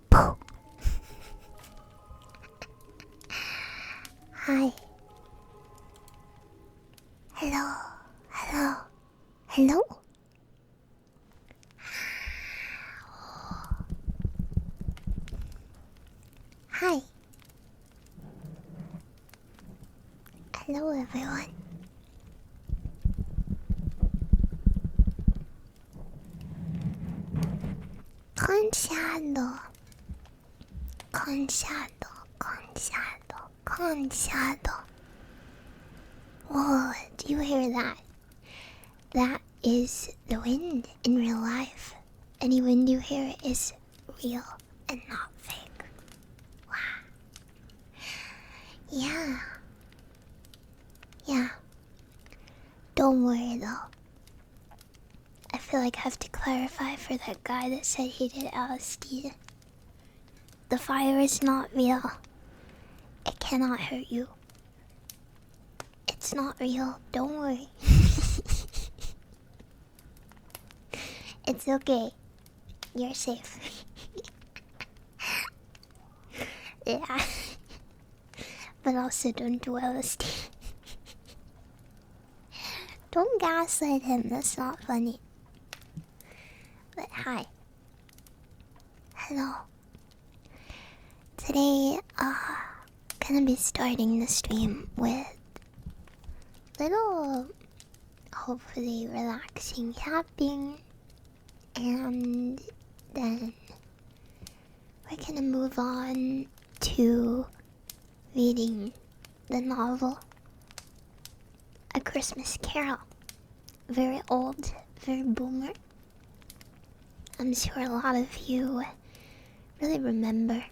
Pooh. Hi. Hello. Hello. Hello? Hi. Hello, everyone. Fallenshadow. Fallenshadow. Whoa, do you hear that? That is the wind in real life. Any wind you hear is real and not fake. Wow. Yeah. Yeah. Don't worry though. I feel like I have to clarify for that guy that said he did LSD. The fire is not real. It cannot hurt you. It's not real. Don't worry. It's okay. You're safe. Yeah. But also don't do LSD. Don't gaslight him. That's not funny. But hi. Hello. Today, gonna be starting the stream with little, hopefully relaxing tapping, and then we're gonna move on to reading the novel A Christmas Carol. Very old, very boomer. I'm sure a lot of you really remember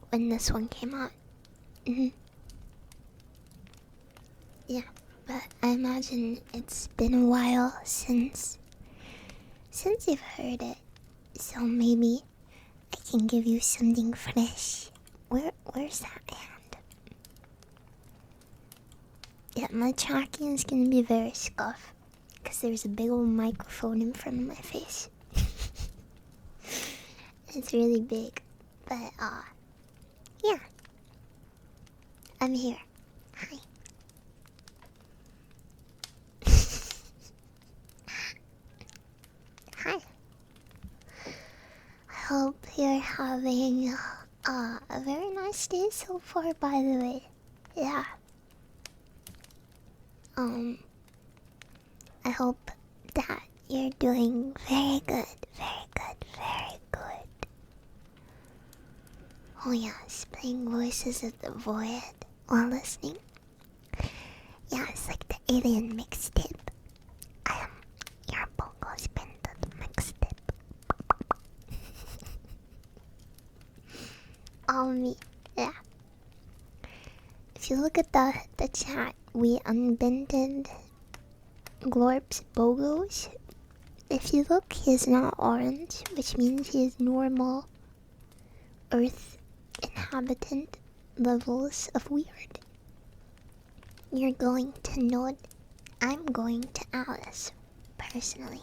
when this one came out. Yeah, but I imagine it's been a while since you've heard it, so maybe I can give you something fresh. Where's that hand? Yeah, my tracking is gonna be very scuffed because there's a big old microphone in front of my face. It's really big, but yeah, I'm here. Hi. Hi. I hope you're having a very nice day so far, by the way. Yeah. I hope that you're doing very good, very good, very good. Oh yes, playing Voices of the Void while listening. Yeah, it's like the alien mixtape. Your Bongo's been the mixtape. All me, yeah. If you look at the chat, we unbended Glorp's Bogos. If you look, he is not orange, which means he is normal Earth inhabitant levels of weird. You're going to Node. I'm going to Alice, personally.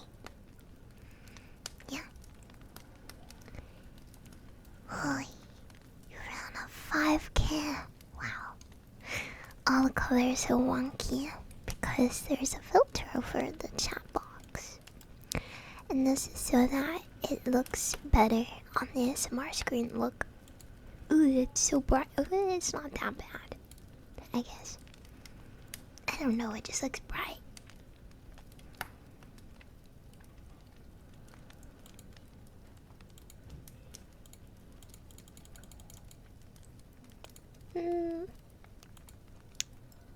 Yeah. Holy, you ran a 5K. Wow. All the colors are wonky because there's a filter over the chat box. And this is so that it looks better on the ASMR screen. Look. Ooh, it's so bright. Ooh, it's not that bad, I guess. I don't know, it just looks bright.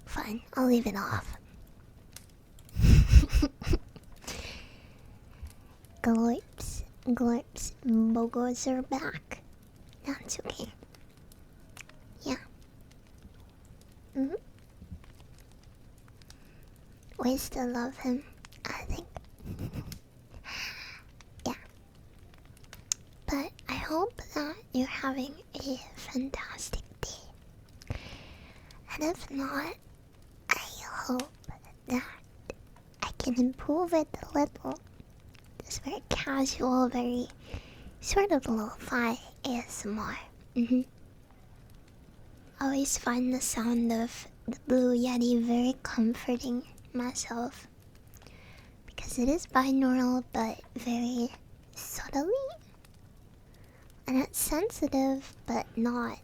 Fine, I'll leave it off. Glorps, Bogos are back. That's okay. Yeah. We still love him, I think. Yeah. But I hope that you're having a fantastic day. And if not, I hope that I can improve it a little It's very casual, very sort of lo-fi ASMR. I always find the sound of the Blue Yeti very comforting myself. Because it is binaural, but very subtly. And it's sensitive, but not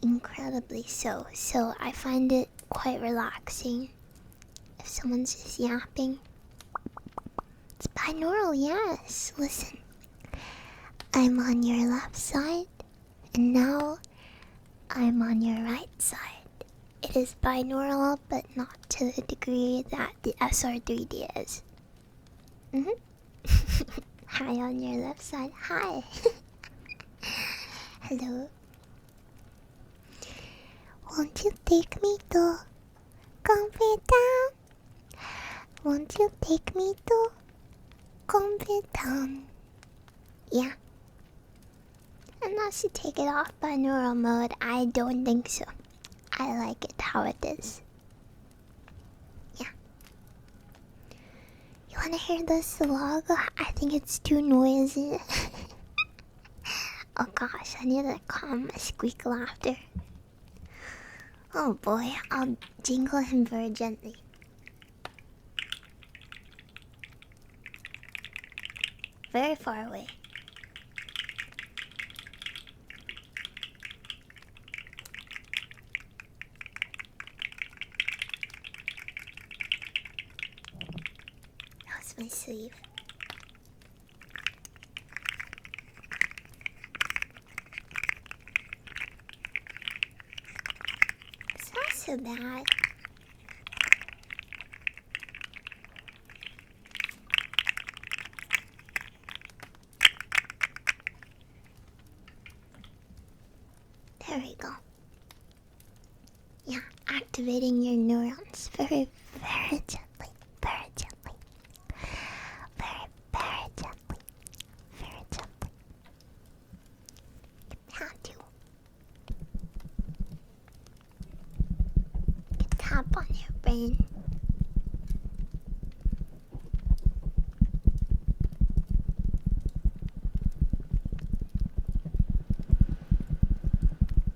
incredibly so. So I find it quite relaxing if someone's just yapping. It's binaural, yes. Listen, I'm on your left side, and now I'm on your right side. It is binaural, but not to the degree that the SR3D is. Hi on your left side. Hi. Hello. Won't you take me to Comfy Town? Won't you take me to Comfy Town? Yeah. Unless you take it off binaural mode, I don't think so. I like it how it is. Yeah. You wanna hear the slug? I think it's too noisy. Oh gosh, I need to calm my squeak laughter. Oh boy, I'll jingle him very gently. Very far away. That's my sleeve. It's not so bad. There we go. Yeah, activating your neurons very, very gently. Very gently. Very, very gently. Very gently. Have to. Tap on your brain.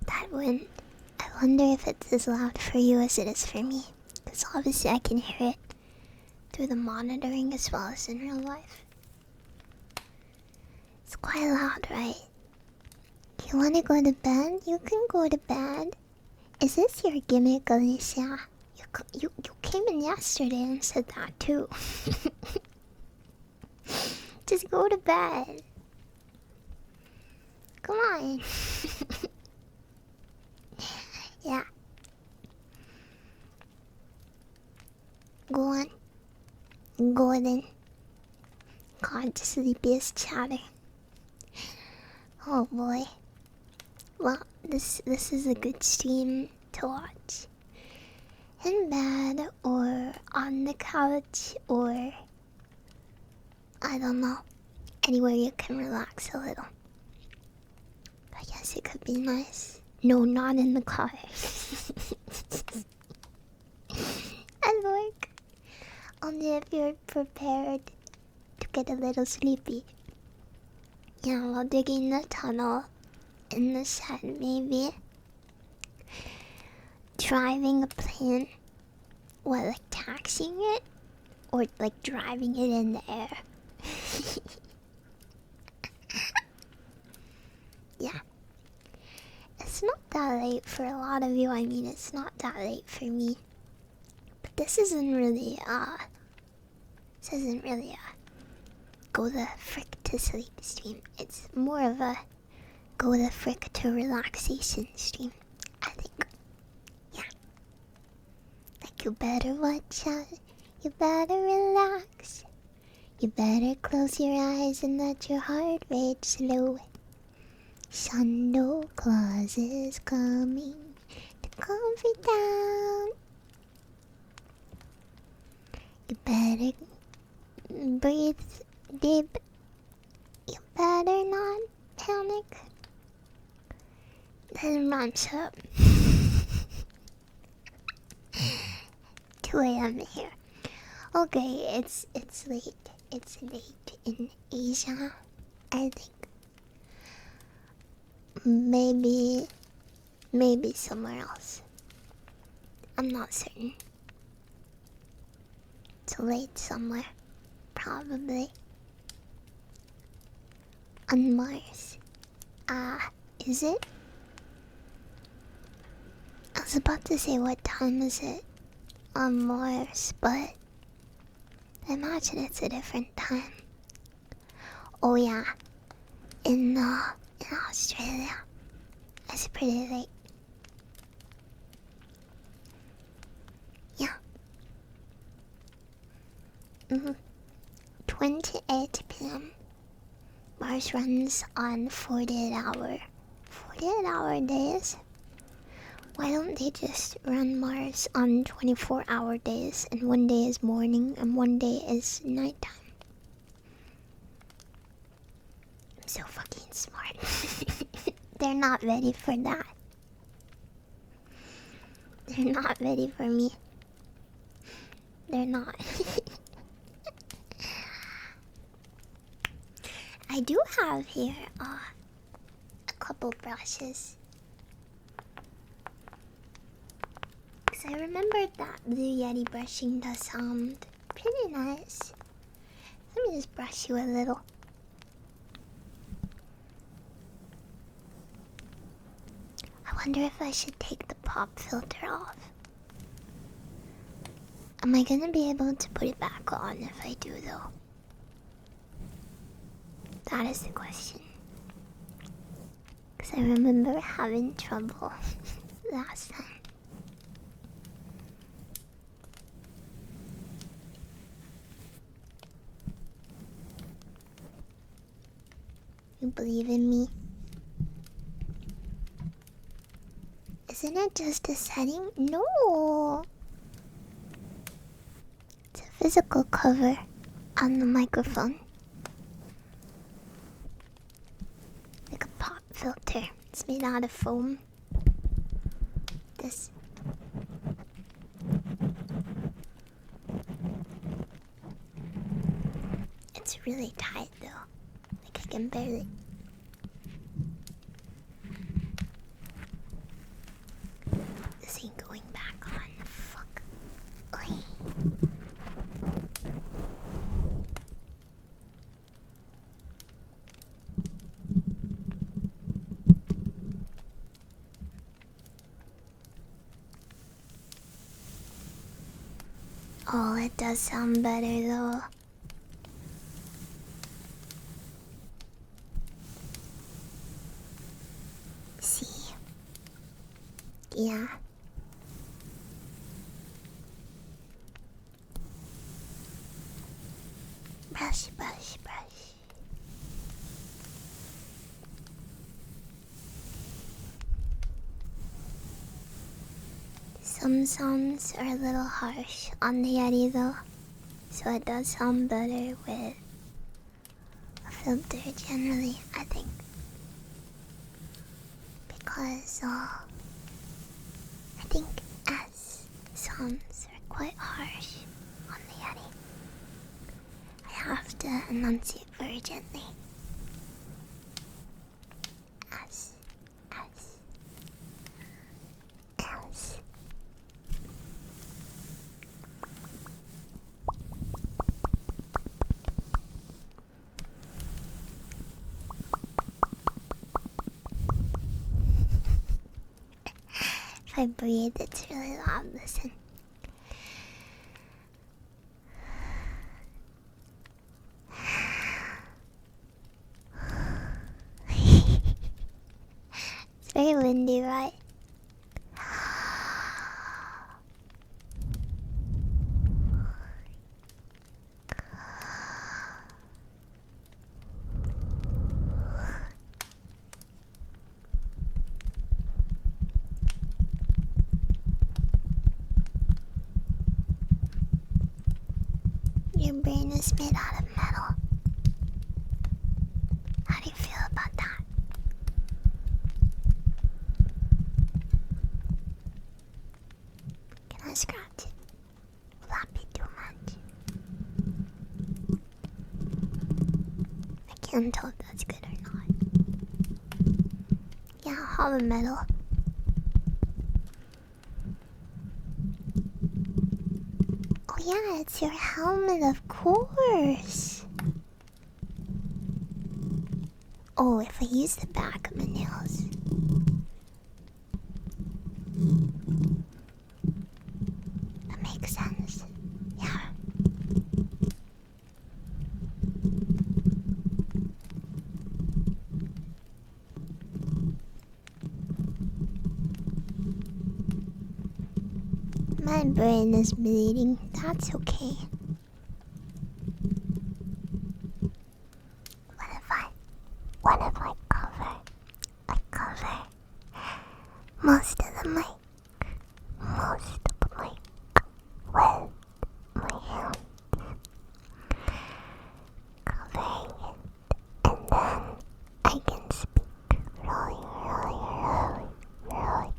That wind, I wonder if it's as loud for you as it is for me. Because obviously I can hear it through the monitoring as well as in real life. It's quite loud, right? You wanna go to bed? You can go to bed. Is this your gimmick, Alicia? You came in yesterday and said that too. Just go to bed. Come on. Yeah. Go on. Go then. God, the sleepiest chatter. Oh boy. Well, this is a good stream to watch. In bed, or on the couch, or I don't know. Anywhere you can relax a little. I guess it could be nice. No, not in the car. At work. Only if you're prepared to get a little sleepy. Yeah, while digging the tunnel in the shed, maybe. Driving a plane. What, like taxiing it? Or like driving it in the air? Yeah. It's not that late for a lot of you. I mean, it's not that late for me. But this isn't really go the frick to sleep stream. It's more of a go the frick to relaxation stream, I think. Yeah. Like, you better watch out. You better relax. You better close your eyes and let your heart rate slow. Santa Claus is coming to Comfy Town. You better breathe deep. You better not panic. Then rhymes up. 2 a.m. here. Okay, it's late. it's late in Asia. I think maybe somewhere else. I'm not certain. It's late somewhere, probably on Mars. Is it? I was about to say what time is it on Mars, but I imagine it's a different time. Oh yeah, in Australia, it's pretty late. Yeah. 28 p.m. Mars runs on 48-hour days. Why don't they just run Mars on 24-hour days, and one day is morning and one day is nighttime? I'm so fucking smart. They're not ready for that. They're not ready for me. They're not. I do have here a couple brushes. Because I remembered that Blue Yeti brushing does sound pretty nice. Let me just brush you a little. I wonder if I should take the pop filter off. Am I gonna be able to put it back on if I do though? That is the question. Because I remember having trouble last time. You believe in me? Isn't it just a setting? No! It's a physical cover on the microphone. Like a pop filter. It's made out of foam. This. It's really tight though. Like I can barely. This ain't going back on. Fuck. Oy. Oh, it does sound better though. See? Yeah. Brush, brush, brush. Some sounds are a little harsh on the Yeti though, so it does sound better with a filter generally, I think. Because I think S sounds are quite harsh on the Yeti. I have to enunciate very gently. S, S, S. If I breathe, it's really loud. Listen. It's very windy, right? Your brain is made out of metal. How do you feel about that? Can I scratch it? Will that be too much? can't tell if that's good or not. Yeah, hollow metal. Oh yeah, it's your helmet, of course. Oh, if I use the back of my nails. That makes sense. Yeah. My brain is bleeding. That's okay. What if I cover most of the mic with my hands, covering it, and then I can speak really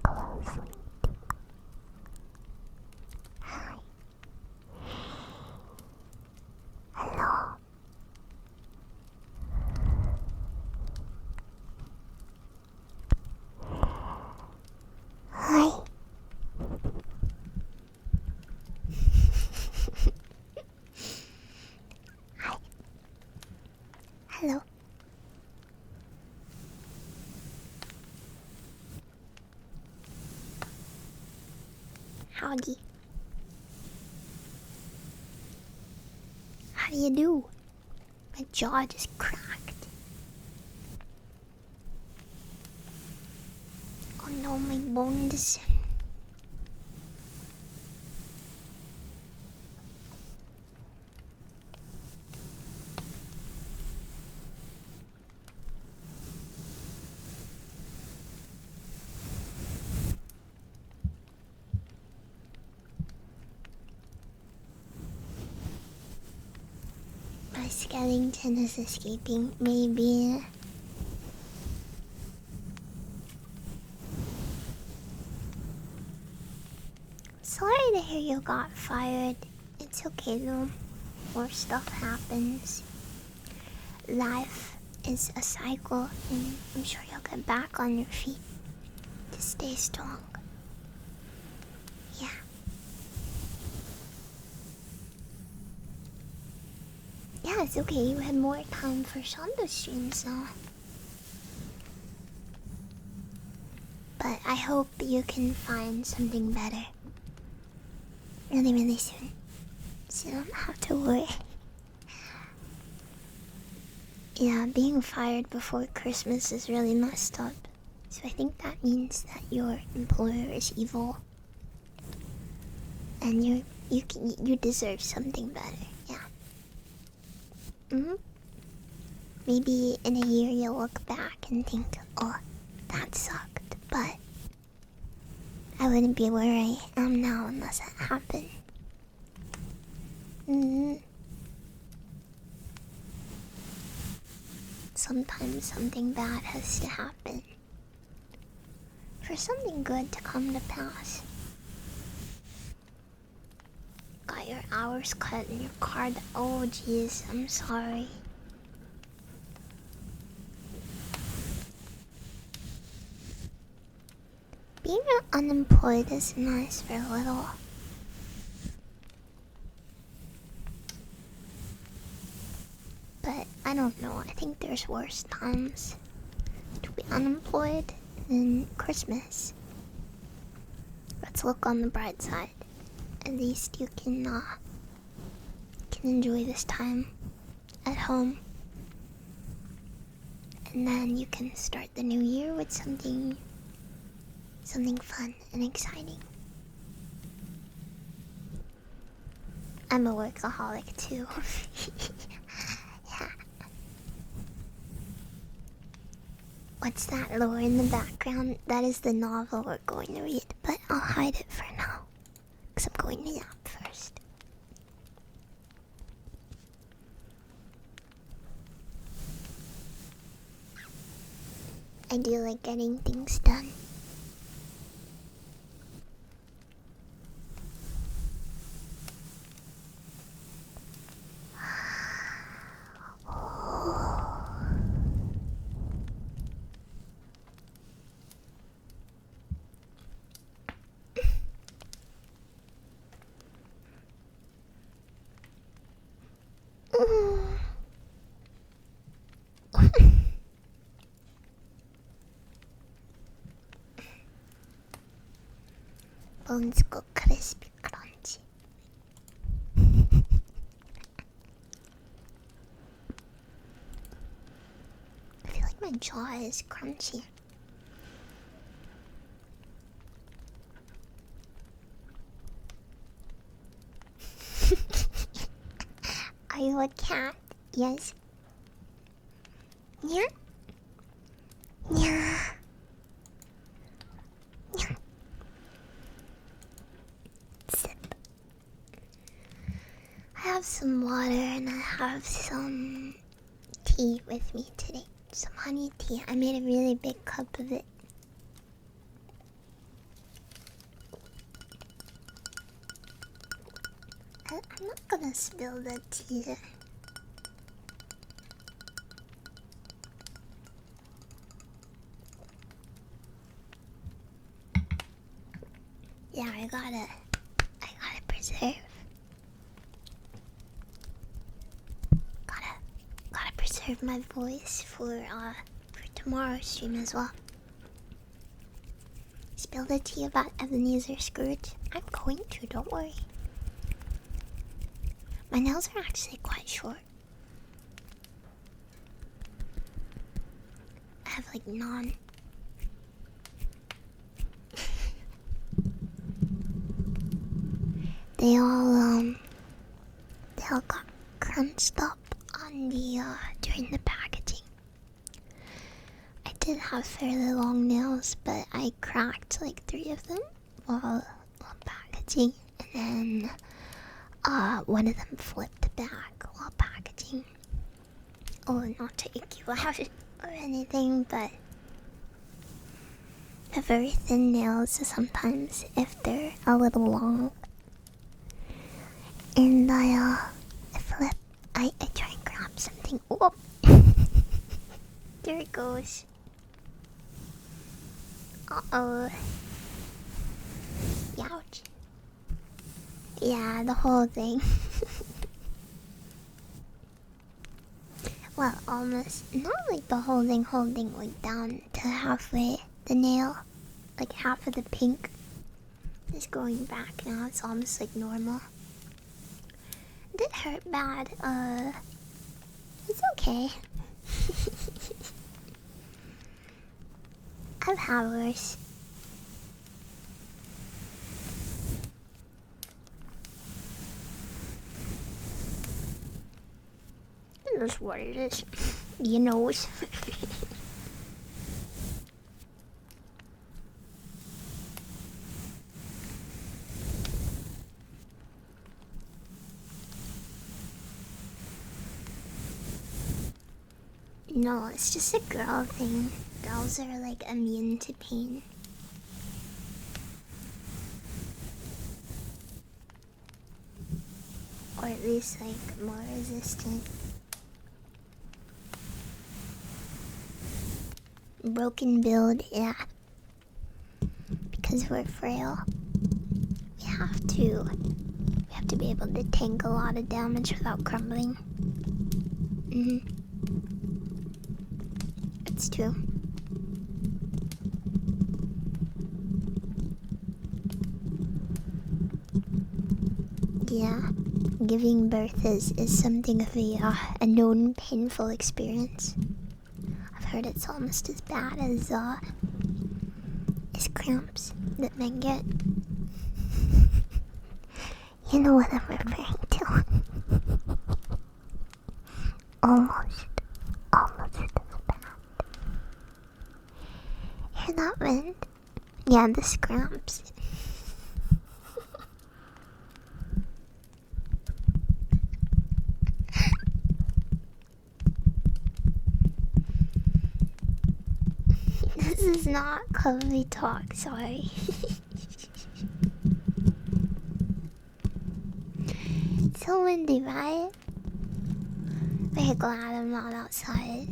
closely. Hi. Hello. Hi. Hi. Hello. Howdy. How do you do? My jaw just cracked. Oh no, my bones. My skeleton is escaping, maybe. Sorry to hear you got fired. It's okay though. More stuff happens. Life is a cycle, and I'm sure you'll get back on your feet. Just stay strong. Yeah. Yeah, it's okay. You had more time for Shadow streams now. But I hope you can find something better really soon. So you don't have to worry. Yeah, being fired before Christmas is really messed up. So I think that means that your employer is evil. And you deserve something better, yeah. Maybe in a year you'll look back and think, oh, that sucked, but I wouldn't be where I am now unless that happened. Sometimes something bad has to happen for something good to come to pass. Got your hours cut in your card. Oh jeez, I'm sorry. Being unemployed is nice for a little. But I don't know, I think there's worse times to be unemployed than Christmas. Let's look on the bright side. At least you can enjoy this time at home. And then you can start the new year with something fun and exciting. I'm a workaholic too. Yeah. What's that lower in the background? That is the novel we're going to read, but I'll hide it for now, because I'm going to nap first. I do like getting things done. Bones go crispy crunchy. I feel like my jaw is crunchy. Are you a cat? Yes. Yeah. Yeah. Yeah. Sip. I have some water and I have some tea with me today. Some honey tea. I made a really big cup of it. I'm not gonna spill the tea. Yeah, I gotta preserve. Gotta preserve my voice for tomorrow's stream as well. Spill the tea about Ebenezer Scrooge? I'm going to, don't worry. My nails are actually quite short. I have like They all got crunched up on the during the packaging. I did have fairly long nails, but I cracked like 3 of them while packaging, and then one of them flipped back while packaging. Oh, not to ick you out or anything, but the very thin nails sometimes, if they're a little long, and I flip, I try and grab something. Oh, there it goes. Uh-oh. Ouch. Yeah, the whole thing. Well, almost. Not like the whole thing, like down to halfway. The nail, like half of the pink, is going back now. It's almost like normal. It did hurt bad. It's okay. I've had worse. That's what it is. You know. No, it's just a girl thing. Girls are like immune to pain. Or at least like more resistant. Broken build, yeah. Because we're frail. We have to be able to tank a lot of damage without crumbling. It's true. Yeah, giving birth is something of a known painful experience. I've heard it's almost as bad as cramps that men get. You know what I'm referring to. Almost as bad. Hear that wind? Yeah, the cramps. This is not comfy talk, sorry. It's so windy, right? Very glad I'm not outside.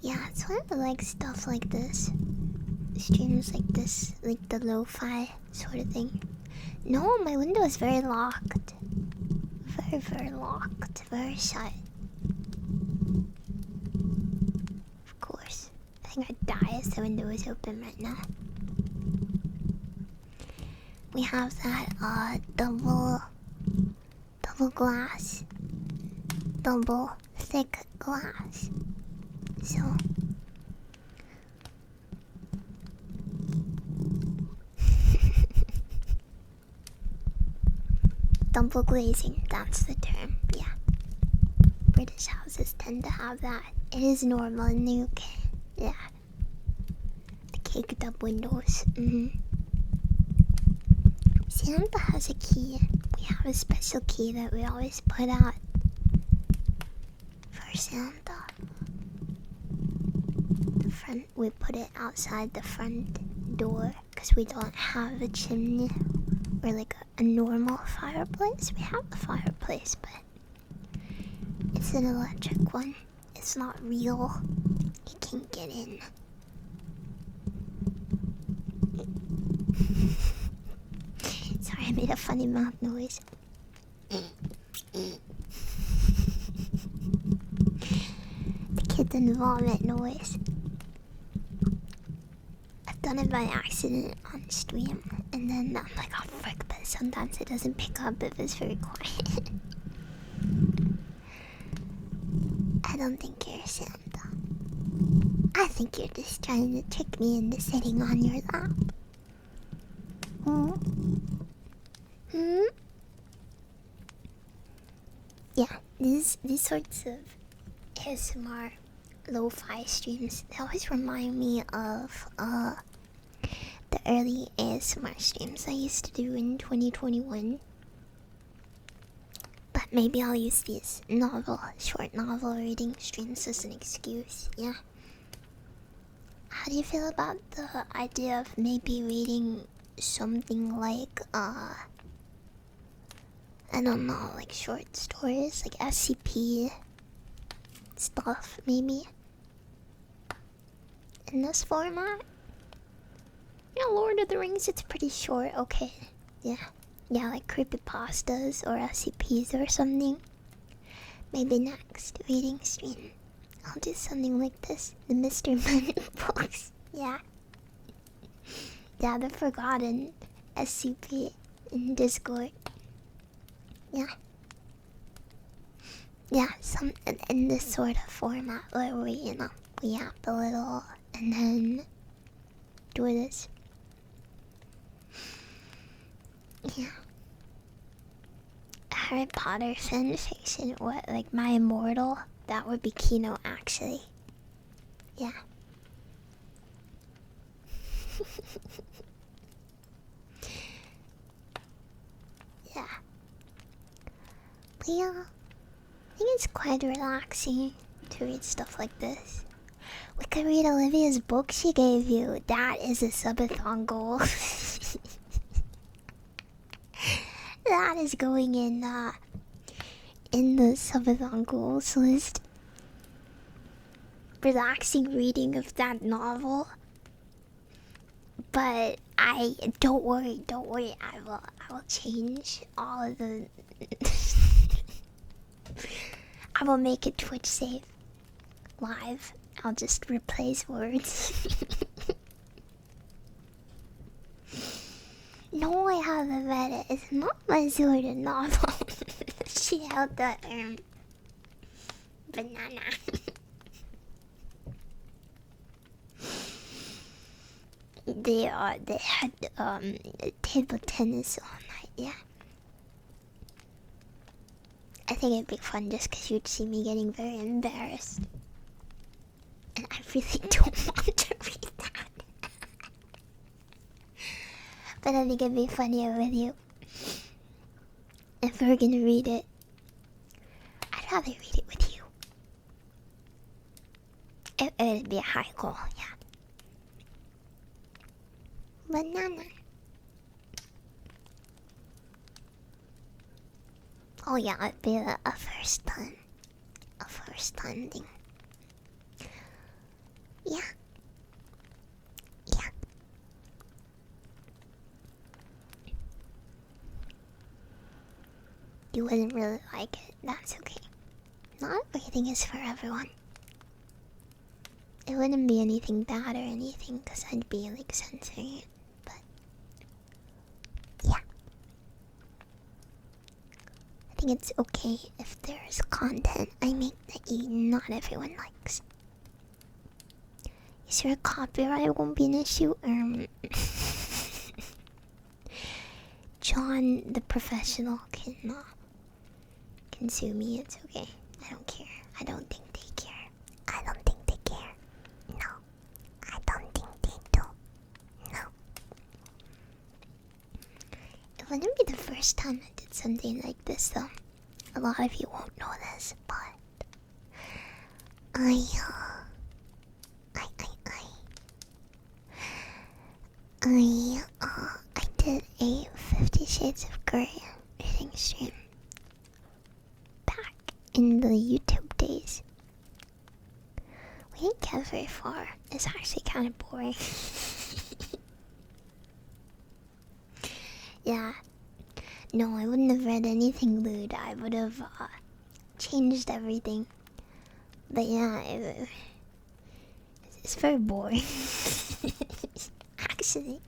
Yeah, That's why I like stuff like this. Streams like this, like the lo-fi sort of thing. No, my window is very locked. Very, very locked. Very shut. Of course. I think I'd die if the window is open right now. We have that double glass. Double thick glass. So double glazing, that's the term, yeah. British houses tend to have that. It is normal in the UK, yeah. The caked up windows, Santa has a key. We have a special key that we always put out for Santa. The front, we put it outside the front door because we don't have a chimney or like a normal fireplace. We have a fireplace, but it's an electric one. It's not real. You can't get in. Sorry, I made a funny mouth noise. The kitten vomit noise. I've done it by accident on stream, and then I'm like, oh frick, but sometimes it doesn't pick up if it's very quiet. I don't think you're Santa. I think you're just trying to trick me into sitting on your lap. Yeah, these sorts of ASMR lo-fi streams, they always remind me of the early ASMR streams I used to do in 2021. But maybe I'll use these short novel reading streams as an excuse, yeah. How do you feel about the idea of maybe reading something like, I don't know, like short stories, like SCP stuff, maybe? In this format? Yeah, Lord of the Rings, it's pretty short, okay. Yeah, like creepypastas or SCPs or something. Maybe next reading stream, I'll do something like this. The Mr. Men books, yeah. Yeah, the forgotten SCP in Discord. Yeah. Yeah, some in this sort of format where we, we yap a little and then do this. Yeah. Harry Potter fanfiction, what, like My Immortal? That would be Kino, actually. Yeah. Yeah. But yeah, I think it's quite relaxing to read stuff like this. We could read Olivia's book she gave you. That is a subathon goal. That is going in the subathon goals list. Relaxing reading of that novel. But don't worry, I will change all of the I will make it Twitch safe live. I'll just replace words. No, I haven't read it. It's not my sort of novel. She held the banana. They had table tennis all night, yeah. I think it'd be fun just because you'd see me getting very embarrassed. And I really don't want to read that. But I think it'd be funnier with you. If we're gonna read it, I'd rather read it with you. It'd be a high goal, yeah. Banana. Oh yeah, it'd be a first time. A first time thing. you wouldn't really like it. That's okay. Not everything is for everyone. It wouldn't be anything bad or anything, because I'd be like censoring it. But yeah, I think it's okay if there's content I make that not everyone likes. Is there a copyright won't be an issue? John, the professional, can sue me. It's okay. I don't care. I don't think they care. I don't think they care. No. I don't think they do. No. It wouldn't be the first time I did something like this, though. A lot of you won't know this, but I did a 50 Shades of Grey reading stream back in the YouTube days. We didn't get very far. It's actually kind of boring. Yeah. No, I wouldn't have read anything lewd. I would have changed everything. But yeah, it's very boring. Actually,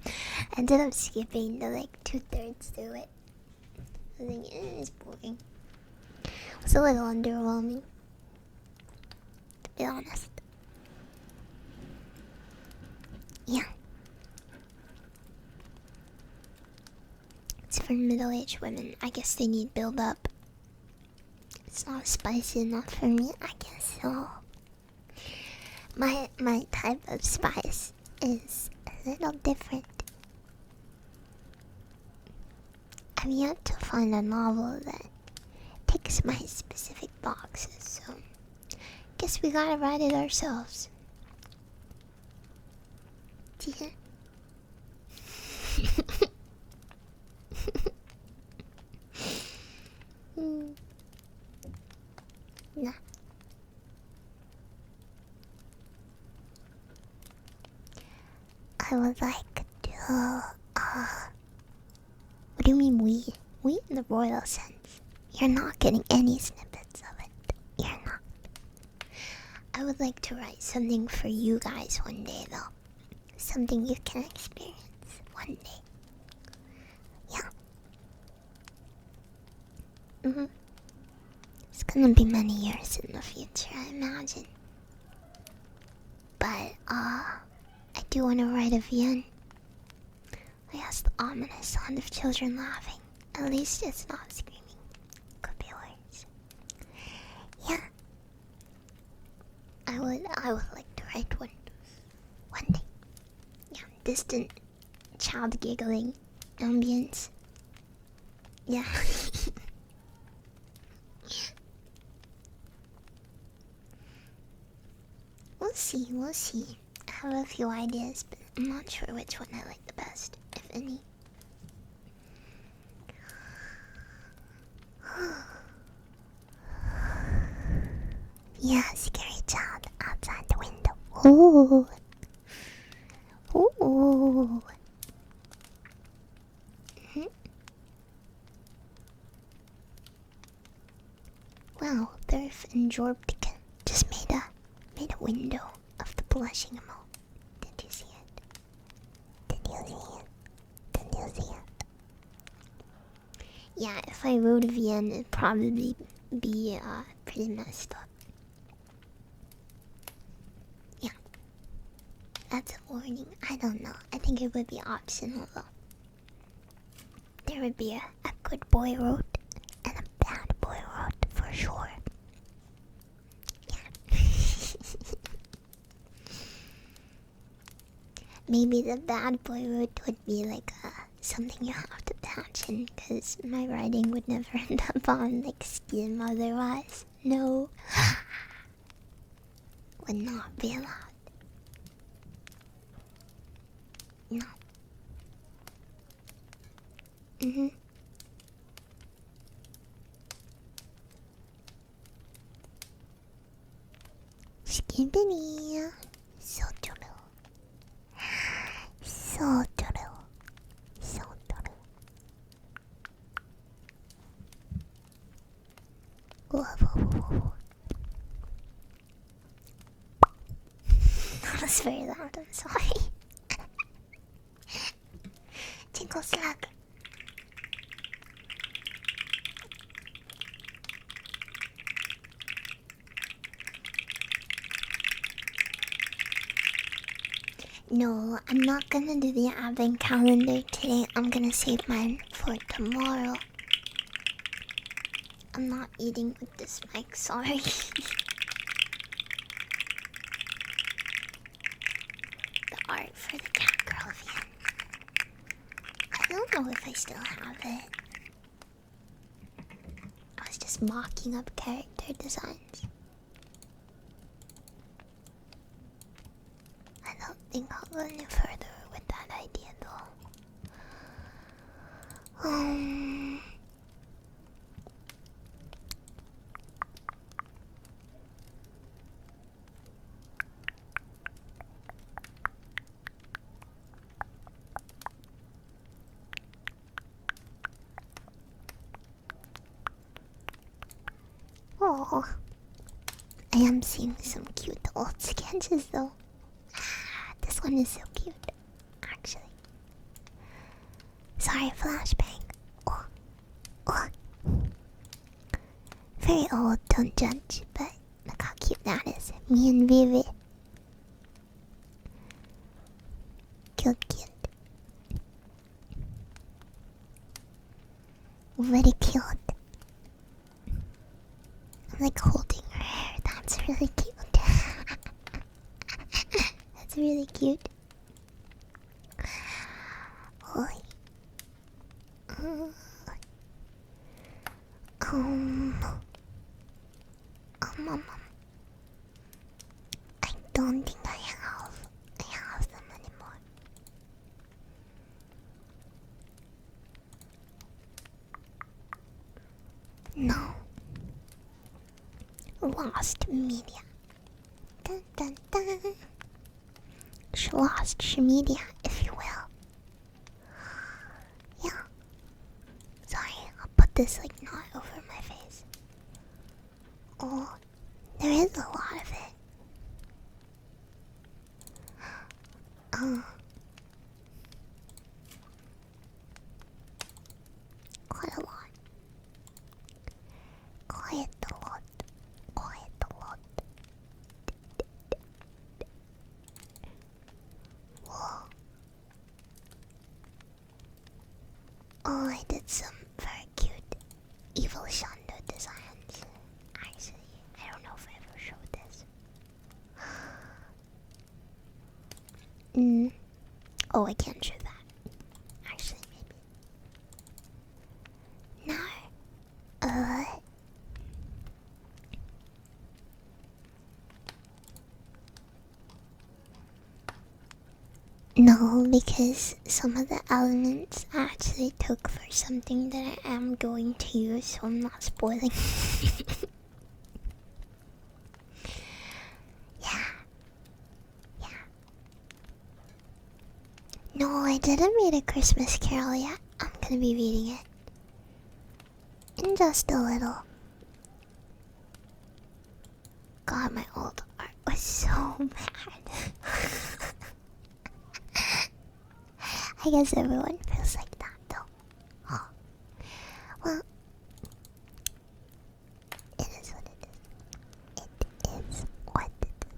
I ended up skipping the like 2/3 through it. I think it's boring. It was a little underwhelming, to be honest. Yeah. It's for middle-aged women. I guess they need build-up. It's not spicy enough for me, I guess so. My type of spice is a little different. I've yet to find a novel that ticks my specific boxes, so guess we gotta write it ourselves. Yeah. Nah. I would like to, what do you mean we? We in the royal sense. You're not getting any snippets of it. You're not. I would like to write something for you guys one day, though. Something you can experience one day. Yeah. It's gonna be many years in the future, I imagine. But, I do want to write a VN. I has the ominous sound of children laughing. At least it's not screaming. Could be worse. Yeah. I would like to write one day. Yeah, distant child giggling ambience. Yeah. We'll see. I have a few ideas, but I'm not sure which one I like the best, if any. Yeah, scary child outside the window. Ooh. Ooh. Wow, Birth and Jorbtica just made a window of the blushing emote. Did you see it? Did you see it? Yeah, if I wrote a VN, it'd probably be pretty messed up. Yeah. That's a warning. I don't know. I think it would be optional though. There would be a good boy wrote and a bad boy wrote for sure. Yeah. Maybe the bad boy wrote would be like something you have to patch in, because my writing would never end up on like Steam otherwise. No. Would not be allowed. No. Skibbity. So true. So true. So true. That was very loud, I'm sorry. Tinkle slug. No, I'm not gonna do the advent calendar today. I'm gonna save mine for tomorrow. I'm not eating with this mic, sorry. The art for the cat girl fan. I don't know if I still have it. I was just mocking up character designs. I don't think I'll go any further with that idea though. Oh, I am seeing some cute old sketches though. This one is so cute, actually. Sorry, flashbang. Oh, oh. Very old, don't judge, but look how cute that is. Me and Vivi. Cute, cute. Very cute. I'm like holding her hair. That's really cute. That's really cute. Oi. I don't think I have them anymore. No. Lost media. Dun, dun, dun. Lost media, if you will. Yeah. Sorry, I'll put this like not over my face. Oh, there is a lot of it. Quite a lot. Quite a lot. Quite a lot. Whoa. Oh, I did some very cute evil Shando designs. Actually, I don't know if I ever showed this. Oh, I can't show that. Actually, maybe. No, because some of the elements I actually took for something that I am going to use, so I'm not spoiling. Yeah. No, I didn't read A Christmas Carol yet. I'm gonna be reading it. In just a little. God, my old art was so bad. I guess everyone feels like that though. Oh. Well, it is what it is. It is what it is.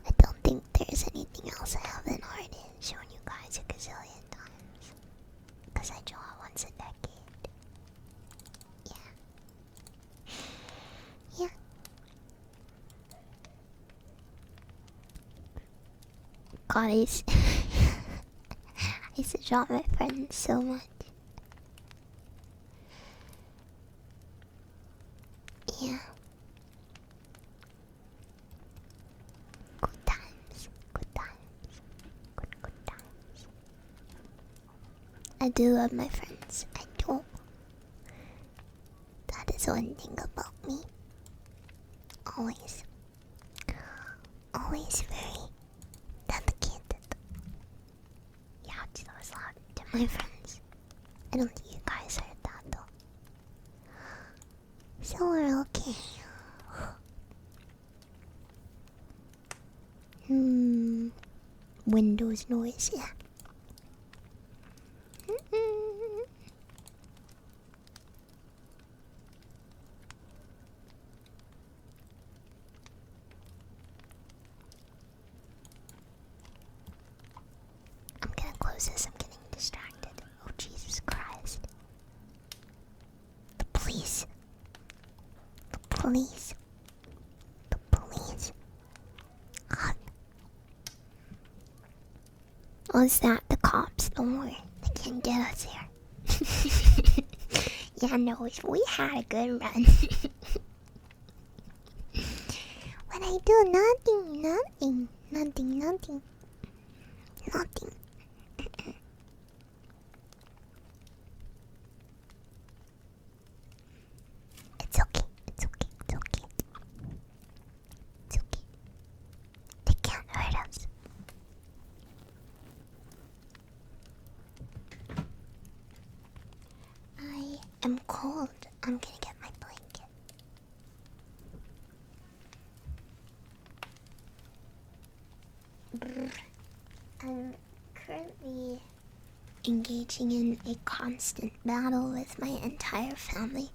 I don't think there's anything else I haven't already shown you guys a gazillion times. Because I draw once a decade. Yeah. God, I used to draw my friends so much. Yeah. Good times. Good times. I do love my friends. I do. That is one thing about me. Always very dedicated. Yeah, that was loud. To my friends. I don't think you guys heard that though. So we're okay. Windows noise, yeah. I'm gonna close this, I'm getting distracted. Oh, Jesus Christ. The police. The police. The police. God. Oh, is that the cops? Don't worry, they can't get us here. Yeah, no, we had a good run. What I do? Nothing, nothing, nothing, nothing, nothing. It's okay, it's okay, it's okay. It's okay. They can't hurt us. I am cold. I'm gonna get my blanket. I'm currently engaging in a constant battle with my entire family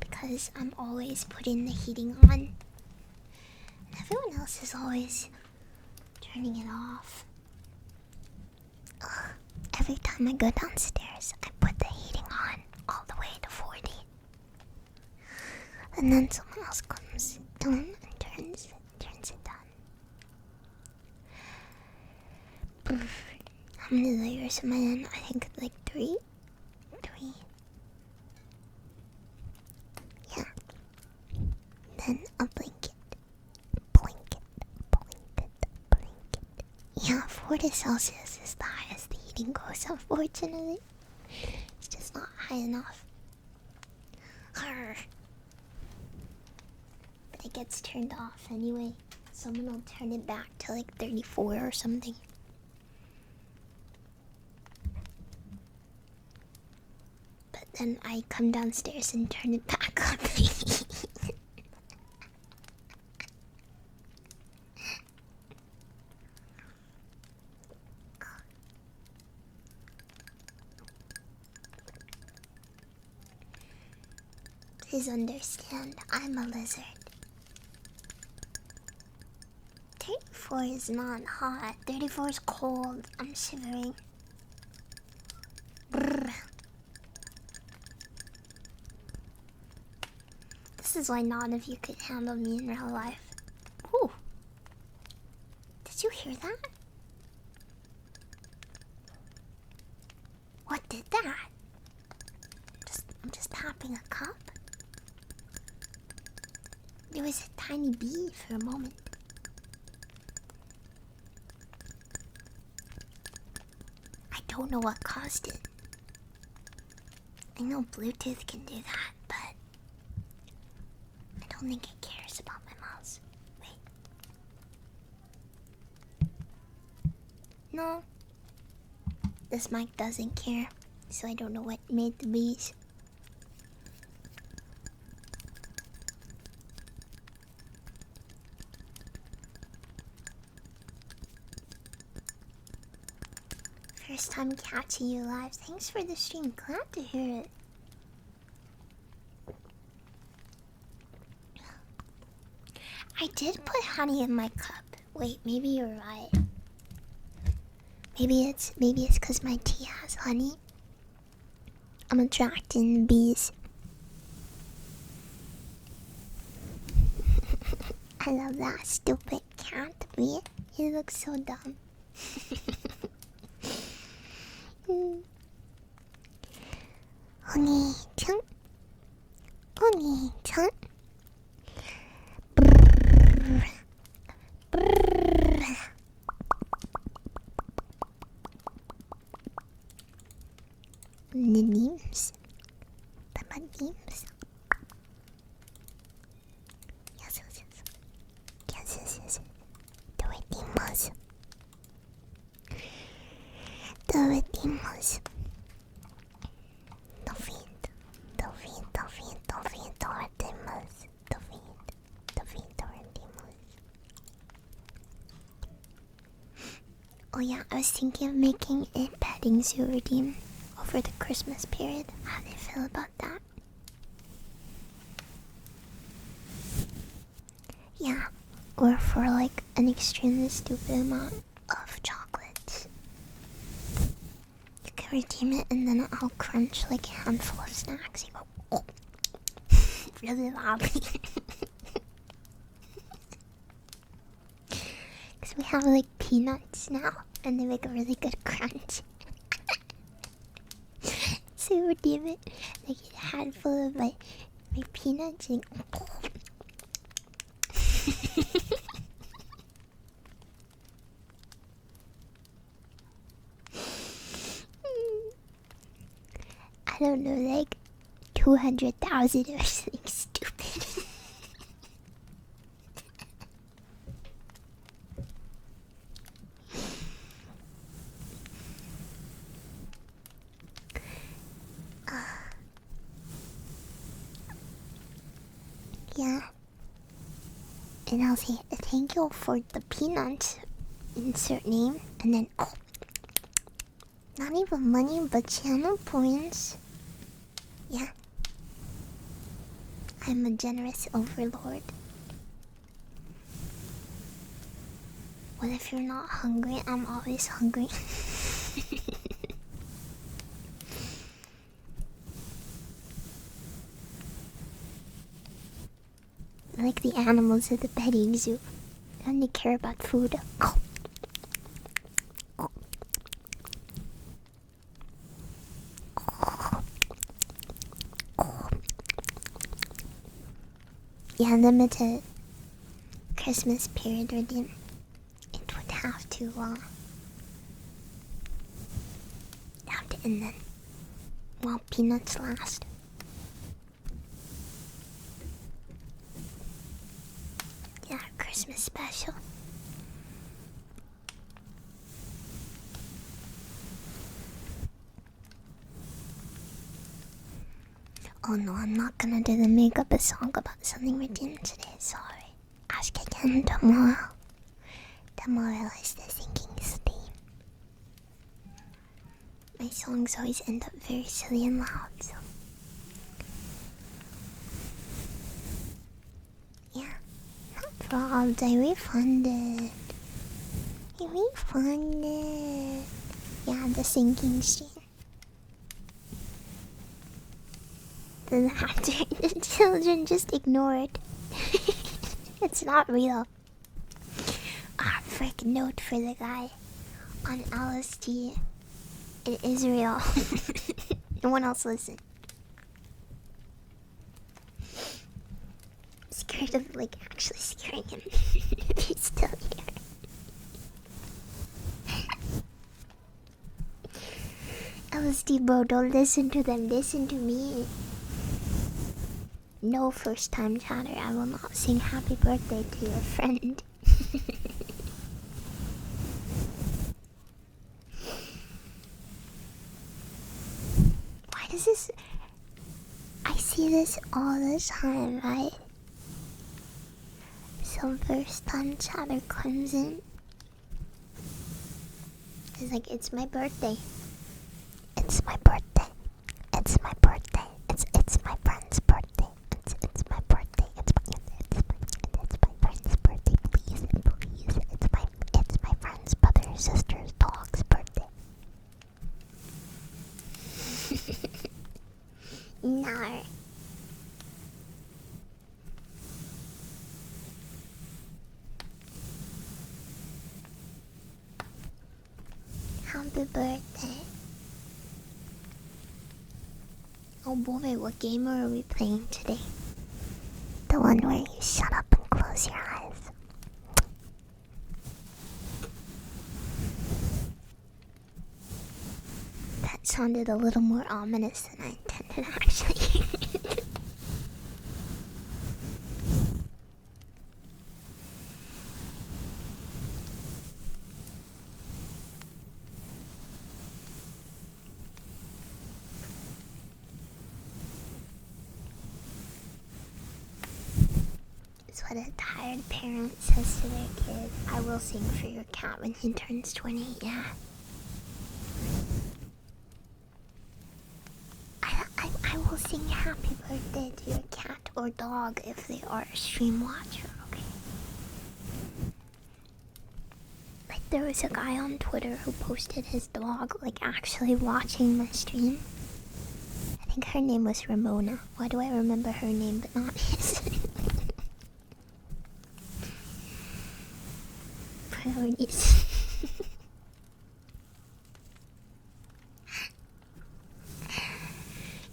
because I'm always putting the heating on and everyone else is always turning it off. Ugh. Every time I go downstairs, I put the heating on all the way to 40. And then someone else comes down and turns it down. How many layers am I in? I think like 3? 3. Yeah. Then a blanket. Blanket. Blanket. Blanket. Yeah, 40 Celsius is the highest the heating goes, unfortunately. It's just not high enough. Arr. But it gets turned off anyway. Someone will turn it back to like 34 or something. But then I come downstairs and turn it back up. Please understand, I'm a lizard. 34 is not hot. 34 is cold. I'm shivering. Brrr. This is why none of you could handle me in real life. Ooh. Did you hear that? What did that? I'm just tapping a cup. There was a tiny bee for a moment. I don't know what caused it. I know Bluetooth can do that, but I don't think it cares about my mouse. Wait. No. This mic doesn't care, so I don't know what made the bees. First time catching you live. Thanks for the stream. Glad to hear it. I did put honey in my cup. Wait, maybe you're right. Maybe it's because my tea has honey. I'm attracting bees. I love that stupid cat bee. He looks so dumb. Honey-chan. Honey-chan. The names. The names. Yes. The redeemers. The redeemers. The fiend. Oh yeah, I was thinking of making a petting zoo redeem over the Christmas period. How do you feel about that? Yeah, or for like an extremely stupid amount of chocolates. You can redeem it and then I'll crunch like a handful of snacks. You go, oh, really loudly. Because we have like peanuts now and they make a really good crunch. So you redeem it, like a handful of my peanuts and I don't know, like 200,000 or something stupid. Yeah. And I'll say thank you for the peanuts. Insert name and then not even money but channel points. Yeah. I'm a generous overlord. What if you're not hungry? I'm always hungry. Like the animals at the petting zoo. They only care about food. Yeah, limited Christmas period redeem. It would have to end then. While peanuts last. Yeah, Christmas special. Oh no, I'm not gonna do the makeup a song about something redeemed today, sorry. Ask again tomorrow. Tomorrow is the sinking theme. My songs always end up very silly and loud, so. Yeah, not fraud, I refunded. Yeah, the sinking stream. The laughter the children just ignored. It's not real. Ah, frick, note for the guy on LSD. It is real. No one else listen. I'm scared of like actually scaring him if he's still here. LSD bro, don't listen to them, listen to me. No first time chatter, I will not sing happy birthday to your friend. Why does this... I see this all the time, right? Some first time chatter comes in. It's like, it's my birthday. It's my birthday. It's my birthday. It's my friend's birthday. It's my birthday. It's my friend's birthday. Please. It's my friend's brother, sister's dog's birthday. No. Happy birthday. Oh boy, what game are we playing today? The one where you shut up and close your eyes. That sounded a little more ominous than I intended, actually. So what a tired parent says to their kid. I will sing for your cat when he turns 20, yeah. I will sing happy birthday to your cat or dog if they are a stream watcher, okay? Like, there was a guy on Twitter who posted his dog, like, actually watching my stream. I think her name was Ramona. Why do I remember her name but not his? Priorities.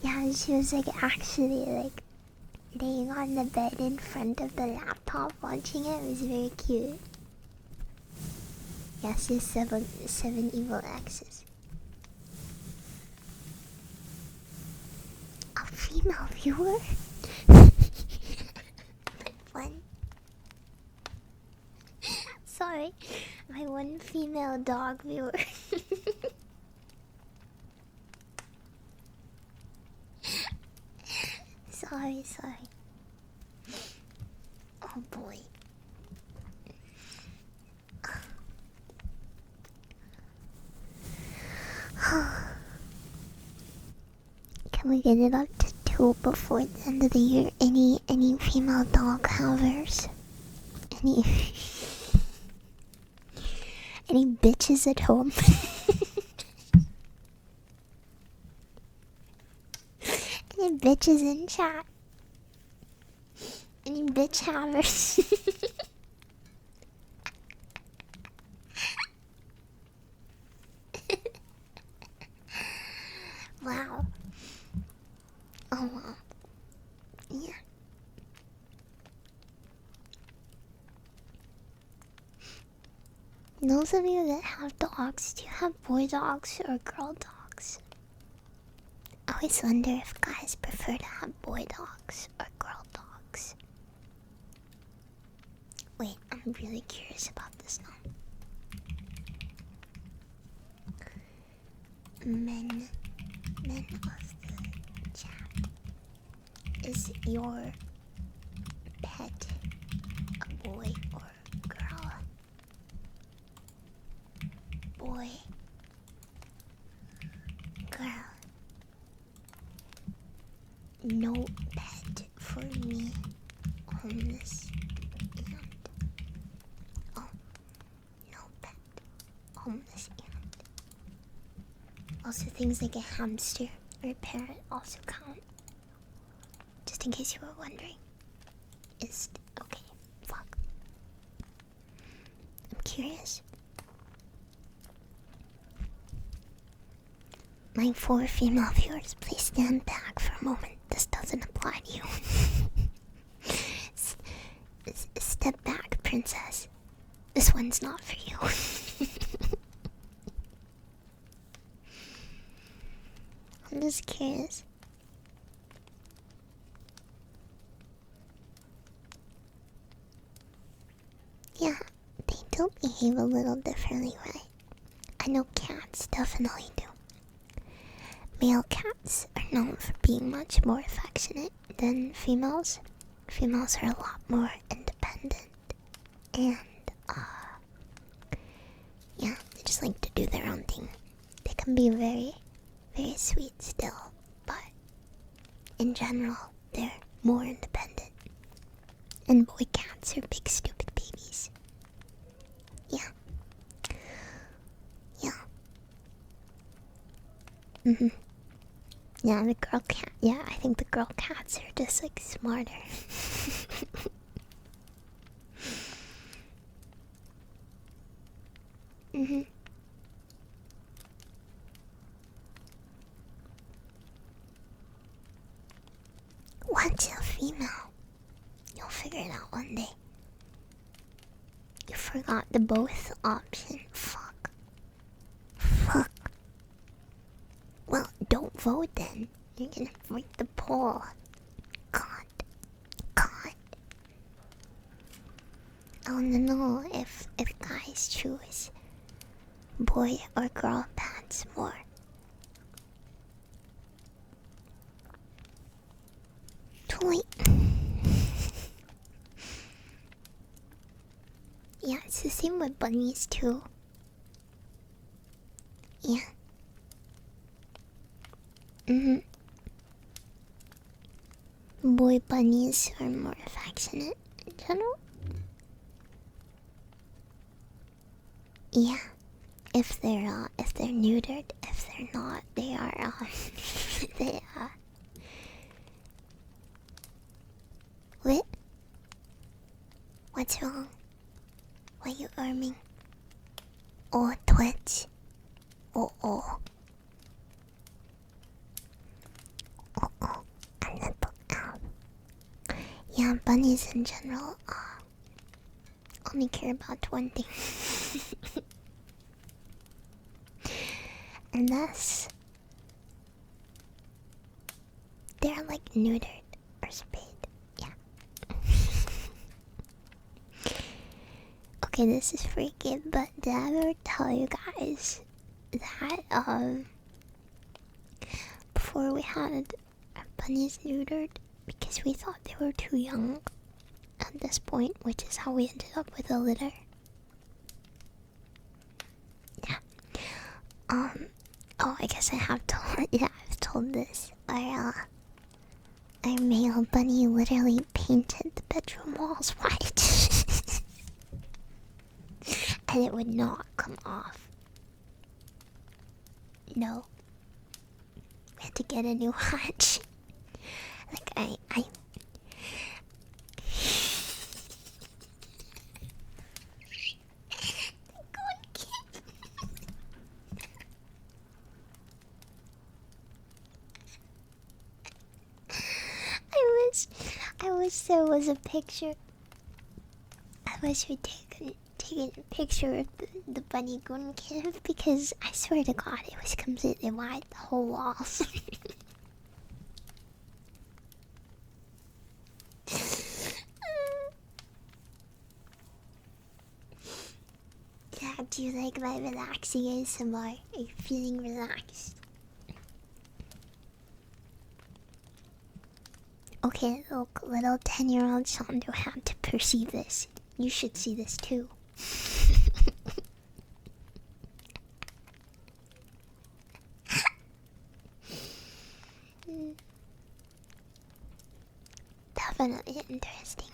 Yeah, she was like actually like laying on the bed in front of the laptop watching it. It was very cute. Yes, it's seven evil exes. A female viewer? One. Sorry, my one female dog viewer. Sorry. Oh boy. Can we get it up to 2 before the end of the year? Any female dog havers? Any bitches at home? Any bitches in chat? Any bitch havers? Wow. Oh wow. Yeah. Those of you that have dogs, do you have boy dogs or girl dogs? I always wonder if guys prefer to have boy dogs or girl dogs. Wait, I'm really curious about this now. Men of the chat. Is your pet a boy or girl? Boy. Girl. No pet for me on this end. Oh, no pet on this end. Also, things like a hamster or a parrot also count. Just in case you were wondering. Is okay. Fuck. I'm curious. My 4 female viewers, please stand back for a moment. This doesn't apply to you. Step back, princess. This one's not for you. I'm just curious. Yeah, they do behave a little differently, right? I know cats definitely do. Male cats are known for being much more affectionate than females. Females are a lot more independent and, yeah, they just like to do their own thing. They can be very, very sweet still, but in general, they're more independent. And boy cats are big stupid babies. Yeah. Yeah, the girl cat. Yeah, I think the girl cats are just like smarter. Once you're female, you'll figure it out one day. You forgot the both option. Fuck. Well, don't vote then. You're gonna break the poll. God. I wanna know if guys choose boy or girl pants more. Too late. Yeah, it's the same with bunnies too. Yeah. Boy bunnies are more affectionate in general. Yeah. If they're neutered, if they're not, they are they What? What's wrong? Why are you arming? Oh, Twitch. Oh, oh. Oh, oh. A little ow. Yeah, bunnies in general only care about one thing. And thus, they're like neutered or spayed. Yeah. Okay, this is freaky, but did I ever tell you guys that before we had our bunnies neutered because we thought they were too young at this point, which is how we ended up with a litter. Yeah. Oh, I guess I have told. Yeah, I've told this. Our male bunny literally painted the bedroom walls white, and it would not come off. No. We had to get a new hatch. Like I wish there was a picture. I wish we'd taken a picture of the bunny gun kid, because I swear to God it was completely white, the whole walls. Yeah, do you like my relaxing ASMR? Are you feeling relaxed? Okay, look, little 10-year-old Sandro had to perceive this. You should see this too. Definitely interesting.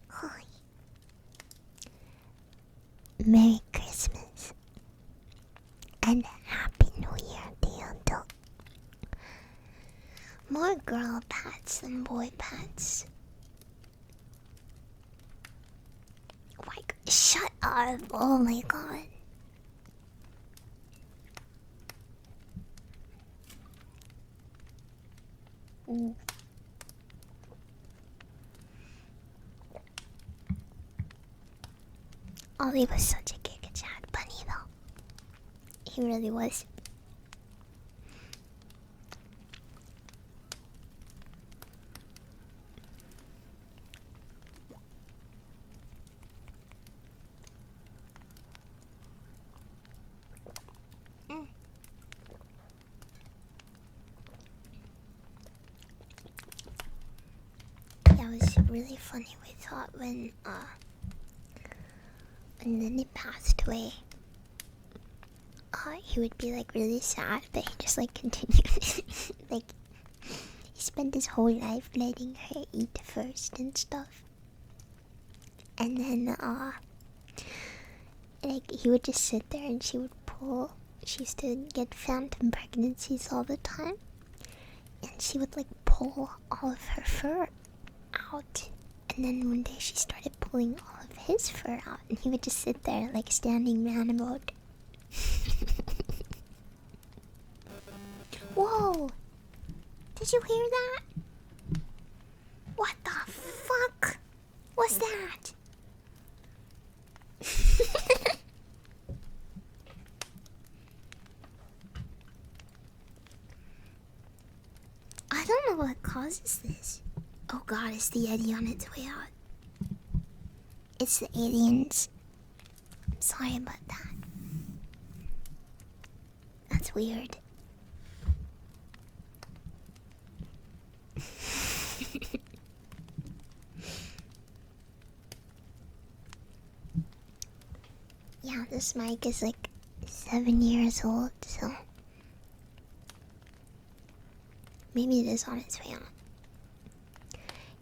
Hi. Merry Christmas and Happy New Year, dear dog. More girl pets than boy pets. Like, shut up! Oh my god. Ooh. Ollie was such a Giga Chad bunny though. He really was. Yeah, it was really funny. We thought when Nini passed away, he would be like really sad, but he just like continued. Like, he spent his whole life letting her eat first and stuff. And then like, he would just sit there and she would pull. She used to get phantom pregnancies all the time, and she would like pull all of her fur out. And then one day she started pulling all of his fur out, and he would just sit there like standing man mode. Whoa! Did you hear that? What the fuck was that? I don't know what causes this. Oh god, it's the Yeti on its way out. It's the aliens. I'm sorry about that. That's weird. this mic is like 7 years old, so maybe it is on its way out.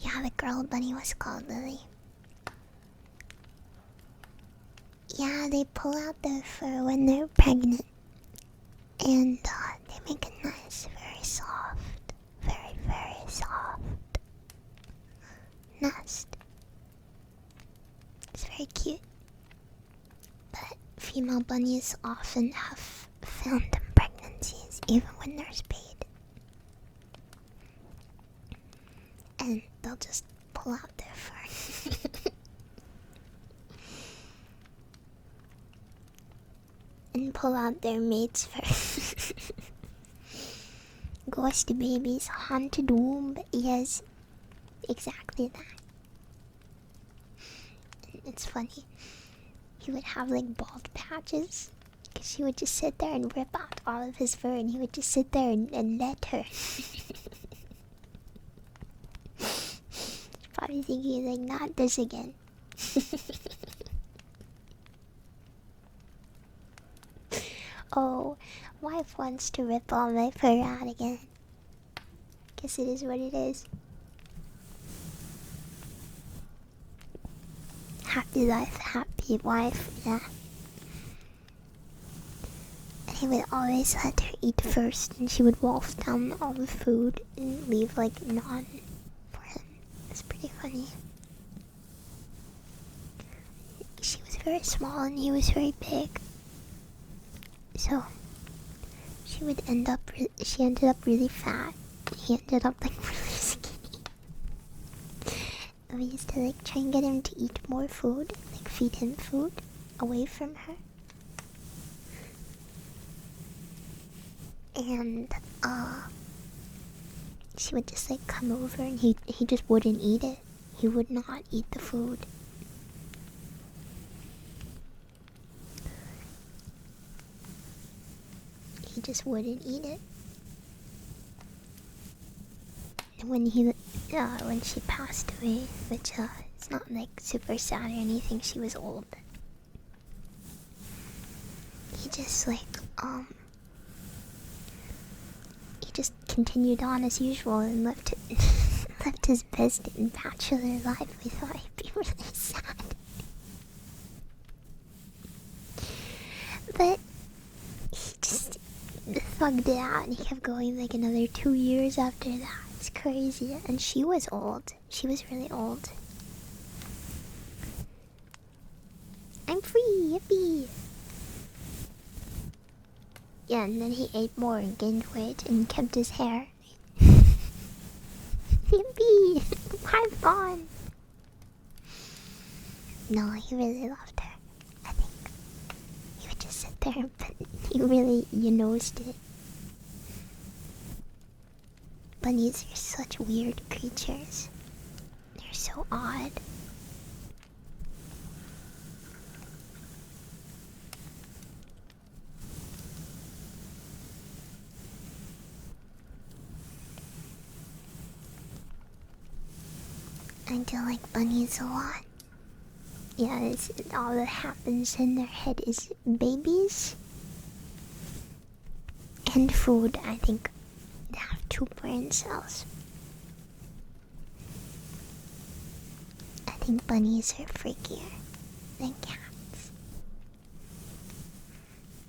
Yeah, the girl bunny was called Lily. Yeah, they pull out their fur when they're pregnant. And they make a nice, very soft, very, very soft nest. It's very cute. But female bunnies often have phantom pregnancies, even when they're spayed. And they'll just pull out their fur. And pull out their mate's fur. Ghost babies, haunted womb. Yes, exactly that. It's funny. He would have like bald patches, because she would just sit there and rip out all of his fur, and he would just sit there and let her. Probably thinking like, not this again. Oh, wife wants to rip all my fur out again. Guess it is what it is. Happy life, happy wife, yeah. And he would always let her eat first, and she would wolf down all the food and leave like none for him. It's pretty funny. She was very small and he was very big. So she ended up really fat. He ended up like really skinny. And we used to like try and get him to eat more food, like feed him food away from her. And she would just like come over, and he just wouldn't eat it. He would not eat the food. He just wouldn't eat it. And when she passed away, which it's not like super sad or anything, she was old. He just like he just continued on as usual and left his best in bachelor life. We thought he'd be really sad, but he just thugged it out, and he kept going like another 2 years after that. It's crazy. And she was old. She was really old. I'm free, yippee! Yeah, and then he ate more and gained weight and kept his hair. Yippee! I'm gone! No, he really loved her. I think he would just sit there, but you nosed it. Bunnies are such weird creatures. They're so odd. I do like bunnies a lot. Yeah, all that happens in their head is babies and food. I think they have 2 brain cells. I think bunnies are freakier than cats.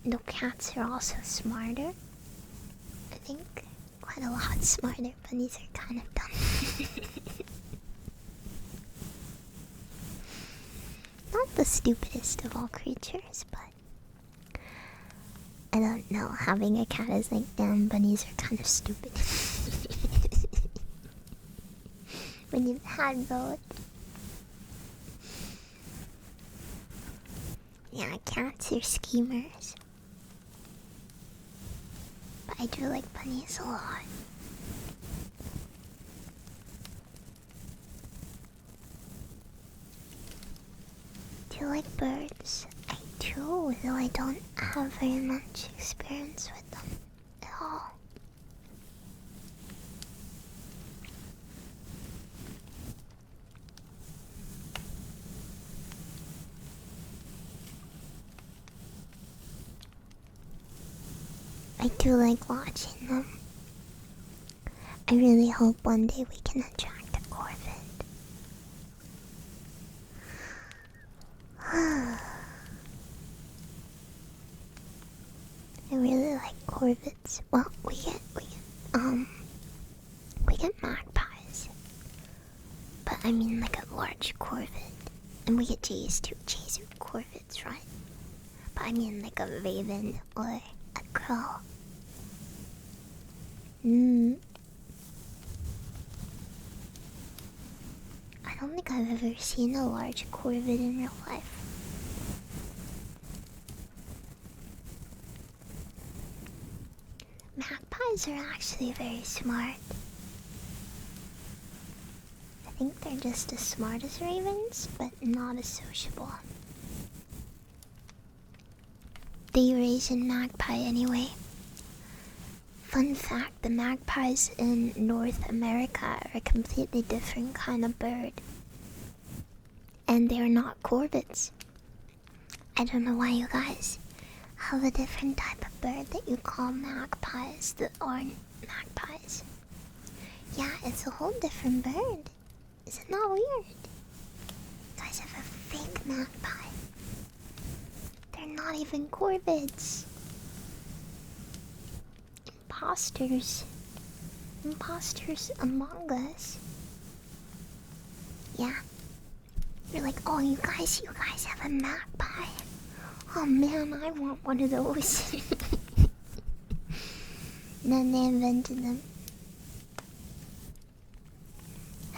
Though cats are also smarter. I think quite a lot smarter. Bunnies are kind of dumb. Not the stupidest of all creatures, but I don't know. Having a cat is like, damn, bunnies are kind of stupid. When you've had both. Yeah, cats are schemers. But I do like bunnies a lot. Do you like birds? I do, though I don't have very much experience with them at all. I do like watching them. I really hope one day we can attract a corvid. I really like corvids. Well, we get magpies. But I mean like a large corvid. And we get jays too. Jays are corvids, right? But I mean like a raven or a crow. I don't think I've ever seen a large corvid in real life. Magpies are actually very smart. I think they're just as smart as ravens, but not as sociable. The Eurasian magpie, anyway. Fun fact, the magpies in North America are a completely different kind of bird. And they're not corvids. I don't know why you guys have a different type of bird that you call magpies that aren't magpies. Yeah, it's a whole different bird. Isn't that weird? You guys have a fake magpie. They're not even corvids. Imposters. Imposters among us. Yeah. You're like, oh, you guys have a magpie. Oh man, I want one of those. And then they invented them.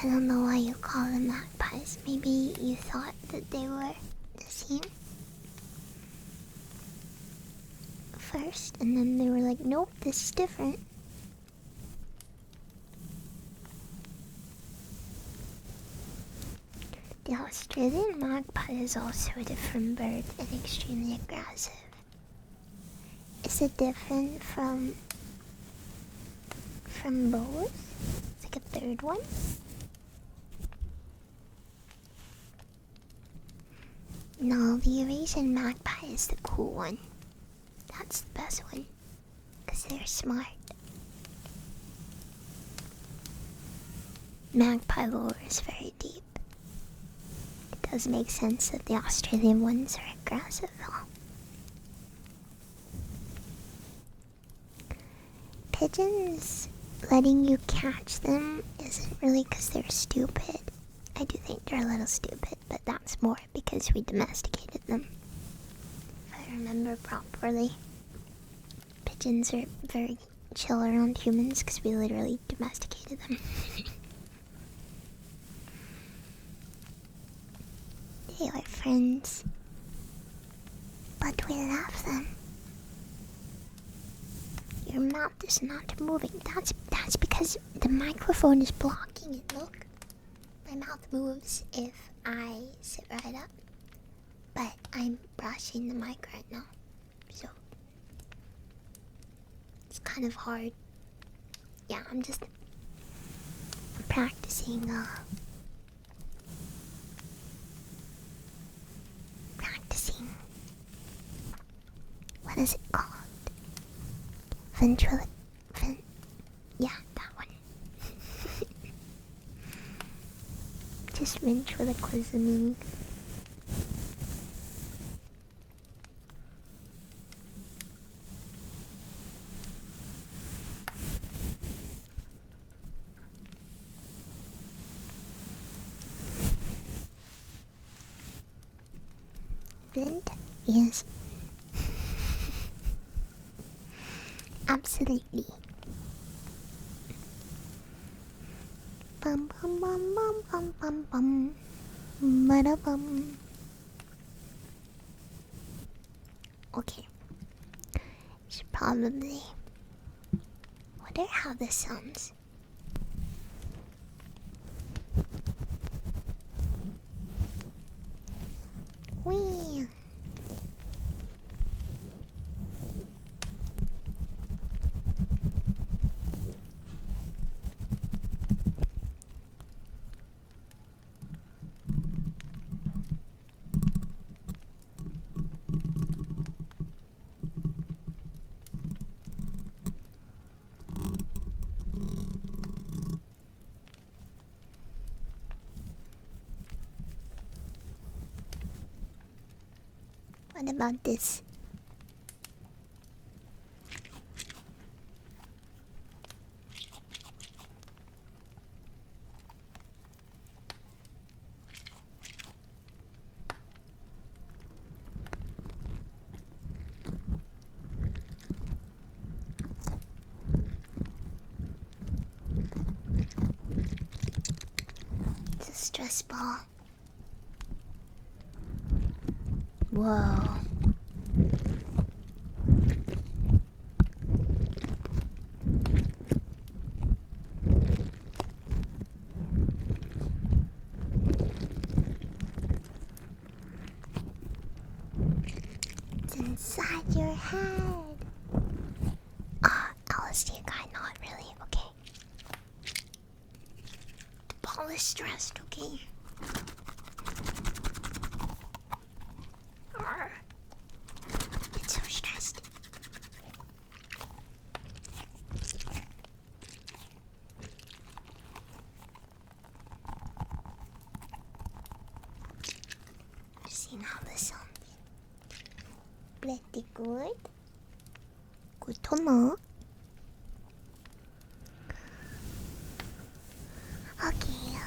I don't know why you call them magpies. Maybe you thought that they were the same first, and then they were like, nope, this is different. The Australian magpie is also a different bird and extremely aggressive. Is it different from both? It's like a third one? No, the Eurasian magpie is the cool one. That's the best one, because they're smart. Magpie lore is very deep. It does make sense that the Australian ones are aggressive, though. Pigeons, letting you catch them isn't really because they're stupid. I do think they're a little stupid, but that's more because we domesticated them. If I remember properly, pigeons are very chill around humans because we literally domesticated them. They are friends, but we love them. Your mouth is not moving. That's because the microphone is blocking it. Look. My mouth moves if I sit right up, but I'm brushing the mic right now, so it's kind of hard. Yeah, I'm just practicing, what is it called? Yeah, that one. Just ventriloquisming. Vent is absolutely. Bum bum bum bum bum bum bum. Ba-da-bum. Okay. Should probably wonder how this sounds. Wee. What about this? It's a stress ball. Whoa. It's inside your head. Ah, LSD guy, not really. Okay. The ball is stressed, okay? It's so stressed. See how this sounds. Pretty good. Good to know. Okay.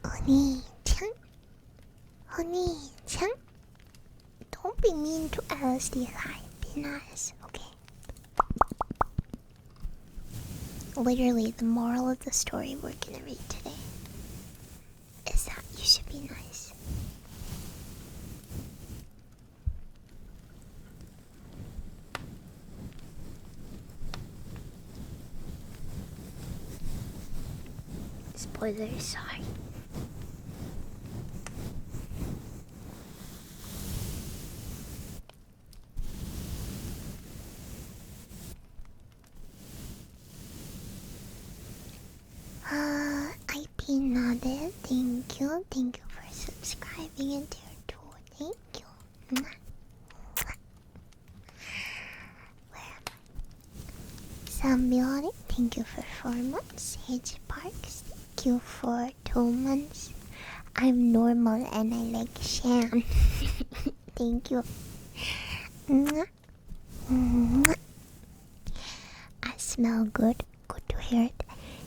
Honey-chan. Honey-chan. Don't be mean to LSD guy. Be nice, okay? Literally, the moral of the story we're gonna read today is that you should be nice. Spoilers, sorry. IP nodded. Thank you. Thank you for subscribing into your tool. Thank you. Where am I? Symbiotic, thank you for 4 months. H Parks, thank you for 2 months. I'm normal and I like Shan. Thank you. I smell good. Good to hear it.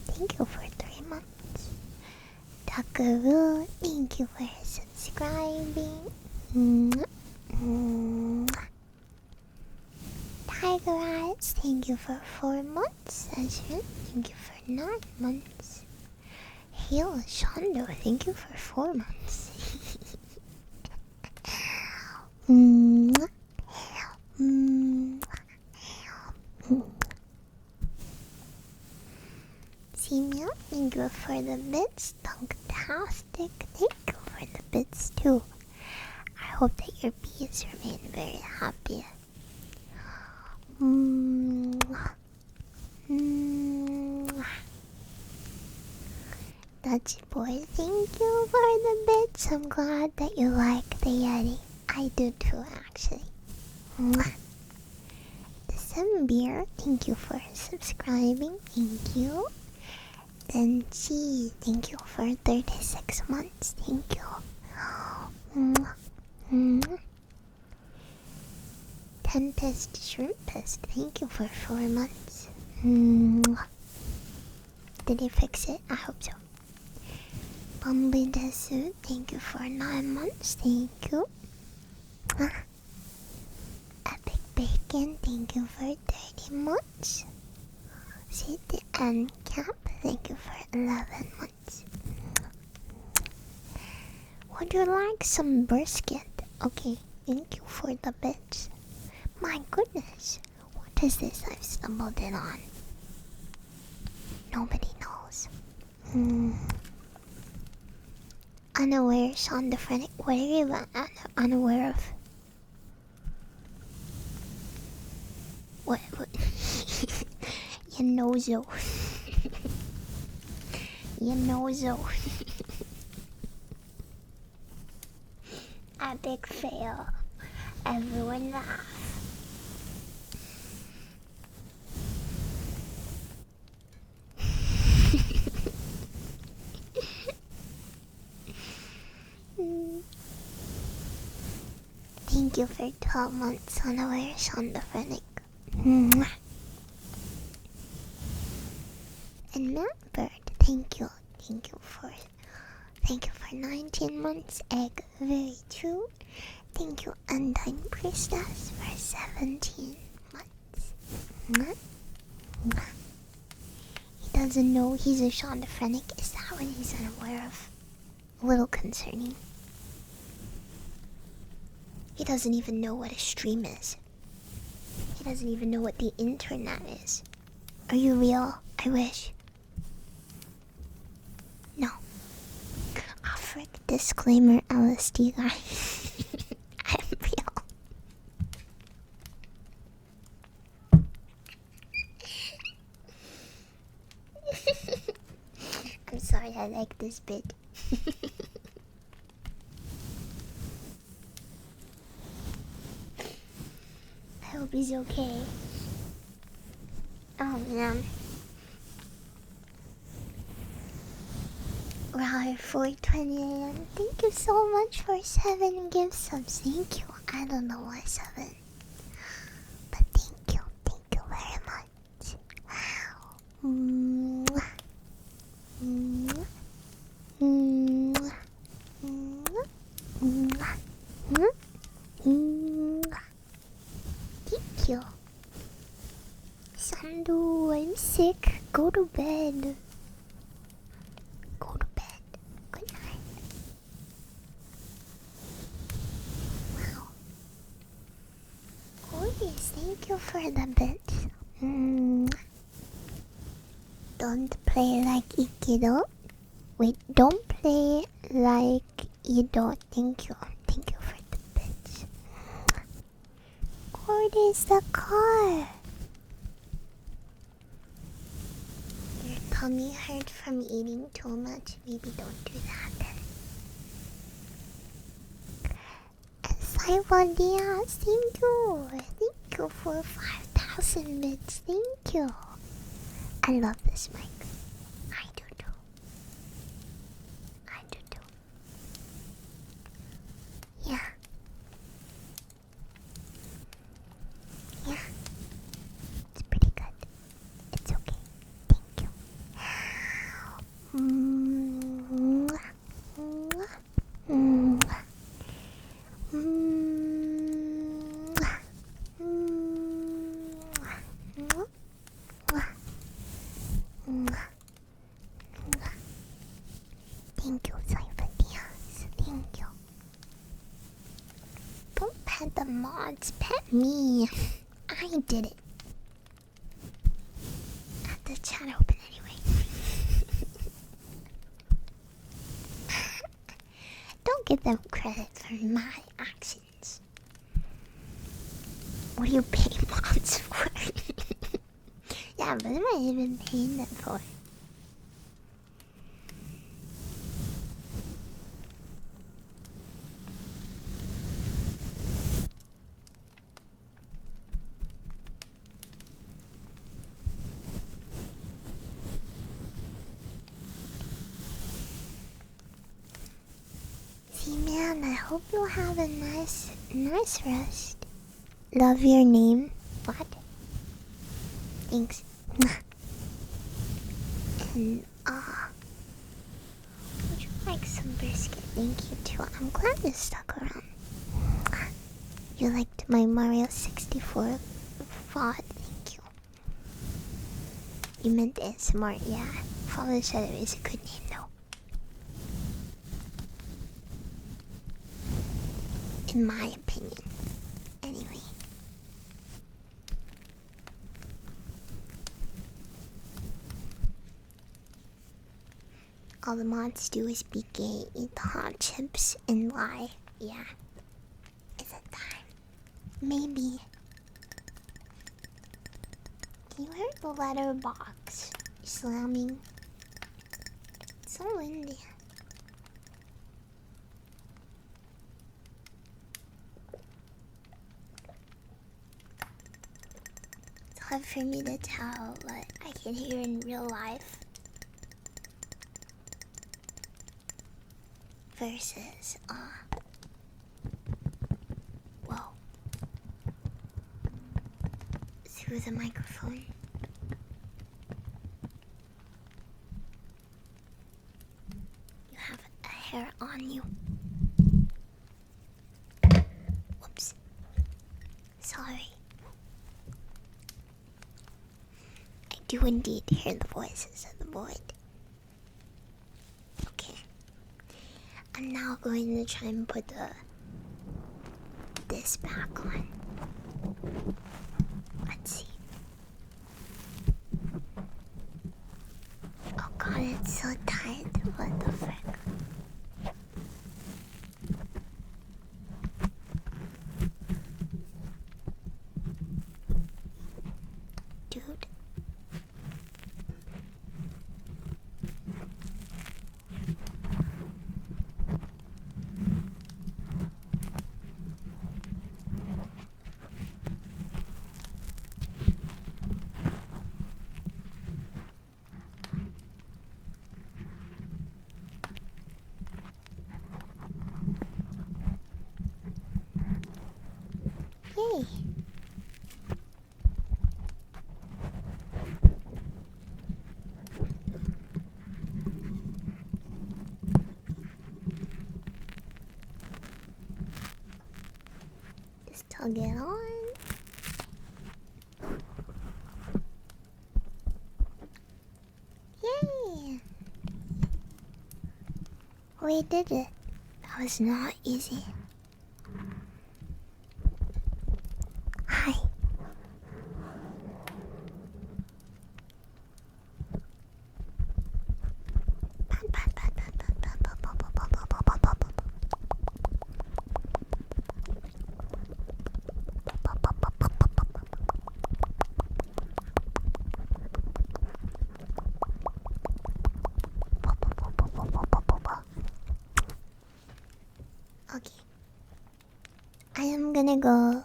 Thank you for 3 months. Takaru, thank you for subscribing. Tiger Eyes, thank you for 4 months. Ashwin, thank you for 9 months. Hail Shondo, thank you for 4 months. Simia, thank you for the bits. Fantastic, thank you for the bits too. I hope that your bees remain very happy. Dutchy boy, thank you for the bits. I'm glad that you like the Yeti. I do too, actually. December, thank you for subscribing. Thank you. Benji, thank you for 36 months. Thank you. Tempest Shrimpest, thank you for 4 months. Did he fix it? I hope so. Bumblebee Desu, thank you for 9 months. Thank you. Epic Bacon, thank you for 30 months. City and Camp, thank you for 11 months. Would you like some brisket? Okay, thank you for the bits. My goodness, what is this I've stumbled in on? Nobody knows. Unaware, Shondophrenic, what are you unaware of? What? You know so. You know so. Epic fail. Everyone laugh. Thank you for 12 months unaware, Shonda. Mwah. And Matt Bird, thank you for 19 months, egg, very true. Thank you, Undying Priestess, for 17 months. Mwah. Mwah. He doesn't know he's a Shonda. Is that what he's unaware of? A little concerning. He doesn't even know what a stream is. He doesn't even know what the internet is. Are you real? I wish. No. Ah, frick. Disclaimer, LSD guy. I'm real. I'm sorry, I like this bit. I hope he's okay. Oh man. Wow, 4:20 AM. Thank you so much for 7 gift subs. Thank you. I don't know why 7. But thank you very much. Wow. Mwah. Mwah. Mwah. Mwah. Mwah. Mwah. Mwah. Thank you. Sandu, I'm sick. Go to bed. Go to bed. Good night. Wow. Gorgeous, thank you for the bits. Don't play like Ikido. Wait, don't play like Ido. Thank you. Thank you for the bits. Gorgeous, the car. Your tummy hurt from eating too much. Maybe don't do that then. Cyborg, thank you. Thank you for 5,000 bits. Thank you. I love this mic. I do too. I do too. Yeah. Yeah. It's pretty good. It's okay. Thank you. Mwah. Mwah. Mwah. Thank you, Cyberdias. Thank you. Don't pet the mods, pet me. I did it. Have the chat open anyway. Don't give them credit for my actions. What do you pay mods for? Yeah, but am I even paying them for? See, man, I hope you have a nice rest. Love your name. What? Thanks. And, would you like some brisket? Thank you too. I'm glad you stuck around. You liked my Mario 64 VOD. Thank you. You meant ASMR, yeah. Fallenshadow is a good name though. In my opinion. Anyway. All the mods do is be gay, eat the hot chips, and lie. Yeah. Is it time? Maybe. Can you hear the letterbox slamming? It's so windy. It's hard for me to tell what I can hear in real life versus, well, through the microphone. You have a hair on you. Whoops. Sorry. I do indeed hear the voices of the void. Okay. I'm now going to try and put this back on. Let's see. Oh god, it's so tight. What the frick? Dude. Yay. Just tug it on. Yay! We did it. That was not easy. Hi. Okay. I am gonna go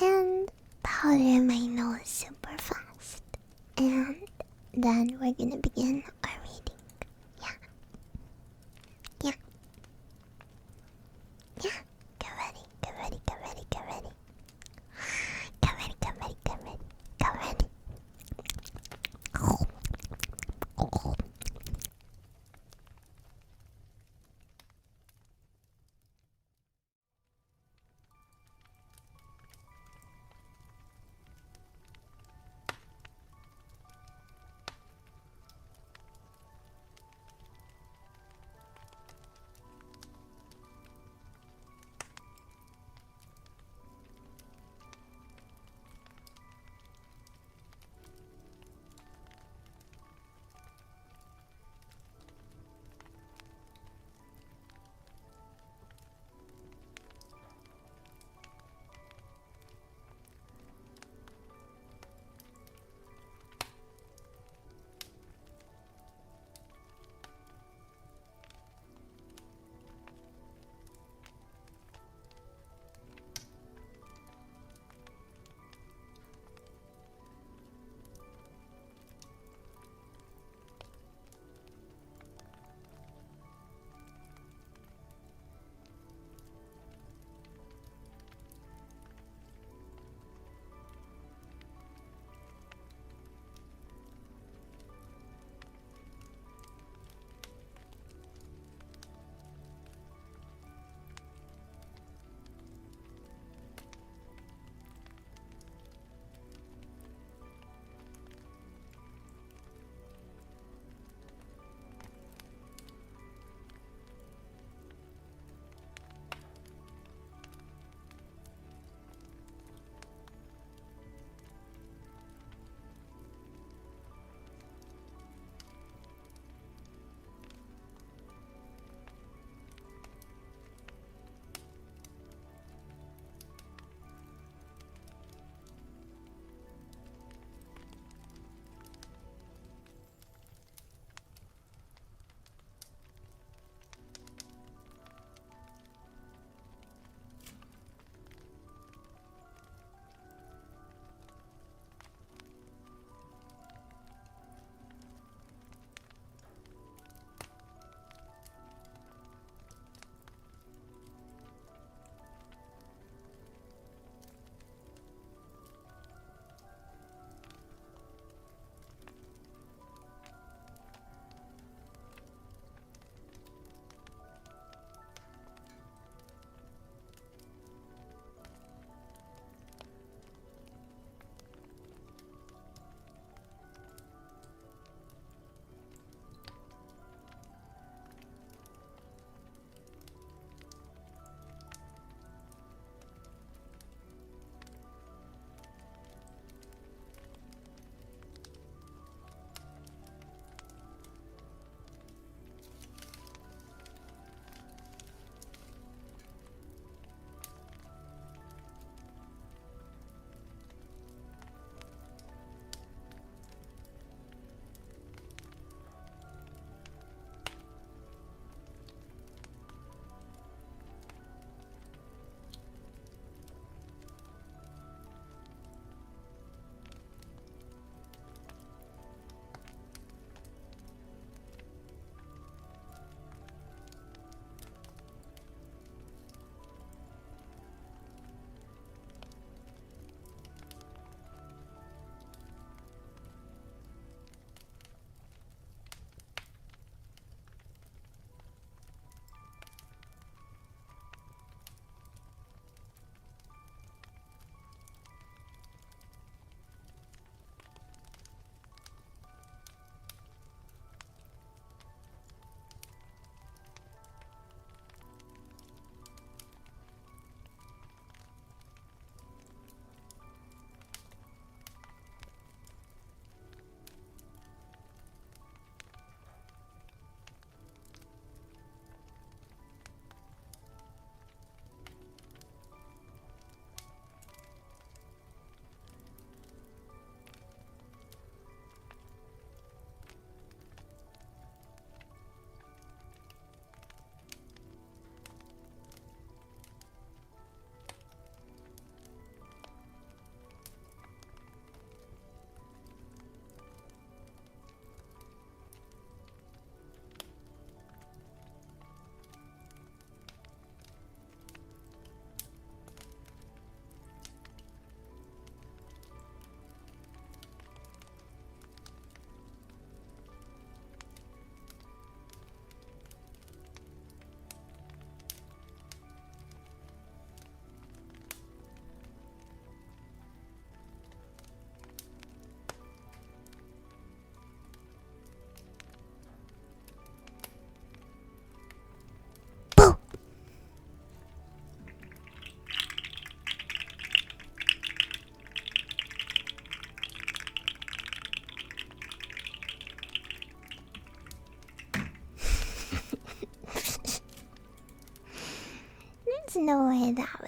and powder my nose super fast. And then we're gonna begin our reading. Yeah. Yeah. Yeah. Get ready, get ready, get ready, get ready. Get ready, get ready, get ready, get ready.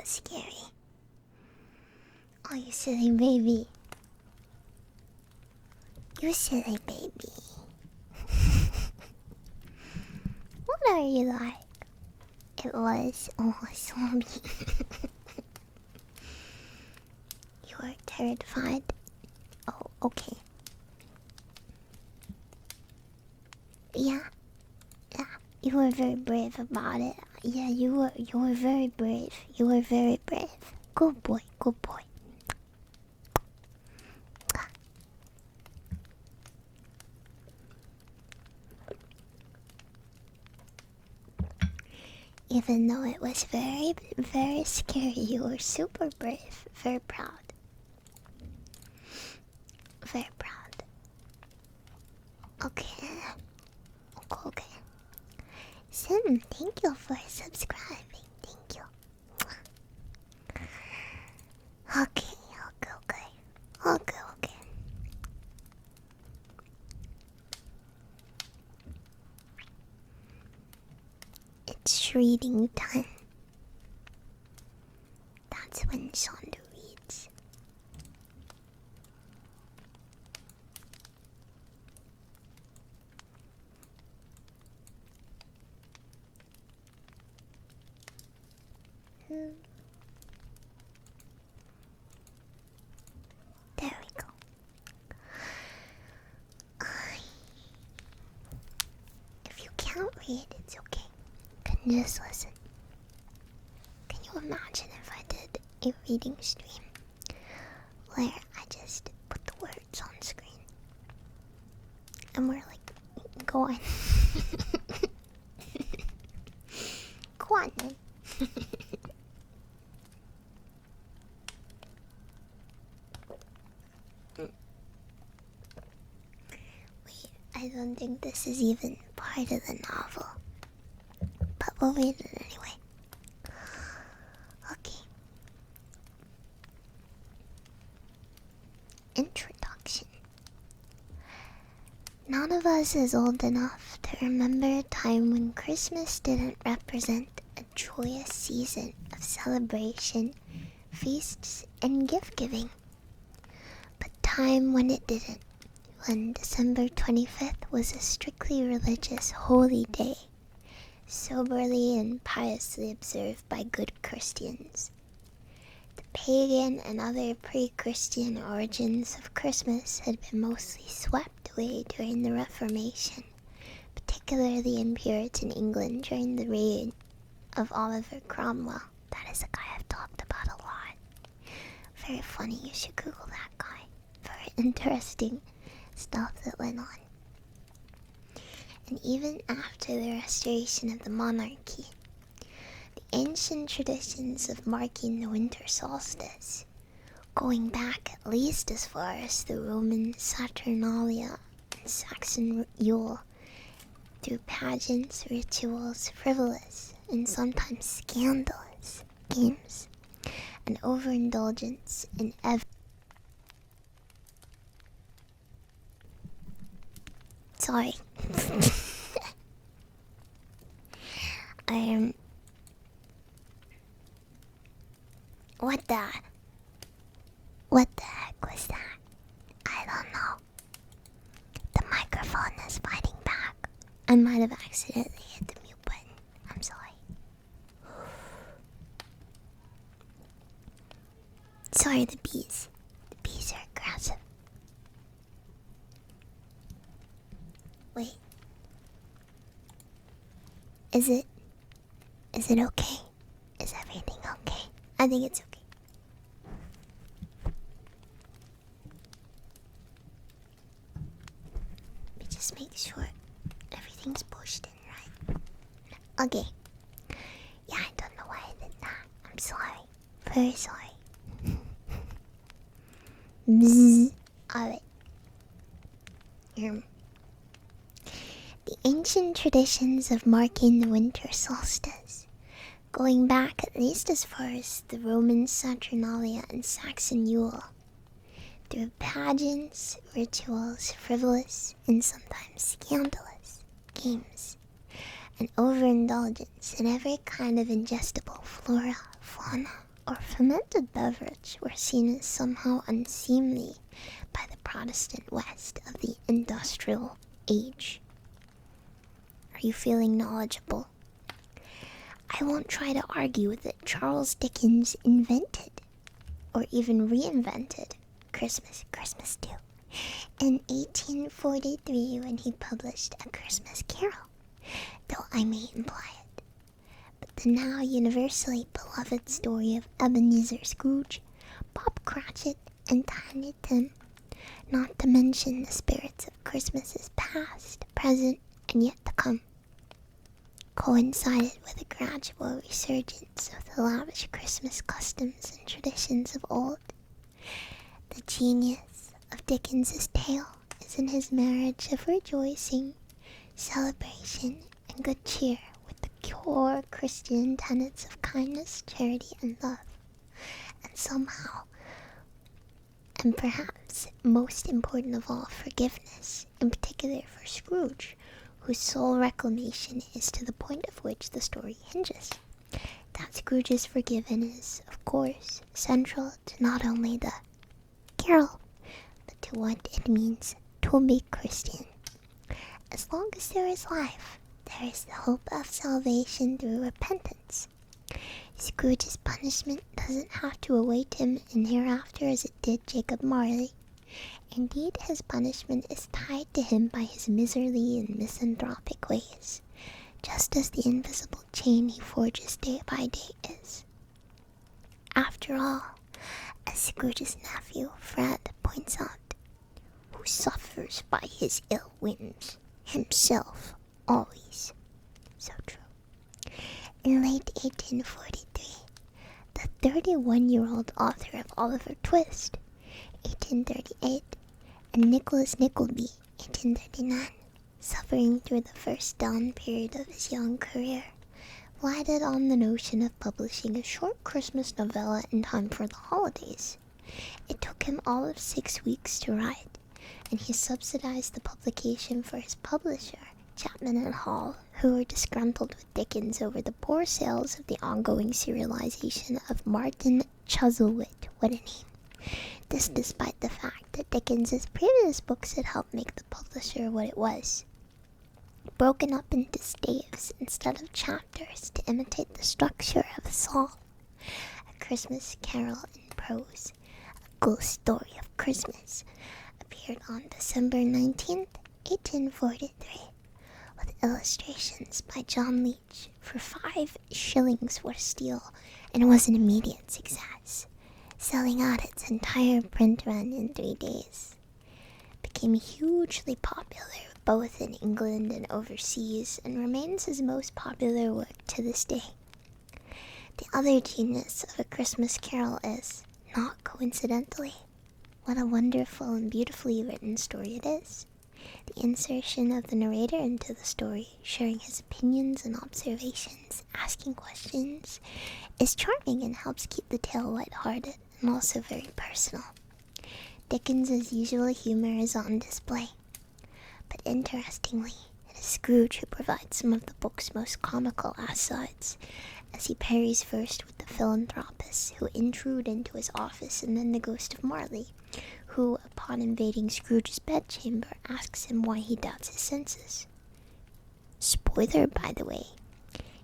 scary. Oh, you silly baby. You silly baby. What are you like? It was. Oh, zombie. You were terrified. Oh, okay. Yeah. Yeah. You were very brave about it. Yeah, you were very brave. You were very brave. Good boy, good boy. Even though it was very, very scary, you were super brave. Very proud. Very proud. Okay. Okay. Sim, thank you for subscribing. Thank you. Okay. It's reading time. That's when Shonda reads. There we go. If you can't read, it's okay. You can just listen. Can you imagine if I did a reading stream where I just put the words on screen and we're like, go on. Go on then. Wait, I don't think this is even part of the novel, but we'll read it anyway. Okay. Introduction. None of us is old enough to remember a time when Christmas didn't represent a joyous season of celebration, feasts, and gift-giving. But time when it didn't, when December 25th was a strictly religious holy day, soberly and piously observed by good Christians. The pagan and other pre-Christian origins of Christmas had been mostly swept away during the Reformation, particularly in Puritan England during the reign of Oliver Cromwell. That is a guy I've talked about a lot. Very funny, you should Google that guy. Very interesting stuff that went on. And even after the restoration of the monarchy, the ancient traditions of marking the winter solstice, going back at least as far as the Roman Saturnalia and Saxon Yule, through pageants, rituals, frivolous, and sometimes scandalous games, and overindulgence in Sorry. What the heck was that? I don't know. The microphone is fighting back. I might have accidentally hit the mute button. I'm sorry. Sorry, the bees. The bees are aggressive. Wait. Is it okay? Is everything okay? I think it's okay. Let me just make sure everything's pushed in right. Okay. Yeah, I don't know why I did that. I'm sorry. Very sorry. Bzzz. Alright. The ancient traditions of marking the winter solstice, going back at least as far as the Roman Saturnalia and Saxon Yule, through pageants, rituals, frivolous, and sometimes scandalous games, and overindulgence in every kind of ingestible flora, fauna, or fermented beverage were seen as somehow unseemly by the Protestant West of the industrial age. Are you feeling knowledgeable? I won't try to argue that Charles Dickens invented, or even reinvented, Christmas too, in 1843 when he published A Christmas Carol, though I may imply it. But the now universally beloved story of Ebenezer Scrooge, Bob Cratchit, and Tiny Tim, not to mention the spirits of Christmases past, present, and yet to come, coincided with a gradual resurgence of the lavish Christmas customs and traditions of old. The genius of Dickens's tale is in his marriage of rejoicing, celebration, and good cheer with the core Christian tenets of kindness, charity, and love. And somehow, and perhaps most important of all, forgiveness, in particular for Scrooge, whose sole reclamation is to the point of which the story hinges. That Scrooge is forgiven is, of course, central to not only the carol, but to what it means to be Christian. As long as there is life, there is the hope of salvation through repentance. Scrooge's punishment doesn't have to await him in hereafter as it did Jacob Marley. Indeed, his punishment is tied to him by his miserly and misanthropic ways, just as the invisible chain he forges day by day is. After all, as Scrooge's nephew Fred points out, who suffers by his ill whims, himself always. So true. In late 1843, the 31-year-old author of Oliver Twist, 1838, and Nicholas Nickleby, 1839, suffering through the first dawn period of his young career, lighted on the notion of publishing a short Christmas novella in time for the holidays. It took him all of 6 weeks to write, and he subsidized the publication for his publisher, Chapman and Hall, who were disgruntled with Dickens over the poor sales of the ongoing serialization of Martin Chuzzlewit. What a name. This despite the fact that Dickens's previous books had helped make the publisher what it was, broken up into staves instead of chapters to imitate the structure of a song. A Christmas Carol in Prose, a ghost story of Christmas, appeared on December 19th, 1843, with illustrations by John Leech for 5 shillings for steal, and was an immediate success, selling out its entire print run in 3 days. It became hugely popular both in England and overseas, and remains his most popular work to this day. The other genius of A Christmas Carol is, not coincidentally, what a wonderful and beautifully written story it is. The insertion of the narrator into the story, sharing his opinions and observations, asking questions, is charming and helps keep the tale lighthearted and also very personal. Dickens's usual humor is on display, but interestingly, it is Scrooge who provides some of the book's most comical asides, as he parries first with the philanthropists who intrude into his office, and then the ghost of Marley, who, upon invading Scrooge's bedchamber, asks him why he doubts his senses. Spoiler, by the way,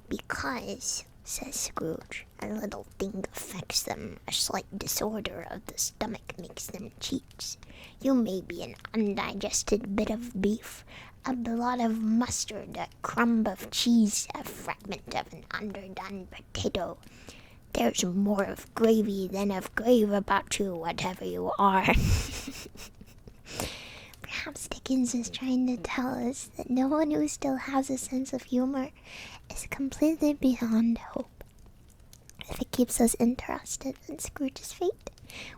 because, says Scrooge, a little thing affects them, a slight disorder of the stomach makes them cheats. You may be an undigested bit of beef, a blot of mustard, a crumb of cheese, a fragment of an underdone potato. There's more of gravy than of grave about you, whatever you are. Perhaps Dickens is trying to tell us that no one who still has a sense of humor is completely beyond hope. If it keeps us interested in Scrooge's fate,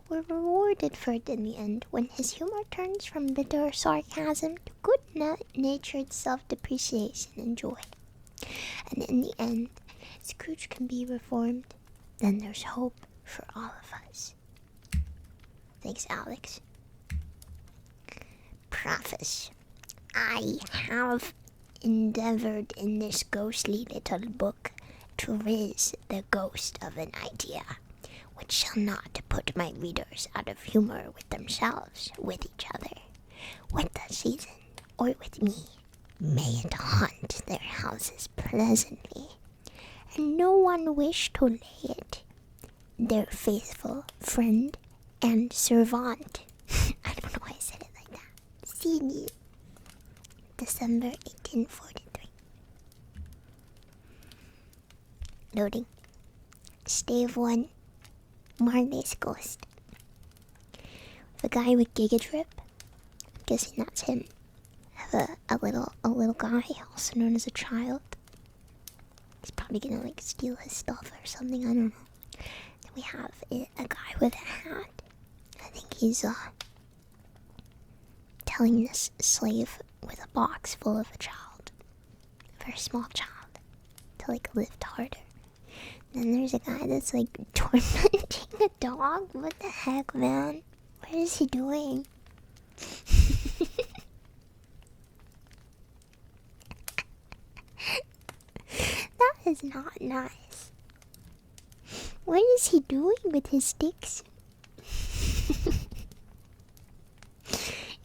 we're rewarded for it in the end when his humor turns from bitter sarcasm to good-natured self-depreciation and joy. And in the end, Scrooge can be reformed. Then there's hope for all of us. Thanks, Alex. Preface. I have endeavored in this ghostly little book to raise the ghost of an idea, which shall not put my readers out of humor with themselves, with each other, with the season, or with me. May it haunt their houses pleasantly, and no one wish to lay it. Their faithful friend and servant. I don't know why I said it like that. CD. December 1843. Loading. Stave 1. Marley's Ghost. The guy with Giga Drip. I'm guessing that's him. Have a little guy, also known as a child. He's probably gonna like steal his stuff or something, I don't know. Then we have a guy with a hat. I think he's telling this slave with a box full of a child, a very small child, to like lift harder. Then there's a guy that's like tormenting a dog. What the heck, man? What is he doing? That is not nice. What is he doing with his sticks?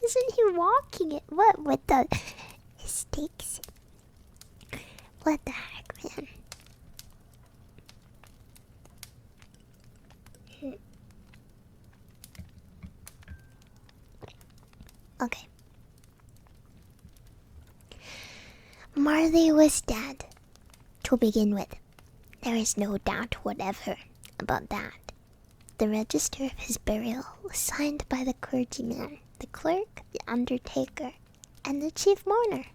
Isn't he walking it? What with the sticks? What the heck, man? Okay. Marley was dead. To begin with, there is no doubt whatever about that. The register of his burial was signed by the clergyman, the clerk, the undertaker, and the chief mourner.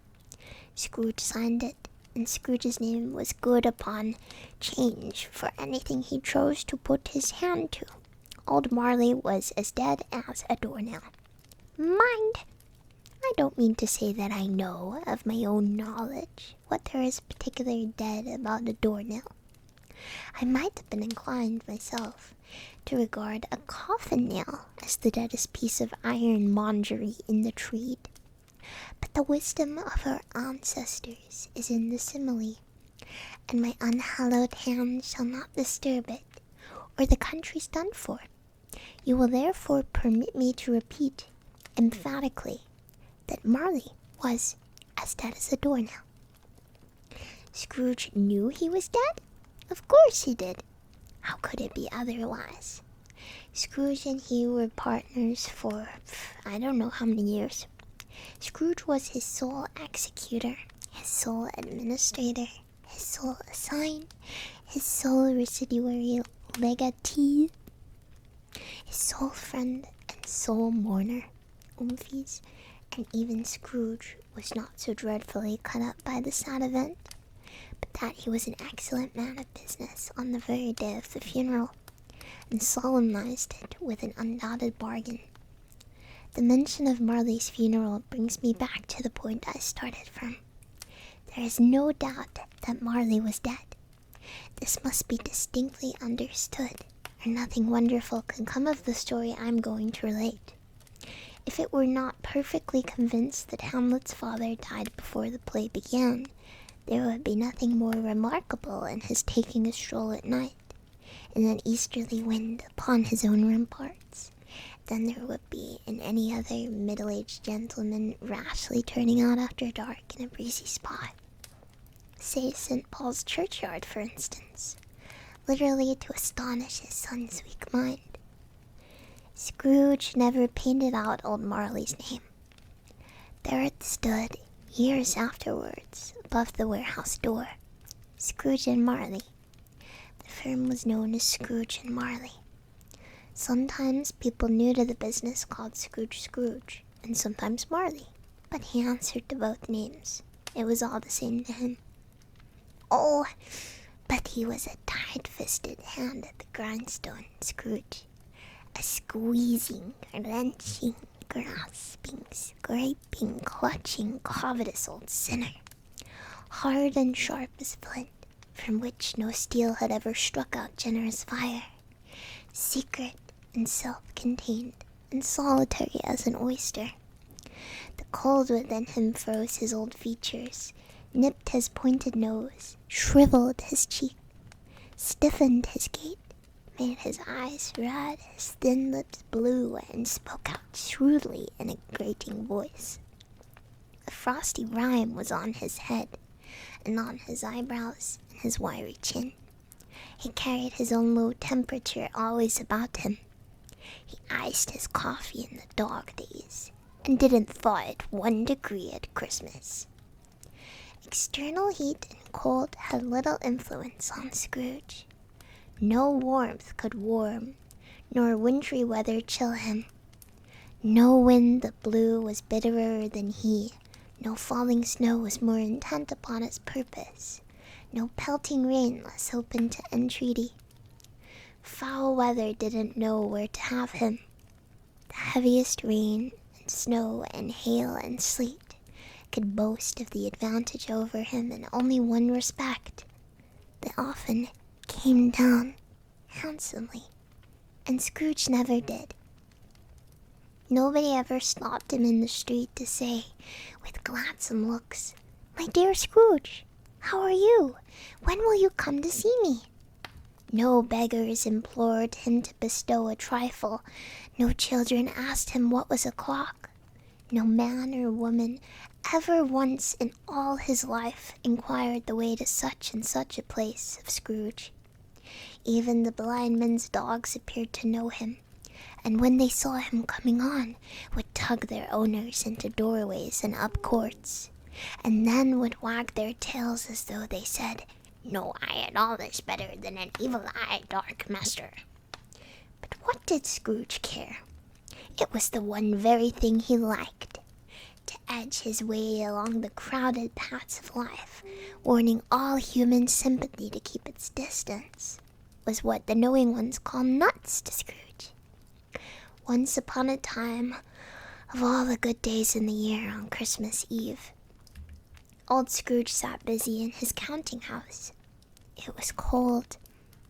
Scrooge signed it, and Scrooge's name was good upon change for anything he chose to put his hand to. Old Marley was as dead as a doornail. Mind, I don't mean to say that I know of my own knowledge what there is particularly dead about a doornail. I might have been inclined myself to regard a coffin nail as the deadest piece of ironmongery in the trade. But the wisdom of our ancestors is in the simile, and my unhallowed hand shall not disturb it, or the country's done for. You will therefore permit me to repeat emphatically that Marley was as dead as a doornail. Scrooge knew he was dead? Of course he did. How could it be otherwise? Scrooge and he were partners for I don't know how many years. Scrooge was his sole executor, his sole administrator, his sole assign, his sole residuary legatee, his sole friend and sole mourner. Umphys, and even Scrooge was not so dreadfully cut up by the sad event, but that he was an excellent man of business on the very day of the funeral, and solemnized it with an undoubted bargain. The mention of Marley's funeral brings me back to the point I started from. There is no doubt that Marley was dead. This must be distinctly understood, or nothing wonderful can come of the story I'm going to relate. If it were not perfectly convinced that Hamlet's father died before the play began, there would be nothing more remarkable in his taking a stroll at night, in an easterly wind upon his own ramparts, than there would be in any other middle-aged gentleman rashly turning out after dark in a breezy spot. Say St. Paul's churchyard, for instance, literally to astonish his son's weak mind. Scrooge never painted out old Marley's name. There it stood, years afterwards, above the warehouse door. Scrooge and Marley. The firm was known as Scrooge and Marley. Sometimes people new to the business called Scrooge, and sometimes Marley, but he answered to both names. It was all the same to him. Oh, but he was a tight-fisted hand at the grindstone, Scrooge. A squeezing, wrenching, grasping, scraping, clutching, covetous old sinner. Hard and sharp as flint, from which no steel had ever struck out generous fire. Secret and self-contained, and solitary as an oyster. The cold within him froze his old features, nipped his pointed nose, shriveled his cheek, stiffened his gait, made his eyes red, his thin lips blue, and spoke out shrewdly in a grating voice. A frosty rime was on his head, and on his eyebrows and his wiry chin. He carried his own low temperature always about him. He iced his coffee in the dog days, and didn't thaw it 1 degree at Christmas. External heat and cold had little influence on Scrooge. No warmth could warm, nor wintry weather chill him. No wind that blew was bitterer than he. No falling snow was more intent upon its purpose. No pelting rain less open to entreaty. Foul weather didn't know where to have him. The heaviest rain and snow and hail and sleet could boast of the advantage over him in only one respect. They often came down handsomely, and Scrooge never did. Nobody ever stopped him in the street to say, with gladsome looks, "My dear Scrooge, how are you? When will you come to see me?" No beggars implored him to bestow a trifle. No children asked him what was o'clock. No man or woman ever once in all his life inquired the way to such and such a place of Scrooge. Even the blind men's dogs appeared to know him, and when they saw him coming on, would tug their owners into doorways and up courts, and then would wag their tails as though they said, "No eye at all is better than an evil-eyed dark master." But what did Scrooge care? It was the one very thing he liked, to edge his way along the crowded paths of life, warning all human sympathy to keep its distance, was what the knowing ones call nuts to Scrooge. Once upon a time, of all the good days in the year on Christmas Eve, old Scrooge sat busy in his counting house. It was cold,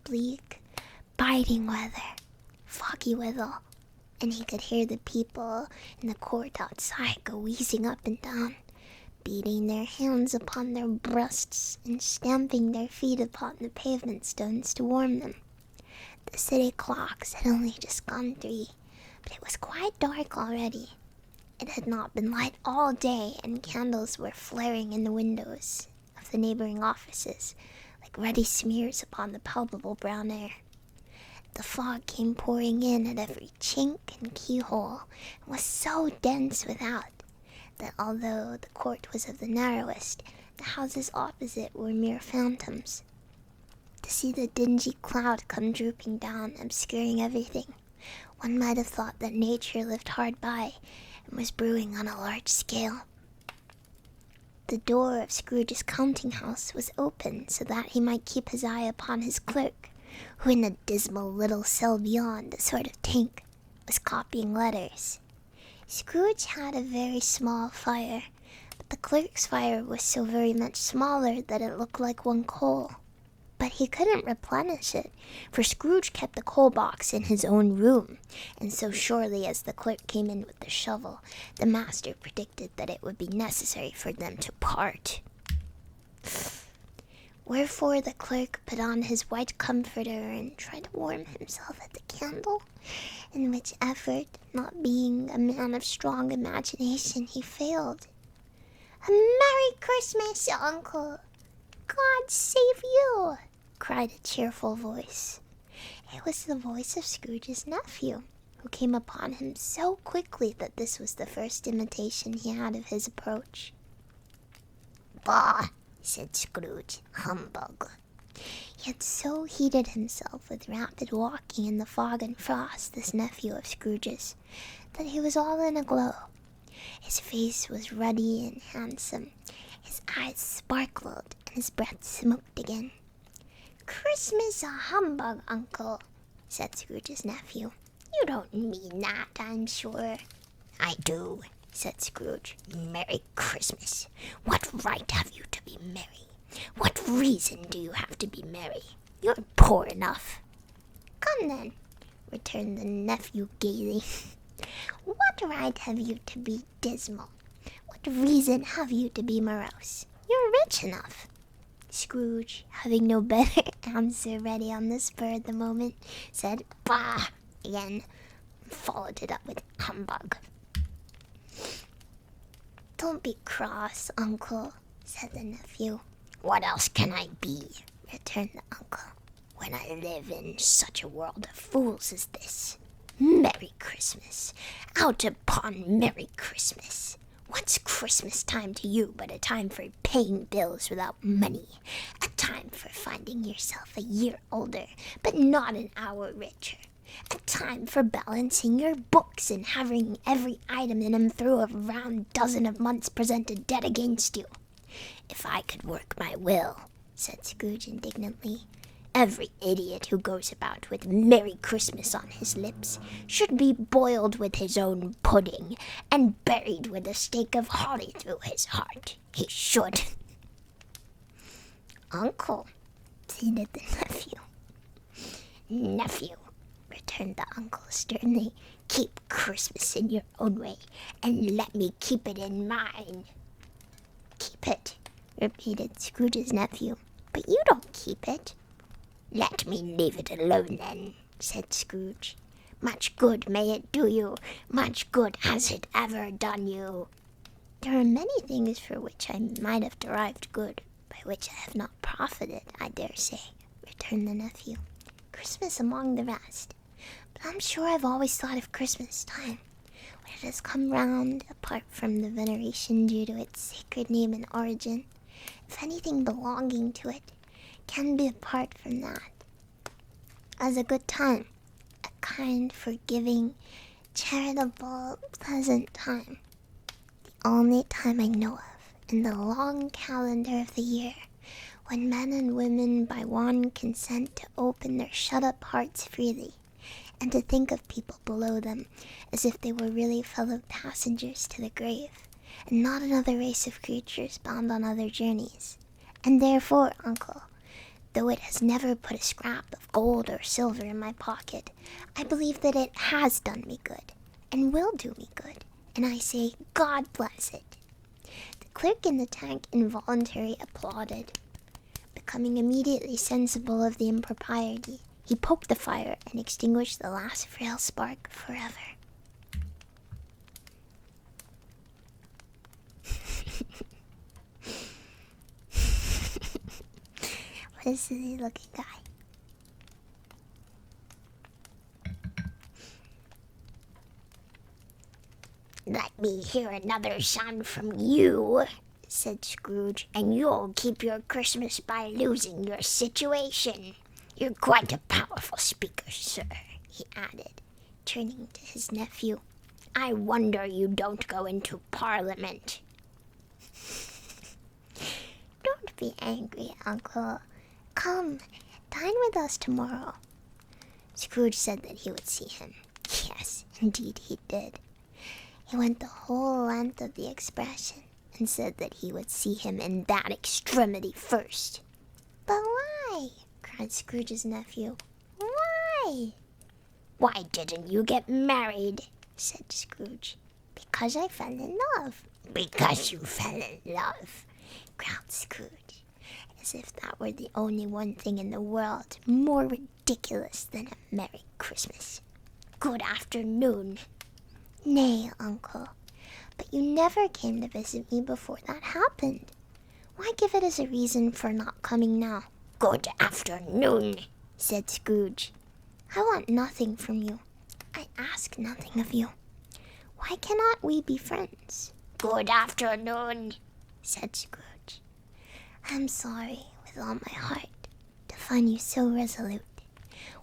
bleak, biting weather, foggy withal, and he could hear the people in the court outside go wheezing up and down, beating their hands upon their breasts and stamping their feet upon the pavement stones to warm them. The city clocks had only just gone 3, but it was quite dark already. It had not been light all day, and candles were flaring in the windows of the neighboring offices, like ruddy smears upon the palpable brown air. The fog came pouring in at every chink and keyhole, and was so dense without that although the court was of the narrowest, the houses opposite were mere phantoms. To see the dingy cloud come drooping down, obscuring everything, one might have thought that nature lived hard by and was brewing on a large scale. The door of Scrooge's counting house was open so that he might keep his eye upon his clerk, who in a dismal little cell beyond, a sort of tank, was copying letters. Scrooge had a very small fire, but the clerk's fire was so very much smaller that it looked like one coal. But he couldn't replenish it, for Scrooge kept the coal box in his own room, and so surely as the clerk came in with the shovel, the master predicted that it would be necessary for them to part. Wherefore the clerk put on his white comforter and tried to warm himself at the candle, in which effort, not being a man of strong imagination, he failed. "A Merry Christmas, Uncle! God save you!" cried a cheerful voice. It was the voice of Scrooge's nephew, who came upon him so quickly that this was the first imitation he had of his approach. "Bah!" said Scrooge. "Humbug!" He had so heated himself with rapid walking in the fog and frost, this nephew of Scrooge's, that he was all in a glow. His face was ruddy and handsome, his eyes sparkled, and his breath smoked again. "Christmas a humbug, Uncle," said Scrooge's nephew. "You don't mean that, I'm sure." "I do," said Scrooge. "Merry Christmas! What right have you to be merry? What reason do you have to be merry? You're poor enough." "Come then," returned the nephew gaily. "What right have you to be dismal? What reason have you to be morose? You're rich enough." Scrooge, having no better answer ready on the spur of the moment, said, "Bah!" again, and followed it up with humbug. "Don't be cross, Uncle," said the nephew. "What else can I be?" returned the uncle, "when I live in such a world of fools as this? Merry Christmas! Out upon Merry Christmas! What's Christmas time to you but a time for paying bills without money? A time for finding yourself a year older, but not an hour richer. A time for balancing your books and having every item in them through a round dozen of months presented dead against you. If I could work my will," said Scrooge indignantly, "every idiot who goes about with Merry Christmas on his lips should be boiled with his own pudding and buried with a stake of holly through his heart. He should." "Uncle," pleaded the nephew. "Nephew," returned the uncle sternly, "keep Christmas in your own way, and let me keep it in mine." "Keep it," repeated Scrooge's nephew, "but you don't keep it." "Let me leave it alone, then," said Scrooge. "Much good may it do you. Much good has it ever done you." "There are many things for which I might have derived good, by which I have not profited, I dare say," returned the nephew. "Christmas among the rest. But I'm sure I've always thought of Christmas time, when it has come round, apart from the veneration due to its sacred name and origin, if anything belonging to it can be apart from that, as a good time, a kind, forgiving, charitable, pleasant time. The only time I know of in the long calendar of the year when men and women by one consent to open their shut-up hearts freely, and to think of people below them as if they were really fellow passengers to the grave, and not another race of creatures bound on other journeys. And therefore, Uncle, though it has never put a scrap of gold or silver in my pocket, I believe that it has done me good, and will do me good, and I say, God bless it." The clerk in the tank involuntarily applauded. Becoming immediately sensible of the impropriety, he poked the fire and extinguished the last frail spark forever. What a silly looking guy. "Let me hear another sound from you," said Scrooge, "and you'll keep your Christmas by losing your situation. You're quite a powerful speaker, sir," he added, turning to his nephew. "I wonder you don't go into Parliament." "Don't be angry, Uncle. Come, dine with us tomorrow." Scrooge said that he would see him. Yes, indeed he did. He went the whole length of the expression, and said that he would see him in that extremity first. "But why?" cried Scrooge's nephew. "Why?" "Why didn't you get married?" said Scrooge. "Because I fell in love." "Because you fell in love," growled Scrooge, as if that were the only one thing in the world more ridiculous than a Merry Christmas. "Good afternoon." "Nay, Uncle, but you never came to visit me before that happened. Why give it as a reason for not coming now?" "Good afternoon," said Scrooge. "I want nothing from you. I ask nothing of you. Why cannot we be friends?" "Good afternoon," said Scrooge. "I'm sorry, with all my heart, to find you so resolute.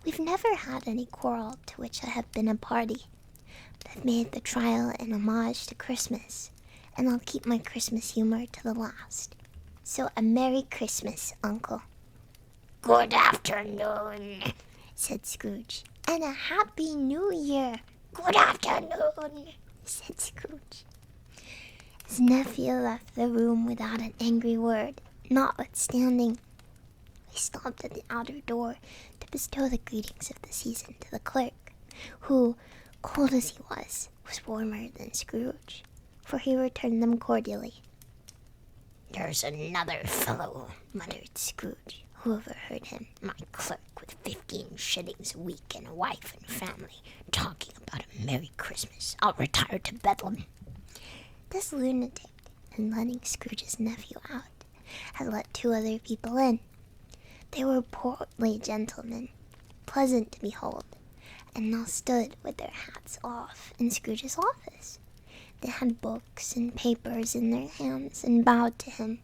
We've never had any quarrel to which I have been a party, but I've made the trial in homage to Christmas, and I'll keep my Christmas humor to the last. So a Merry Christmas, Uncle." "Good afternoon," said Scrooge. "And a Happy New Year." "Good afternoon," said Scrooge. His nephew left the room without an angry word, notwithstanding he stopped at the outer door to bestow the greetings of the season to the clerk, who, cold as he was warmer than Scrooge, for he returned them cordially. "There's another fellow," muttered Scrooge, who overheard him, "my clerk with 15 shillings a week and a wife and family, talking about a Merry Christmas. I'll retire to Bedlam." This lunatic, in letting Scrooge's nephew out, had let 2 other people in. They were portly gentlemen, pleasant to behold, and now stood with their hats off in Scrooge's office. They had books and papers in their hands and bowed to him.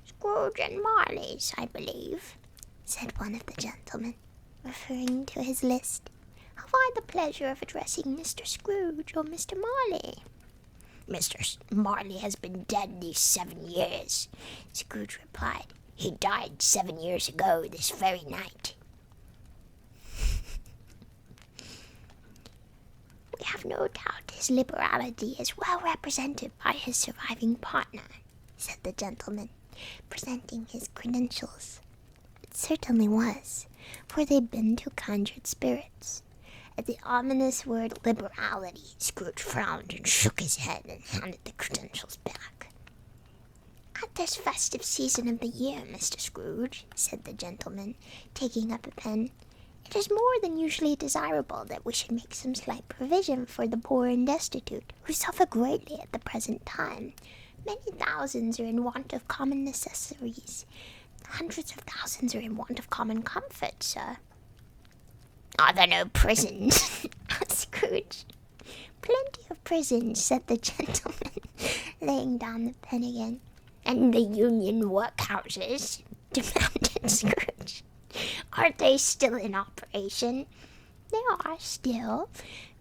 "Scrooge and Marley's, I believe," said one of the gentlemen, referring to his list. "Have I the pleasure of addressing Mr. Scrooge or Mr. Marley?" "Mr. Marley has been dead these 7 years," Scrooge replied. "He died 7 years ago this very night." "We have no doubt his liberality is well represented by his surviving partner," said the gentleman, presenting his credentials. It certainly was, for they'd been 2 kindred spirits. At the ominous word liberality, Scrooge frowned and shook his head and handed the credentials back. "At this festive season of the year, Mr. Scrooge," said the gentleman, taking up a pen, "it is more than usually desirable that we should make some slight provision for the poor and destitute, who suffer greatly at the present time. Many thousands are in want of common necessaries. Hundreds of thousands are in want of common comfort, sir." "Are there no prisons?" asked Scrooge. "Plenty of prisons," said the gentleman, laying down the pen again. "And the Union workhouses?" demanded Scrooge. "Aren't they still in operation?" "They are still,"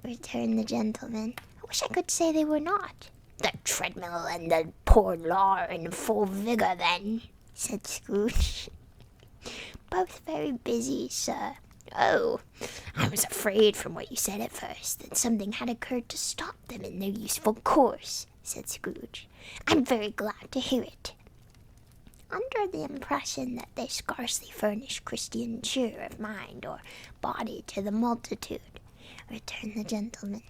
returned the gentleman. "I wish I could say they were not." "The treadmill and the poor law are in full vigor, then?" said Scrooge. "Both very busy, sir." "Oh, I was afraid from what you said at first that something had occurred to stop them in their useful course," said Scrooge. "I'm very glad to hear it." "Under the impression that they scarcely furnish Christian cheer of mind or body to the multitude," returned the gentleman.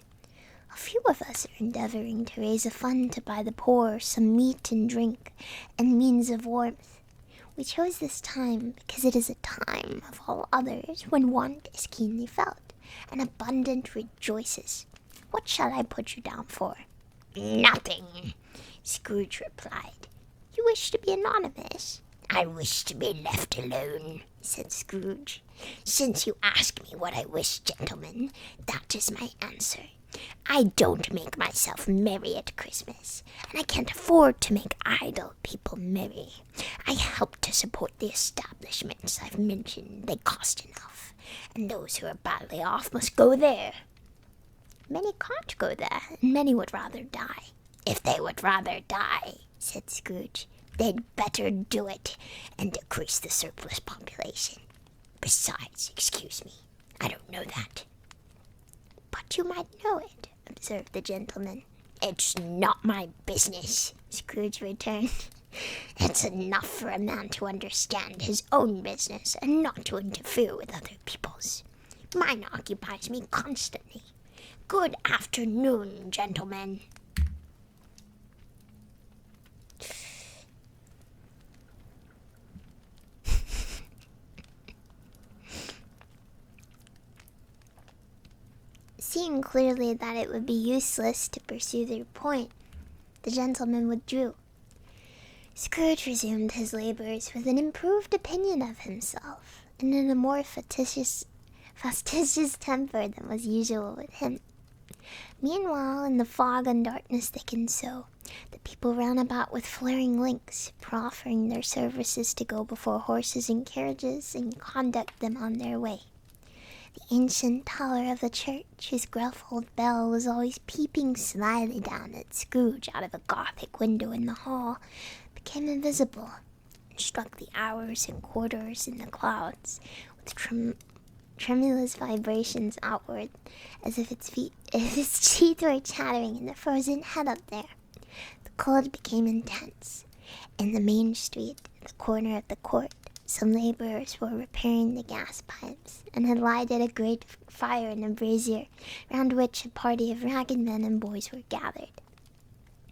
"A few of us are endeavoring to raise a fund to buy the poor some meat and drink and means of warmth. We chose this time because it is a time of all others when want is keenly felt, and abundance rejoices. What shall I put you down for?" "Nothing," Scrooge replied. "You wish to be anonymous?" "I wish to be left alone," said Scrooge. "Since you ask me what I wish, gentlemen, that is my answer. I don't make myself merry at Christmas, and I can't afford to make idle people merry. I help to support the establishments I've mentioned. They cost enough, and those who are badly off must go there." "Many can't go there, and many would rather die." "If they would rather die," said Scrooge, "they'd better do it and decrease the surplus population. Besides, excuse me, I don't know that." "But you might know it," observed the gentleman. "It's not my business," Scrooge returned. "It's enough for a man to understand his own business and not to interfere with other people's. Mine occupies me constantly. Good afternoon, gentlemen." Seeing clearly that it would be useless to pursue their point, the gentleman withdrew. Scrooge resumed his labors with an improved opinion of himself, and in a more fastidious temper than was usual with him. Meanwhile, in the fog and darkness thickened so, the people ran about with flaring links, proffering their services to go before horses and carriages and conduct them on their way. The ancient tower of the church, whose gruff old bell was always peeping slyly down at Scrooge out of a Gothic window in the hall, became invisible, and struck the hours and quarters in the clouds with tremulous vibrations outward, as if its teeth were chattering in the frozen head up there. The cold became intense. In the main street, at the corner of the court, some laborers were repairing the gas pipes, and had lighted a great fire in a brazier, round which a party of ragged men and boys were gathered.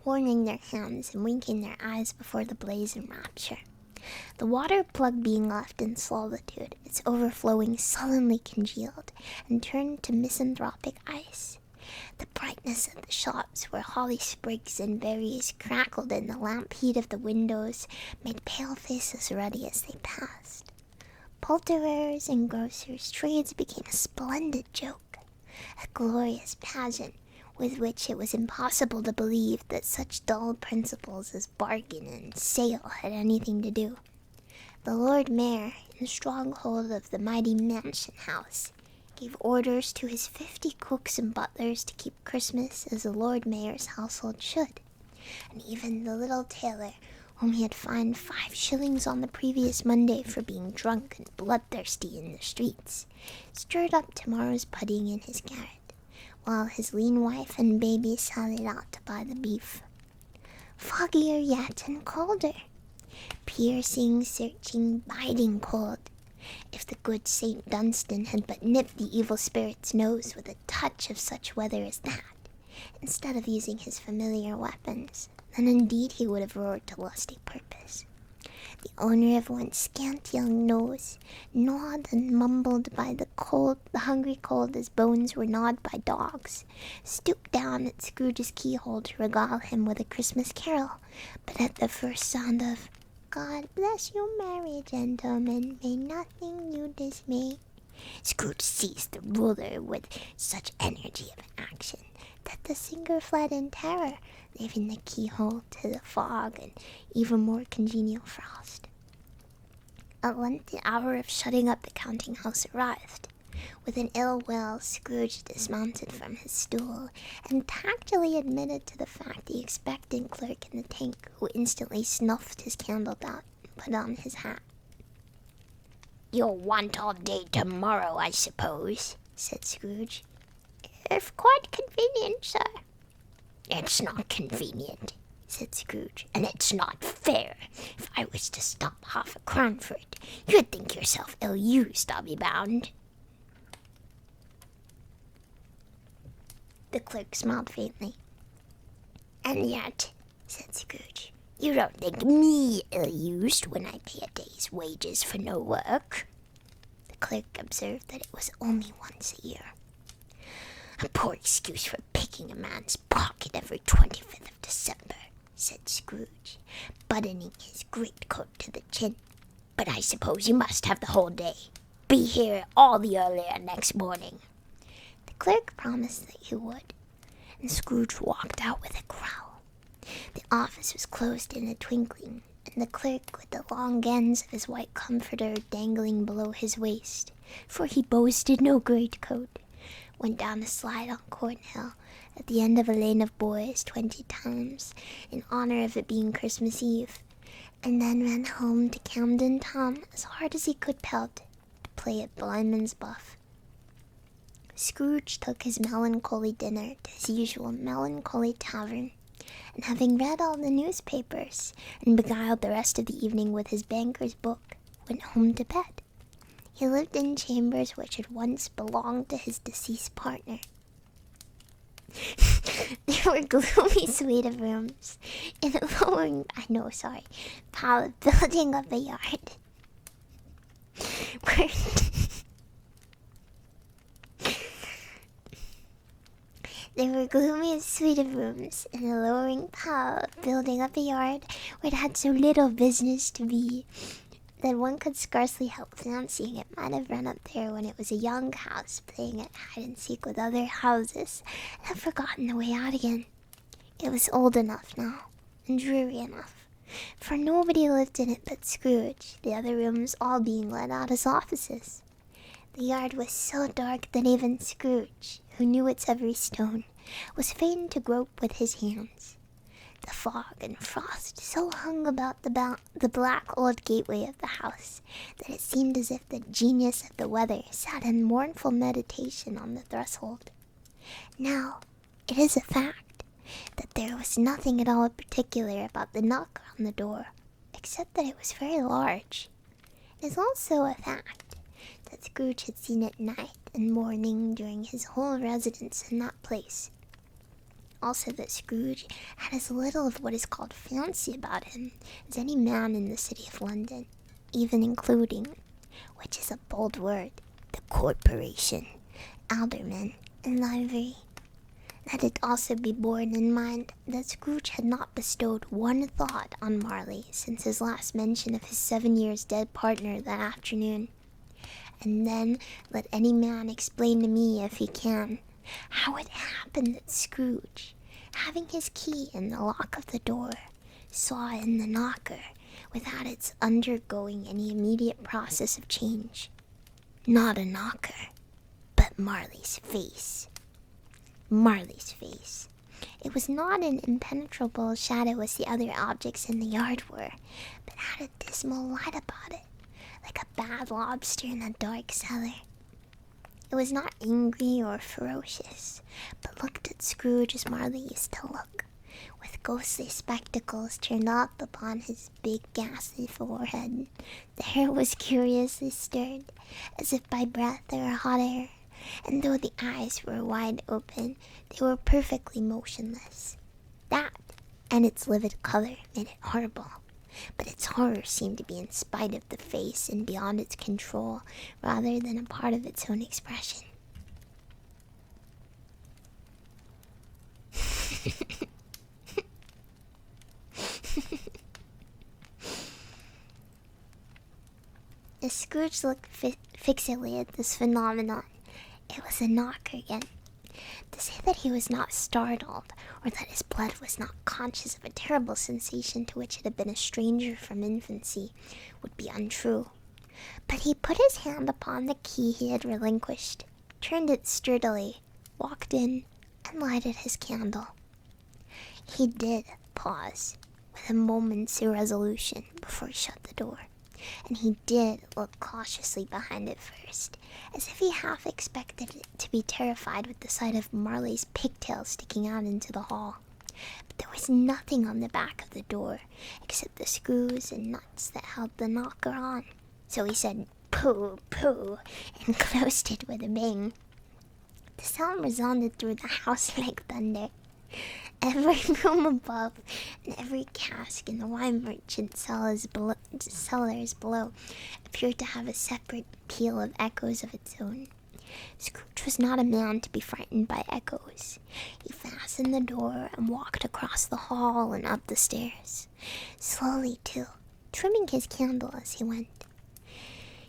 warming their hands and winking their eyes before the blaze in rapture. The water plug being left in solitude, its overflowing sullenly congealed and turned to misanthropic ice. The brightness of the shops where holly sprigs and berries crackled in the lamp heat of the windows made pale faces ruddy as they passed. Poulterers and grocers' trades became a splendid joke, a glorious pageant with which it was impossible to believe that such dull principles as bargain and sale had anything to do. The Lord Mayor, in stronghold of the mighty mansion house, gave orders to his 50 cooks and butlers to keep Christmas as the Lord Mayor's household should, and even the little tailor, whom he had fined 5 shillings on the previous Monday for being drunk and bloodthirsty in the streets, stirred up tomorrow's pudding in his garret, while his lean wife and baby sallied out to buy the beef. Foggier yet and colder. Piercing, searching, biting cold. If the good St. Dunstan had but nipped the evil spirit's nose with a touch of such weather as that, instead of using his familiar weapons, then indeed he would have roared to lusty purpose. The owner of one scant young nose, gnawed and mumbled by the hungry cold as bones were gnawed by dogs, stooped down at Scrooge's keyhole to regale him with a Christmas carol, but at the first sound of "God bless you, merry gentlemen, may nothing you dismay," Scrooge seized the ruler with such energy of action that the singer fled in terror, leaving the keyhole to the fog and even more congenial frost. At length the hour of shutting up the counting-house arrived. With an ill will, Scrooge dismounted from his stool, and tactfully admitted to the fact the expectant clerk in the tank, who instantly snuffed his candle out and put on his hat. "You'll want all day tomorrow, I suppose," said Scrooge. "If quite convenient, sir." "It's not convenient," said Scrooge, "and it's not fair. If I was to stop half a crown for it, you'd think yourself ill-used, I'll be bound." The clerk smiled faintly. "And yet," said Scrooge, "you don't think me ill-used when I pay a day's wages for no work?" The clerk observed that it was only once a year. "A poor excuse for picking a man's pocket every 25th of December," said Scrooge, buttoning his greatcoat to the chin. "But I suppose you must have the whole day. Be here all the earlier next morning." The clerk promised that he would, and Scrooge walked out with a growl. The office was closed in a twinkling, and the clerk, with the long ends of his white comforter dangling below his waist, for he boasted no greatcoat, went down a slide on Cornhill at the end of a lane of boys 20 times, in honor of it being Christmas Eve, and then ran home to Camden Town as hard as he could pelt to play at Blindman's Buff. Scrooge took his melancholy dinner to his usual melancholy tavern, and having read all the newspapers and beguiled the rest of the evening with his banker's book, went home to bed. He lived in chambers which had once belonged to his deceased partner. There were gloomy suite of rooms in a pile of building up a yard. There were gloomy suite of rooms in a lowering pile building up a yard where it had so little business to be that one could scarcely help fancying it might have run up there when it was a young house playing at hide-and-seek with other houses and had forgotten the way out again. It was old enough now, and dreary enough, for nobody lived in it but Scrooge, the other rooms all being let out as offices. The yard was so dark that even Scrooge, who knew its every stone, was fain to grope with his hands. The fog and frost so hung about the black old gateway of the house that it seemed as if the genius of the weather sat in mournful meditation on the threshold. Now, it is a fact that there was nothing at all particular about the knocker on the door, except that it was very large. It is also a fact that Scrooge had seen it night and morning during his whole residence in that place. also that Scrooge had as little of what is called fancy about him as any man in the city of London, even including, which is a bold word, the corporation, aldermen, and livery. Let it also be borne in mind that Scrooge had not bestowed one thought on Marley since his last mention of his 7 years dead partner that afternoon. And then let any man explain to me, if he can, how it happened that Scrooge, having his key in the lock of the door, saw in the knocker, without its undergoing any immediate process of change, not a knocker, but Marley's face. Marley's face. It was not an impenetrable shadow as the other objects in the yard were, but had a dismal light about it, like a bad lobster in a dark cellar. It was not angry or ferocious, but looked at Scrooge as Marley used to look, with ghostly spectacles turned up upon his big ghastly forehead. The hair was curiously stirred, as if by breath or hot air, and though the eyes were wide open, they were perfectly motionless. That, and its livid color, made it horrible. But its horror seemed to be in spite of the face and beyond its control, rather than a part of its own expression. As Scrooge looked fixedly at this phenomenon, it was a knock again. To say that he was not startled, or that his blood was not conscious of a terrible sensation to which it had been a stranger from infancy, would be untrue. But he put his hand upon the key he had relinquished, turned it sturdily, walked in, and lighted his candle. He did pause, with a moment's irresolution, before he shut the door, and he did look cautiously behind it first, as if he half expected it to be terrified with the sight of Marley's pigtails sticking out into the hall. But there was nothing on the back of the door, except the screws and nuts that held the knocker on. So he said, "Pooh, pooh," and closed it with a bang. The sound resounded through the house like thunder. Every room above and every cask in the wine merchant cellars below appeared to have a separate peal of echoes of its own. Scrooge was not a man to be frightened by echoes. He fastened the door and walked across the hall and up the stairs, slowly too, trimming his candle as he went.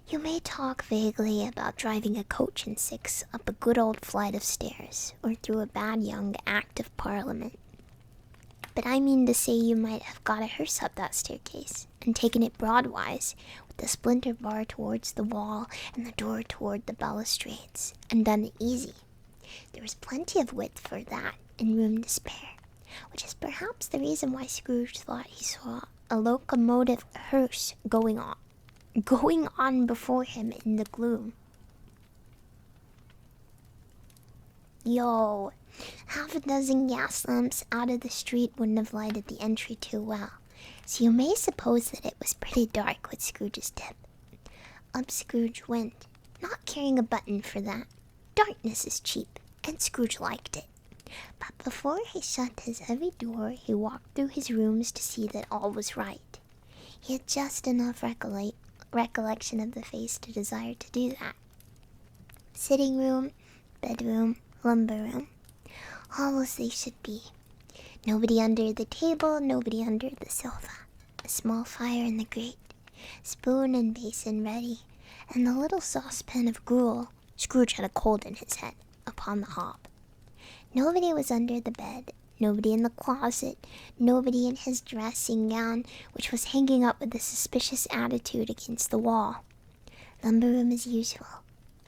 You may talk vaguely about driving a coach and six up a good old flight of stairs, or through a bad young Act of Parliament. But I mean to say you might have got a hearse up that staircase, and taken it broadwise, with the splinter bar towards the wall and the door toward the balustrades, and done it easy. There was plenty of width for that, and room to spare, which is perhaps the reason why Scrooge thought he saw a locomotive hearse going on before him in the gloom. Yo, half a dozen gas lamps out of the street wouldn't have lighted the entry too well, so you may suppose that it was pretty dark with Scrooge's dip. Up Scrooge went, not caring a button for that. Darkness is cheap, and Scrooge liked it. But before he shut his heavy door, he walked through his rooms to see that all was right. He had just enough recollection of the face to desire to do that. Sitting room, bedroom, lumber room, all as they should be. Nobody under the table, nobody under the sofa. A small fire in the grate, spoon and basin ready, and the little saucepan of gruel, Scrooge had a cold in his head, upon the hob. Nobody was under the bed, nobody in the closet, nobody in his dressing gown, which was hanging up with a suspicious attitude against the wall. Lumber room as usual.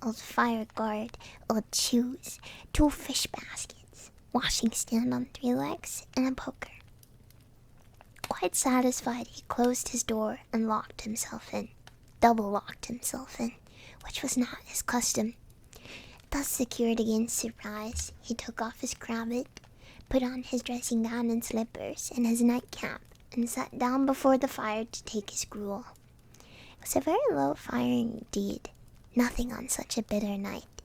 Old fire guard, old shoes, 2 fish baskets, washing stand on 3 legs, and a poker. Quite satisfied, he closed his door and locked himself in. Double-locked himself in, which was not his custom. Thus secured against surprise, he took off his cravat, put on his dressing gown and slippers, and his nightcap, and sat down before the fire to take his gruel. It was a very low fire indeed. Nothing on such a bitter night.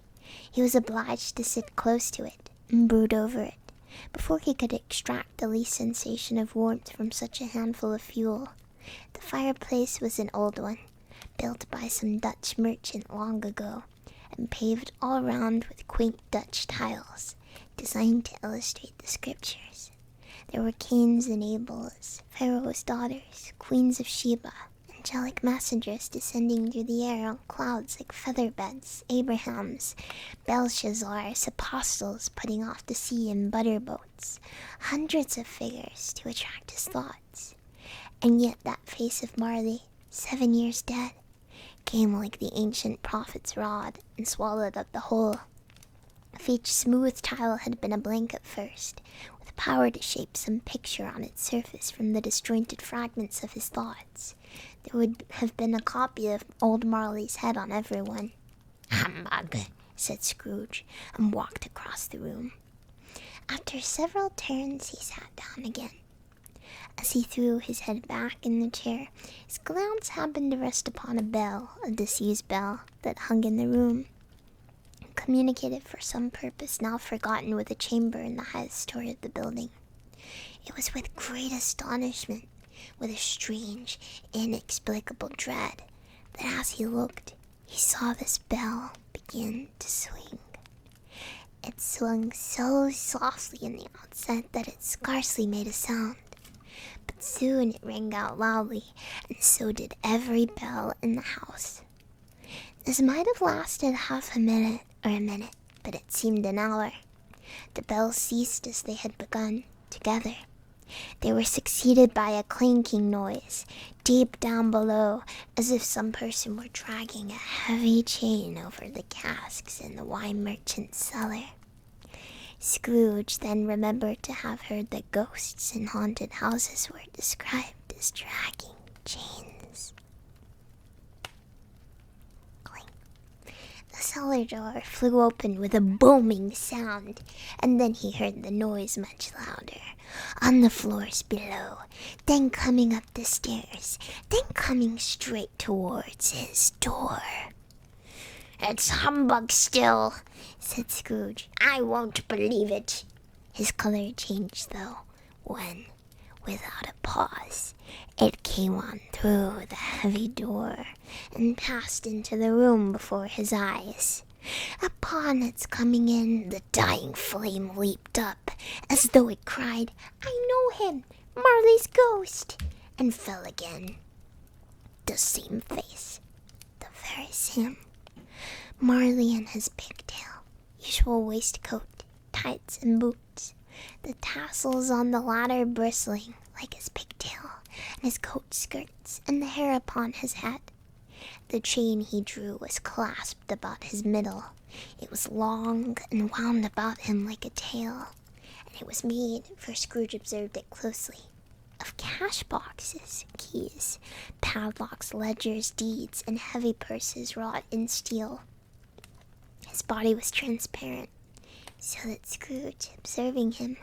He was obliged to sit close to it and brood over it, before he could extract the least sensation of warmth from such a handful of fuel. The fireplace was an old one, built by some Dutch merchant long ago, and paved all round with quaint Dutch tiles, designed to illustrate the scriptures. There were Cains and Abels, Pharaoh's daughters, queens of Sheba, angelic messengers descending through the air on clouds like feather beds, Abrahams, Belshazzars, apostles putting off to sea in butter boats, hundreds of figures to attract his thoughts. And yet that face of Marley, 7 years dead, came like the ancient prophet's rod and swallowed up the whole. If each smooth tile had been a blank at first, with power to shape some picture on its surface from the disjointed fragments of his thoughts, there would have been a copy of old Marley's head on every one. Humbug, Said Scrooge, and walked across the room. After several turns, he sat down again. As he threw his head back in the chair, his glance happened to rest upon a bell, a disused bell, that hung in the room, and communicated for some purpose now forgotten with a chamber in the highest story of the building. It was with great astonishment, with a strange, inexplicable dread, that as he looked, he saw this bell begin to swing. It swung so softly in the outset that it scarcely made a sound. But soon it rang out loudly, and so did every bell in the house. This might have lasted half a minute or a minute, but it seemed an hour. The bells ceased as they had begun, together. They were succeeded by a clanking noise, deep down below, as if some person were dragging a heavy chain over the casks in the wine merchant's cellar. Scrooge then remembered to have heard that ghosts in haunted houses were described as dragging chains. Clink. The cellar door flew open with a booming sound, and then he heard the noise much louder, on the floors below, then coming up the stairs, then coming straight towards his door. it's humbug still, Said Scrooge. I won't believe it. His color changed, though, when, without a pause, it came on through the heavy door and passed into the room before his eyes. Upon its coming in, the dying flame leaped up, as though it cried, "I know him, Marley's ghost," and fell again. The same face, the very same. Marley in his pigtail, usual waistcoat, tights, and boots, the tassels on the latter bristling like his pigtail, and his coat skirts, and the hair upon his head. The chain he drew was clasped about his middle. It was long and wound about him like a tail, and it was made, for Scrooge observed it closely, of cash boxes, keys, padlocks, ledgers, deeds, and heavy purses wrought in steel. His body was transparent, so that Scrooge, observing him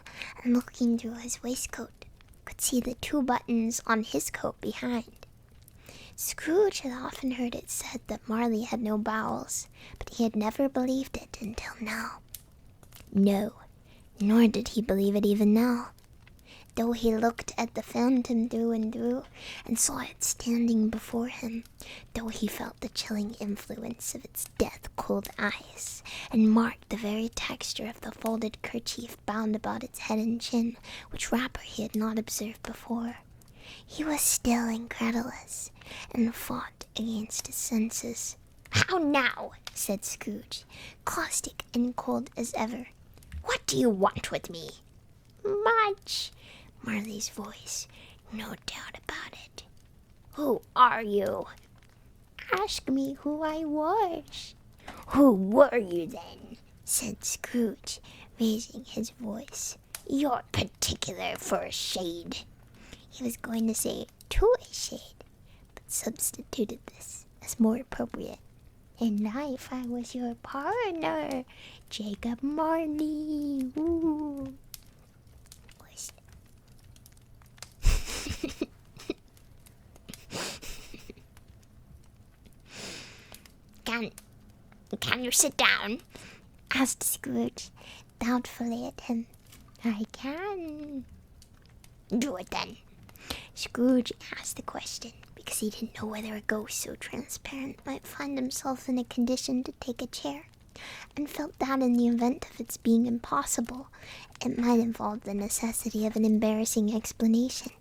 and looking through his waistcoat, could see the 2 buttons on his coat behind. Scrooge had often heard it said that Marley had no bowels, but he had never believed it until now. No, nor did he believe it even now. Though he looked at the phantom through and through, and saw it standing before him, though he felt the chilling influence of its death-cold eyes, and marked the very texture of the folded kerchief bound about its head and chin, which wrapper he had not observed before, he was still incredulous, and fought against his senses. How now? Said Scrooge, caustic and cold as ever. What do you want with me? Much, Marley's voice, no doubt about it. Who are you? Ask me who I was, Who were you then? said Scrooge, raising his voice. You're particular for a shade. He was going to say to a shade, but substituted this as more appropriate. And if I was your partner, Jacob Marley. Ooh. Voice. Can you sit down? Asked Scrooge, doubtfully at him. I can. Do it then. Scrooge asked the question because he didn't know whether a ghost so transparent might find himself in a condition to take a chair, and felt that in the event of its being impossible, it might involve the necessity of an embarrassing explanation.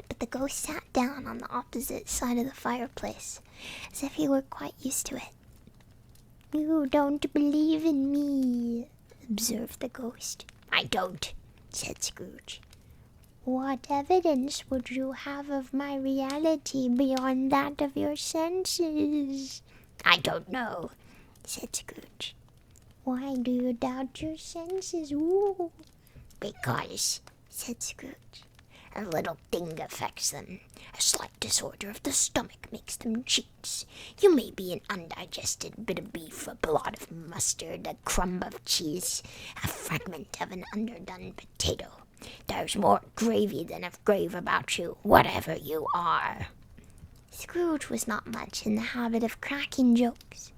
But the ghost sat down on the opposite side of the fireplace, as if he were quite used to it. "You don't believe in me," observed the ghost. "I don't," said Scrooge. "What evidence would you have of my reality beyond that of your senses?" "I don't know," said Scrooge. "Why do you doubt your senses?" Ooh. "Because," said Scrooge, "a little thing affects them. A slight disorder of the stomach makes them cheats. You may be an undigested bit of beef, a blot of mustard, a crumb of cheese, a fragment of an underdone potato. There's more gravy than of grave about you, whatever you are." Scrooge was not much in the habit of cracking jokes,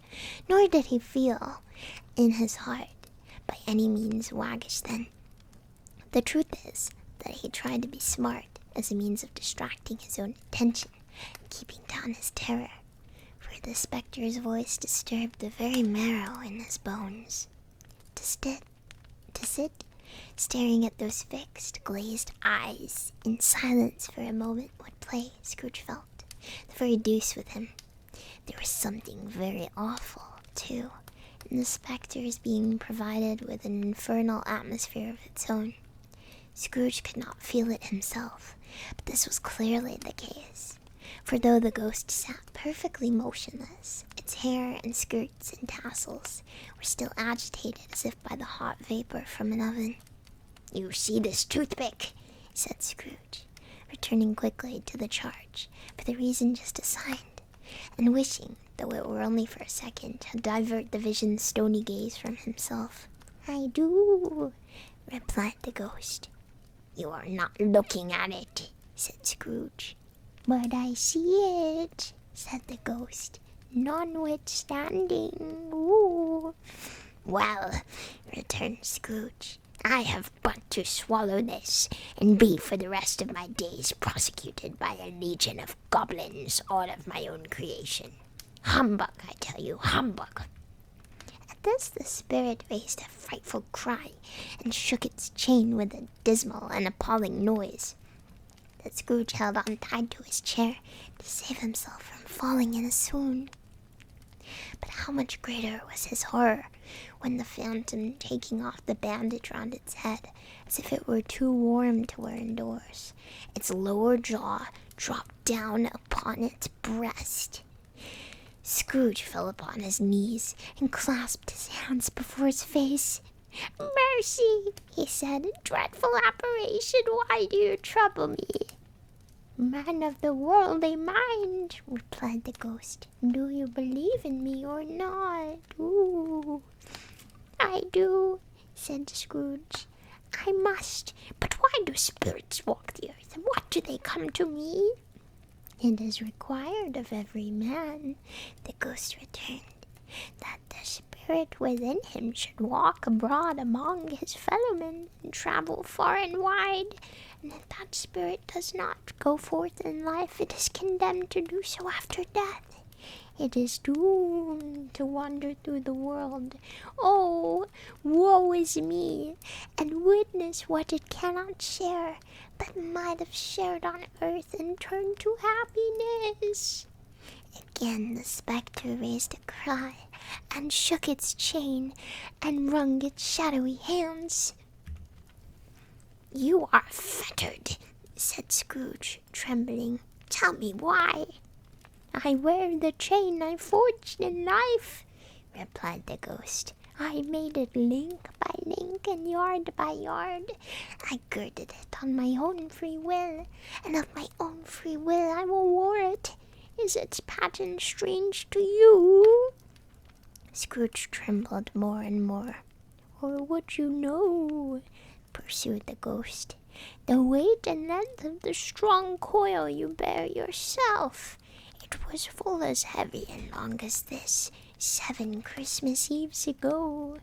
nor did he feel, in his heart, by any means waggish then. The truth is that he tried to be smart as a means of distracting his own attention and keeping down his terror, for the spectre's voice disturbed the very marrow in his bones. To sit staring at those fixed, glazed eyes in silence for a moment would play, Scrooge felt, the very deuce with him. There was something very awful, too, in the spectre's being provided with an infernal atmosphere of its own. Scrooge could not feel it himself, but this was clearly the case, for though the ghost sat perfectly motionless, its hair and skirts and tassels were still agitated as if by the hot vapor from an oven. "You see this toothpick?" said Scrooge, returning quickly to the charge for the reason just assigned, and wishing, though it were only for a second, to divert the vision's stony gaze from himself. "I do," replied the ghost. "You are not looking at it," said Scrooge. "But I see it," said the ghost, "notwithstanding. Ooh." "Well," returned Scrooge, "I have but to swallow this, and be for the rest of my days prosecuted by a legion of goblins, all of my own creation. Humbug, I tell you, humbug!" At this the spirit raised a frightful cry, and shook its chain with a dismal and appalling noise, that Scrooge held on tight to his chair to save himself from falling in a swoon. But how much greater was his horror when the phantom, taking off the bandage round its head, as if it were too warm to wear indoors, its lower jaw dropped down upon its breast. Scrooge fell upon his knees and clasped his hands before his face. "Mercy," he said, "dreadful apparition, why do you trouble me?" "Man of the worldly mind," replied the ghost, "do you believe in me or not?" Ooh. "I do," said Scrooge. "I must. But why do spirits walk the earth? What do they come to me?" "It is required of every man," the ghost returned, "that the spirit within him should walk abroad among his fellowmen and travel far and wide, and if that spirit does not go forth in life, it is condemned to do so after death. It is doomed to wander through the world. Oh, woe is me, and witness what it cannot share, but might have shared on earth and turned to happiness." Again the spectre raised a cry, and shook its chain, and wrung its shadowy hands. "You are fettered," said Scrooge, trembling. "Tell me why." "I wear the chain I forged in life," replied the ghost. "I made it link by link and yard by yard. I girded it on my own free will, and of my own free will I will wear it. Is its pattern strange to you?" Scrooge trembled more and more. "Or would you know," pursued the ghost, "the weight and length of the strong coil you bear yourself? It was full as heavy and long as this, 7 Christmas Eves ago.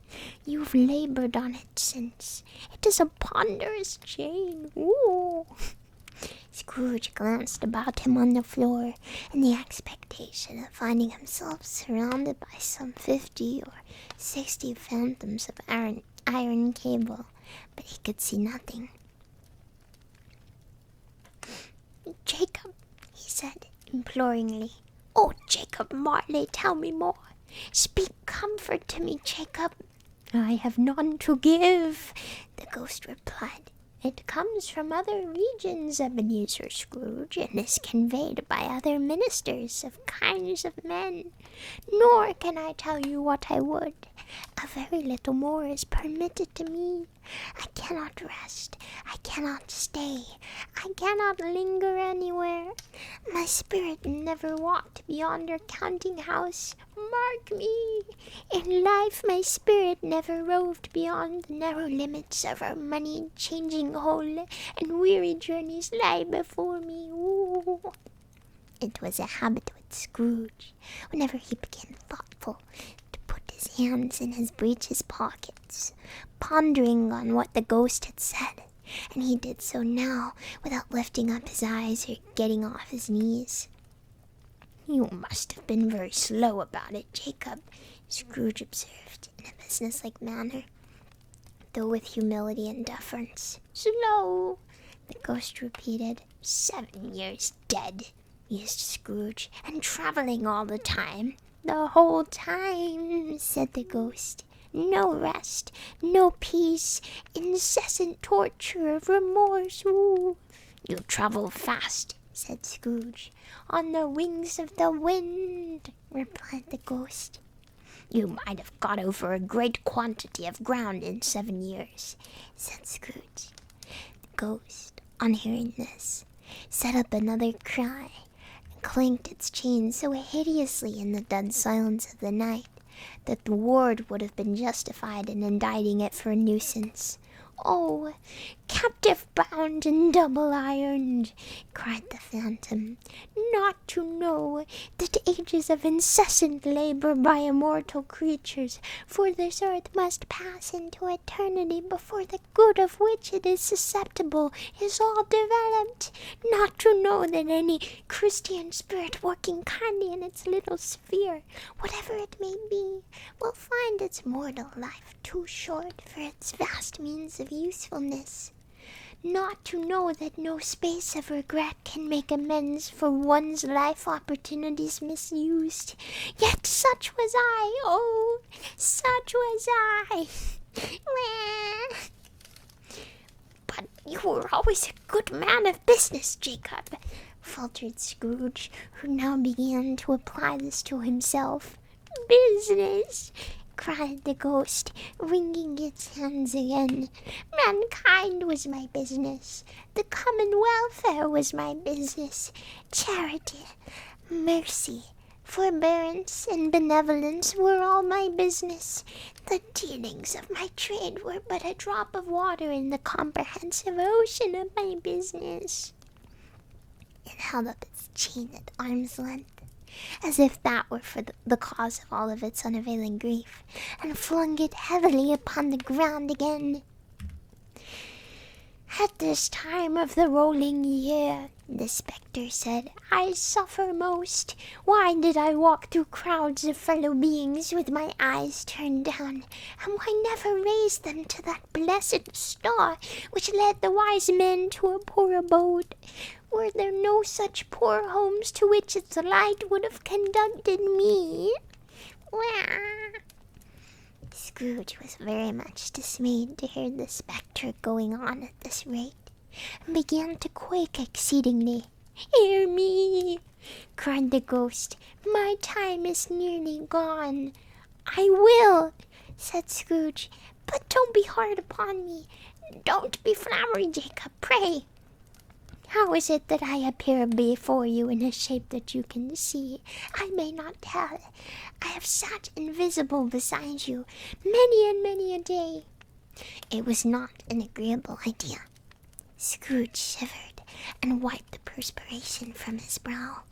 You've labored on it since. It is a ponderous chain. Ooh. Scrooge glanced about him on the floor in the expectation of finding himself surrounded by some 50 or 60 phantoms of iron cable, but he could see nothing. "Jacob," he said imploringly. "Oh, Jacob Marley, tell me more. Speak comfort to me, Jacob." "I have none to give," the ghost replied. "It comes from other regions, Ebenezer Scrooge, and is conveyed by other ministers of kinds of men. Nor can I tell you what I would. A very little more is permitted to me. I cannot rest. I cannot stay. I cannot linger anywhere. My spirit never walked beyond our counting house. Mark me! In life my spirit never roved beyond the narrow limits of our money-changing hole, and weary journeys lie before me." Ooh. It was a habit with Scrooge, whenever he became thoughtful, to put his hands in his breeches pockets, pondering on what the ghost had said, and he did so now without lifting up his eyes or getting off his knees. "You must have been very slow about it, Jacob," Scrooge observed in a businesslike manner, though with humility and deference. "Slow," the ghost repeated. 7 years dead," mused Scrooge, "and traveling all the time." "The whole time," said the ghost. "No rest, no peace, incessant torture of remorse. Ooh." "You travel fast," said Scrooge. "On the wings of the wind," replied the ghost. "You might have got over a great quantity of ground in 7 years," said Scrooge. The ghost, on hearing this, set up another cry, and clanked its chain so hideously in the dead silence of the night that the ward would have been justified in indicting it for a nuisance. "Oh, captive bound and double ironed," cried the phantom, "not to know that ages of incessant labor by immortal creatures for this earth must pass into eternity before the good of which it is susceptible is all developed, not to know that any Christian spirit working kindly in its little sphere, whatever it may be, will find its mortal life too short for its vast means of usefulness, not to know that no space of regret can make amends for one's life opportunities misused. Yet such was I, oh, such was I." "But you were always a good man of business, Jacob," faltered Scrooge, who now began to apply this to himself. "Business!" cried the ghost, wringing its hands again. "Mankind was my business. The common welfare was my business. Charity, mercy, forbearance, and benevolence were all my business. The dealings of my trade were but a drop of water in the comprehensive ocean of my business." It held up its chain at arm's length, as if that were for the cause of all of its unavailing grief, and flung it heavily upon the ground again. "At this time of the rolling year," the spectre said, "I suffer most. Why did I walk through crowds of fellow beings with my eyes turned down, and why never raise them to that blessed star which led the wise men to a poor abode? Were there no such poor homes to which its light would have conducted me?" Scrooge was very much dismayed to hear the spectre going on at this rate, and began to quake exceedingly. "Hear me!" cried the ghost. "My time is nearly gone." "I will," said Scrooge, "but don't be hard upon me. Don't be flowery, Jacob, pray. How is it that I appear before you in a shape that you can see? I may not tell. I have sat invisible beside you many and many a day." It was not an agreeable idea. Scrooge shivered and wiped the perspiration from his brow.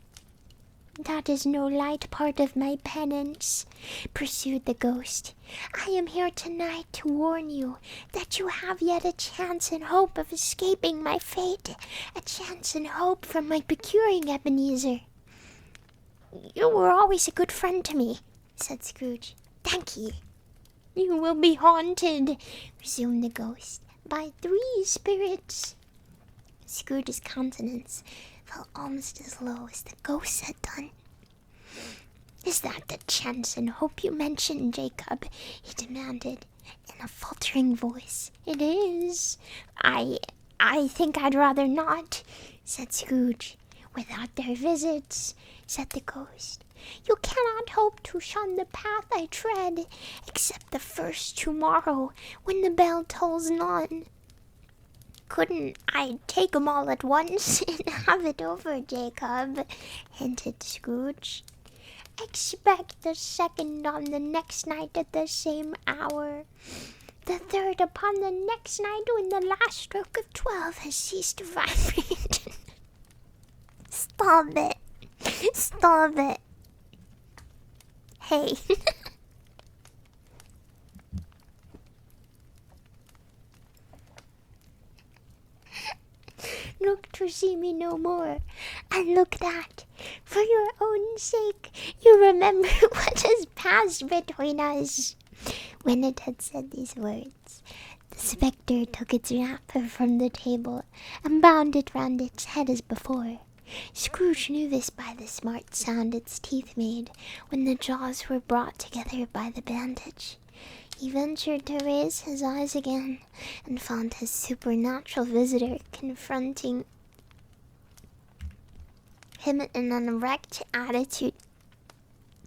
That is no light part of my penance, pursued the ghost. I am here tonight to warn you that you have yet a chance and hope of escaping my fate, a chance and hope from my procuring Ebenezer. You were always a good friend to me, said Scrooge. Thank ye. You will be haunted, resumed the ghost, by 3 spirits. Scrooge's countenance fell almost as low as the ghost had done. Is that the chance and hope you mentioned, Jacob? He demanded in a faltering voice. It is. I think I'd rather not, said Scrooge. Without their visits, said the ghost, you cannot hope to shun the path I tread, except the first tomorrow, when the bell tolls none. Couldn't I take 'em all at once and have it over, Jacob? Hinted Scrooge. Expect the second on the next night at the same hour. The third upon the next night when the last stroke of 12 has ceased to vibrate. Stop it. Stop it. Hey. Look to see me no more, and look that, for your own sake, you remember what has passed between us. When it had said these words, the spectre took its wrapper from the table and bound it round its head as before. Scrooge knew this by the smart sound its teeth made when the jaws were brought together by the bandage. He ventured to raise his eyes again and found his supernatural visitor confronting him in an erect attitude.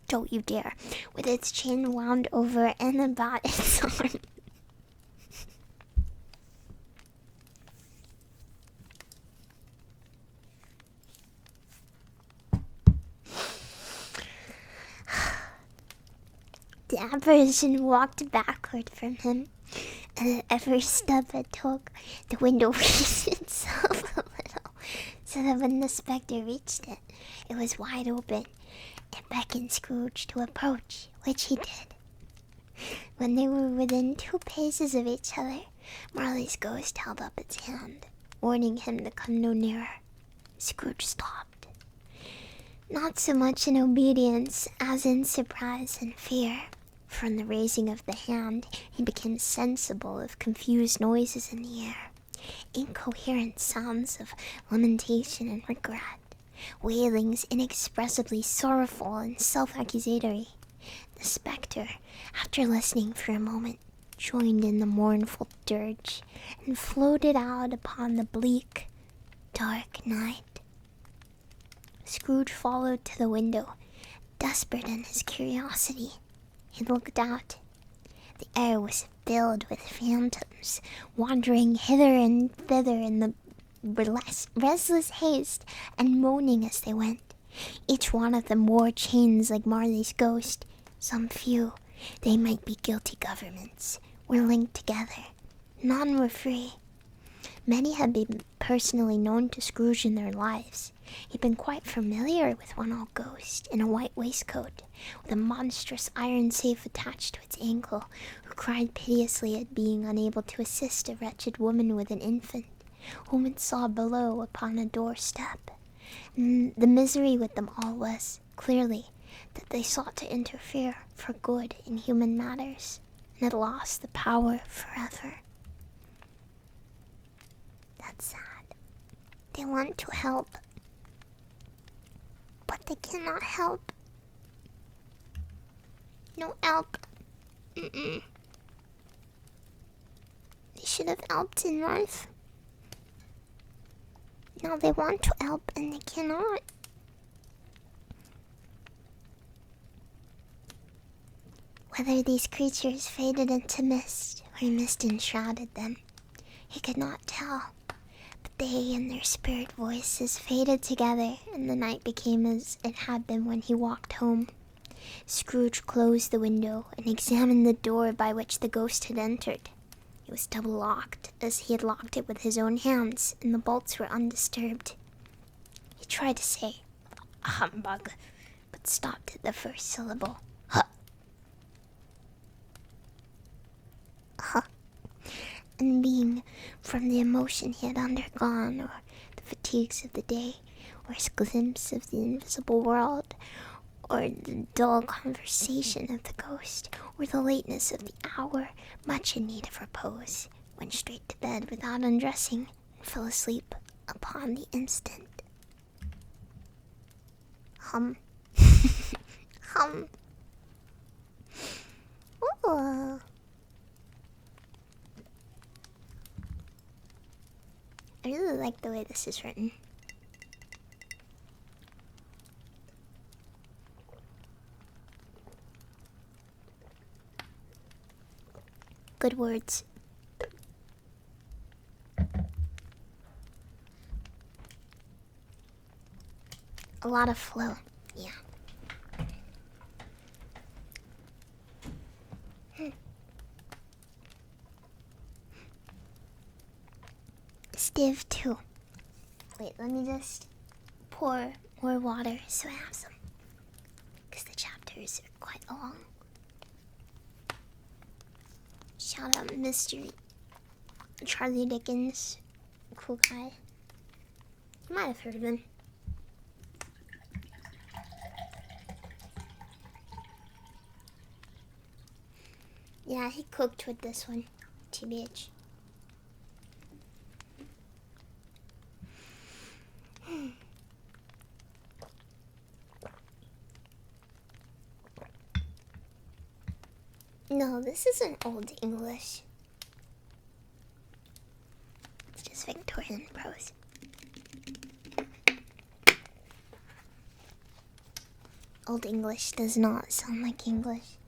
Don't you dare, with its chain wound over and about its arm. The apparition walked backward from him, and at every step it took, the window raised itself a little, so that when the spectre reached it, it was wide open. It beckoned Scrooge to approach, which he did. When they were within 2 paces of each other, Marley's ghost held up its hand, warning him to come no nearer. Scrooge stopped, not so much in obedience as in surprise and fear. From the raising of the hand, he became sensible of confused noises in the air, incoherent sounds of lamentation and regret, wailings inexpressibly sorrowful and self-accusatory. The spectre, after listening for a moment, joined in the mournful dirge and floated out upon the bleak, dark night. Scrooge followed to the window, desperate in his curiosity. He looked out. The air was filled with phantoms, wandering hither and thither in the restless haste and moaning as they went. Each one of them wore chains like Marley's ghost. Some few, they might be guilty governments, were linked together. None were free. Many had been personally known to Scrooge in their lives. He'd been quite familiar with one old ghost in a white waistcoat, with a monstrous iron safe attached to its ankle, who cried piteously at being unable to assist a wretched woman with an infant, whom it saw below upon a doorstep. And the misery with them all was, clearly, that they sought to interfere for good in human matters, and had lost the power forever. That's sad. They want to help, but they cannot help. No help. They should have helped in life. Now they want to help and they cannot. Whether these creatures faded into mist or mist enshrouded them, he could not tell. But they and their spirit voices faded together, and the night became as it had been when he walked home. Scrooge closed the window and examined the door by which the ghost had entered. It was double locked, as he had locked it with his own hands, and the bolts were undisturbed. He tried to say, "Humbug," but stopped at the first syllable. Huh. And being from the emotion he had undergone, or the fatigues of the day, or his glimpse of the invisible world, or the dull conversation of the ghost, or the lateness of the hour, much in need of repose, went straight to bed without undressing, and fell asleep upon the instant. Hum. Hum. Ooh. I really like the way this is written. Good words. A lot of flow. Yeah. Stiv 2. Wait, let me just pour more water so I have some. Because the chapters are quite long. Shout out Mr. Charlie Dickens. Cool guy. You might have heard of him. Yeah, he cooked with this one. TBH. No, this isn't Old English. It's just Victorian prose. Old English does not sound like English.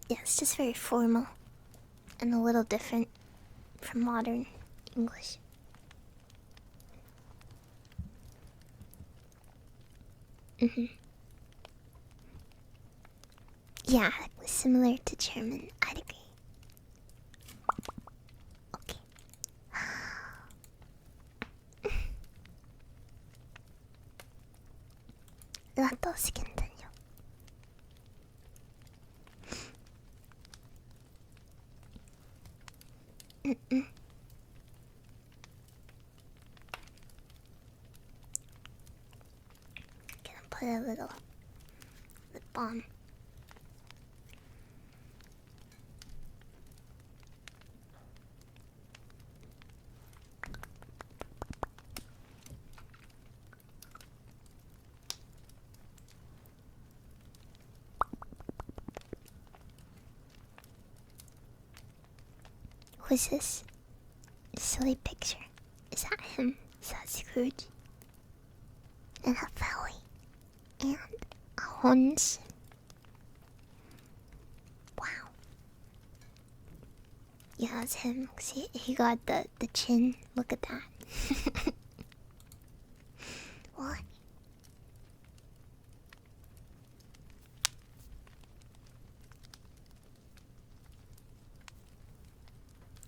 Yeah, it's just very formal and a little different from modern English. Yeah, it was similar to German. I'd agree. Okay. Let us continue. Gonna put a little lip balm. Who's this silly picture? Is that him? Is that Scrooge? And a valley. And a horns. Wow. Yeah, that's him. See, he got the chin. Look at that. What?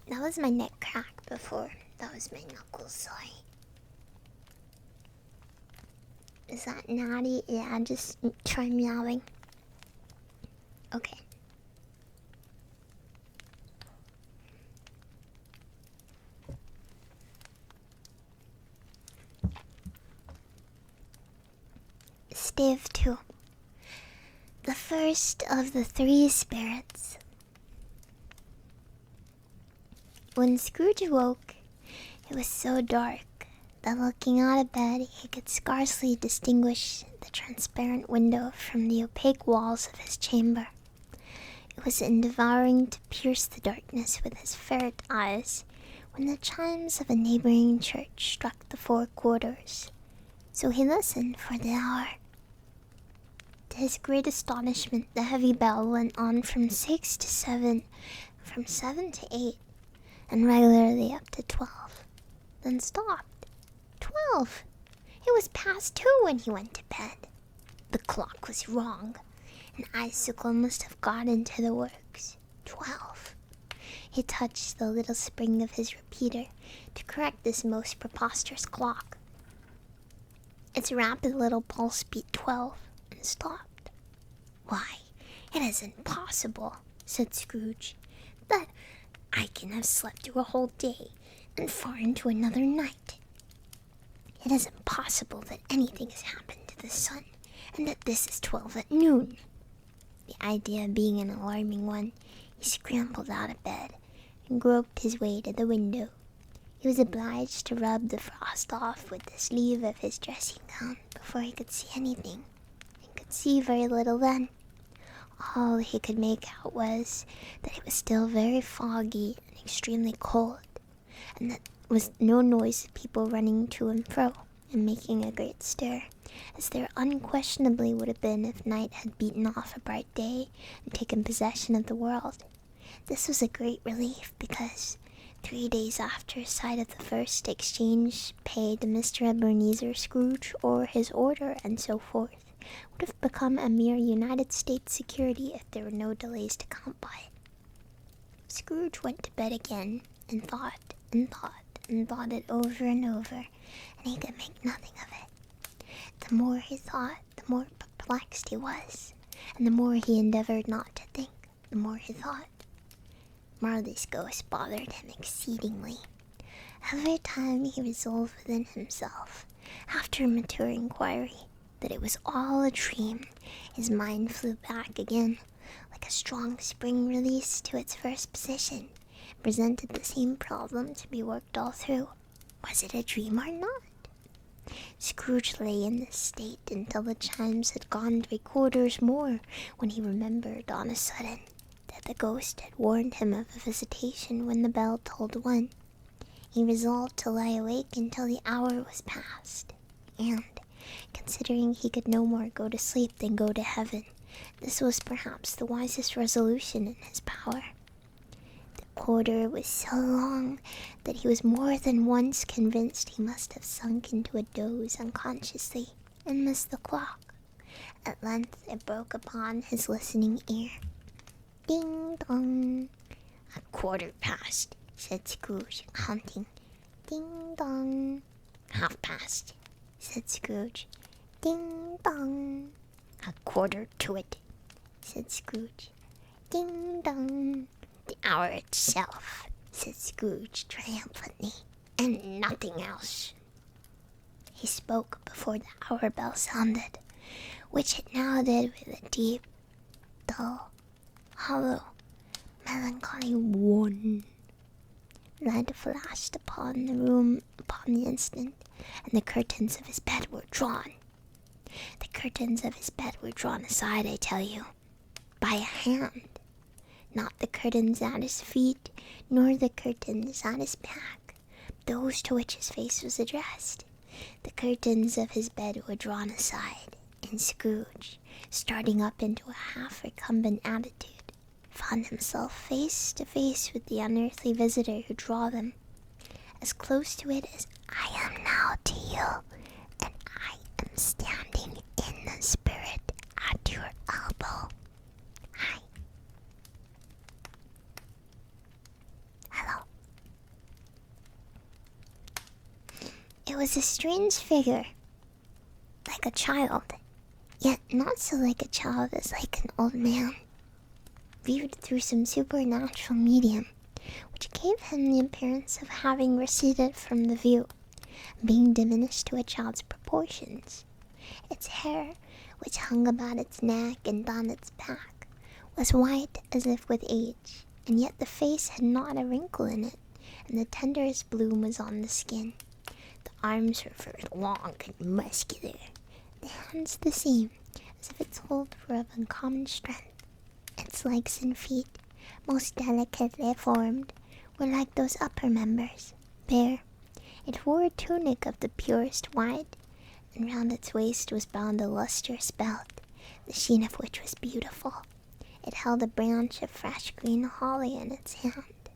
That was my neck crack before. That was my knuckles, sorry. Is that naughty? Yeah, just try meowing. Okay. Stave 2. The first of the three spirits. When Scrooge awoke, it was so dark that looking out of bed he could scarcely distinguish the transparent window from the opaque walls of his chamber. It was endeavoring to pierce the darkness with his ferret eyes when the chimes of a neighboring church struck the 4 quarters. So he listened for the hour. To his great astonishment, the heavy bell went on from 6 to 7, from 7 to 8, and regularly up to 12, then stopped. 12! It was past 2 when he went to bed. The clock was wrong. An icicle must have got into the works. 12. He touched the little spring of his repeater to correct this most preposterous clock. its rapid little pulse beat 12 and stopped. "Why, it isn't possible," said Scrooge, "that I can have slept through a whole day and far into another night. It isn't possible that anything has happened to the sun, and that this is 12 at noon." The idea being an alarming one, he scrambled out of bed and groped his way to the window. He was obliged to rub the frost off with the sleeve of his dressing gown before he could see anything, and could see very little then. All he could make out was that it was still very foggy and extremely cold, and that there was no noise of people running to and fro and making a great stir, as there unquestionably would have been if night had beaten off a bright day and taken possession of the world. This was a great relief, because 3 days after sight of the first exchange paid to Mr. Ebenezer Scrooge, or his order, and so forth, would have become a mere United States security if there were no delays to count by. Scrooge went to bed again, and thought and thought and thought it over and over, and he could make nothing of it. The more he thought, the more perplexed he was, and the more he endeavored not to think, the more he thought. Marley's ghost bothered him exceedingly. Every time he resolved within himself, after mature inquiry, that it was all a dream, his mind flew back again, like a strong spring released to its first position, and presented the same problem to be worked all through. Was it a dream or not? Scrooge lay in this state until the chimes had gone 3/4 more, when he remembered on a sudden that the ghost had warned him of a visitation when the bell tolled 1. He resolved to lie awake until the hour was past, and, considering he could no more go to sleep than go to heaven, this was perhaps the wisest resolution in his power. The quarter was so long that he was more than once convinced he must have sunk into a doze unconsciously, and missed the clock. At length it broke upon his listening ear. Ding dong. "A quarter past," said Scrooge, counting. Ding dong. "Half-past," said Scrooge. Ding dong. "A quarter to it," said Scrooge. Ding dong. "The hour itself," said Scrooge triumphantly, "and nothing else." He spoke before the hour bell sounded, which it now did with a deep, dull, hollow, melancholy 1. Light flashed upon the room upon the instant, and the curtains of his bed were drawn. The curtains of his bed were drawn aside, I tell you, by a hand. Not the curtains at his feet, nor the curtains at his back, but those to which his face was addressed. The curtains of his bed were drawn aside, and Scrooge, starting up into a half-recumbent attitude, found himself face to face with the unearthly visitor who drew them, as close to it as I am now to you, and I am standing in the spirit at your elbow. Hi. Hello. It was a strange figure, like a child, yet not so like a child as like an old man, viewed through some supernatural medium, which gave him the appearance of having receded from the view, being diminished to a child's proportions. Its hair, which hung about its neck and down its back, was white as if with age, and yet the face had not a wrinkle in it, and the tenderest bloom was on the skin. The arms were very long and muscular, the hands the same, as if its hold were of uncommon strength. Its legs and feet, most delicately formed, were like those upper members, bare. It wore a tunic of the purest white, and round its waist was bound a lustrous belt, the sheen of which was beautiful. It held a branch of fresh green holly in its hand,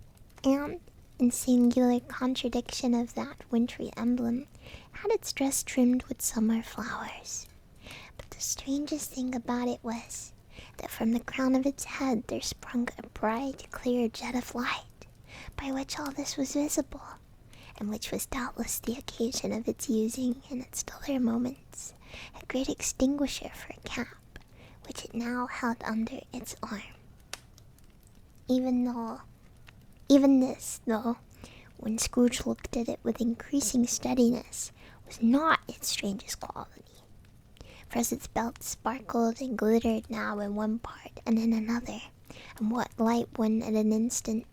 and, in singular contradiction of that wintry emblem, had its dress trimmed with summer flowers. But the strangest thing about it was, that from the crown of its head there sprung a bright, clear jet of light, by which all this was visible, and which was doubtless the occasion of its using in its duller moments a great extinguisher for a cap, which it now held under its arm. Even this, though, when Scrooge looked at it with increasing steadiness, was not its strangest quality. For as its belt sparkled and glittered now in one part and in another, and what light when at an instant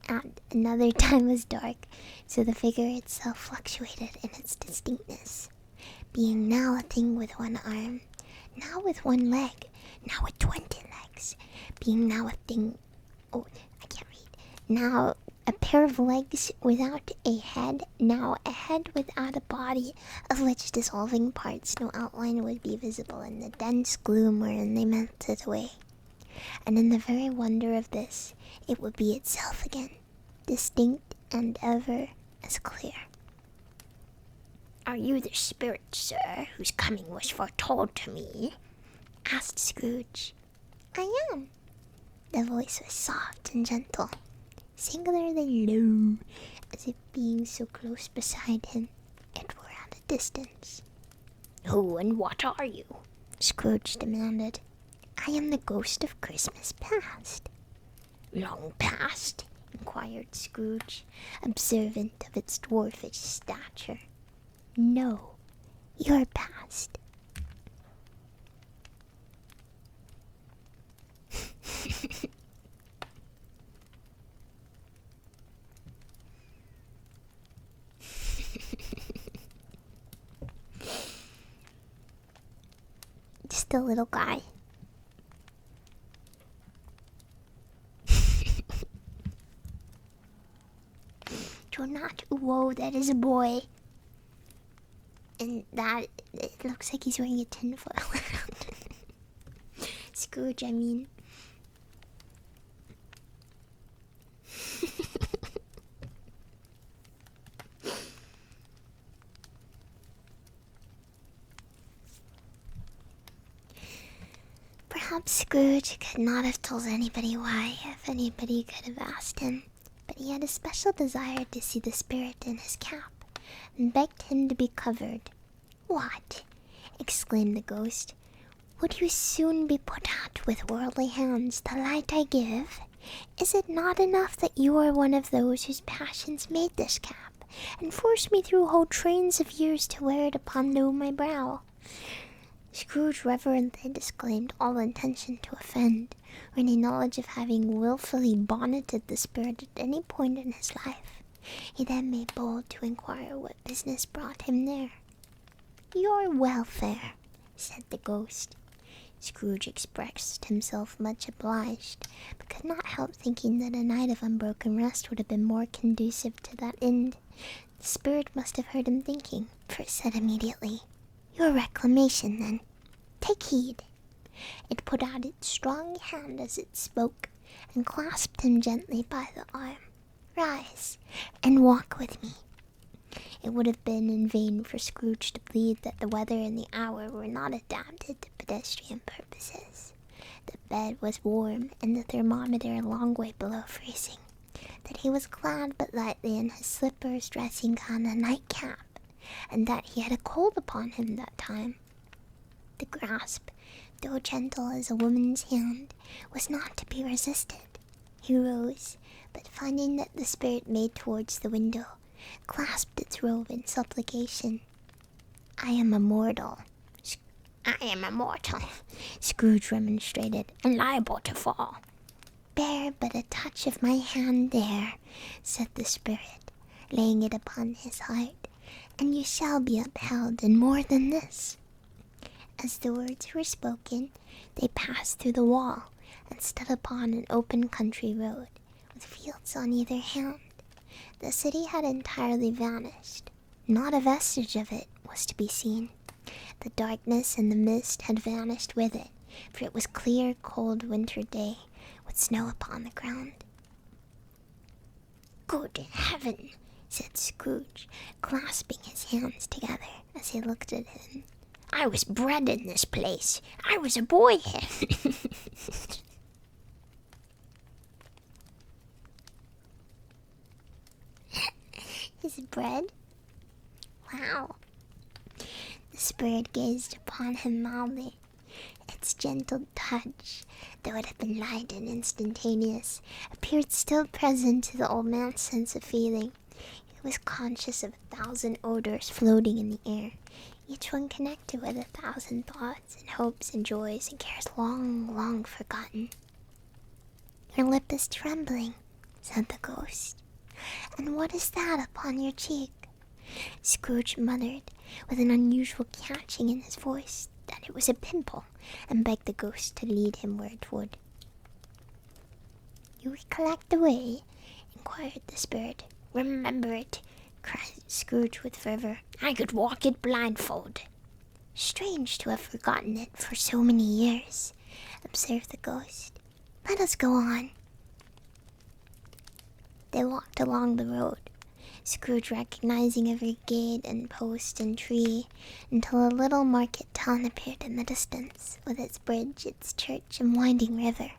at another time was dark, so the figure itself fluctuated in its distinctness, being now a thing with one arm, now with one leg, now with 20 legs, being now a thing, now a pair of legs without a head, now a head without a body, of which dissolving parts no outline would be visible in the dense gloom wherein they melted away. And in the very wonder of this, it would be itself again, distinct and ever as clear. "Are you the spirit, sir, whose coming was foretold to me?" asked Scrooge. "I am." The voice was soft and gentle, singularly low, as if being so close beside him, it were at a distance. "Who and what are you?" Scrooge demanded. "I am the ghost of Christmas past." "Long past?" inquired Scrooge, observant of its dwarfish stature. "No, your past." Just a little guy. Do not. Whoa, that is a boy. And that, it looks like he's wearing a tinfoil hat. Scrooge, I mean. Perhaps Scrooge could not have told anybody why, if anybody could have asked him, but he had a special desire to see the spirit in his cap, and begged him to be covered. "What?" exclaimed the ghost. "Would you soon be put out with worldly hands the light I give? Is it not enough that you are one of those whose passions made this cap, and forced me through whole trains of years to wear it upon my brow?" Scrooge reverently disclaimed all intention to offend, or any knowledge of having wilfully bonneted the spirit at any point in his life. He then made bold to inquire what business brought him there. "Your welfare," said the ghost. Scrooge expressed himself much obliged, but could not help thinking that a night of unbroken rest would have been more conducive to that end. The spirit must have heard him thinking, for it said immediately, "Your reclamation, then. Take heed." It put out its strong hand as it spoke, and clasped him gently by the arm. "Rise, and walk with me." It would have been in vain for Scrooge to plead that the weather and the hour were not adapted to pedestrian purposes. The bed was warm, and the thermometer a long way below freezing, that he was clad but lightly in his slippers, dressing gown, and nightcap, and that he had a cold upon him that time. The grasp, though gentle as a woman's hand, was not to be resisted. He rose, but finding that the spirit made towards the window, clasped its robe in supplication. "I am immortal," Scrooge remonstrated, "and liable to fall." "Bear but a touch of my hand there," said the spirit, laying it upon his heart, "and you shall be upheld in more than this." As the words were spoken, they passed through the wall, and stood upon an open country road, with fields on either hand. The city had entirely vanished. Not a vestige of it was to be seen. The darkness and the mist had vanished with it, for it was clear, cold winter day, with snow upon the ground. "Good heaven!" said Scrooge, clasping his hands together as he looked at him. "I was bred in this place. I was a boy here." His bread? Wow. The spirit gazed upon him mildly. Its gentle touch, though it had been light and instantaneous, appeared still present to the old man's sense of feeling. He was conscious of 1,000 odors floating in the air, each one connected with 1,000 thoughts and hopes and joys and cares long, long forgotten. "Your lip is trembling," said the ghost. "And what is that upon your cheek?" Scrooge muttered, with an unusual catching in his voice, that it was a pimple, and begged the ghost to lead him where it would. "You recollect the way?" inquired the spirit. "Remember it," cried Scrooge with fervor. "I could walk it blindfold." "Strange to have forgotten it for so many years," observed the ghost. "Let us go on." They walked along the road, Scrooge recognizing every gate and post and tree, until a little market town appeared in the distance, with its bridge, its church, and winding river.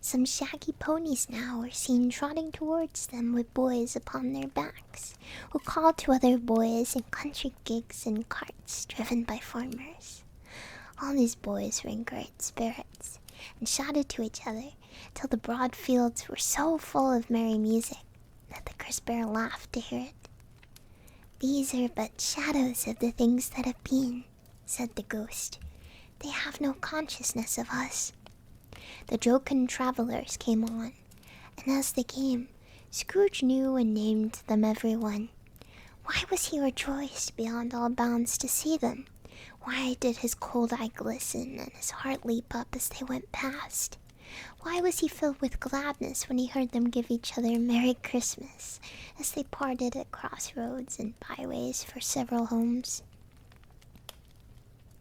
Some shaggy ponies now were seen trotting towards them with boys upon their backs, who called to other boys in country gigs and carts driven by farmers. All these boys were in great spirits, and shouted to each other, till the broad fields were so full of merry music that the crisp air laughed to hear it. "These are but shadows of the things that have been," said the ghost. "They have no consciousness of us." The jocund travelers came on, and as they came, Scrooge knew and named them every one. Why was he rejoiced beyond all bounds to see them? Why did his cold eye glisten and his heart leap up as they went past? Why was he filled with gladness when he heard them give each other Merry Christmas as they parted at crossroads and byways for several homes?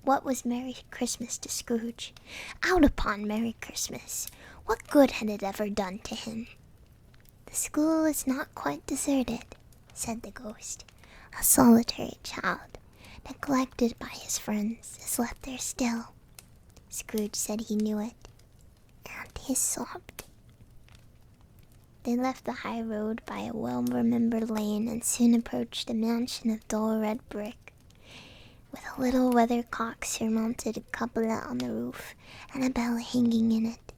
What was Merry Christmas to Scrooge? Out upon Merry Christmas! What good had it ever done to him? "The school is not quite deserted," said the ghost. "A solitary child, neglected by his friends, is left there still." Scrooge said he knew it, and he sobbed. They left the high road by a well-remembered lane and soon approached a mansion of dull red brick, with a little weathercock surmounted cupola on the roof and a bell hanging in it.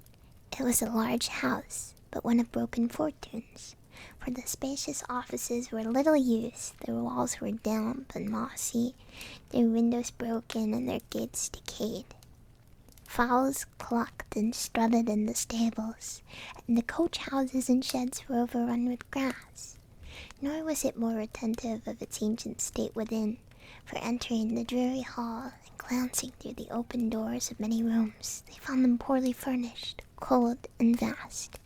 It was a large house, but one of broken fortunes, for the spacious offices were little used, their walls were damp and mossy, their windows broken, and their gates decayed. Fowls clucked and strutted in the stables, and the coach-houses and sheds were overrun with grass. Nor was it more attentive of its ancient state within, for entering the dreary hall and glancing through the open doors of many rooms, they found them poorly furnished, cold, and vast.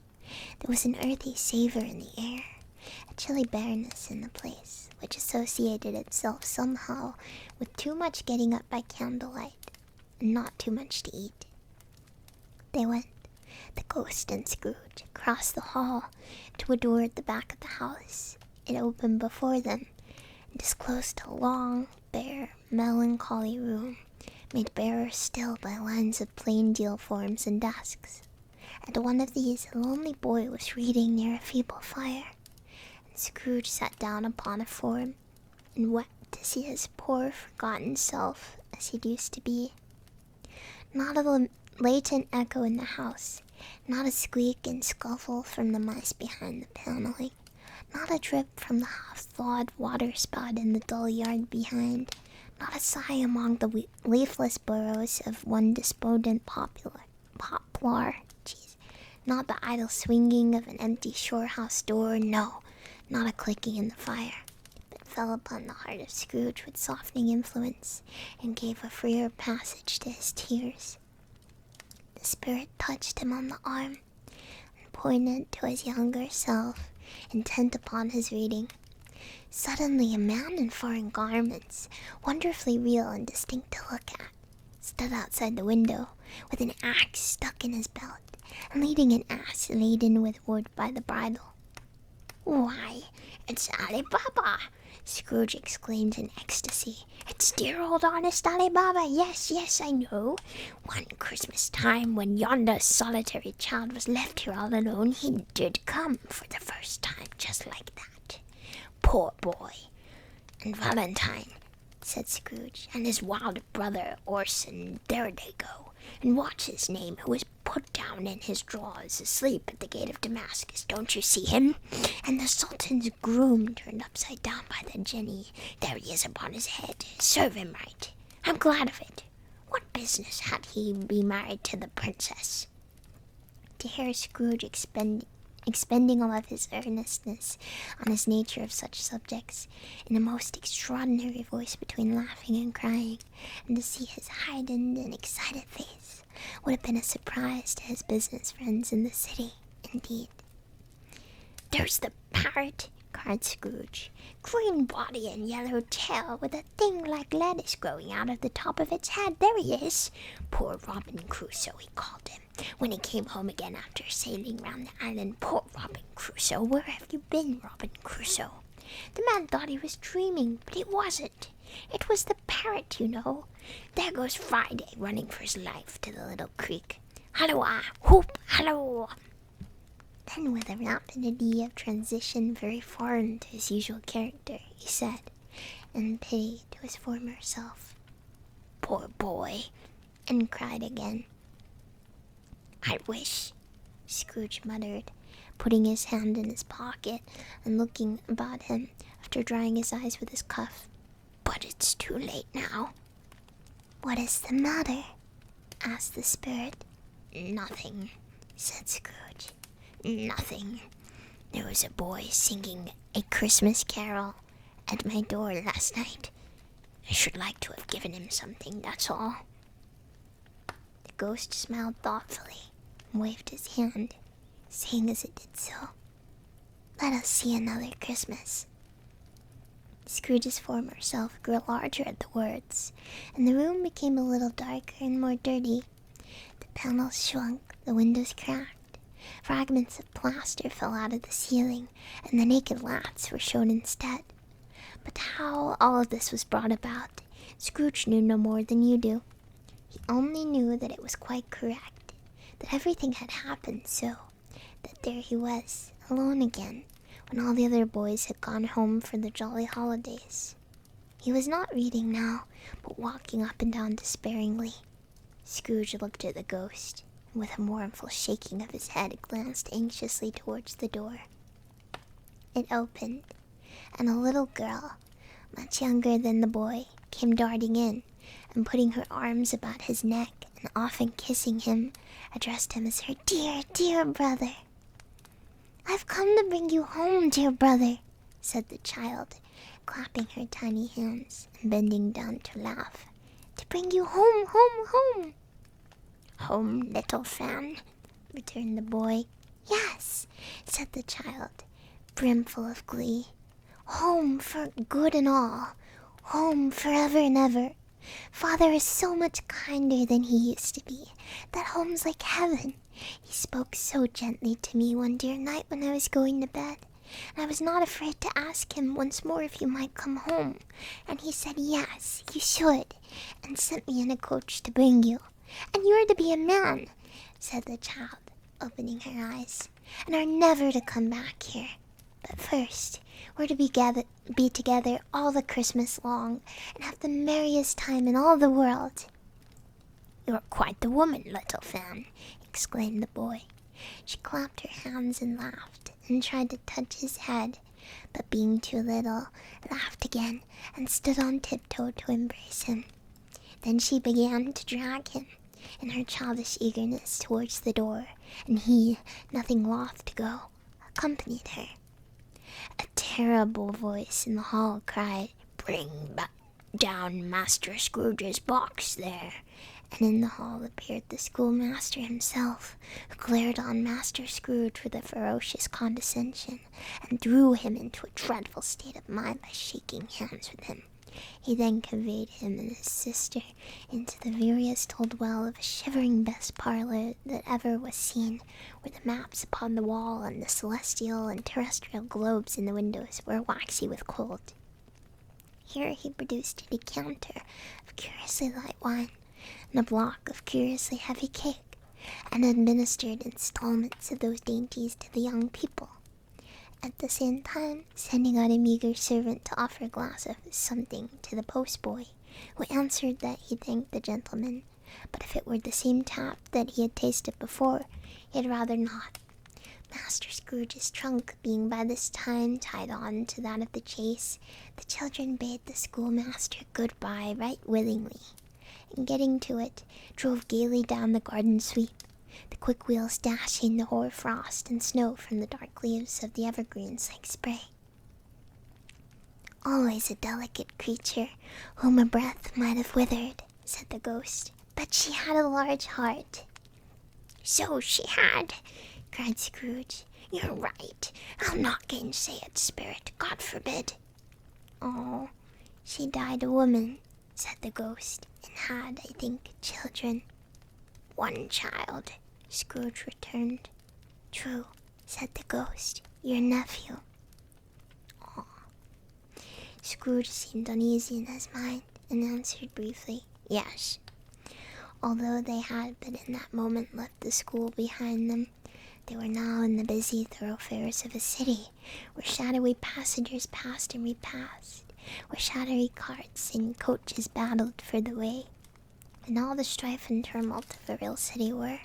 There was an earthy savor in the air, a chilly bareness in the place, which associated itself somehow with too much getting up by candlelight, and not too much to eat. They went, the ghost and Scrooge, across the hall to a door at the back of the house. It opened before them, and disclosed a long, bare, melancholy room, made barer still by lines of plain deal forms and desks. At one of these a lonely boy was reading near a feeble fire, and Scrooge sat down upon a form, and wept to see his poor forgotten self as he used to be. Not a latent echo in the house, not a squeak and scuffle from the mice behind the paneling, not a drip from the half-thawed water-spout in the dull yard behind, not a sigh among the leafless burrows of one despondent poplar, not the idle swinging of an empty shore-house door, no, not a clicking in the fire, but fell upon the heart of Scrooge with softening influence, and gave a freer passage to his tears. The spirit touched him on the arm, and pointed to his younger self, intent upon his reading. Suddenly a man in foreign garments, wonderfully real and distinct to look at, stood outside the window, with an axe stuck in his belt, and leading an ass laden with wood by the bridle. "Why, it's Ali Baba!" Scrooge exclaimed in ecstasy. "It's dear old honest Ali Baba! Yes, yes, I know. One Christmas time, when yonder solitary child was left here all alone, he did come for the first time, just like that. Poor boy. And Valentine, said Scrooge, and his wild brother Orson, there they go. And what's his name, who was put down in his drawers, asleep at the gate of Damascus, don't you see him? And the Sultan's groom turned upside down by the Jinni, there he is upon his head. Serve him right. I'm glad of it. What business had he be married to the princess? To hear Scrooge expending all of his earnestness on his nature of such subjects, in a most extraordinary voice between laughing and crying, and to see his heightened and excited face, would have been a surprise to his business friends in the city, indeed. There's the parrot, cried Scrooge. Green body and yellow tail, with a thing like lettuce growing out of the top of its head. There he is. Poor Robin Crusoe, he called him, when he came home again after sailing round the island. Poor Robin Crusoe, where have you been, Robin Crusoe? The man thought he was dreaming, but he wasn't. It was the parrot, you know. There goes Friday, running for his life to the little creek. Halloa! Whoop! Hallo! Then, with a rapidity of transition very foreign to his usual character, he said, in pity to his former self, Poor boy! And cried again. I wish, Scrooge muttered, putting his hand in his pocket and looking about him after drying his eyes with his cuff. But it's too late now. What is the matter? Asked the spirit. Nothing, said Scrooge. Nothing. There was a boy singing a Christmas carol at my door last night. I should like to have given him something, that's all. The ghost smiled thoughtfully and waved his hand, saying as it did so, Let us see another Christmas. Scrooge's former self grew larger at the words, and the room became a little darker and more dirty. The panels shrunk, the windows cracked. Fragments of plaster fell out of the ceiling, and the naked lats were shown instead. But how all of this was brought about, Scrooge knew no more than you do. He only knew that it was quite correct, that everything had happened so, that there he was, alone again, when all the other boys had gone home for the jolly holidays. He was not reading now, but walking up and down despairingly. Scrooge looked at the ghost, and with a mournful shaking of his head glanced anxiously towards the door. It opened, and a little girl, much younger than the boy, came darting in, and putting her arms about his neck and often kissing him, addressed him as her dear, dear brother. I've come to bring you home, dear brother, said the child, clapping her tiny hands and bending down to laugh. To bring you home, home, home. Home, little Fan, returned the boy. Yes, said the child, brimful of glee. Home for good and all. Home forever and ever. Father is so much kinder than he used to be. That home's like heaven. He spoke so gently to me one dear night when I was going to bed, and I was not afraid to ask him once more if you might come home. And he said yes, you should, and sent me in a coach to bring you. And you're to be a man, said the child, opening her eyes, and are never to come back here. But first, we're to be together all the Christmas long, and have the merriest time in all the world. You're quite the woman, little Fan, exclaimed the boy. She clapped her hands and laughed, and tried to touch his head, but being too little, laughed again, and stood on tiptoe to embrace him. Then she began to drag him, in her childish eagerness, towards the door, and he, nothing loth to go, accompanied her. A terrible voice in the hall cried, Bring down Master Scrooge's box there. And in the hall appeared the schoolmaster himself, who glared on Master Scrooge with a ferocious condescension, and threw him into a dreadful state of mind by shaking hands with him. He then conveyed him and his sister into the veriest old well of a shivering best parlour that ever was seen, where the maps upon the wall and the celestial and terrestrial globes in the windows were waxy with cold. Here he produced a decanter of curiously light wine, and a block of curiously heavy cake, and administered installments of those dainties to the young people. at the same time sending out a meager servant to offer a glass of something to the postboy, who answered that he thanked the gentleman, but if it were the same tap that he had tasted before, he had rather not. Master Scrooge's trunk being by this time tied on to that of the chaise, the children bade the schoolmaster good-bye right willingly, and getting to it, drove gaily down the garden sweep, the quick wheels dashing the hoar frost and snow from the dark leaves of the evergreens like spray. "Always a delicate creature, whom a breath might have withered," said the ghost, "but she had a large heart." "So she had," cried Scrooge. "You're right. I'll not gainsay it, Spirit. God forbid." "Oh, she died a woman," said the ghost, "and had, I think, children." "One child," Scrooge returned. "True," said the ghost, "your nephew." "Oh." Scrooge seemed uneasy in his mind, and answered briefly, "Yes." Although they had but in that moment left the school behind them, they were now in the busy thoroughfares of a city, where shadowy passengers passed and repassed, where shadowy carts and coaches battled for the way, and all the strife and tumult of a real city were.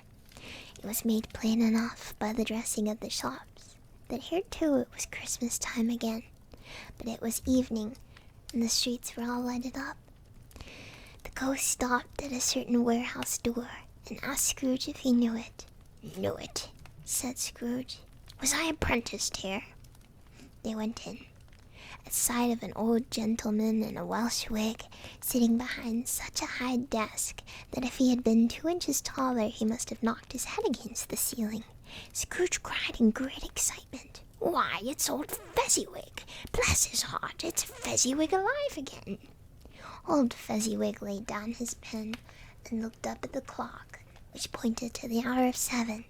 It was made plain enough by the dressing of the shops that here too it was Christmas time again, but it was evening, and the streets were all lighted up. The ghost stopped at a certain warehouse door, and asked Scrooge if he knew it. "Knew it," said Scrooge. "Was I apprenticed here?" They went in. At sight of an old gentleman in a Welsh wig, sitting behind such a high desk that if he had been 2 inches taller he must have knocked his head against the ceiling, Scrooge cried in great excitement, "Why, it's old Fezziwig! Bless his heart, it's Fezziwig alive again!" Old Fezziwig laid down his pen and looked up at the clock, which pointed to the hour of 7.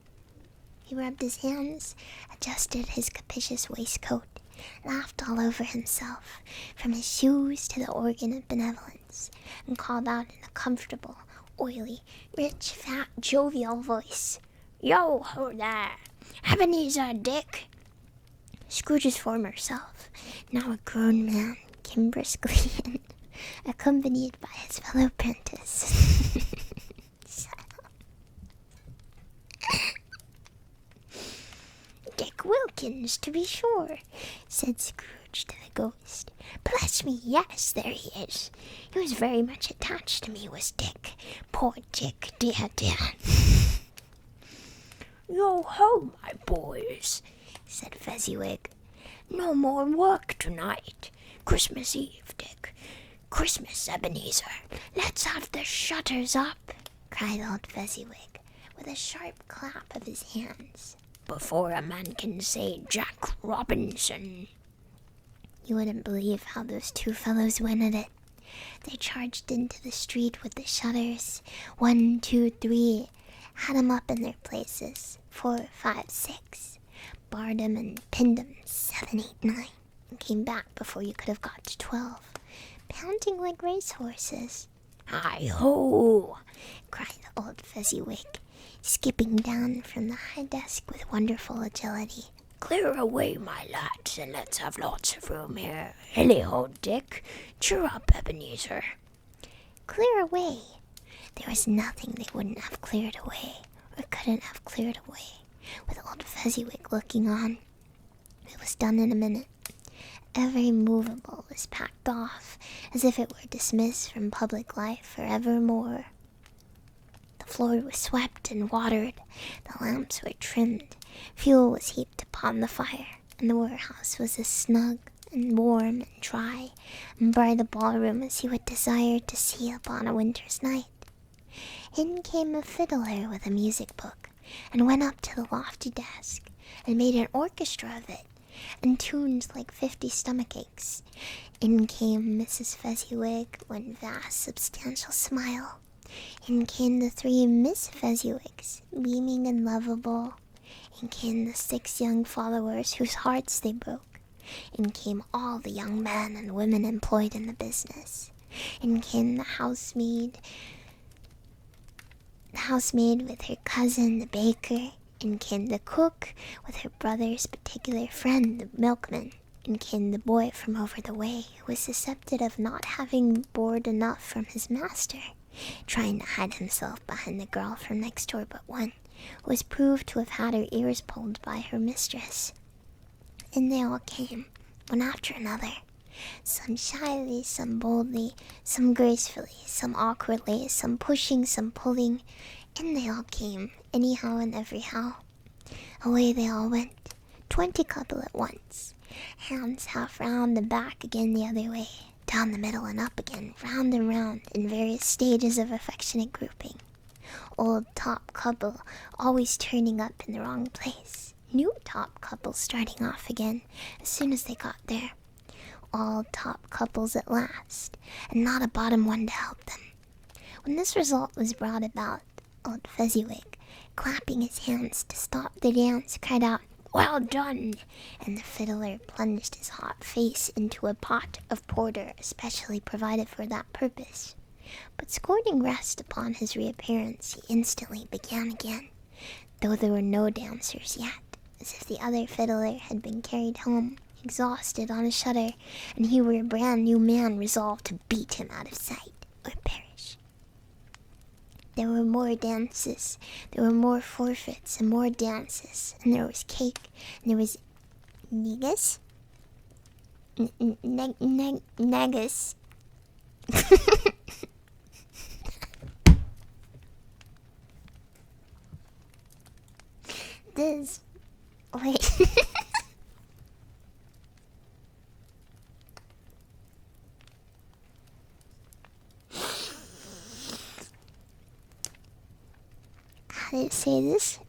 He rubbed his hands, adjusted his capacious waistcoat, laughed all over himself, from his shoes to the organ of benevolence, and called out in a comfortable, oily, rich, fat, jovial voice, "Yo ho there! Ebenezer, Dick!" Scrooge's former self, now a grown man, came briskly in, accompanied by his fellow apprentice. "Dick Wilkins, to be sure," said Scrooge to the ghost. "Bless me, yes, there he is. He was very much attached to me, was Dick. Poor Dick, dear, dear." "Yo ho, my boys," said Fezziwig. "No more work tonight. Christmas Eve, Dick. Christmas, Ebenezer. Let's have the shutters up," cried old Fezziwig, with a sharp clap of his hands, "before a man can say Jack Robinson." You wouldn't believe how those two fellows went at it. They charged into the street with the shutters. 1, 2, 3, had 'em up in their places. 4, 5, 6, barred 'em and pinned 'em. 7, 8, 9, and came back before you could have got to 12, pounding like racehorses. "Hi-ho!" cried old Fezziwig, skipping down from the high desk with wonderful agility. "Clear away, my lads, and let's have lots of room here. Hilly-ho, Dick. Cheer up, Ebenezer." Clear away! There was nothing they wouldn't have cleared away, or couldn't have cleared away, with old Fezziwig looking on. It was done in a minute. Every movable was packed off, as if it were dismissed from public life for evermore. The floor was swept and watered, the lamps were trimmed, fuel was heaped upon the fire, and the warehouse was as snug and warm and dry and bright a ballroom as you would desire to see upon a winter's night. In came a fiddler with a music book, and went up to the lofty desk, and made an orchestra of it, and tuned like 50 stomachaches. In came Mrs. Fezziwig, one vast substantial smile. In came the 3 Miss Fezziwigs, beaming and lovable. In came the 6 young followers whose hearts they broke. In came all the young men and women employed in the business. In came the housemaid with her cousin the baker. In came the cook with her brother's particular friend, the milkman. In came the boy from over the way, who was suspected of not having board enough from his master, trying to hide himself behind the girl from next door but one, who was proved to have had her ears pulled by her mistress. In they all came, one after another, some shyly, some boldly, some gracefully, some awkwardly, some pushing, some pulling. In they all came, anyhow and everyhow. Away they all went, 20 couple at once, hands half round and back again the other way, down the middle and up again, round and round, in various stages of affectionate grouping. Old top couple always turning up in the wrong place. New top couple starting off again as soon as they got there. All top couples at last, and not a bottom one to help them. When this result was brought about, old Fezziwig, clapping his hands to stop the dance, cried out, "Well done!" And the fiddler plunged his hot face into a pot of porter especially provided for that purpose. But scorning rest upon his reappearance, he instantly began again, though there were no dancers yet, as if the other fiddler had been carried home, exhausted on a shutter, and he were a brand new man resolved to beat him out of sight or perish. There were more dances, there were more forfeits and more dances, and there was cake, and there was negus? Negus. This... Wait. How do you say this?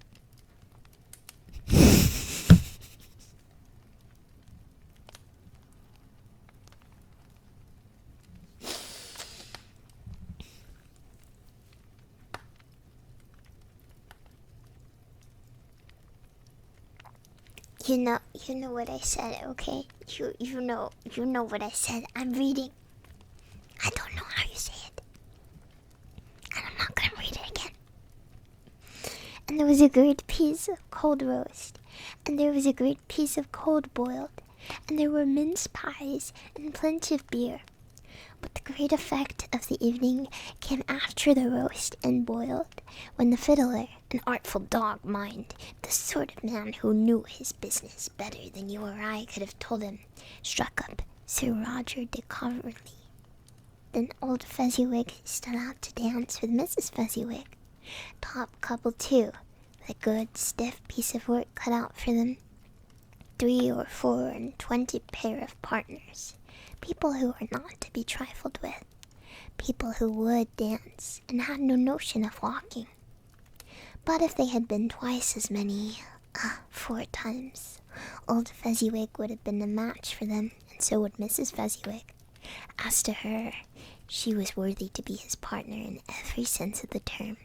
You know what I said, okay? You know what I said. I'm reading. I don't know how you say it. And I'm not gonna read it again. And there was a great piece of cold roast, and there was a great piece of cold boiled, and there were mince pies and plenty of beer. But the great effect of the evening came after the roast and boiled, when the fiddler, an artful dog, mind, the sort of man who knew his business better than you or I could have told him, struck up Sir Roger de Coverley. Then old Fezziwig stood out to dance with Mrs. Fezziwig, top couple too, with a good stiff piece of work cut out for them. 3 or 4 and 20 pair of partners. People who were not to be trifled with. People who would dance and had no notion of walking. But if they had been twice as many, 4 times, old Fezziwig would have been a match for them, and so would Mrs. Fezziwig. As to her, she was worthy to be his partner in every sense of the term.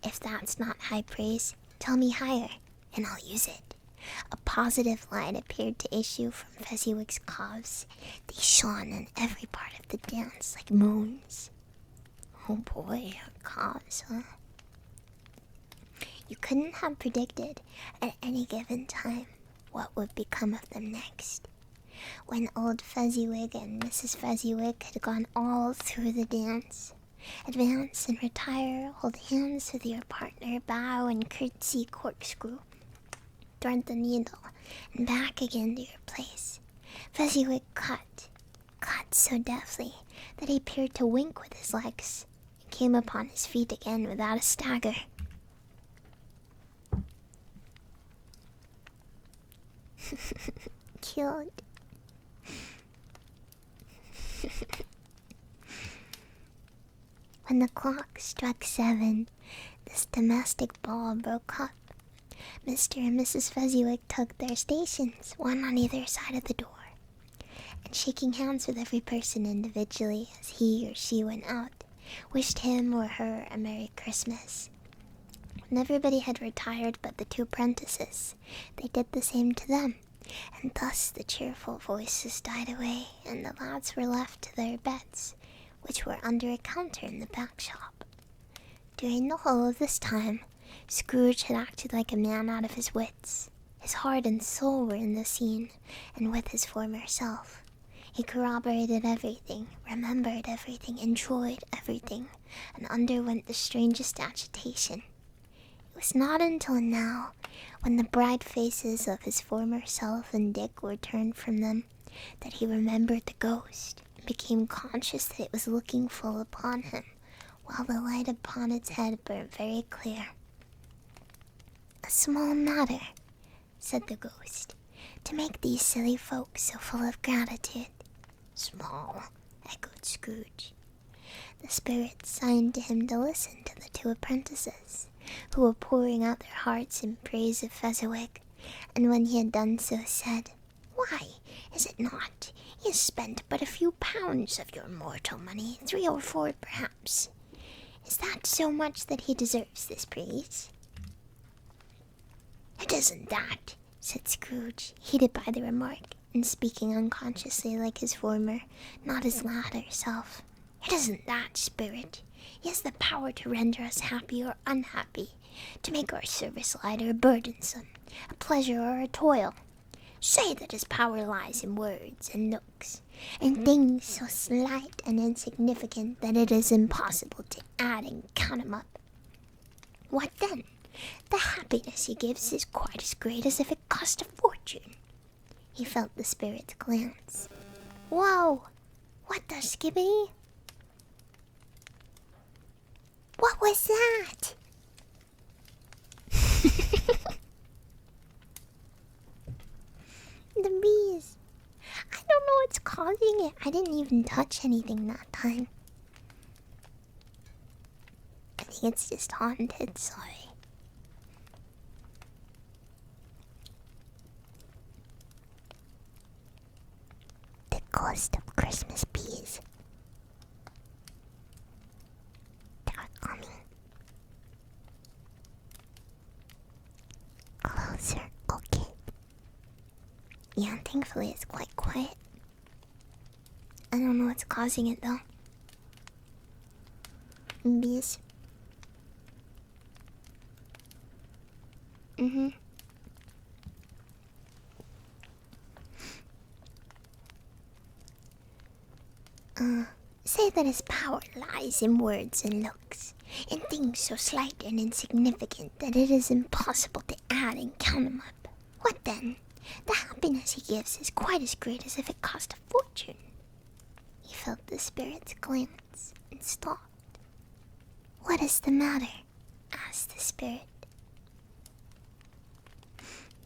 If that's not high praise, tell me higher, and I'll use it. A positive light appeared to issue from Fezziwig's calves. They shone in every part of the dance like moons. Oh boy, her calves, huh? You couldn't have predicted at any given time what would become of them next. When old Fezziwig and Mrs. Fezziwig had gone all through the dance, advance and retire, hold hands with your partner, bow and curtsy, corkscrew, thread the needle, and back again to your place. Fezziwig cut so deftly that he appeared to wink with his legs, and came upon his feet again without a stagger. Cute. When the clock struck 7, this domestic ball broke up. Mr. and Mrs. Fezziwig took their stations, one on either side of the door, and shaking hands with every person individually as he or she went out, wished him or her a Merry Christmas. When everybody had retired but the 2 apprentices, they did the same to them, and thus the cheerful voices died away, and the lads were left to their beds, which were under a counter in the back shop. During the whole of this time, Scrooge had acted like a man out of his wits. His heart and soul were in the scene, and with his former self. He corroborated everything, remembered everything, enjoyed everything, and underwent the strangest agitation. It was not until now, when the bright faces of his former self and Dick were turned from them, that he remembered the ghost, and became conscious that it was looking full upon him, while the light upon its head burned very clear. "A small matter," said the ghost, "to make these silly folks so full of gratitude." "Small," echoed Scrooge. The spirit signed to him to listen to the two apprentices, who were pouring out their hearts in praise of Fezziwig, and when he had done so said, "Why, is it not? He has spent but a few pounds of your mortal money, 3 or 4 perhaps. Is that so much that he deserves this praise?" "It isn't that," said Scrooge, heated by the remark, and speaking unconsciously like his former, not his latter self. "It isn't that, spirit. He has the power to render us happy or unhappy, to make our service light or burdensome, a pleasure or a toil. Say that his power lies in words and looks, in things so slight and insignificant that it is impossible to add and count 'em up. What then? The happiness he gives is quite as great as if it cost a fortune." He felt the spirit's glance. "Whoa! What the skibbity? What was that?" "The bees. I don't know what's causing it. I didn't even touch anything that time. I think it's just haunted, sorry." The ghost of Christmas bees. They're coming. Closer, okay. Yeah, thankfully it's quite quiet. I don't know what's causing it though. Bees. Say that his power lies in words and looks, in things so slight and insignificant that it is impossible to add and count 'em up. What then? The happiness he gives is quite as great as if it cost a fortune. He felt the spirit's glance and stopped. "What is the matter?" asked the spirit.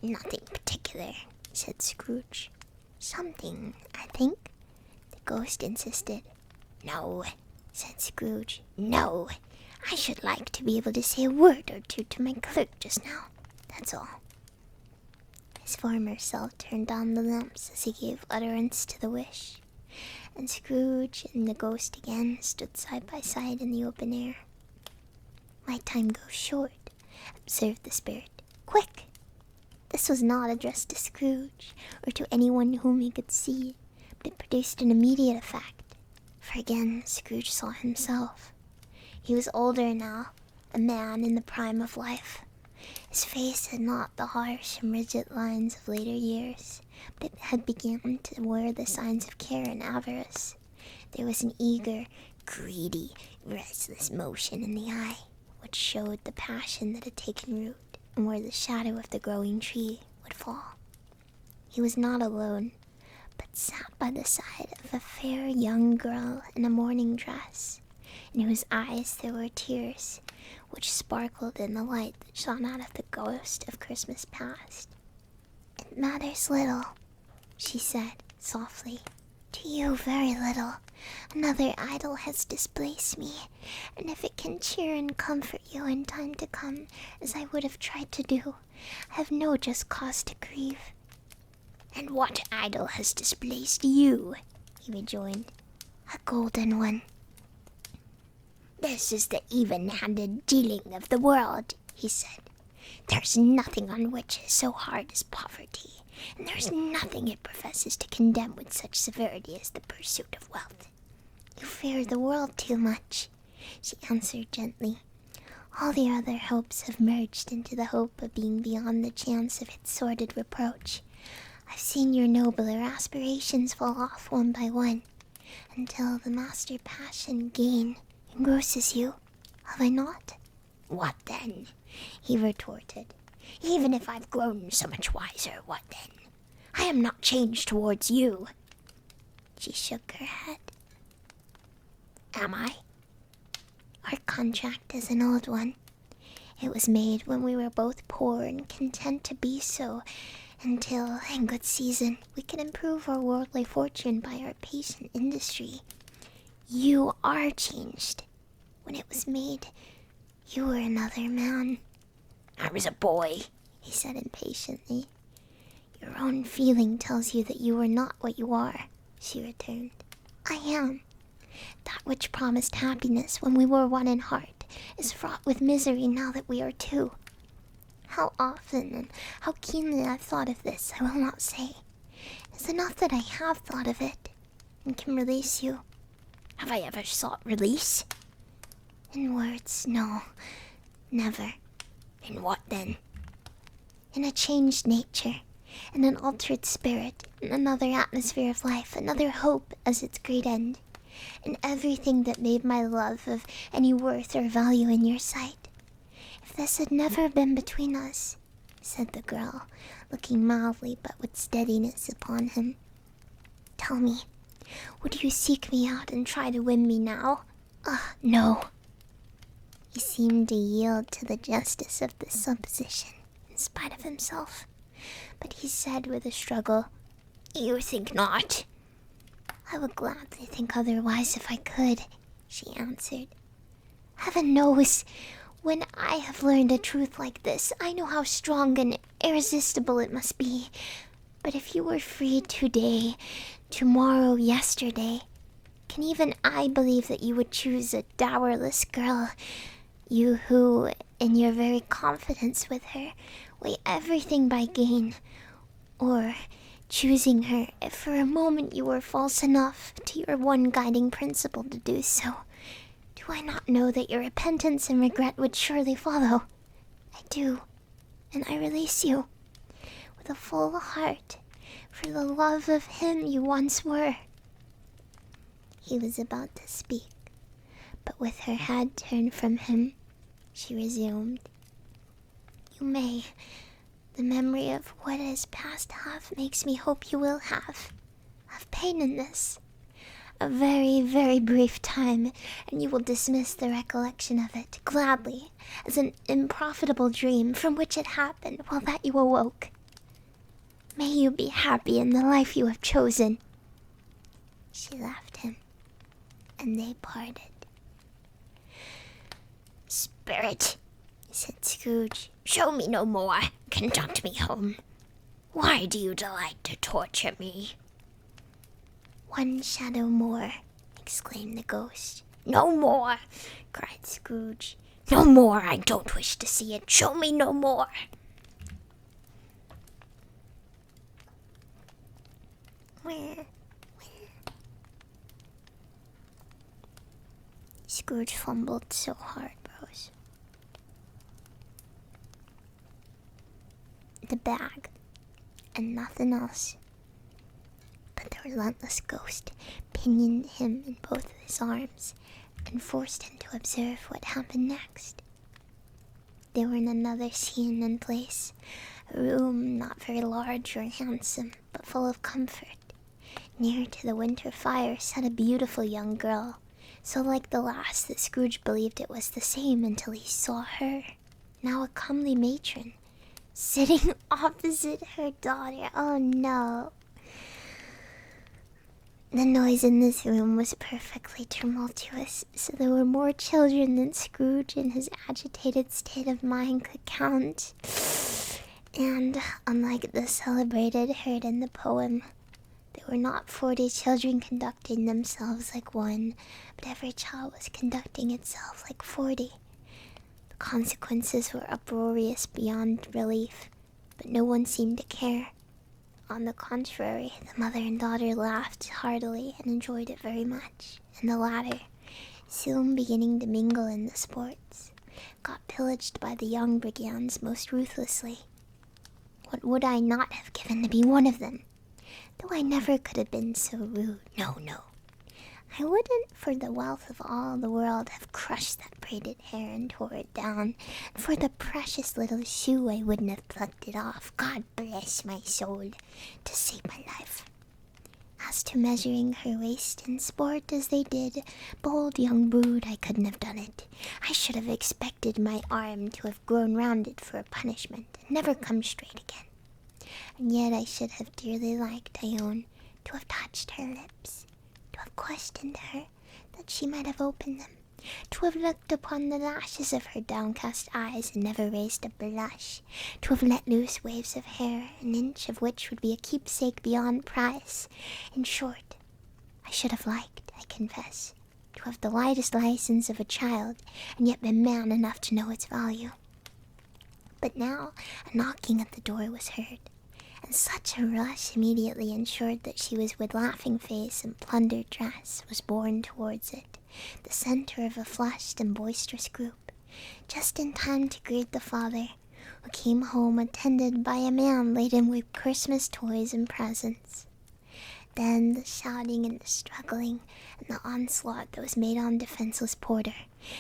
"Nothing particular," said Scrooge. "Something, I think," the ghost insisted. "No," said Scrooge. "No. I should like to be able to say a word or two to my clerk just now. That's all." His former self turned on the lamps as he gave utterance to the wish, and Scrooge and the ghost again stood side by side in the open air. "My time goes short," observed the spirit. "Quick!" This was not addressed to Scrooge, or to anyone whom he could see, but it produced an immediate effect. For again Scrooge saw himself. He was older now, a man in the prime of life. His face had not the harsh and rigid lines of later years, but it had begun to wear the signs of care and avarice. There was an eager, greedy, restless motion in the eye, which showed the passion that had taken root, and where the shadow of the growing tree would fall. He was not alone, but sat by the side of a fair young girl in a mourning dress, in whose eyes there were tears, which sparkled in the light that shone out of the ghost of Christmas past. "It matters little," she said softly. "To you very little. Another idol has displaced me, and if it can cheer and comfort you in time to come, as I would have tried to do, I have no just cause to grieve." "And what idol has displaced you?" he rejoined. "A golden one." "This is the even-handed dealing of the world," he said. "There's nothing on which is so hard as poverty, and there's nothing it professes to condemn with such severity as the pursuit of wealth." "You fear the world too much," she answered gently. All the other hopes have merged into the hope of being beyond the chance of its sordid reproach. I've seen your nobler aspirations fall off one by one, until the master passion gain engrosses you. Have I not? What then? He retorted. Even if I've grown so much wiser, what then? I am not changed towards you. She shook her head. Am I? Our contract is an old one. It was made when we were both poor and content to be so, until, in good season, we can improve our worldly fortune by our patient industry. You are changed. When it was made, you were another man. I was a boy, he said impatiently. Your own feeling tells you that you are not what you are, she returned. I am. That which promised happiness when we were one in heart is fraught with misery now that we are two. How often and how keenly I've thought of this, I will not say. It's enough that I have thought of it and can release you. Have I ever sought release? In words, no. Never. In what then? In a changed nature, in an altered spirit, in another atmosphere of life, another hope as its great end. In everything that made my love of any worth or value in your sight. If this had never been between us, said the girl, looking mildly but with steadiness upon him. Tell me, would you seek me out and try to win me now? No. He seemed to yield to the justice of this supposition, in spite of himself. But he said with a struggle, You think not? I would gladly think otherwise if I could, she answered. Heaven knows, when I have learned a truth like this, I know how strong and irresistible it must be. But if you were free today, tomorrow, yesterday, can even I believe that you would choose a dowerless girl? You who, in your very confidence with her, weigh everything by gain, or choosing her if for a moment you were false enough to your one guiding principle to do so. Do I not know that your repentance and regret would surely follow? I do, and I release you, with a full heart, for the love of him you once were. He was about to speak, but with her head turned from him, she resumed. You may. The memory of what has passed makes me hope you will have pain in this. A very, very brief time, and you will dismiss the recollection of it gladly as an unprofitable dream from which it happened while that you awoke. May you be happy in the life you have chosen. She left him, and they parted. Spirit, said Scrooge, show me no more. Conduct me home. Why do you delight to torture me? One shadow more, exclaimed the ghost. No more, cried Scrooge. No more, I don't wish to see it. Show me no more. Where? Scrooge fumbled so hard, bros. The bag, and nothing else. But the relentless ghost pinioned him in both of his arms and forced him to observe what happened next. They were in another scene and place, a room not very large or handsome, but full of comfort. Near to the winter fire sat a beautiful young girl, so like the last that Scrooge believed it was the same until he saw her, now a comely matron, sitting opposite her daughter. Oh no! The noise in this room was perfectly tumultuous, so there were more children than Scrooge in his agitated state of mind could count. And, unlike the celebrated heard in the poem, there were not 40 children conducting themselves like one, but every child was conducting itself like 40. The consequences were uproarious beyond relief, but no one seemed to care. On the contrary, the mother and daughter laughed heartily and enjoyed it very much, and the latter, soon beginning to mingle in the sports, got pillaged by the young brigands most ruthlessly. What would I not have given to be one of them? Though I never could have been so rude. No, no. I wouldn't for the wealth of all the world have crushed that braided hair and tore it down. And for the precious little shoe I wouldn't have plucked it off. God bless my soul, to save my life. As to measuring her waist in sport as they did, bold young brood, I couldn't have done it. I should have expected my arm to have grown rounded for a punishment, and never come straight again. And yet I should have dearly liked, I own, to have touched her lips, to have questioned her, that she might have opened them, to have looked upon the lashes of her downcast eyes and never raised a blush, to have let loose waves of hair, an inch of which would be a keepsake beyond price. In short, I should have liked, I confess, to have the lightest license of a child, and yet been man enough to know its value. But now a knocking at the door was heard, and such a rush immediately ensured that she was with laughing face and plundered dress was borne towards it, the center of a flushed and boisterous group, just in time to greet the father, who came home attended by a man laden with Christmas toys and presents. Then the shouting and the struggling, and the onslaught that was made on defenseless Porter,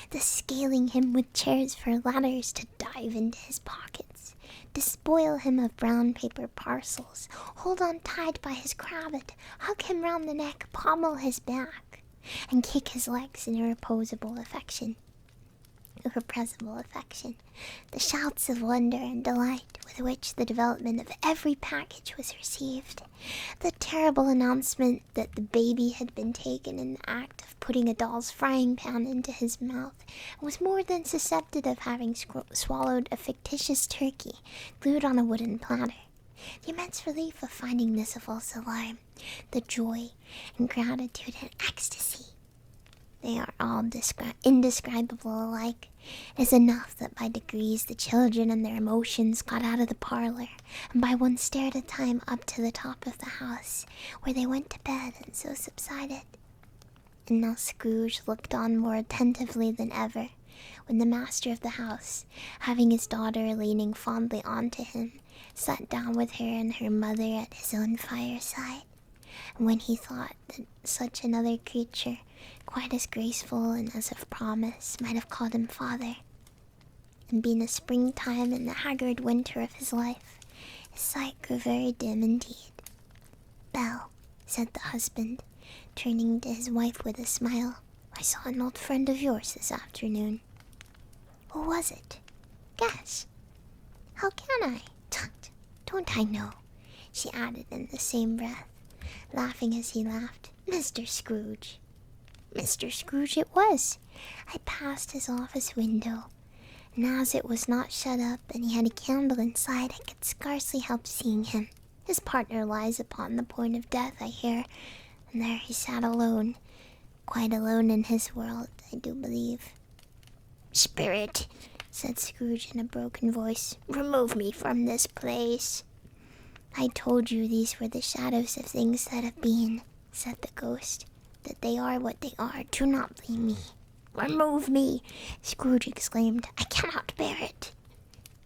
the scaling him with chairs for ladders to dive into his pockets, despoil him of brown paper parcels, hold on tight by his cravat, hug him round the neck, pommel his back, and kick his legs in irrepressible affection. The shouts of wonder and delight with which the development of every package was received, the terrible announcement that the baby had been taken in the act of putting a doll's frying pan into his mouth, and was more than suspected of having swallowed a fictitious turkey glued on a wooden platter, the immense relief of finding this a false alarm, the joy and gratitude and ecstasy. They are all indescribable alike. It is enough that by degrees the children and their emotions got out of the parlor, and by one stair at a time up to the top of the house, where they went to bed and so subsided. And now Scrooge looked on more attentively than ever, when the master of the house, having his daughter leaning fondly on to him, sat down with her and her mother at his own fireside. And when he thought that such another creature, quite as graceful and as of promise, might have called him father, and been a springtime in the haggard winter of his life, his sight grew very dim indeed. "Belle," said the husband, turning to his wife with a smile, "I saw an old friend of yours this afternoon." "Who was it?" "Guess." "How can I? Tut, don't I know?" she added in the same breath, laughing as he laughed. "Mr. Scrooge." Mr. Scrooge it was. I passed his office window, and as it was not shut up and he had a candle inside, I could scarcely help seeing him. His partner lies upon the point of death, I hear, and there he sat alone, quite alone in his world, I do believe. "Spirit," said Scrooge in a broken voice, "remove me from this place." "I told you these were the shadows of things that have been," said the ghost, "that they are what they are. Do not blame me." "Remove me!" Scrooge exclaimed. "I cannot bear it."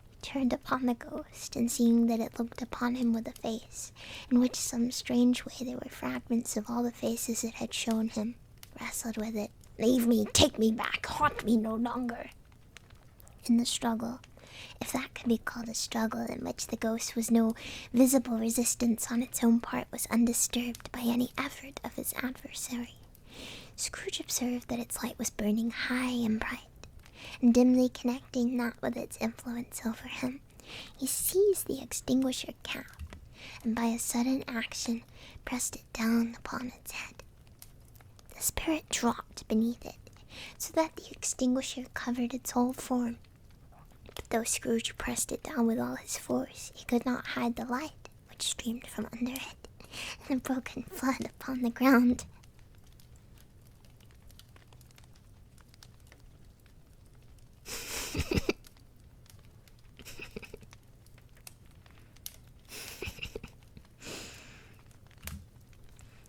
He turned upon the ghost, and seeing that it looked upon him with a face, in which some strange way there were fragments of all the faces it had shown him, wrestled with it. "Leave me! Take me back! Haunt me no longer!" In the struggle, if that could be called a struggle in which the ghost was no visible resistance on its own part, was undisturbed by any effort of its adversary, Scrooge observed that its light was burning high and bright, and dimly connecting that with its influence over him, he seized the extinguisher cap, and by a sudden action pressed it down upon its head. The spirit dropped beneath it, so that the extinguisher covered its whole form. But though Scrooge pressed it down with all his force, he could not hide the light which streamed from under it in a broken flood upon the ground.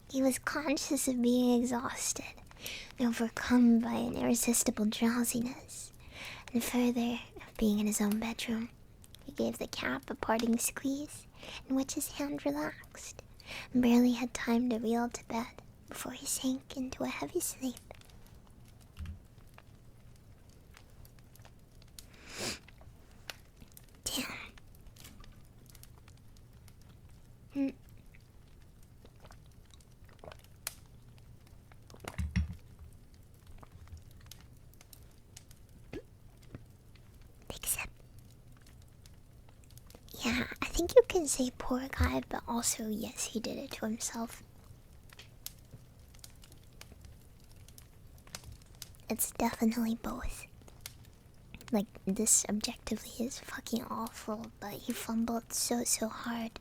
He was conscious of being exhausted, overcome by an irresistible drowsiness, And further, being in his own bedroom, he gave the cap a parting squeeze, in which his hand relaxed, and barely had time to reel to bed before he sank into a heavy sleep. Damn. Except, yeah, I think you can say poor guy, but also, yes, he did it to himself. It's definitely both. Like, this objectively is fucking awful, but he fumbled so hard.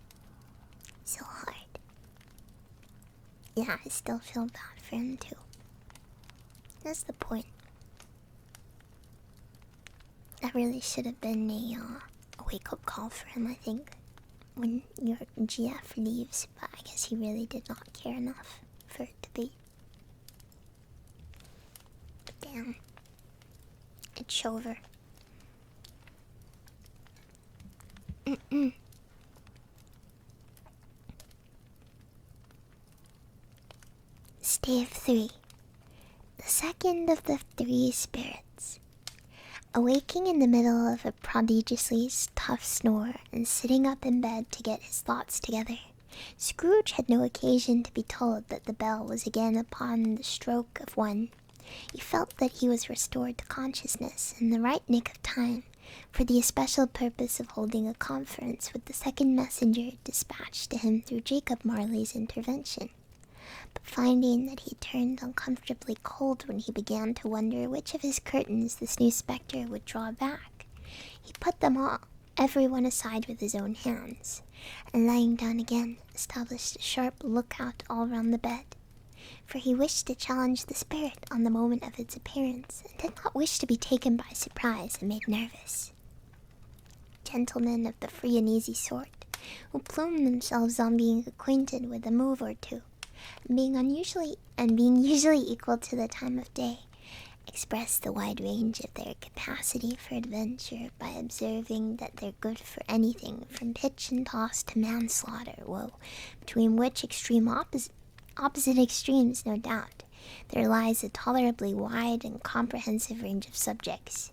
So hard. Yeah, I still feel bad for him too. That's the point. That really should have been a wake-up call for him, I think, when your GF leaves, but I guess he really did not care enough for it to be. But damn. It's over. Stave 3. The second of the 3 spirits. Awaking in the middle of a prodigiously tough snore and sitting up in bed to get his thoughts together, Scrooge had no occasion to be told that the bell was again upon the stroke of 1. He felt that he was restored to consciousness in the right nick of time, for the especial purpose of holding a conference with the second messenger dispatched to him through Jacob Marley's intervention. But finding that he turned uncomfortably cold when he began to wonder which of his curtains this new spectre would draw back, he put them all, every one aside with his own hands, and lying down again, established a sharp lookout all round the bed, for he wished to challenge the spirit on the moment of its appearance, and did not wish to be taken by surprise and made nervous. Gentlemen of the free and easy sort, who plume themselves on being acquainted with a move or two, being usually equal to the time of day, express the wide range of their capacity for adventure by observing that they're good for anything from pitch and toss to manslaughter, woe, between which opposite extremes, no doubt, there lies a tolerably wide and comprehensive range of subjects.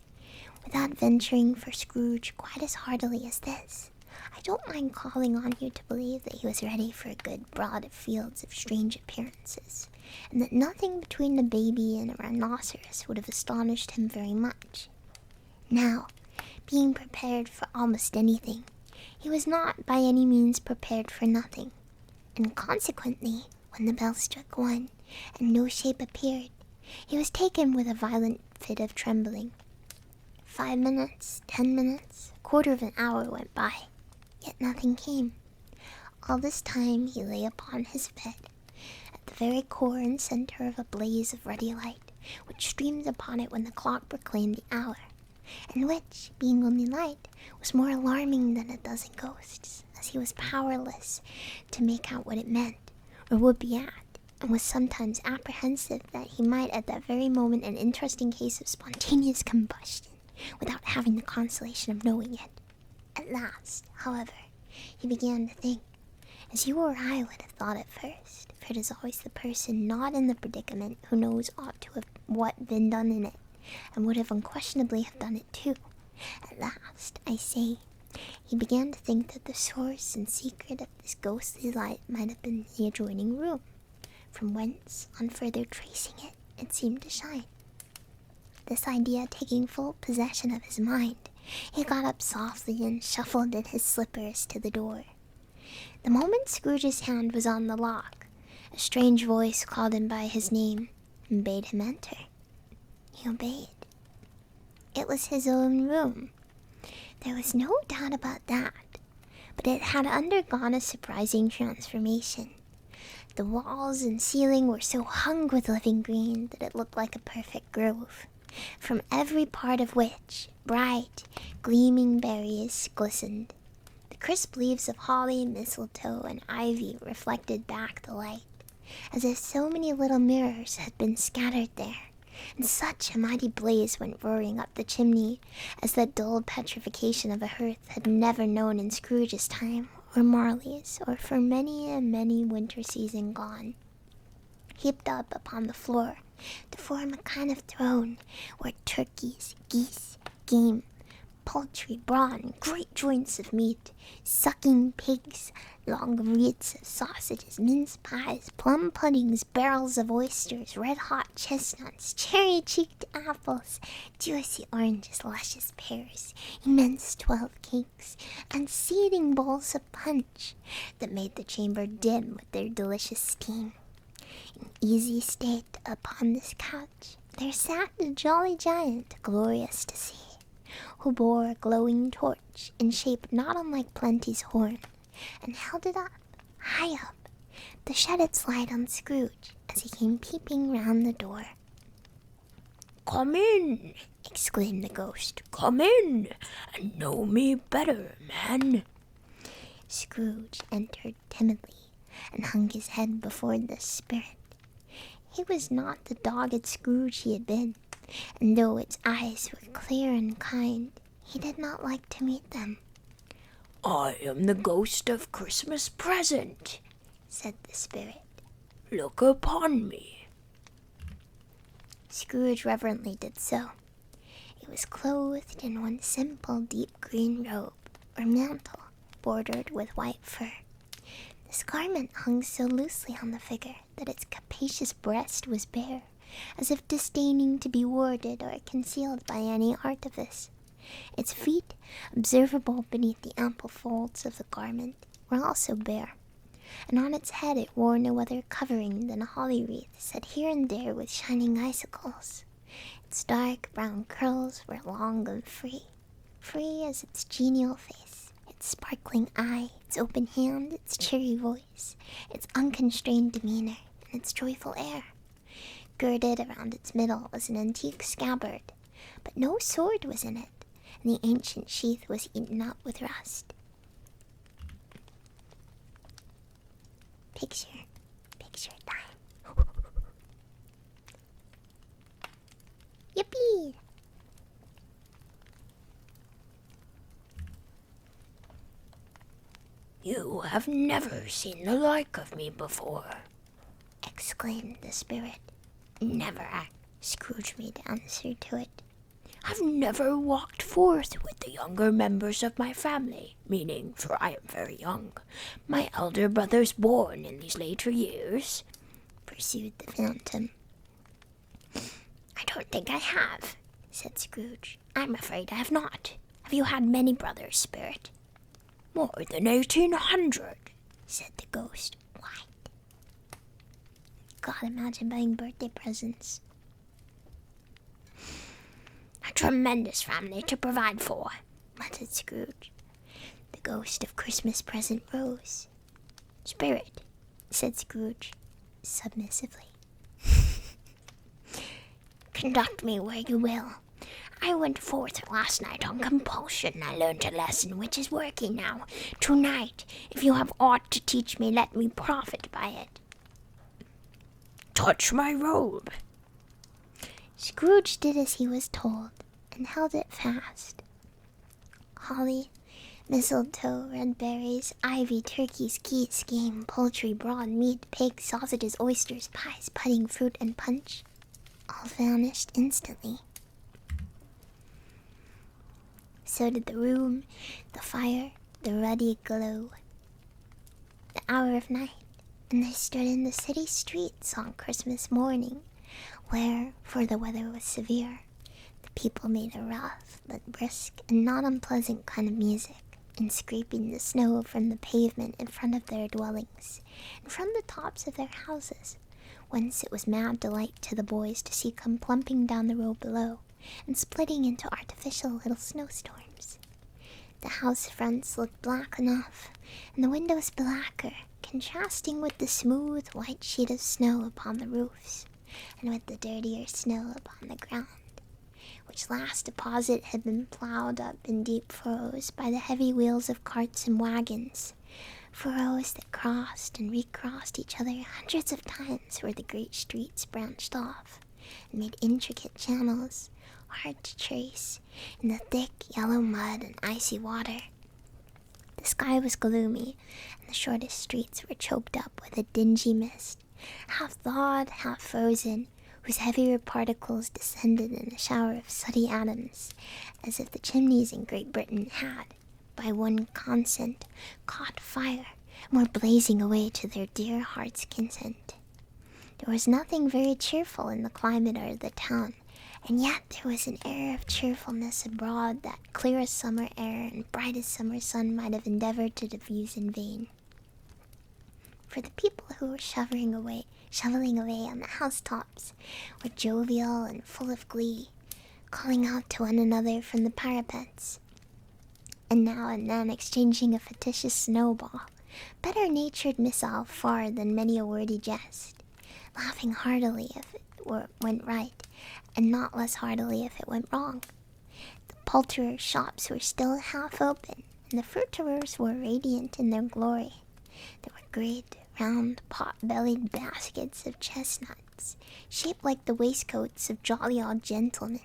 Without venturing for Scrooge quite as heartily as this, I don't mind calling on you to believe that he was ready for a good broad fields of strange appearances, and that nothing between a baby and a rhinoceros would have astonished him very much. Now, being prepared for almost anything, he was not by any means prepared for nothing, and consequently, when the bell struck 1, and no shape appeared, he was taken with a violent fit of trembling. 5 minutes, 10 minutes, a quarter of an hour went by, yet nothing came. All this time he lay upon his bed, at the very core and center of a blaze of ruddy light, which streamed upon it when the clock proclaimed the hour, and which, being only light, was more alarming than a dozen ghosts, as he was powerless to make out what it meant, or would be at, and was sometimes apprehensive that he might at that very moment an interesting case of spontaneous combustion, without having the consolation of knowing it. At last, however, he began to think, as you or I would have thought at first, for it is always the person not in the predicament who knows ought to have what been done in it, and would have unquestionably have done it too. At last, I say, he began to think that the source and secret of this ghostly light might have been the adjoining room, from whence, on further tracing it, it seemed to shine. This idea taking full possession of his mind, he got up softly and shuffled in his slippers to the door. The moment Scrooge's hand was on the lock, a strange voice called him by his name and bade him enter. He obeyed. It was his own room. There was no doubt about that, but it had undergone a surprising transformation. The walls and ceiling were so hung with living green that it looked like a perfect grove, from every part of which bright, gleaming berries glistened. The crisp leaves of holly, mistletoe, and ivy reflected back the light, as if so many little mirrors had been scattered there, and such a mighty blaze went roaring up the chimney as that dull petrification of a hearth had never known in Scrooge's time, or Marley's, or for many and many winter season gone. Heaped up upon the floor to form a kind of throne where turkeys, geese, game, poultry, brawn, great joints of meat, sucking pigs, long wreaths of sausages, mince pies, plum puddings, barrels of oysters, red-hot chestnuts, cherry-cheeked apples, juicy oranges, luscious pears, immense 12 cakes, and seething bowls of punch that made the chamber dim with their delicious steam. In easy state upon this couch there sat the jolly giant, glorious to see, who bore a glowing torch in shape not unlike Plenty's horn, and held it up, high up, to shed its light on Scrooge as he came peeping round the door. "Come in," exclaimed the ghost. "Come in, and know me better, man." Scrooge entered timidly, and hung his head before the spirit. He was not the dogged Scrooge he had been, and though its eyes were clear and kind, he did not like to meet them. "I am the ghost of Christmas present," said the spirit. "Look upon me." Scrooge reverently did so. It was clothed in one simple deep green robe, or mantle, bordered with white fur. This garment hung so loosely on the figure that its capacious breast was bare, as if disdaining to be warded or concealed by any artifice. Its feet, observable beneath the ample folds of the garment, were also bare, and on its head it wore no other covering than a holly wreath set here and there with shining icicles. Its dark brown curls were long and free as its genial face, its sparkling eye, its open hand, its cheery voice, its unconstrained demeanor, and its joyful air. Girded around its middle was an antique scabbard, but no sword was in it, and the ancient sheath was eaten up with rust. Picture time. Yippee! "You have never seen the like of me before," exclaimed the spirit. "Never," Scrooge made answer to it. "I've never walked forth with the younger members of my family, meaning, for I am very young, my elder brothers born in these later years," pursued the phantom. "I don't think I have," said Scrooge. "I'm afraid I have not. Have you had many brothers, spirit?" "More than 1,800, said the ghost. What? God, imagine buying birthday presents. "A tremendous family to provide for," muttered Scrooge. The ghost of Christmas present rose. "Spirit," said Scrooge, submissively, "conduct me where you will. I went forth last night on compulsion. I learned a lesson which is working now. Tonight, if you have aught to teach me, let me profit by it." "Touch my robe." Scrooge did as he was told, and held it fast. Holly, mistletoe, red berries, ivy, turkeys, geese, game, poultry, brawn, meat, pigs, sausages, oysters, pies, pudding, fruit, and punch all vanished instantly. So did the room, the fire, the ruddy glow. The hour of night, and they stood in the city streets on Christmas morning, where, for the weather was severe, the people made a rough but brisk and not unpleasant kind of music, in scraping the snow from the pavement in front of their dwellings, and from the tops of their houses, whence it was mad delight to the boys to see come plumping down the road below, and splitting into artificial little snowstorms. The house fronts looked black enough, and the windows blacker, contrasting with the smooth white sheet of snow upon the roofs, and with the dirtier snow upon the ground, which last deposit had been plowed up in deep furrows by the heavy wheels of carts and wagons, furrows that crossed and recrossed each other hundreds of times where the great streets branched off, and made intricate channels, hard to trace, in the thick yellow mud and icy water. The sky was gloomy, and the shortest streets were choked up with a dingy mist, half thawed, half frozen, whose heavier particles descended in a shower of sooty atoms, as if the chimneys in Great Britain had, by one consent, caught fire, and were blazing away to their dear heart's content. There was nothing very cheerful in the climate or the town, and yet there was an air of cheerfulness abroad that clearest summer air and brightest summer sun might have endeavored to diffuse in vain. For the people who were shoveling away on the housetops were jovial and full of glee, calling out to one another from the parapets, and now and then exchanging a fictitious snowball, better-natured missile far than many a wordy jest, laughing heartily if it went right, and not less heartily if it went wrong. The poulterers' shops were still half open, and the fruiterers were radiant in their glory. There were great, round, pot-bellied baskets of chestnuts, shaped like the waistcoats of jolly old gentlemen,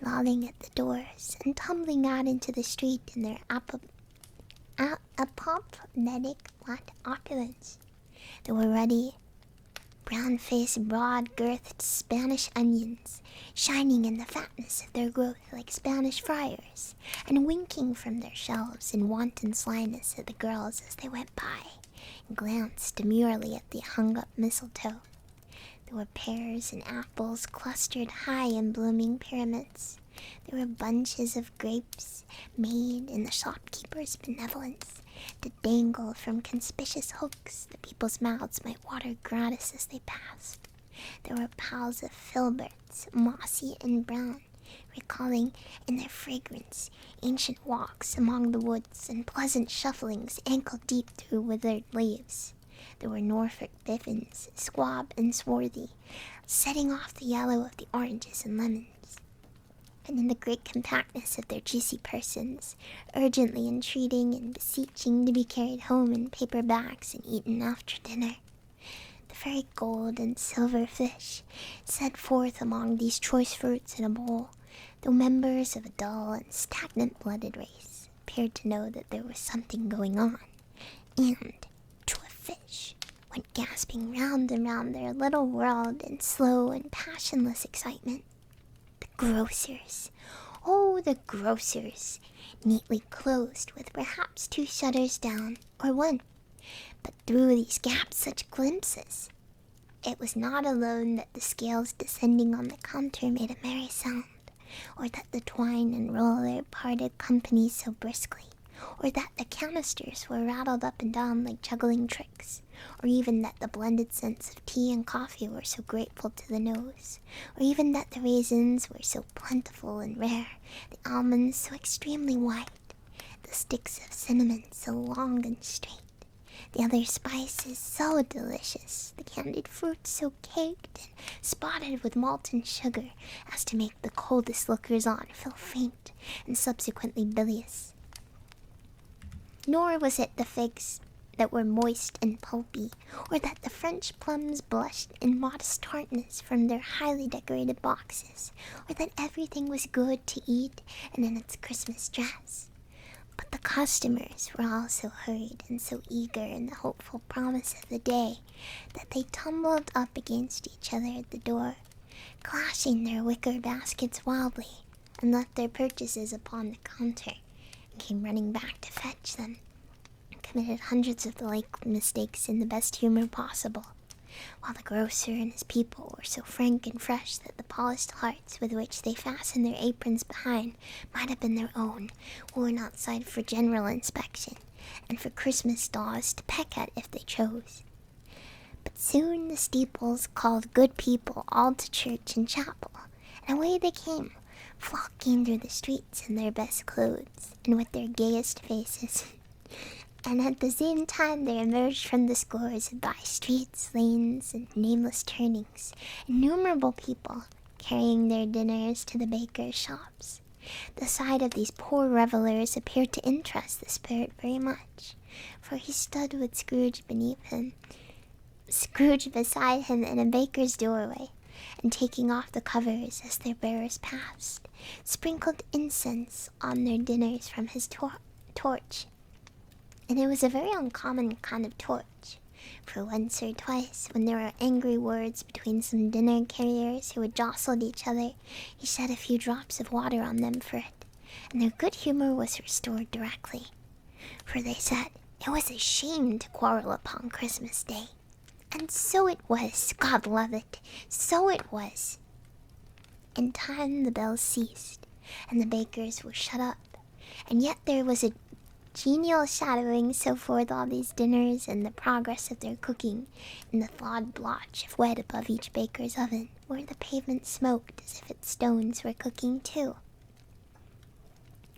lolling at the doors, and tumbling out into the street in their apoplectic opulence. There were ruddy, brown-faced, broad-girthed Spanish onions, shining in the fatness of their growth like Spanish friars, and winking from their shelves in wanton slyness at the girls as they went by, and glanced demurely at the hung-up mistletoe. There were pears and apples clustered high in blooming pyramids. There were bunches of grapes made in the shopkeeper's benevolence to dangle from conspicuous hooks that people's mouths might water gratis as they passed. There were piles of filberts, mossy and brown, recalling in their fragrance ancient walks among the woods and pleasant shufflings ankle-deep through withered leaves. There were Norfolk biffins, squab and swarthy, setting off the yellow of the oranges and lemons, and in the great compactness of their juicy persons, urgently entreating and beseeching to be carried home in paper bags and eaten after dinner. The very gold and silver fish, set forth among these choice fruits in a bowl, though members of a dull and stagnant-blooded race, appeared to know that there was something going on, and, to a fish, went gasping round and round their little world in slow and passionless excitement. The grocers! Oh, the grocers! Neatly closed, with perhaps 2 shutters down, or 1. But through these gaps such glimpses! It was not alone that the scales descending on the counter made a merry sound, or that the twine and roller parted company so briskly, or that the canisters were rattled up and down like juggling tricks, or even that the blended scents of tea and coffee were so grateful to the nose, or even that the raisins were so plentiful and rare, the almonds so extremely white, the sticks of cinnamon so long and straight, the other spices so delicious, the candied fruits so caked and spotted with molten sugar as to make the coldest lookers-on feel faint and subsequently bilious. Nor was it the figs that were moist and pulpy, or that the French plums blushed in modest tartness from their highly decorated boxes, or that everything was good to eat and in its Christmas dress. But the customers were all so hurried and so eager in the hopeful promise of the day that they tumbled up against each other at the door, clashing their wicker baskets wildly, and left their purchases upon the counter, and came running back to fetch them, and committed hundreds of the like mistakes in the best humor possible, while the grocer and his people were so frank and fresh that the polished hearts with which they fastened their aprons behind might have been their own, worn outside for general inspection, and for Christmas dolls to peck at if they chose. But soon the steeples called good people all to church and chapel, and away they came, flocking through the streets in their best clothes, and with their gayest faces. And at the same time there emerged from the scores of by-streets, lanes, and nameless turnings, innumerable people, carrying their dinners to the bakers' shops. The sight of these poor revellers appeared to interest the spirit very much, for he stood with Scrooge beside him in a baker's doorway, and taking off the covers as their bearers passed, sprinkled incense on their dinners from his torch. And it was a very uncommon kind of torch, for once or twice, when there were angry words between some dinner carriers who had jostled each other, he shed a few drops of water on them for it, and their good humor was restored directly. For they said it was a shame to quarrel upon Christmas Day. And so it was, God love it, so it was. In time the bells ceased, and the bakers were shut up, and yet there was a genial shadowing so forth all these dinners and the progress of their cooking in the thawed blotch of wet above each baker's oven, where the pavement smoked as if its stones were cooking too.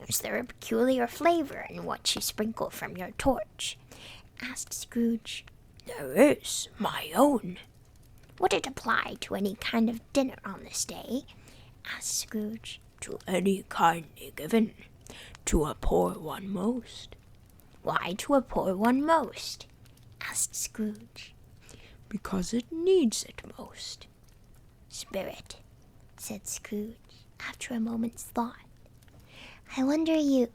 Is there a peculiar flavor in what you sprinkle from your torch? Asked Scrooge. There is, my own. Would it apply to any kind of dinner on this day? Asked Scrooge. To any kindly given. To a poor one most. Why to a poor one most? Asked Scrooge. Because it needs it most. Spirit, said Scrooge, after a moment's thought. I wonder you,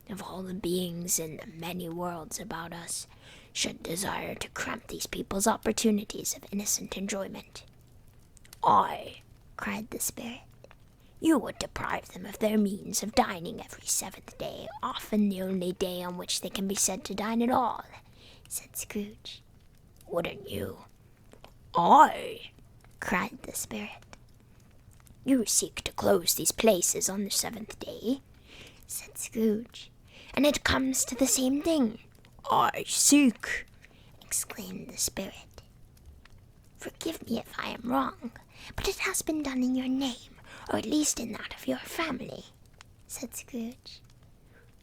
of all the beings in the many worlds about us, should desire to cramp these people's opportunities of innocent enjoyment. I, cried the spirit. You would deprive them of their means of dining every seventh day, often the only day on which they can be said to dine at all, said Scrooge. Wouldn't you? I, cried the spirit. You seek to close these places on the seventh day, said Scrooge, and it comes to the same thing. I seek, exclaimed the spirit. Forgive me if I am wrong, but it has been done in your name, or at least in that of your family, said Scrooge.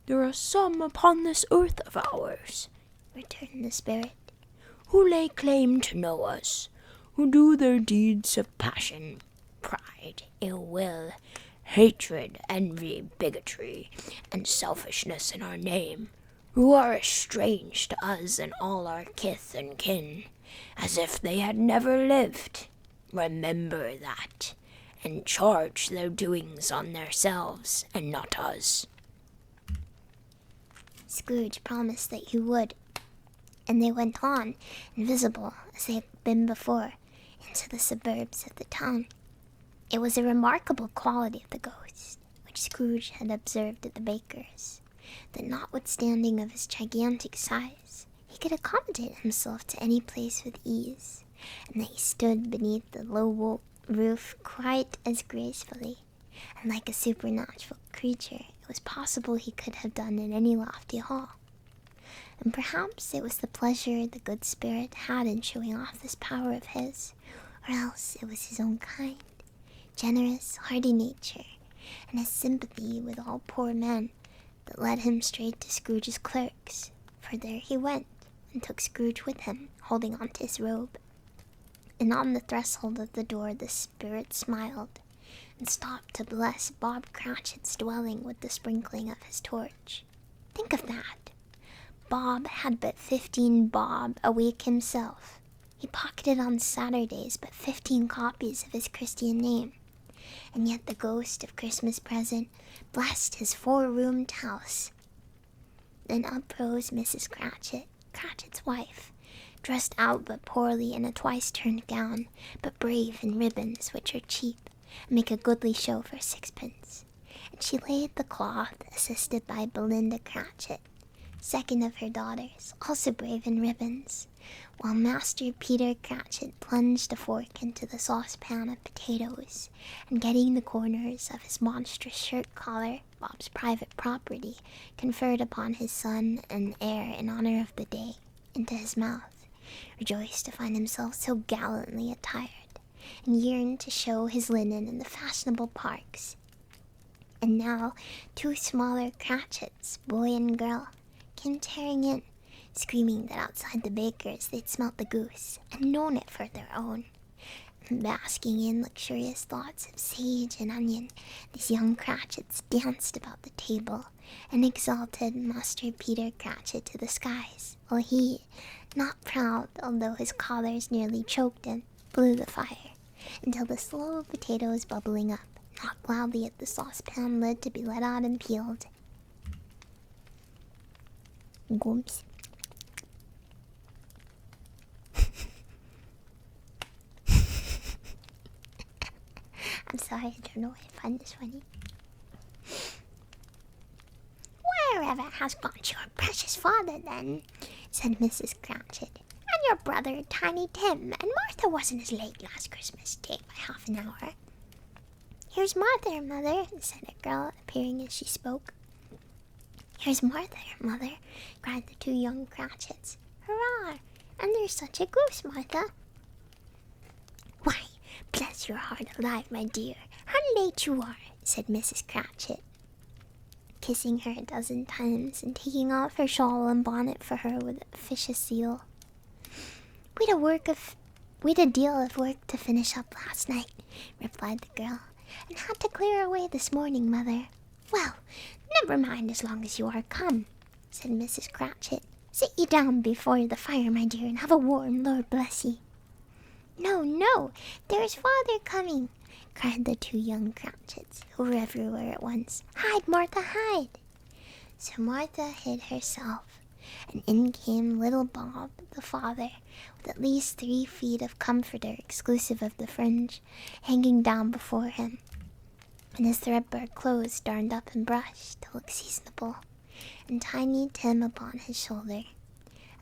There are some upon this earth of ours, returned the spirit, who lay claim to know us, who do their deeds of passion, pride, ill will, hatred, envy, bigotry, and selfishness in our name, who are as strange to us and all our kith and kin, as if they had never lived. Remember that, and charge their doings on themselves and not us. Scrooge promised that he would, and they went on, invisible as they had been before, into the suburbs of the town. It was a remarkable quality of the ghost, which Scrooge had observed at the baker's, that notwithstanding of his gigantic size, he could accommodate himself to any place with ease, and that he stood beneath the low roof quite as gracefully, and like a supernatural creature it was possible he could have done in any lofty hall. And perhaps it was the pleasure the good spirit had in showing off this power of his, or else it was his own kind, generous, hearty nature, and his sympathy with all poor men that led him straight to Scrooge's clerks, for there he went, and took Scrooge with him, holding on to his robe. And on the threshold of the door the spirit smiled, and stopped to bless Bob Cratchit's dwelling with the sprinkling of his torch. Think of that! Bob had but 15 bob a week himself. He pocketed on Saturdays but 15 copies of his Christian name. And yet the ghost of Christmas present blessed his 4-roomed house. Then up rose Mrs. Cratchit, Cratchit's wife, dressed out but poorly in a twice-turned gown, but brave in ribbons which are cheap, and make a goodly show for 6pence. And she laid the cloth, assisted by Belinda Cratchit, second of her daughters, also brave in ribbons, while Master Peter Cratchit plunged a fork into the saucepan of potatoes, and getting the corners of his monstrous shirt collar, Bob's private property, conferred upon his son and heir in honor of the day, into his mouth, rejoiced to find himself so gallantly attired, and yearned to show his linen in the fashionable parks. And now 2 smaller Cratchits, boy and girl, came tearing in, screaming that outside the baker's they'd smelt the goose, and known it for their own. And basking in luxurious thoughts of sage and onion, these young Cratchits danced about the table, and exalted Master Peter Cratchit to the skies, while he, not proud, although his collars nearly choked him, blew the fire until the slow potatoes bubbling up knocked loudly at the saucepan lid to be let out and peeled. Goops. I'm sorry, I don't know why I find this funny. Wherever has gone your precious father, then? Said Mrs. Cratchit. And your brother, Tiny Tim, and Martha wasn't as late last Christmas Day by half an hour. Here's Martha, Mother, said a girl, appearing as she spoke. Here's Martha, Mother, cried the two young Cratchits. Hurrah! And there's such a goose, Martha. Why, bless your heart alive, my dear, how late you are, said Mrs. Cratchit, kissing her a dozen times and taking off her shawl and bonnet for her with officious zeal. We'd a deal of work to finish up last night, replied the girl, and had to clear away this morning, Mother. Well, never mind as long as you are come, said Mrs. Cratchit. Sit ye down before the fire, my dear, and have a warm, Lord bless ye. No, no, there's Father coming, cried the two young Cratchits, who were everywhere at once. Hide, Martha, hide! So Martha hid herself, and in came little Bob, the father, with at least 3 feet of comforter exclusive of the fringe, hanging down before him, and his threadbare clothes darned up and brushed to look seasonable, and Tiny Tim upon his shoulder.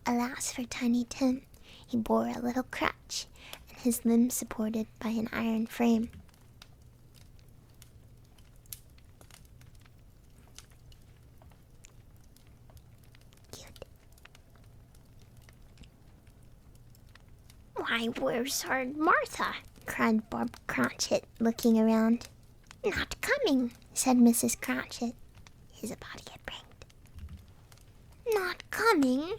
Alas for Tiny Tim, he bore a little crutch, and his limbs supported by an iron frame. Cute. Why, where's our Martha? Cried Bob Cratchit, looking around. Not coming, said Mrs. Cratchit. He's about to get pranked. Not coming,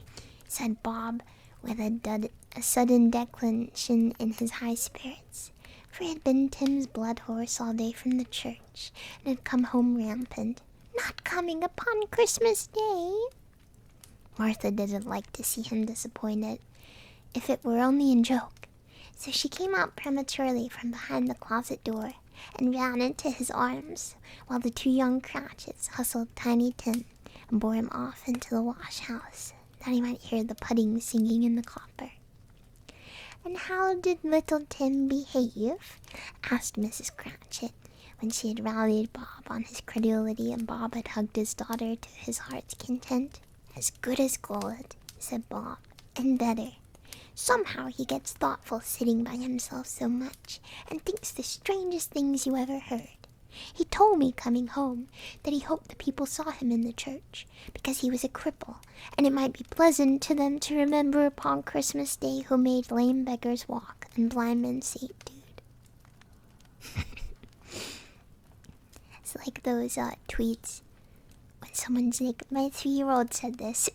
said Bob, with a sudden declension in his high spirits, for he had been Tim's blood horse all day from the church, and had come home rampant. Not coming upon Christmas Day. Martha didn't like to see him disappointed, if it were only in joke, so she came out prematurely from behind the closet door, and ran into his arms, while the two young Cratchits hustled Tiny Tim and bore him off into the wash-house, that he might hear the pudding singing in the copper. And how did little Tim behave? Asked Mrs. Cratchit, when she had rallied Bob on his credulity and Bob had hugged his daughter to his heart's content. As good as gold, said Bob, and better. Somehow he gets thoughtful sitting by himself so much, and thinks the strangest things you ever heard. He told me coming home that he hoped the people saw him in the church, because he was a cripple, and it might be pleasant to them to remember upon Christmas Day who made lame beggars walk and blind men see, dude. It's like those tweets when someone's like, my 3-year-old said this.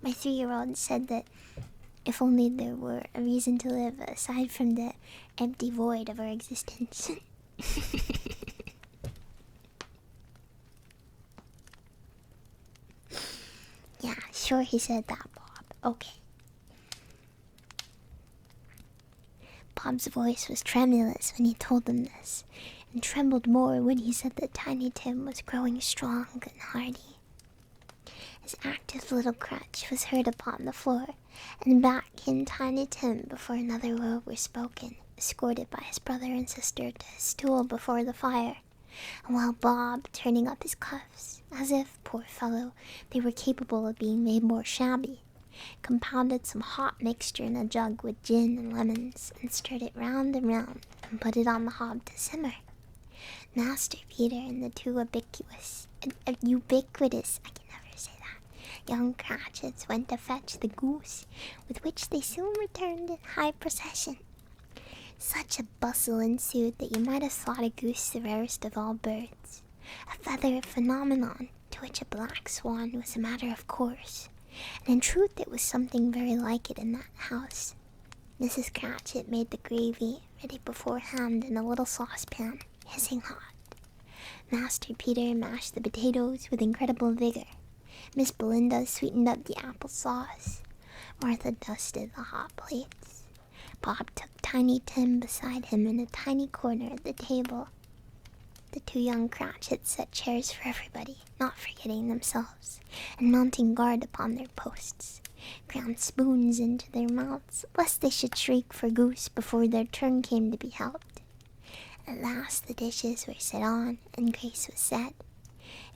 My 3-year-old said that if only there were a reason to live aside from the empty void of our existence. Yeah, sure he said that, Bob. Okay. Bob's voice was tremulous when he told them this, and trembled more when he said that Tiny Tim was growing strong and hardy. His active little crutch was heard upon the floor, and back came Tiny Tim before another word was spoken, escorted by his brother and sister to his stool before the fire, and while Bob, turning up his cuffs, as if, poor fellow, they were capable of being made more shabby, compounded some hot mixture in a jug with gin and lemons, and stirred it round and round, and put it on the hob to simmer. Master Peter and the two ubiquitous, I can never say that, young Cratchits went to fetch the goose, with which they soon returned in high procession. Such a bustle ensued that you might have thought a goose the rarest of all birds, a feathered phenomenon to which a black swan was a matter of course, and in truth it was something very like it in that house. Mrs. Cratchit made the gravy ready beforehand in a little saucepan, hissing hot. Master Peter mashed the potatoes with incredible vigor. Miss Belinda sweetened up the apple sauce. Martha dusted the hot plates. Bob took Tiny Tim beside him in a tiny corner at the table. The two young Cratchits set chairs for everybody, not forgetting themselves, and mounting guard upon their posts, crammed spoons into their mouths, lest they should shriek for goose before their turn came to be helped. At last the dishes were set on, and grace was said.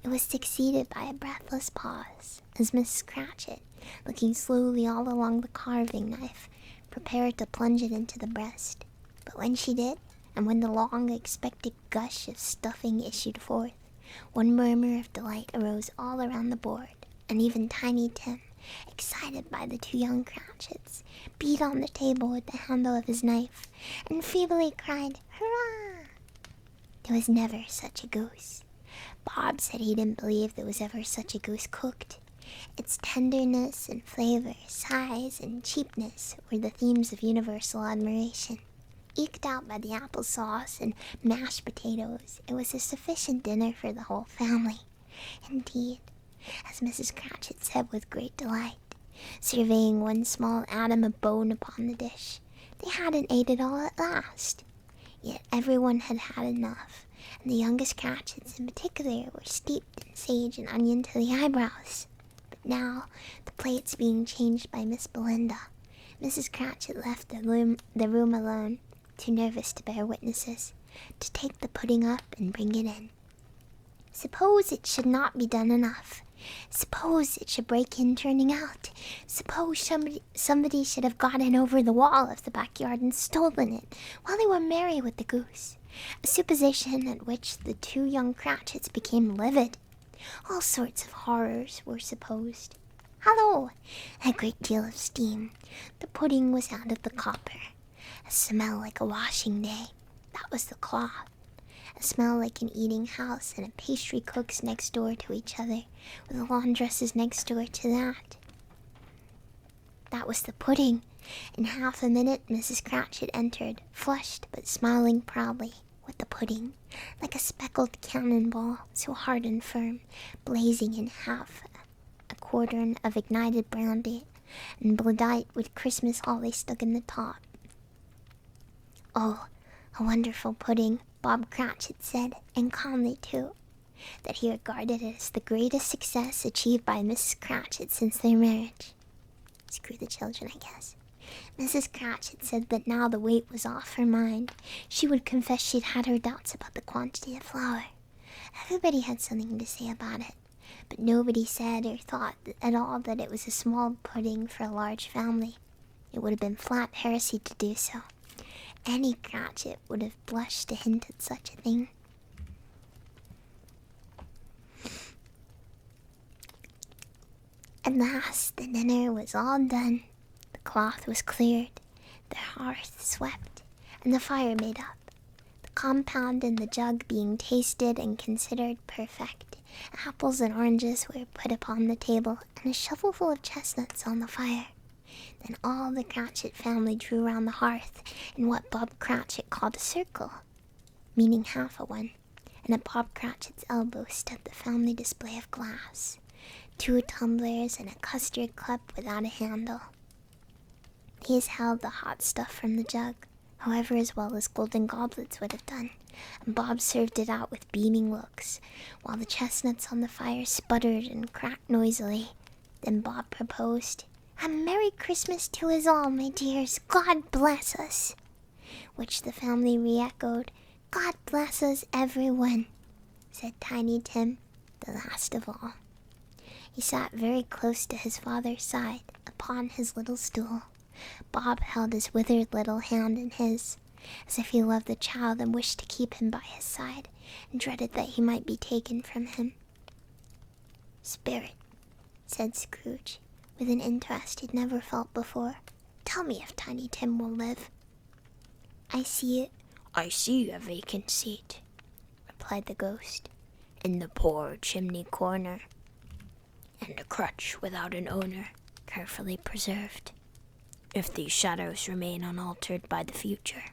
It was succeeded by a breathless pause, as Mrs. Cratchit, looking slowly all along the carving knife, prepared to plunge it into the breast. But when she did, and when the long-expected gush of stuffing issued forth, one murmur of delight arose all around the board, and even Tiny Tim, excited by the two young Cratchits, beat on the table with the handle of his knife, and feebly cried, "Hurrah!" There was never such a goose. Bob said he didn't believe there was ever such a goose cooked. Its tenderness and flavor, size and cheapness were the themes of universal admiration. Eked out by the applesauce and mashed potatoes, it was a sufficient dinner for the whole family. Indeed, as Mrs. Cratchit said with great delight, surveying one small atom of bone upon the dish, they hadn't ate it all at last. Yet everyone had had enough, and the youngest Cratchits in particular were steeped in sage and onion to the eyebrows. But now, the plates being changed by Miss Belinda, Mrs. Cratchit left the room alone, too nervous to bear witnesses, to take the pudding up and bring it in. Suppose it should not be done enough. Suppose it should break in turning out. Suppose somebody should have gotten over the wall of the backyard and stolen it while they were merry with the goose. A supposition at which the two young Cratchits became livid. All sorts of horrors were supposed. Hallo! A great deal of steam. The pudding was out of the copper. A smell like a washing day. That was the cloth. A smell like an eating house and a pastry cook's next door to each other, with the laundresses next door to that. That was the pudding. In half a minute Mrs. Cratchit entered, flushed but smiling proudly, with the pudding, like a speckled cannonball, so hard and firm, blazing in half a quartern of ignited brandy, and bedight with Christmas holly stuck in the top. Oh, a wonderful pudding, Bob Cratchit said, and calmly too, that he regarded it as the greatest success achieved by Mrs. Cratchit since their marriage. Screw the children, I guess. Mrs. Cratchit said that now the weight was off her mind, she would confess she'd had her doubts about the quantity of flour. Everybody had something to say about it, but nobody said or thought at all that it was a small pudding for a large family. It would have been flat heresy to do so. Any Cratchit would have blushed to hint at such a thing. At last the dinner was all done. The cloth was cleared, the hearth swept, and the fire made up. The compound in the jug being tasted and considered perfect, apples and oranges were put upon the table, and a shovelful of chestnuts on the fire. Then all the Cratchit family drew round the hearth in what Bob Cratchit called a circle, meaning half a one, and at Bob Cratchit's elbow stood the family display of glass, 2 tumblers and a custard cup without a handle. These held the hot stuff from the jug, however as well as golden goblets would have done, and Bob served it out with beaming looks, while the chestnuts on the fire sputtered and cracked noisily. Then Bob proposed, "A Merry Christmas to us all, my dears. God bless us." Which the family re-echoed. "God bless us, everyone," said Tiny Tim, the last of all. He sat very close to his father's side, upon his little stool. Bob held his withered little hand in his, as if he loved the child and wished to keep him by his side, and dreaded that he might be taken from him. "Spirit," said Scrooge, with an interest he'd never felt before, "tell me if Tiny Tim will live." "I see a vacant seat," replied the ghost, "in the poor chimney corner, and a crutch without an owner, carefully preserved. If these shadows remain unaltered by the future,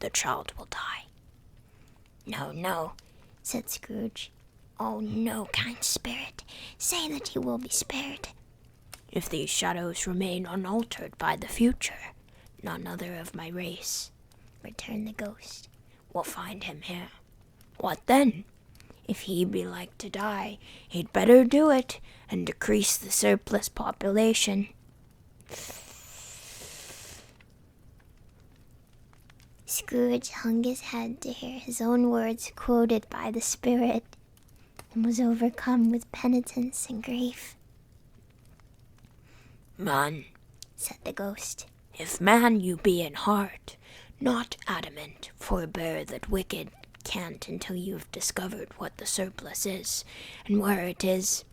the child will die." "No, no," said Scrooge. "Oh, no, kind spirit, say that he will be spared." "If these shadows remain unaltered by the future, none other of my race," returned the ghost. "We'll find him here." "What then? If he be like to die, he'd better do it, and decrease the surplus population." Scrooge hung his head to hear his own words quoted by the spirit, and was overcome with penitence and grief. "Man," said the ghost, "if man you be in heart, not adamant, forbear that wicked can't until you've discovered what the surplus is, and where it is.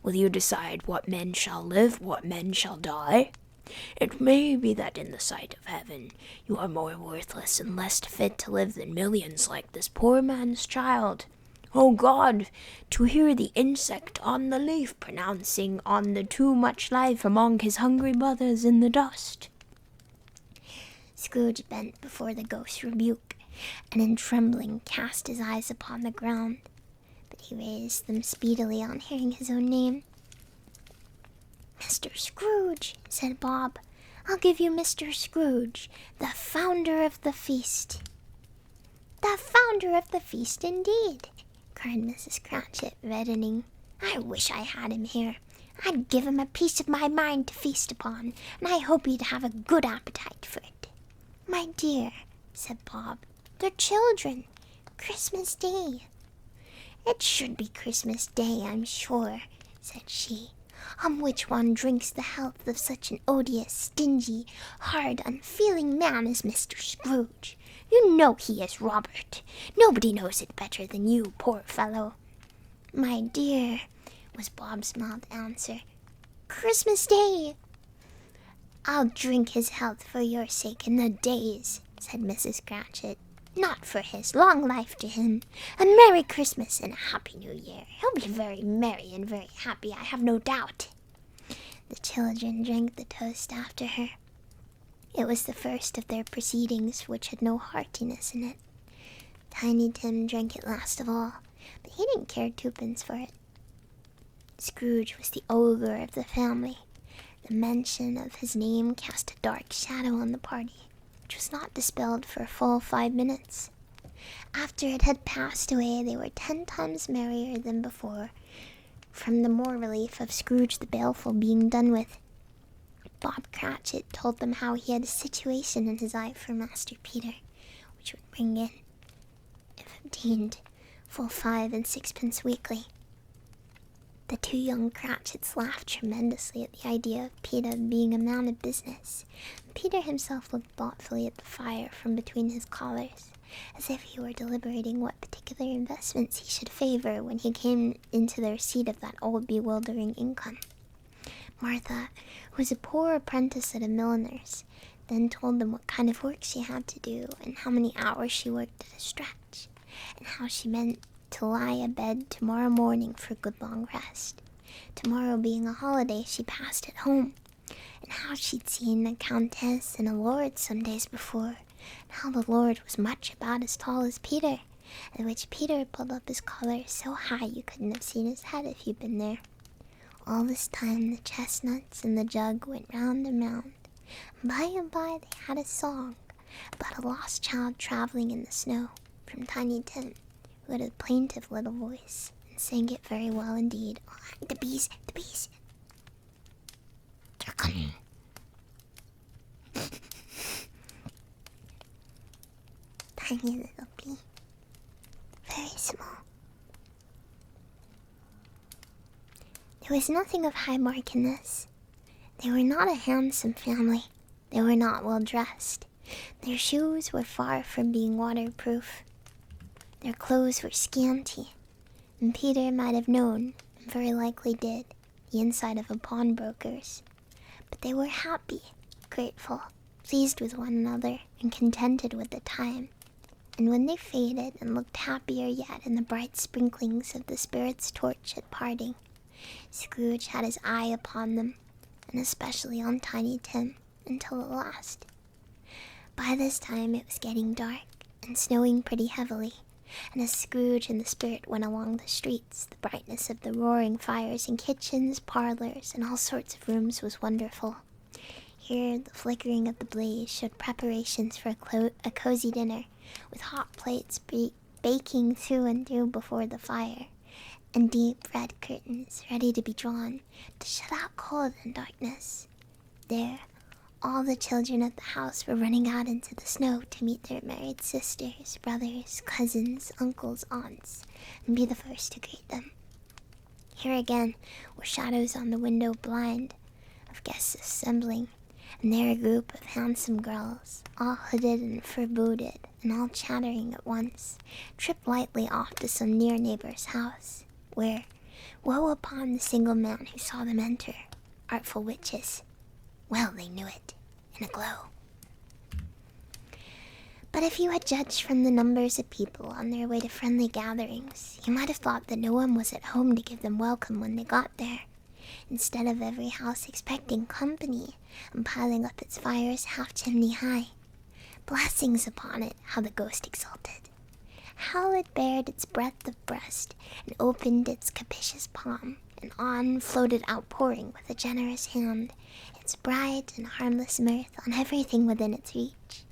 Will you decide what men shall live, what men shall die? It may be that in the sight of heaven you are more worthless and less fit to live than millions like this poor man's child. Oh God, to hear the insect on the leaf pronouncing on the too much life among his hungry brothers in the dust." Scrooge bent before the ghost's rebuke, and in trembling cast his eyes upon the ground, but he raised them speedily on hearing his own name. "Mr. Scrooge," said Bob. "I'll give you Mr. Scrooge, the founder of the feast." "The founder of the feast, indeed!" cried Mrs. Cratchit, reddening. "I wish I had him here. I'd give him a piece of my mind to feast upon, and I hope he'd have a good appetite for it." "My dear," said Bob, "they're children. Christmas Day." "It should be Christmas Day, I'm sure," said she, "on which one drinks the health of such an odious, stingy, hard, unfeeling man as Mr. Scrooge. You know he is Robert. Nobody knows it better than you, poor fellow." "My dear," was Bob's mild answer, "Christmas Day." "I'll drink his health for your sake in the days," said Mrs. Cratchit. "Not for his. Long life to him. A Merry Christmas and a Happy New Year. He'll be very merry and very happy, I have no doubt." The children drank the toast after her. It was the first of their proceedings which had no heartiness in it. Tiny Tim drank it last of all, but he didn't care twopence for it. Scrooge was the ogre of the family. The mention of his name cast a dark shadow on the party, which was not dispelled for a full 5 minutes. After it had passed away, they were 10 times merrier than before, from the more relief of Scrooge the Baleful being done with. Bob Cratchit told them how he had a situation in his eye for Master Peter, which would bring in, if obtained, full 5 and 6pence weekly. The 2 young Cratchits laughed tremendously at the idea of Peter being a man of business. Peter himself looked thoughtfully at the fire from between his collars, as if he were deliberating what particular investments he should favor when he came into the receipt of that old bewildering income. Martha, who was a poor apprentice at a milliner's, then told them what kind of work she had to do, and how many hours she worked at a stretch, and how she meant to lie abed tomorrow morning for a good long rest. Tomorrow being a holiday, she passed at home, and how she'd seen a countess and a lord some days before, and how the lord was much about as tall as Peter, at which Peter pulled up his collar so high you couldn't have seen his head if you'd been there. All this time the chestnuts and the jug went round and round, and by they had a song about a lost child traveling in the snow, from Tiny Tim, who had a plaintive little voice, and sang it very well indeed. Oh, the bees! They're coming. Tiny little bee, very small. There was nothing of high mark in this. They were not a handsome family. They were not well dressed. Their shoes were far from being waterproof. Their clothes were scanty, and Peter might have known, and very likely did, the inside of a pawnbroker's. But they were happy, grateful, pleased with one another, and contented with the time. And when they faded and looked happier yet in the bright sprinklings of the spirit's torch at parting, Scrooge had his eye upon them, and especially on Tiny Tim, until at last. By this time it was getting dark, and snowing pretty heavily, and as Scrooge and the spirit went along the streets, the brightness of the roaring fires in kitchens, parlors, and all sorts of rooms was wonderful. Here, the flickering of the blaze showed preparations for a cozy dinner, with hot plates baking through and through before the fire, and deep red curtains ready to be drawn to shut out cold and darkness. There, all the children of the house were running out into the snow to meet their married sisters, brothers, cousins, uncles, aunts, and be the first to greet them. Here again were shadows on the window blind of guests assembling, and there a group of handsome girls, all hooded and fur-booted, and all chattering at once, tripped lightly off to some near neighbor's house, where, woe upon the single man who saw them enter, artful witches. Well, they knew it, in a glow. But if you had judged from the numbers of people on their way to friendly gatherings, you might have thought that no one was at home to give them welcome when they got there, instead of every house expecting company and piling up its fires half-chimney high. Blessings upon it, how the ghost exulted! How it bared its breadth of breast and opened its capacious palm, and on floated outpouring with a generous hand its bright and harmless mirth on everything within its reach.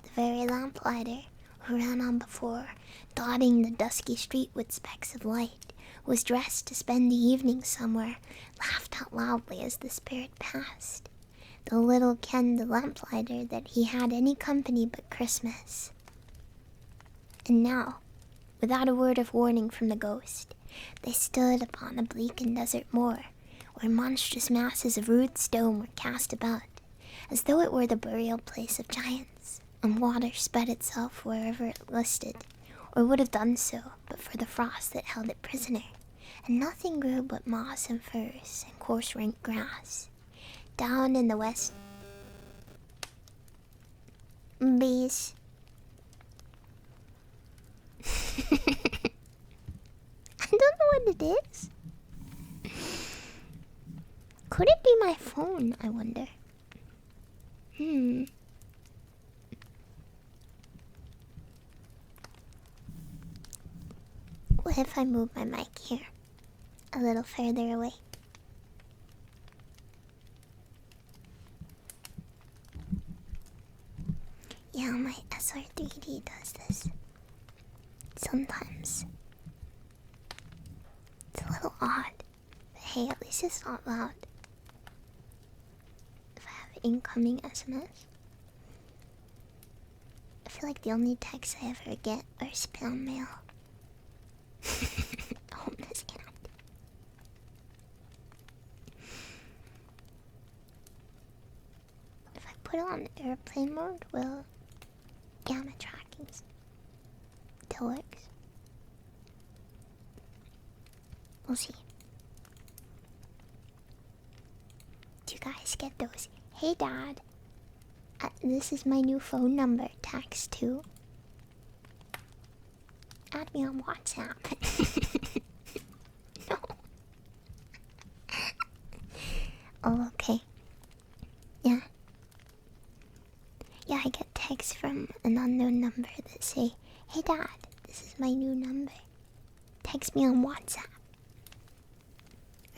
The very lamplighter, who ran on before, dotting the dusky street with specks of light, was dressed to spend the evening somewhere, laughed out loudly as the spirit passed. The little kenned the lamplighter that he had any company but Christmas. And now, without a word of warning from the ghost, they stood upon a bleak and desert moor, where monstrous masses of rude stone were cast about, as though it were the burial place of giants, and water sped itself wherever it listed, or would have done so but for the frost that held it prisoner, and nothing grew but moss and furze and coarse rank grass. Down in the west... Bees. I don't know what it is. Could it be my phone, I wonder? What if I move my mic here a little further away? Yeah, my SR3D does this sometimes. It's a little odd, but hey, at least it's not loud. If I have incoming SMS, I feel like the only texts I ever get are spam mail. Homeless cat. If I put it on airplane mode, will gamma tracking still works? We'll see. Do you guys get those? Hey Dad, this is my new phone number. Text to. Add me on WhatsApp. No. Oh, okay. Yeah. Yeah, I get texts from an unknown number that say, "Hey Dad, this is my new number. Text me on WhatsApp."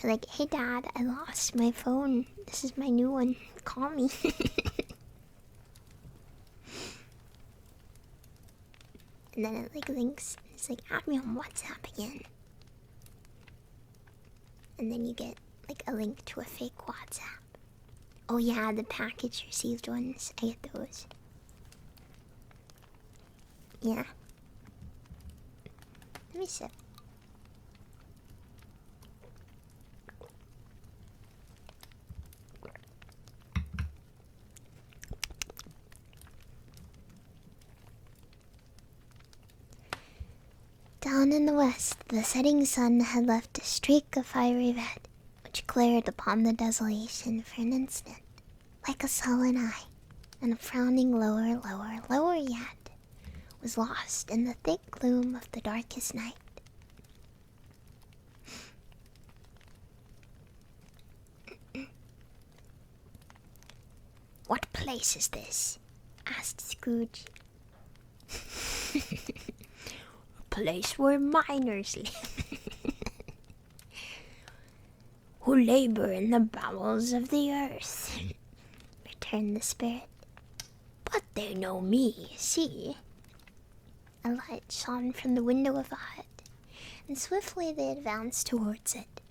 Or like, "Hey Dad, I lost my phone. This is my new one. Call me." And then it like links. It's like, "Add me on WhatsApp again." And then you get like a link to a fake WhatsApp. Oh yeah, the package received ones. I get those. Yeah. Let me sip. Down in the west, the setting sun had left a streak of fiery red, which glared upon the desolation for an instant, like a sullen eye, and a frowning lower, lower, lower yet, was lost in the thick gloom of the darkest night. What place is this? Asked Scrooge. Place where miners live, who labor in the bowels of the earth. returned the spirit. But they know me, see? A light shone from the window of the hut, and swiftly they advanced towards it,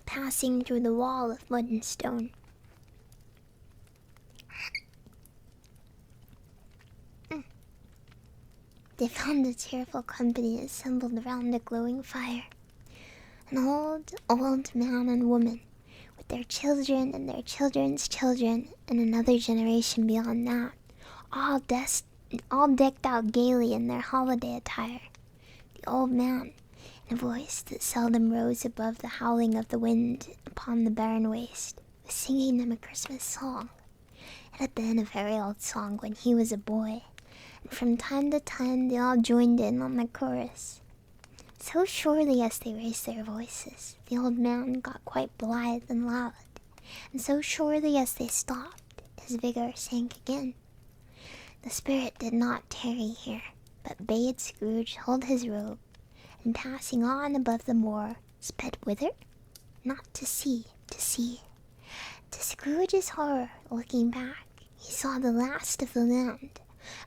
passing through the wall of mud and stone. They found a cheerful company assembled around a glowing fire. An old man and woman, with their children and their children's children, and another generation beyond that, all decked out gaily in their holiday attire. The old man, in a voice that seldom rose above the howling of the wind upon the barren waste, was singing them a Christmas song. It had been a very old song when he was a boy, and from time to time they all joined in on the chorus. So surely as they raised their voices, the old man got quite blithe and loud, and so surely as they stopped, his vigor sank again. The spirit did not tarry here, but bade Scrooge hold his robe, and passing on above the moor, sped whither? Not to sea, to sea. To Scrooge's horror, looking back, he saw the last of the land,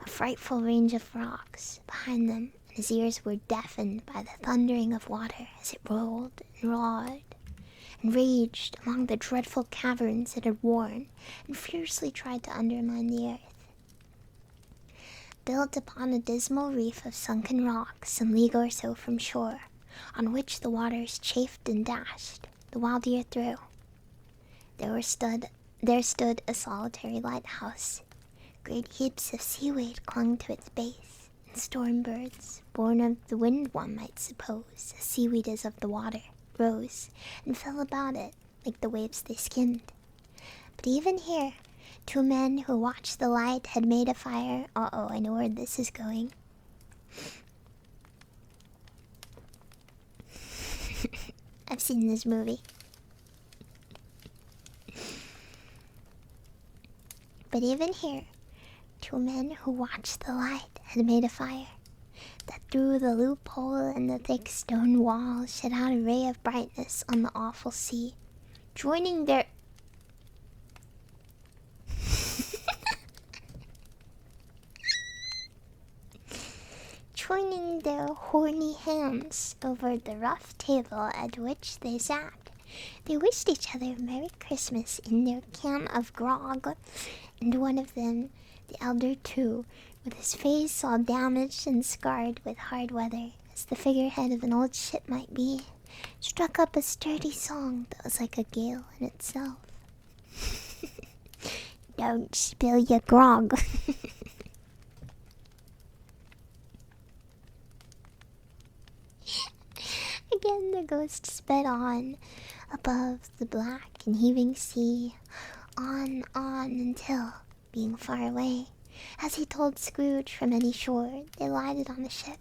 a frightful range of rocks behind them, and his ears were deafened by the thundering of water as it rolled and roared, and raged among the dreadful caverns it had worn, and fiercely tried to undermine the earth. Built upon a dismal reef of sunken rocks, some league or so from shore, on which the waters chafed and dashed the wild year through, there stood a solitary lighthouse. Great heaps of seaweed clung to its base, and storm birds, born of the wind one might suppose, as seaweed is of the water, rose and fell about it like the waves they skimmed. But even here, 2 men who watched the light had made a fire. Uh-oh, I know where this is going. I've seen this movie. But even here, 2 men who watched the light had made a fire that through the loophole in the thick stone wall shed out a ray of brightness on the awful sea, joining their horny hands over the rough table at which they sat. They wished each other Merry Christmas in their can of grog, and one of them, the elder too, with his face all damaged and scarred with hard weather, as the figurehead of an old ship might be, struck up a sturdy song that was like a gale in itself. Don't spill your grog. Again the ghost sped on, above the black and heaving sea, on until, being far away, as he told Scrooge from any shore, they lighted on the ship.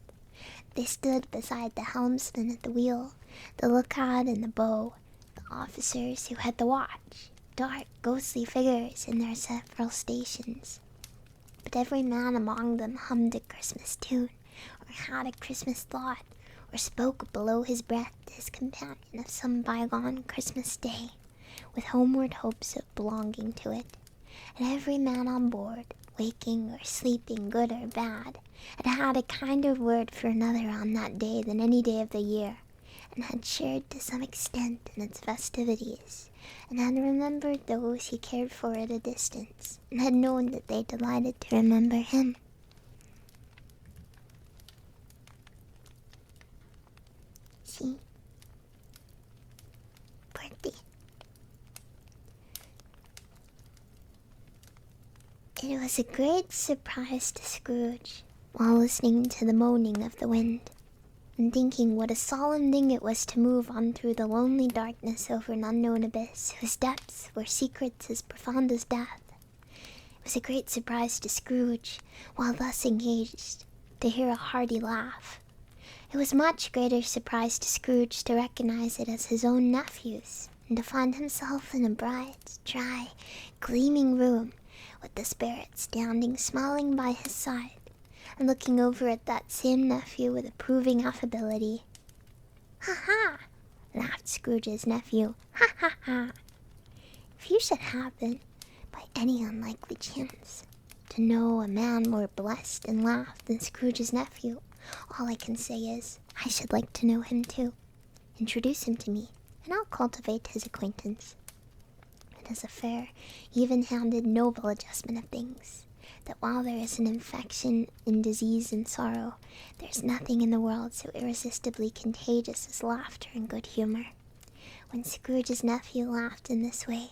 They stood beside the helmsman at the wheel, the lookout and the bow, the officers who had the watch, dark, ghostly figures in their several stations. But every man among them hummed a Christmas tune, or had a Christmas thought, or spoke below his breath to his companion of some bygone Christmas day, with homeward hopes of belonging to it. And every man on board, waking or sleeping, good or bad, had a kinder word for another on that day than any day of the year, and had shared to some extent in its festivities, and had remembered those he cared for at a distance, and had known that they delighted to remember him. See? Pretty. It was a great surprise to Scrooge, while listening to the moaning of the wind, and thinking what a solemn thing it was to move on through the lonely darkness over an unknown abyss, whose depths were secrets as profound as death. It was a great surprise to Scrooge, while thus engaged, to hear a hearty laugh. It was much greater surprise to Scrooge to recognize it as his own nephew's, and to find himself in a bright, dry, gleaming room, with the spirit standing smiling by his side, and looking over at that same nephew with approving affability. "Ha ha!" laughed Scrooge's nephew. "Ha ha ha! If you should happen, by any unlikely chance, to know a man more blessed and laughed than Scrooge's nephew, all I can say is, I should like to know him too. Introduce him to me, and I'll cultivate his acquaintance. It is a fair, even-handed, noble adjustment of things, that while there is an infection in disease and sorrow, there's nothing in the world so irresistibly contagious as laughter and good humor. When Scrooge's nephew laughed in this way,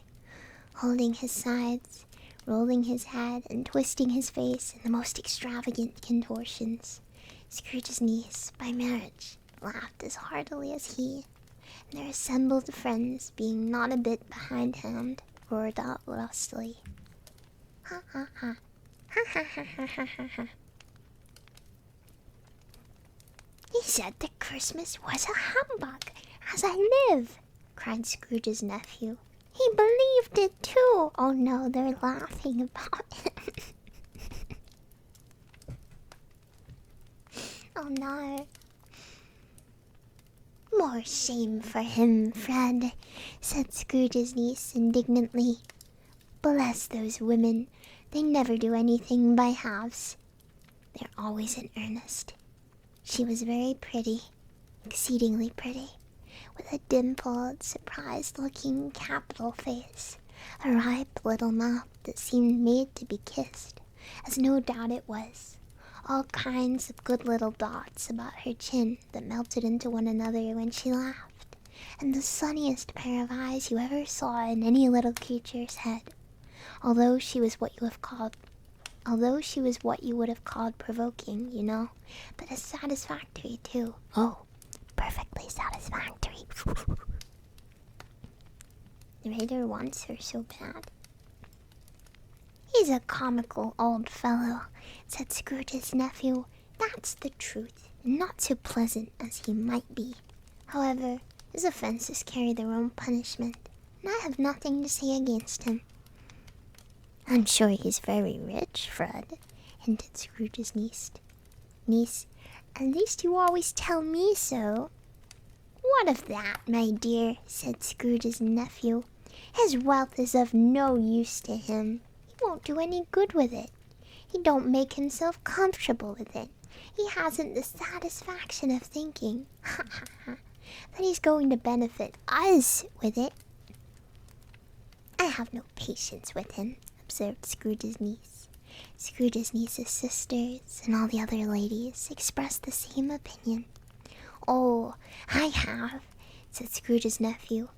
holding his sides, rolling his head, and twisting his face in the most extravagant contortions, Scrooge's niece, by marriage, laughed as heartily as he, and their assembled friends, being not a bit behindhand, roared out lustily. Ha ha ha. Ha ha ha ha ha ha ha. He said that Christmas was a humbug, as I live, cried Scrooge's nephew. He believed it too. Oh no, they're laughing about him. Oh no. More shame for him, Fred, said Scrooge's niece indignantly. Bless those women. They never do anything by halves. They're always in earnest. She was very pretty, exceedingly pretty, with a dimpled, surprised-looking capital face, a ripe little mouth that seemed made to be kissed, as no doubt it was, all kinds of good little dots about her chin that melted into one another when she laughed, and the sunniest pair of eyes you ever saw in any little creature's head, although she was what you would have called provoking, you know, but as satisfactory too. Oh, perfectly satisfactory. The reader wants her so bad. He's a comical old fellow, said Scrooge's nephew. That's the truth, and not so pleasant as he might be. However, his offenses carry their own punishment, and I have nothing to say against him. I'm sure he's very rich, Fred, hinted Scrooge's niece. At least you always tell me so. What of that, my dear, said Scrooge's nephew. His wealth is of no use to him. He won't do any good with it. He don't make himself comfortable with it. He hasn't the satisfaction of thinking, that he's going to benefit us with it. I have no patience with him, observed Scrooge's niece. Scrooge's niece's sisters and all the other ladies expressed the same opinion. Oh, I have, said Scrooge's nephew.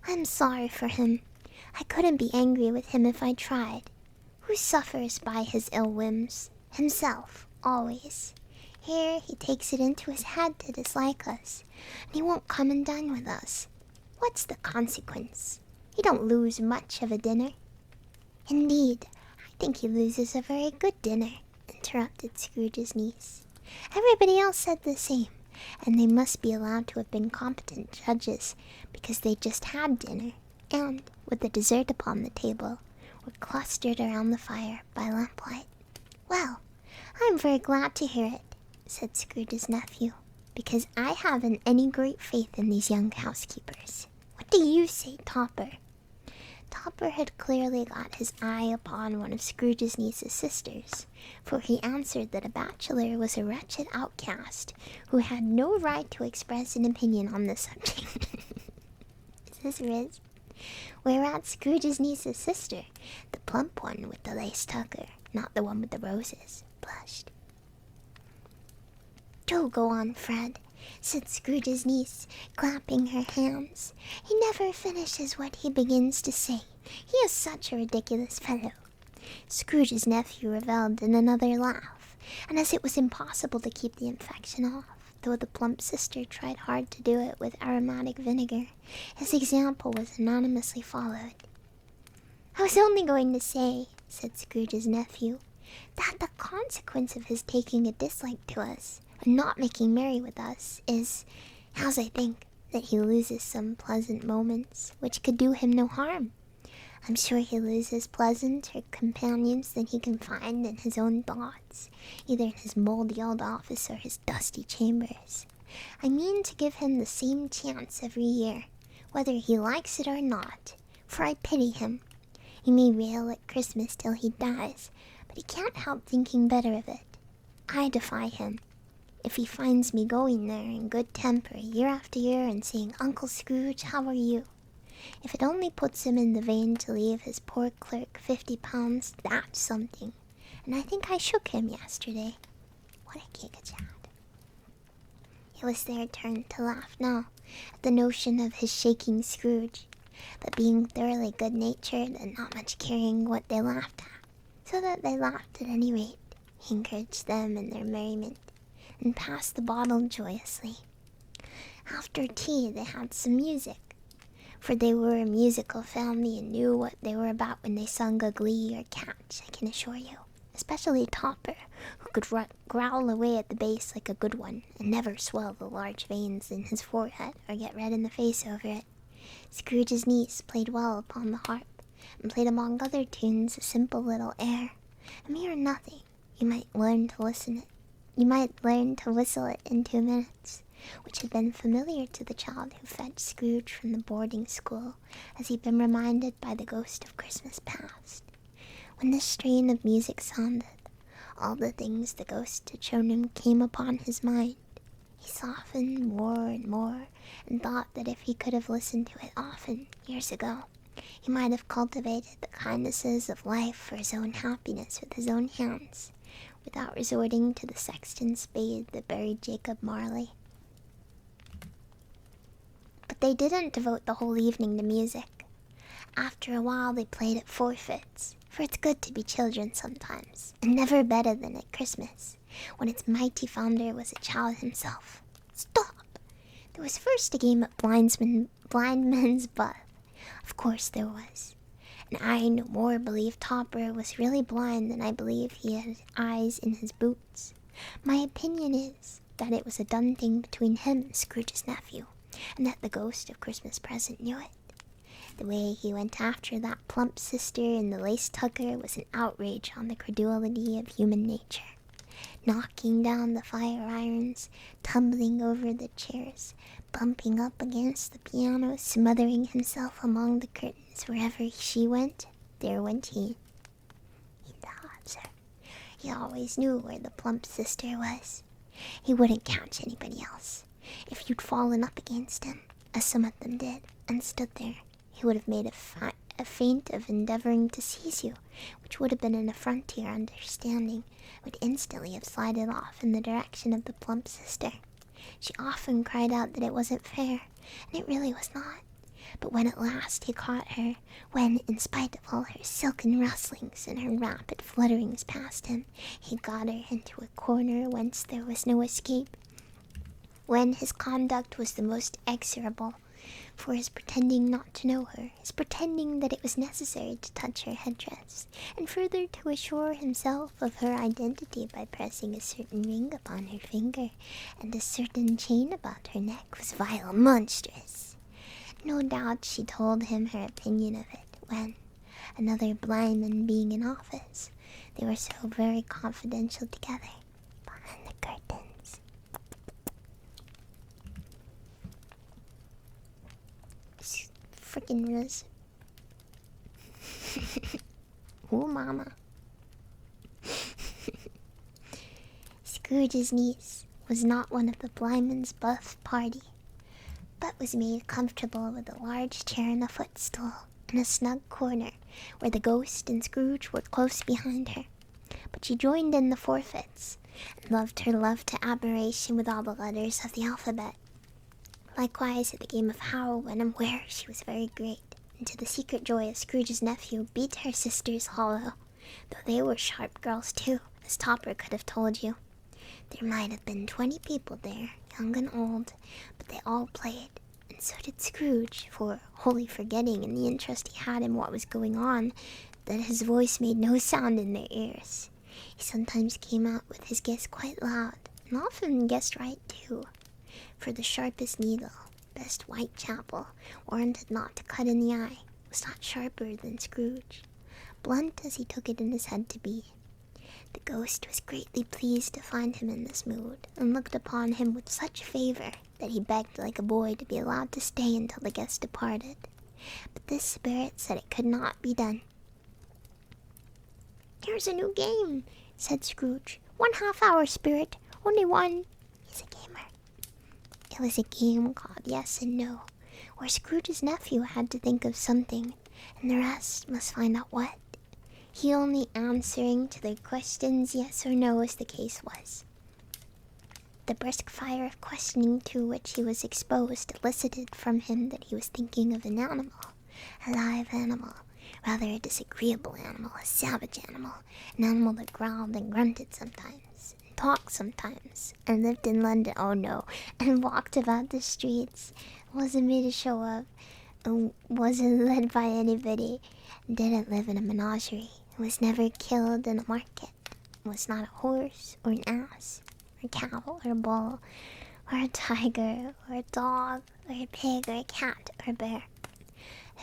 I'm sorry for him. I couldn't be angry with him if I tried. Who suffers by his ill whims? Himself, always. Here he takes it into his head to dislike us, and he won't come and dine with us. What's the consequence? He don't lose much of a dinner. Indeed, I think he loses a very good dinner, interrupted Scrooge's niece. Everybody else said the same, and they must be allowed to have been competent judges, because they just had dinner, and, with the dessert upon the table, were clustered around the fire by lamplight. Well, I'm very glad to hear it, said Scrooge's nephew, because I haven't any great faith in these young housekeepers. What do you say, Topper? Topper had clearly got his eye upon one of Scrooge's niece's sisters, for he answered that a bachelor was a wretched outcast who had no right to express an opinion on the subject. Is this Riz? Whereat Scrooge's niece's sister, the plump one with the lace tucker, not the one with the roses, blushed. Do go on, Fred, said Scrooge's niece, clapping her hands. He never finishes what he begins to say. He is such a ridiculous fellow. Scrooge's nephew revelled in another laugh, and as it was impossible to keep the infection off, though the plump sister tried hard to do it with aromatic vinegar, his example was unanimously followed. I was only going to say, said Scrooge's nephew, that the consequence of his taking a dislike to us and not making merry with us is, as I think, that he loses some pleasant moments which could do him no harm. I'm sure he loses pleasanter companions than he can find in his own thoughts, either in his mouldy old office or his dusty chambers. I mean to give him the same chance every year, whether he likes it or not, for I pity him. He may rail at Christmas till he dies, but he can't help thinking better of it. I defy him. If he finds me going there in good temper year after year and saying, "Uncle Scrooge, how are you?" if it only puts him in the vein to leave his poor clerk £50, that's something. And I think I shook him yesterday. What a giga-chat. It was their turn to laugh now, at the notion of his shaking Scrooge, but being thoroughly good-natured and not much caring what they laughed at, so that they laughed at any rate, he encouraged them in their merriment, and passed the bottle joyously. After tea they had some music, for they were a musical family and knew what they were about when they sung a glee or catch, I can assure you. Especially Topper, who could growl away at the bass like a good one, and never swell the large veins in his forehead or get red in the face over it. Scrooge's niece played well upon the harp, and played among other tunes a simple little air, a mere nothing. You might learn to whistle it in 2 minutes, which had been familiar to the child who fetched Scrooge from the boarding school, as he'd been reminded by the ghost of Christmas past. When this strain of music sounded, all the things the ghost had shown him came upon his mind. He softened more and more, and thought that if he could have listened to it often, years ago, he might have cultivated the kindnesses of life for his own happiness with his own hands, without resorting to the sexton's spade that buried Jacob Marley. But they didn't devote the whole evening to music. After a while they played at forfeits, for it's good to be children sometimes, and never better than at Christmas, when its mighty founder was a child himself. Stop! There was first a game at blindman's buff. Of course there was. And I no more believe Topper was really blind than I believe he had eyes in his boots. My opinion is that it was a done thing between him and Scrooge's nephew, and that the ghost of Christmas Present knew it. The way he went after that plump sister in the lace tucker was an outrage on the credulity of human nature. Knocking down the fire irons, tumbling over the chairs, bumping up against the piano, smothering himself among the curtains. Wherever she went, there went he. He thought, sir. He always knew where the plump sister was. He wouldn't catch anybody else. If you'd fallen up against him, as some of them did, and stood there, he would have made a feint of endeavoring to seize you, which would have been an affront to your understanding, would instantly have slided off in the direction of the plump sister. She often cried out that it wasn't fair, and it really was not. But when at last he caught her, when, in spite of all her silken rustlings and her rapid flutterings past him, he got her into a corner whence there was no escape, when his conduct was the most execrable, for his pretending not to know her, his pretending that it was necessary to touch her headdress, and further to assure himself of her identity by pressing a certain ring upon her finger, and a certain chain about her neck, was vile, monstrous. No doubt she told him her opinion of it, when, another blindman being in office, they were so very confidential together, behind the curtains. Frickin' Riz. Ooh, mama. Scrooge's niece was not one of the blindman's buff party, but was made comfortable with a large chair and a footstool in a snug corner where the ghost and Scrooge were close behind her. But she joined in the forfeits, and loved her love to admiration with all the letters of the alphabet. Likewise, at the game of how, when, and where, she was very great, and to the secret joy of Scrooge's nephew, beat her sisters hollow, though they were sharp girls too, as Topper could have told you. There might have been 20 people there, young and old, but they all played, and so did Scrooge, for, wholly forgetting in the interest he had in what was going on, that his voice made no sound in their ears. He sometimes came out with his guess quite loud, and often guessed right too. For the sharpest needle, best Whitechapel, warranted not to cut in the eye, was not sharper than Scrooge, blunt as he took it in his head to be. The ghost was greatly pleased to find him in this mood, and looked upon him with such favour that he begged like a boy to be allowed to stay until the guest departed. But this spirit said it could not be done, Here's a new game, said Scrooge. 1/2 hour, Spirit. Only one. He's a gamer. It was a game called Yes and No, where Scrooge's nephew had to think of something, and the rest must find out what. He only answering to their questions yes or no as the case was. The brisk fire of questioning to which he was exposed elicited from him that he was thinking of an animal, a live animal, rather a disagreeable animal, a savage animal, an animal that growled and grunted sometimes, and talked sometimes, and lived in London, oh no, and walked about the streets, wasn't made a show of, wasn't led by anybody, didn't live in a menagerie, was never killed in a market, was not a horse or an ass, or a cow or a bull, or a tiger, or a dog, or a pig, or a cat, or a bear.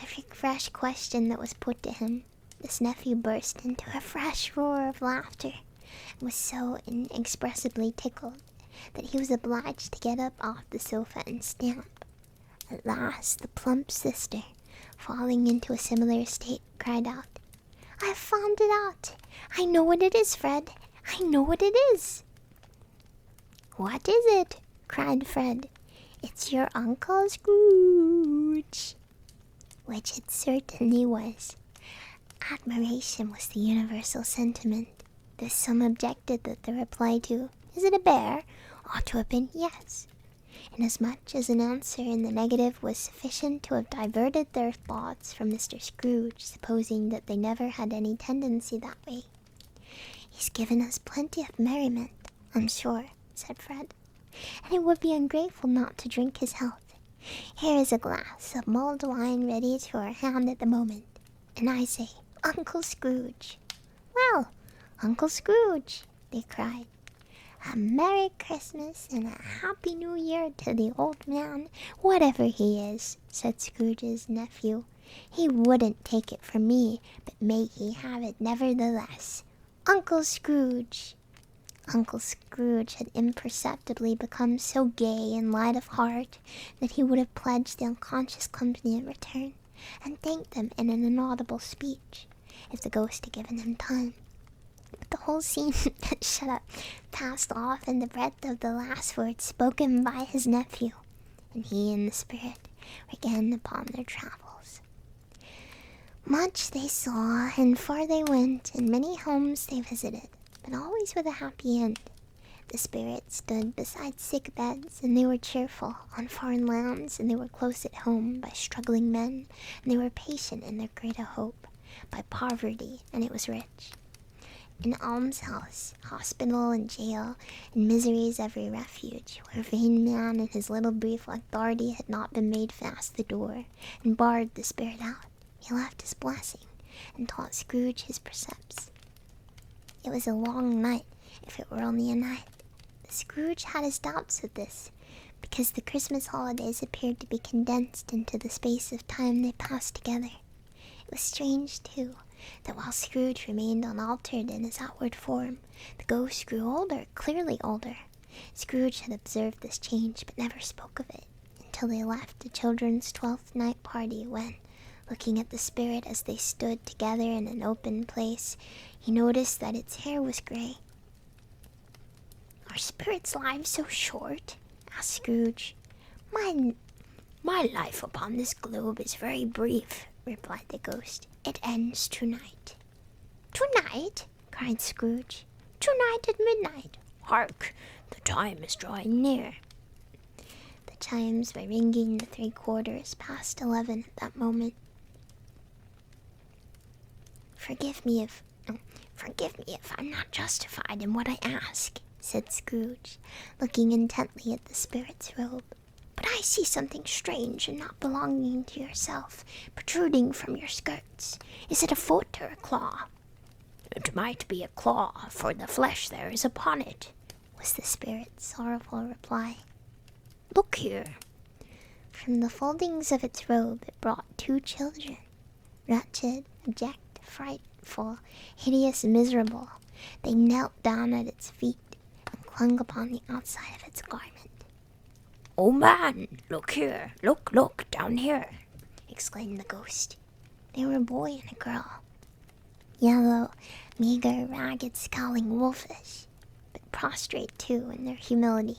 Every fresh question that was put to him, this nephew burst into a fresh roar of laughter, and was so inexpressibly tickled that he was obliged to get up off the sofa and stamp. At last, the plump sister, falling into a similar state, cried out, "I've found it out! I know what it is, Fred! I know what it is!" "What is it?" cried Fred. "It's your Uncle Scrooge." Which it certainly was. Admiration was the universal sentiment, though some objected that the reply to, "Is it a bear?" ought to have been yes, inasmuch as an answer in the negative was sufficient to have diverted their thoughts from Mr. Scrooge, supposing that they never had any tendency that way. "He's given us plenty of merriment, I'm sure," said Fred, "and it would be ungrateful not to drink his health. Here is a glass of mulled wine ready to our hand at the moment, and I say, Uncle Scrooge." "Well, Uncle Scrooge," they cried, "a Merry Christmas and a Happy New Year to the old man, whatever he is," said Scrooge's nephew. "He wouldn't take it from me, but may he have it nevertheless. Uncle Scrooge." Uncle Scrooge had imperceptibly become so gay and light of heart that he would have pledged the unconscious company in return, and thanked them in an inaudible speech, if the ghost had given him time. But the whole scene shut up, passed off in the breath of the last words spoken by his nephew, and he and the spirit were again upon their travels. Much they saw, and far they went, and many homes they visited, but always with a happy end. The spirits stood beside sick beds, and they were cheerful on foreign lands, and they were close at home by struggling men, and they were patient in their greater hope by poverty, and it was rich. In almshouse, hospital, and jail, in misery's every refuge, where vain man in his little brief authority had not been made fast the door, and barred the spirit out, he left his blessing, and taught Scrooge his precepts. It was a long night, if it were only a night. But Scrooge had his doubts of this, because the Christmas holidays appeared to be condensed into the space of time they passed together. It was strange, too, that while Scrooge remained unaltered in his outward form, the ghost grew older, clearly older. Scrooge had observed this change, but never spoke of it, until they left the children's 12th night party, when, looking at the spirit as they stood together in an open place, he noticed that its hair was gray. "Are spirits' lives so short?" asked Scrooge. My life upon this globe is very brief," replied the ghost. "It ends tonight." "Tonight?" cried Scrooge. "Tonight at midnight? Hark! The time is drawing near." The chimes were ringing the 3/4 past 11 at that moment. Forgive me if I'm not justified in what I ask," said Scrooge, looking intently at the spirit's robe. "But I see something strange and not belonging to yourself protruding from your skirts. Is it a foot or a claw?" "It might be a claw, for the flesh there is upon it," was the spirit's sorrowful reply. "Look here." From the foldings of its robe it brought 2 children, wretched, abject, frightful, hideous, miserable. They knelt down at its feet and clung upon the outside of its garment. "Oh, man, look here, look, down here," exclaimed the ghost. They were a boy and a girl. Yellow, Meager, ragged, scowling wolfish, but prostrate too in their humility,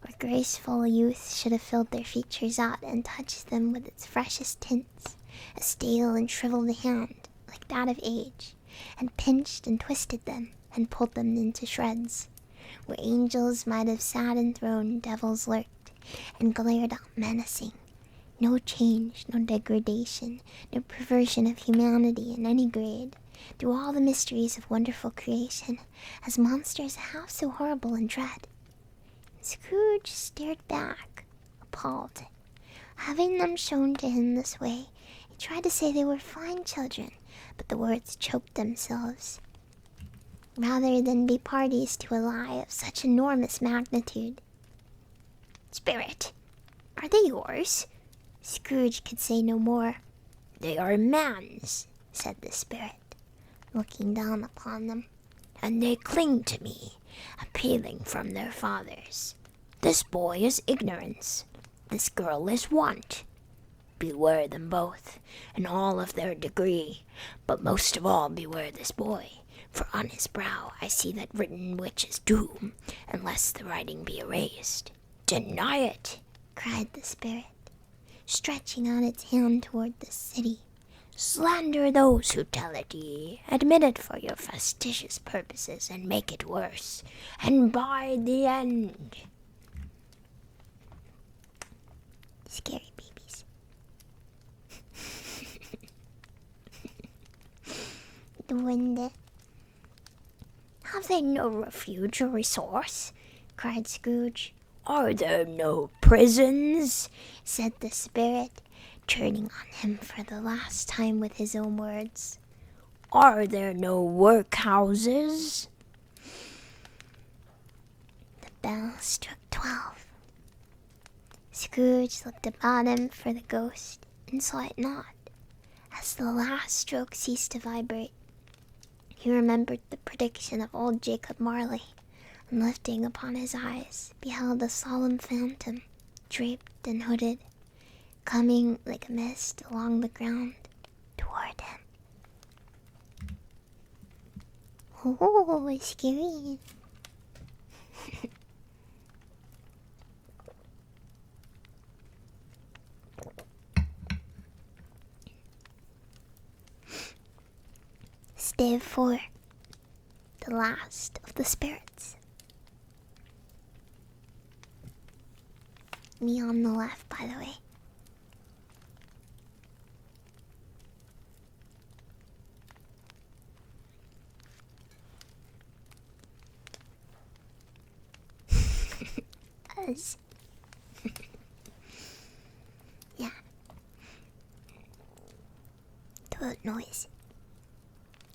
where graceful youth should have filled their features out and touched them with its freshest tints, a stale and shriveled hand, like that of age, and pinched and twisted them, and pulled them into shreds. Where angels might have sat enthroned, devils lurked, and glared out menacing. No change, no degradation, no perversion of humanity in any grade, through all the mysteries of wonderful creation, as monsters half so horrible and dread. Scrooge stared back, appalled. Having them shown to him this way, he tried to say they were fine children, but the words choked themselves. Rather than be parties to a lie of such enormous magnitude. Spirit, are they yours? Scrooge could say no more. They are man's, said the spirit, looking down upon them. And they cling to me, appealing from their fathers. This boy is ignorance, this girl is want. Beware them both, in all of their degree, but most of all beware this boy, for on his brow I see that written which is doom, unless the writing be erased. Deny it, cried the spirit, stretching out its hand toward the city. Slander those who tell it ye, admit it for your factitious purposes, and make it worse, and bide the end. Scary babies. Duende. Have they no refuge or resource? Cried Scrooge. Are there no prisons? Said the spirit, turning on him for the last time with his own words. Are there no workhouses? The bell struck 12. Scrooge looked about him for the ghost, and saw it not. As the last stroke ceased to vibrate, he remembered the prediction of old Jacob Marley, and lifting upon his eyes, beheld a solemn phantom, draped and hooded, coming like a mist along the ground toward him. Oh, scary. Stave 4. The last of the spirits. Me on the left, by the way. Us. Yeah. Throat noise.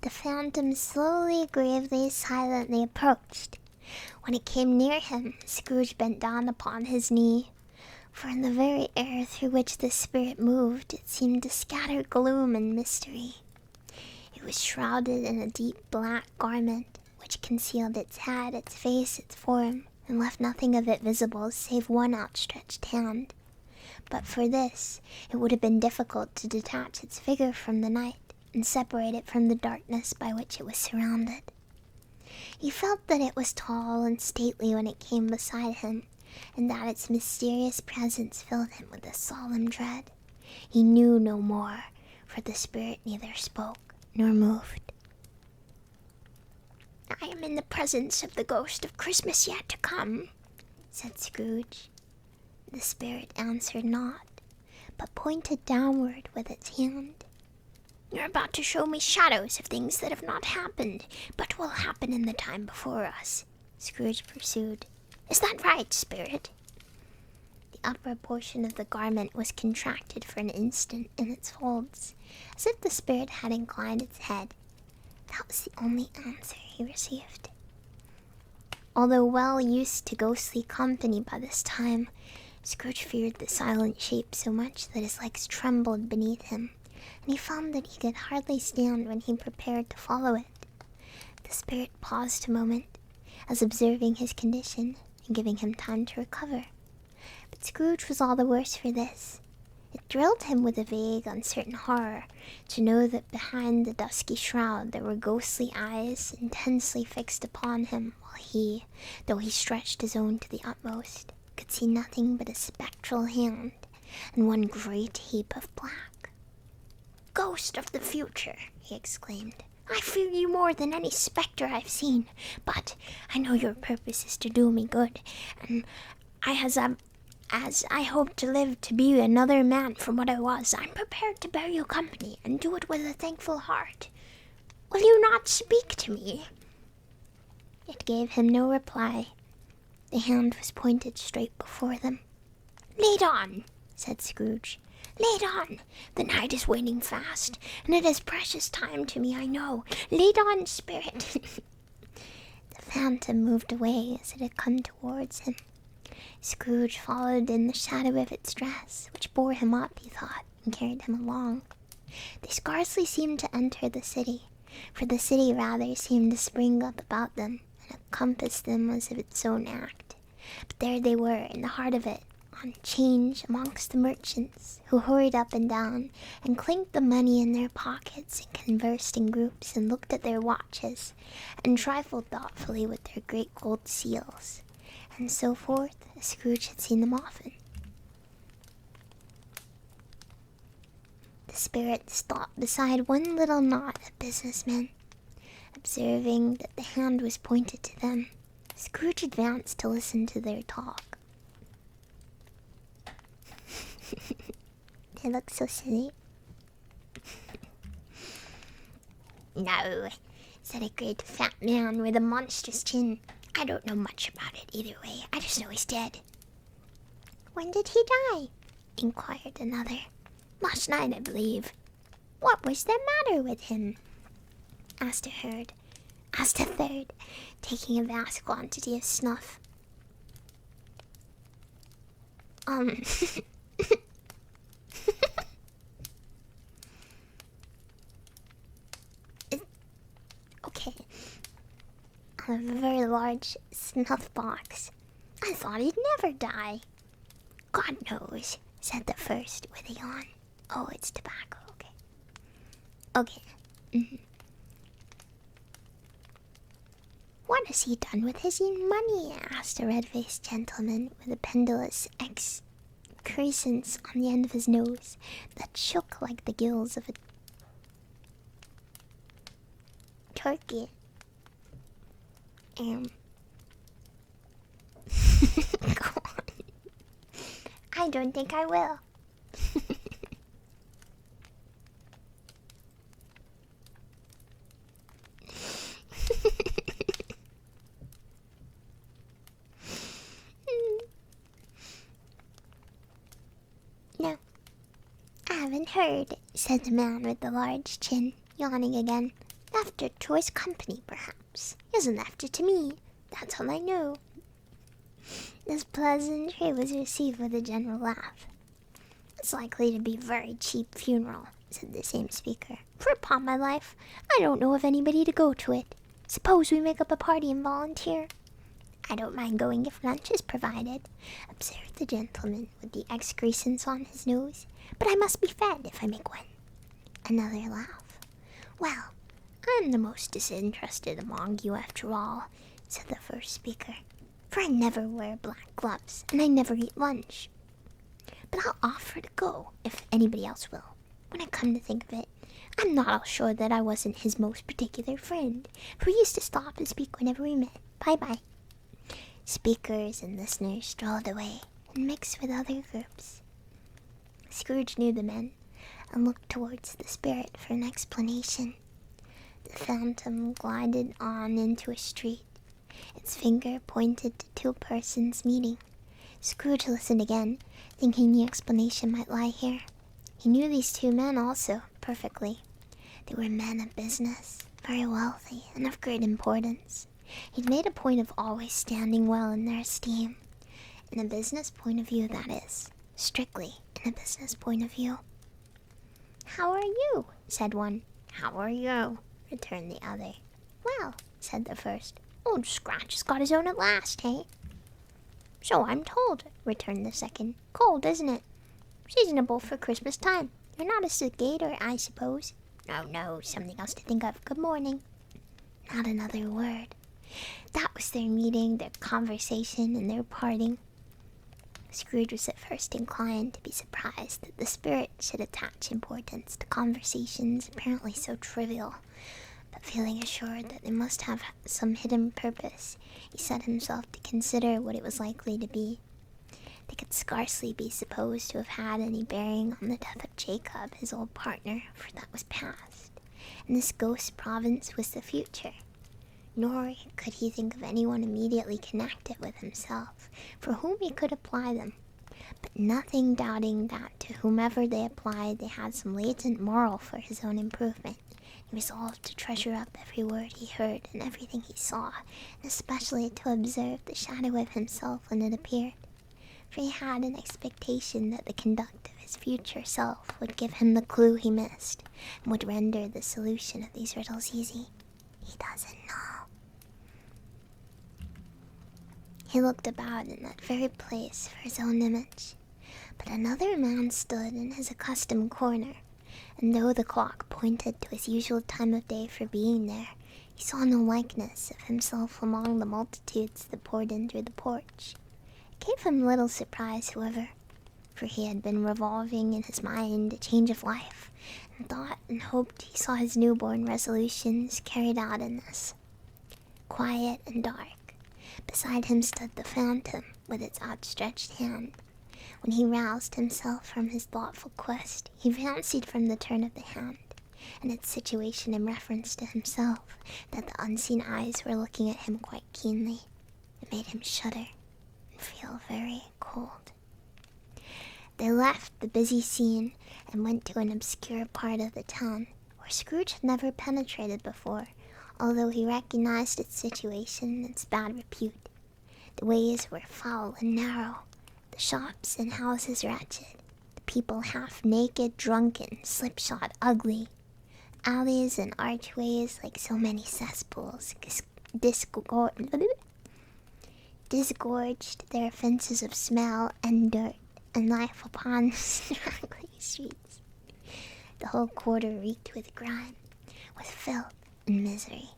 The phantom slowly, gravely, silently approached. When it came near him, Scrooge bent down upon his knee, for in the very air through which the spirit moved, it seemed to scatter gloom and mystery. It was shrouded in a deep black garment, which concealed its head, its face, its form, and left nothing of it visible save one outstretched hand. But for this, it would have been difficult to detach its figure from the night, and separate it from the darkness by which it was surrounded. He felt that it was tall and stately when it came beside him, and that its mysterious presence filled him with a solemn dread. He knew no more, for the spirit neither spoke nor moved. I am in the presence of the ghost of Christmas yet to come, said Scrooge. The spirit answered not, but pointed downward with its hand. You're about to show me shadows of things that have not happened, but will happen in the time before us, Scrooge pursued. Is that right, spirit? The upper portion of the garment was contracted for an instant in its folds, as if the spirit had inclined its head. That was the only answer he received. Although well used to ghostly company by this time, Scrooge feared the silent shape so much that his legs trembled beneath him, and he found that he could hardly stand when he prepared to follow it. The spirit paused a moment, as observing his condition and giving him time to recover. But Scrooge was all the worse for this. It thrilled him with a vague, uncertain horror to know that behind the dusky shroud there were ghostly eyes intensely fixed upon him, while he, though he stretched his own to the utmost, could see nothing but a spectral hand and one great heap of black. "Ghost of the future," he exclaimed, "I fear you more than any spectre I've seen, but I know your purpose is to do me good, and as I hope to live to be another man from what I was, I'm prepared to bear you company and do it with a thankful heart. Will you not speak to me?" It gave him no reply. The hand was pointed straight before them. "Lead on," said Scrooge. "Lead on. The night is waning fast, and it is precious time to me, I know. Lead on, spirit." The phantom moved away as it had come towards him. Scrooge followed in the shadow of its dress, which bore him up, he thought, and carried him along. They scarcely seemed to enter the city, for the city rather seemed to spring up about them and encompass them as of its own act. But there they were, in the heart of it, on 'change amongst the merchants, who hurried up and down, and clinked the money in their pockets, and conversed in groups, and looked at their watches, and trifled thoughtfully with their great gold seals, and so forth, as Scrooge had seen them often. The spirit stopped beside one little knot of businessmen. Observing that the hand was pointed to them, Scrooge advanced to listen to their talk. They look so silly. "No," said a great fat man with a monstrous chin. "I don't know much about it either way. I just know he's dead." "When did he die?" inquired another. "Last night, I believe." "What was the matter with him?" asked a third, taking a vast quantity of snuff. Okay. A very large snuff box. I thought he'd never die." "God knows," said the first with a yawn. "Oh, it's tobacco, okay. Okay. "What has he done with his money?" asked a red-faced gentleman with a pendulous excrescence on the end of his nose that shook like the gills of a turkey. Go on. I don't think I will. No, I haven't heard, said the man with the large chin, yawning again. Left it to his company, perhaps. He hasn't left it to me. That's all I know. This pleasantry was received with a general laugh. It's likely to be a very cheap funeral, said the same speaker. For upon my life, I don't know of anybody to go to it. Suppose we make up a party and volunteer? I don't mind going if lunch is provided, observed the gentleman with the excrescence on his nose. But I must be fed if I make one. Another laugh. Well, I'm the most disinterested among you after all, said the first speaker. For I never wear black gloves, and I never eat lunch. But I'll offer to go, if anybody else will. When I come to think of it, I'm not all sure that I wasn't his most particular friend, for he used to stop and speak whenever we met. Bye-bye. Speakers and listeners strolled away and mixed with other groups. Scrooge knew the men and looked towards the spirit for an explanation. The phantom glided on into a street. Its finger pointed to two persons meeting. Scrooge listened again, thinking the explanation might lie here. He knew these two men also, perfectly. They were men of business, very wealthy, and of great importance. He'd made a point of always standing well in their esteem. In a business point of view, that is. Strictly in a business point of view. How are you? Said one. How are you? Returned the other. Well, said the first. Old Scratch has got his own at last, hey? So I'm told, returned the second. Cold, isn't it? Seasonable for Christmas time. You're not a cicator, I suppose. Oh no, something else to think of. Good morning. Not another word. That was their meeting, their conversation, and their parting. Scrooge was at first inclined to be surprised that the spirit should attach importance to conversations apparently so trivial, but feeling assured that they must have some hidden purpose, he set himself to consider what it was likely to be. They could scarcely be supposed to have had any bearing on the death of Jacob, his old partner, for that was past, and this ghost province was the future. Nor could he think of anyone immediately connected with himself, for whom he could apply them, but nothing doubting that to whomever they applied they had some latent moral for his own improvement. He resolved to treasure up every word he heard and everything he saw, and especially to observe the shadow of himself when it appeared, for he had an expectation that the conduct of his future self would give him the clue he missed, and would render the solution of these riddles easy. He doesn't know. He looked about in that very place for his own image, but another man stood in his accustomed corner, and though the clock pointed to his usual time of day for being there, he saw no likeness of himself among the multitudes that poured in through the porch. It gave him little surprise, however, for he had been revolving in his mind a change of life, and thought and hoped he saw his newborn resolutions carried out in this. Quiet and dark, beside him stood the phantom with its outstretched hand. When he roused himself from his thoughtful quest, he fancied from the turn of the hand, and its situation in reference to himself, that the unseen eyes were looking at him quite keenly. It made him shudder and feel very cold. They left the busy scene and went to an obscure part of the town, where Scrooge had never penetrated before, although he recognized its situation and its bad repute. The ways were foul and narrow, the shops and houses wretched, the people half naked, drunken, slipshod, ugly, alleys and archways like so many cesspools, disgorged their fences of smell and dirt and life upon the straggling streets. The whole quarter reeked with grime, with filth and misery.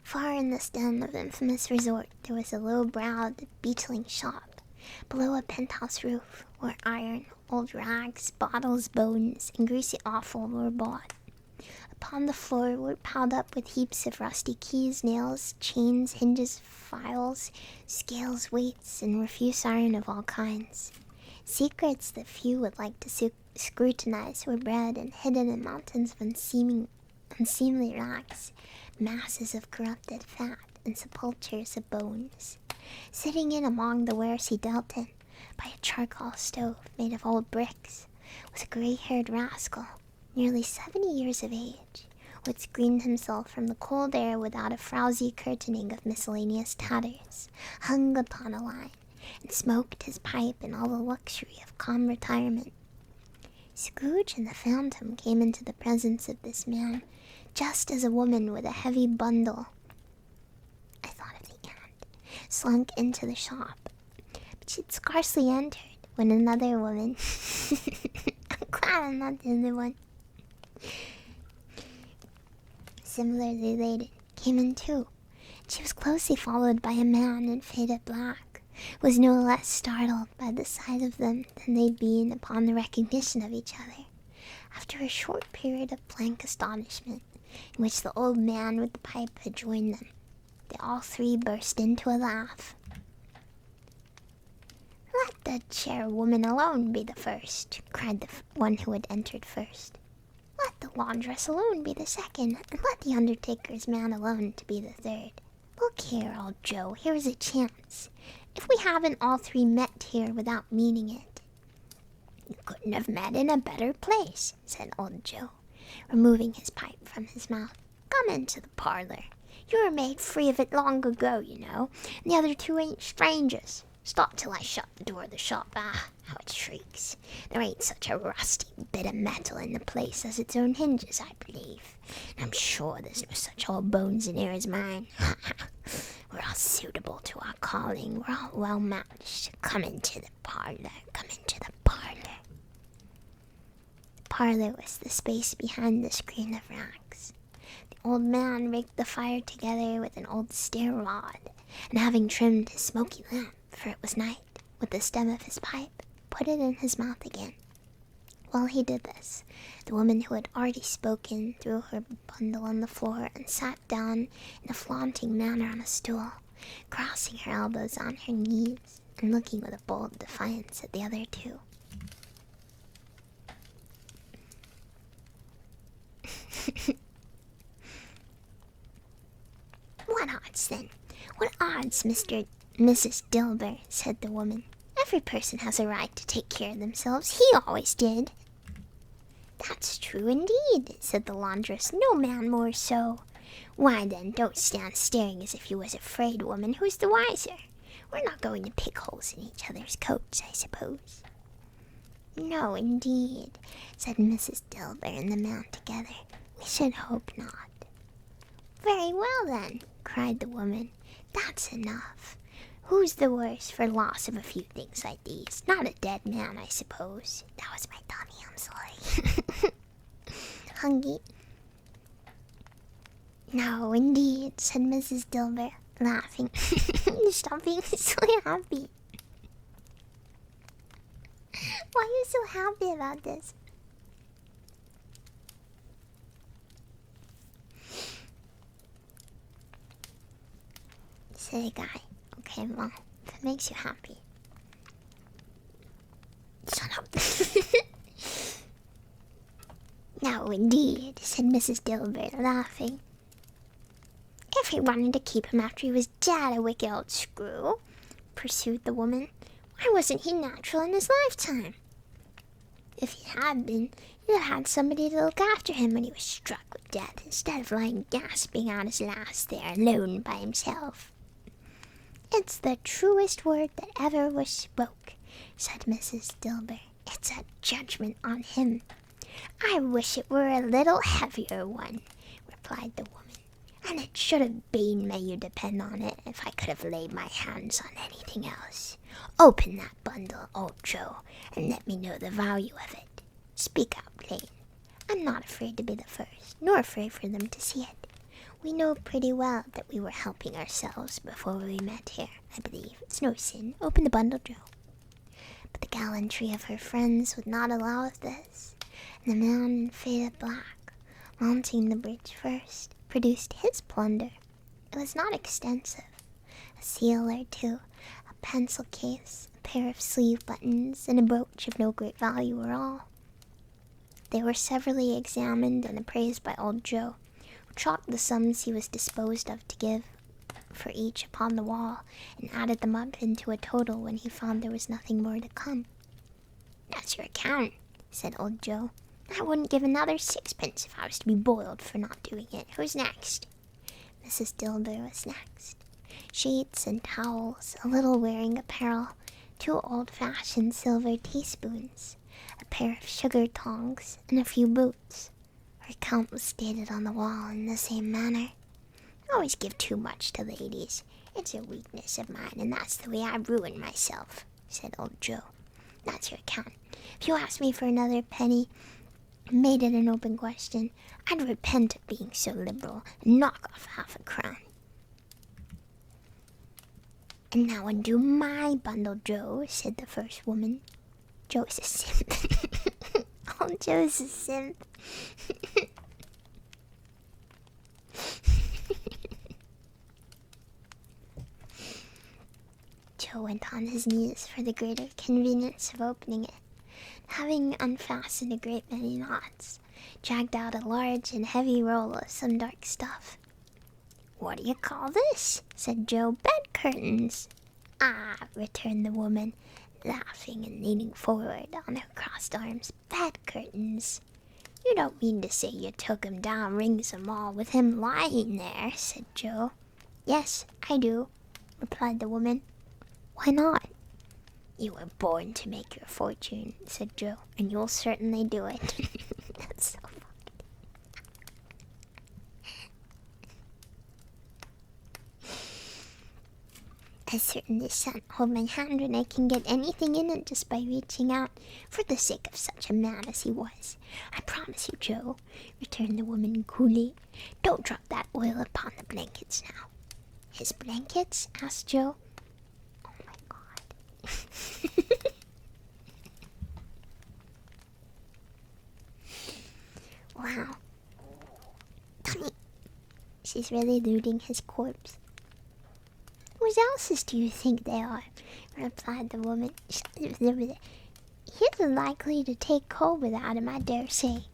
Far in the stem of the infamous resort there was a low-browed, beetling shop, below a penthouse roof, where iron, old rags, bottles, bones, and greasy offal were bought. Upon the floor were piled up with heaps of rusty keys, nails, chains, hinges, files, scales, weights, and refuse iron of all kinds. Secrets that few would like to scrutinize were bred and hidden in mountains of unseemly rags, masses of corrupted fat, and sepulchres of bones. Sitting in among the wares he dealt in, by a charcoal stove made of old bricks, was a gray-haired rascal, nearly 70 years of age, who had screened himself from the cold air without a frowsy curtaining of miscellaneous tatters, hung upon a line, and smoked his pipe in all the luxury of calm retirement. Scrooge and the phantom came into the presence of this man, just as a woman with a heavy bundle, I thought of the ant, slunk into the shop. But she'd scarcely entered when another woman, I'm glad I'm not the other one, similarly laden, came in too. She was closely followed by a man in faded black, who was no less startled by the sight of them than they'd been upon the recognition of each other. After a short period of blank astonishment, in which the old man with the pipe had joined them, they all three burst into a laugh. "Let the chairwoman alone be the first," cried the one who had entered first. "Let the laundress alone be the second, and let the undertaker's man alone to be the third. Look here, old Joe, here's a chance. If we haven't all three met here without meaning it." "You couldn't have met in a better place," said old Joe, removing his pipe from his mouth. "Come into the parlor. You were made free of it long ago, you know, and the other two ain't strangers. Stop till I shut the door of the shop. Ah, how it shrieks. There ain't such a rusty bit of metal in the place as its own hinges, I believe. And I'm sure there's no such old bones in here as mine. We're all suitable to our calling. We're all well matched. Come into the parlor. Come into the parlor. The parlor was the space behind the screen of rags. The old man raked the fire together with an old stair rod, and having trimmed his smoky lamp, for it was night, with the stem of his pipe, put it in his mouth again. While he did this, the woman who had already spoken threw her bundle on the floor and sat down in a flaunting manner on a stool, crossing her elbows on her knees and looking with a bold defiance at the other two. What odds, then? What odds, Mrs. Dilber, said the woman. Every person has a right to take care of themselves. He always did. That's true indeed, said the laundress. No man more so. Why then, don't stand staring as if you was afraid, woman. Who's the wiser? We're not going to pick holes in each other's coats, I suppose. No, indeed, said Mrs. Dilber and the man together. We should hope not. Very well, then, cried the woman. That's enough. Who's the worse for loss of a few things like these? Not a dead man, I suppose. That was my tummy, I'm sorry. Hungry? No, indeed, said Mrs. Dilber, laughing. Stop being so happy. Why are you so happy about this? Silly guy. Okay, well, if it makes you happy. Shut up. No, indeed, said Mrs. Dilber, laughing. If he wanted to keep him after he was dead, a wicked old screw, pursued the woman, why wasn't he natural in his lifetime? If he had been, he'd have had somebody to look after him when he was struck with death, instead of lying gasping out his last there alone by himself. It's the truest word that ever was spoke, said Mrs. Dilber. It's a judgment on him. I wish it were a little heavier one, replied the woman. And it should have been, may you depend on it, if I could have laid my hands on anything else. Open that bundle, old Joe, and let me know the value of it. Speak out plain. I'm not afraid to be the first, nor afraid for them to see it. We know pretty well that we were helping ourselves before we met here, I believe. It's no sin. Open the bundle, Joe. But the gallantry of her friends would not allow of this, and the man in faded black, mounting the bridge first, produced his plunder. It was not extensive. A seal or two, a pencil case, a pair of sleeve buttons, and a brooch of no great value were all. They were severally examined and appraised by old Joe, who chalked the sums he was disposed of to give for each upon the wall, and added them up into a total when he found there was nothing more to come. That's your account, said old Joe. I wouldn't give another sixpence if I was to be boiled for not doing it. Who's next? Mrs. Dilber was next. Sheets and towels, a little wearing apparel, 2 old-fashioned silver teaspoons, a pair of sugar tongs, and a few boots. Her account was stated on the wall in the same manner. I always give too much to ladies. It's a weakness of mine, and that's the way I ruin myself, said old Joe. That's your account. If you asked me for another penny, made it an open question, I'd repent of being so liberal and knock off half a crown. And now undo my bundle, Joe, said the first woman. Joe's a simp. Oh, Joe's a simp. Joe went on his knees for the greater convenience of opening it. Having unfastened a great many knots, dragged out a large and heavy roll of some dark stuff. What do you call this? Said Joe. Bed curtains. Ah, returned the woman, laughing and leaning forward on her crossed arms. Bed curtains. You don't mean to say you took him down, rings and all, with him lying there, said Joe. Yes, I do, replied the woman. Why not? You were born to make your fortune, said Joe, and you'll certainly do it. That's so funny. I certainly shan't hold my hand when I can get anything in it just by reaching out, for the sake of such a man as he was. I promise you, Joe, returned the woman coolly. Don't drop that oil upon the blankets now. His blankets? Asked Joe. Oh my god. Wow. Honey, she's really looting his corpse. Whose else's do you think they are? Replied the woman. He's unlikely to take cold without him, I dare say.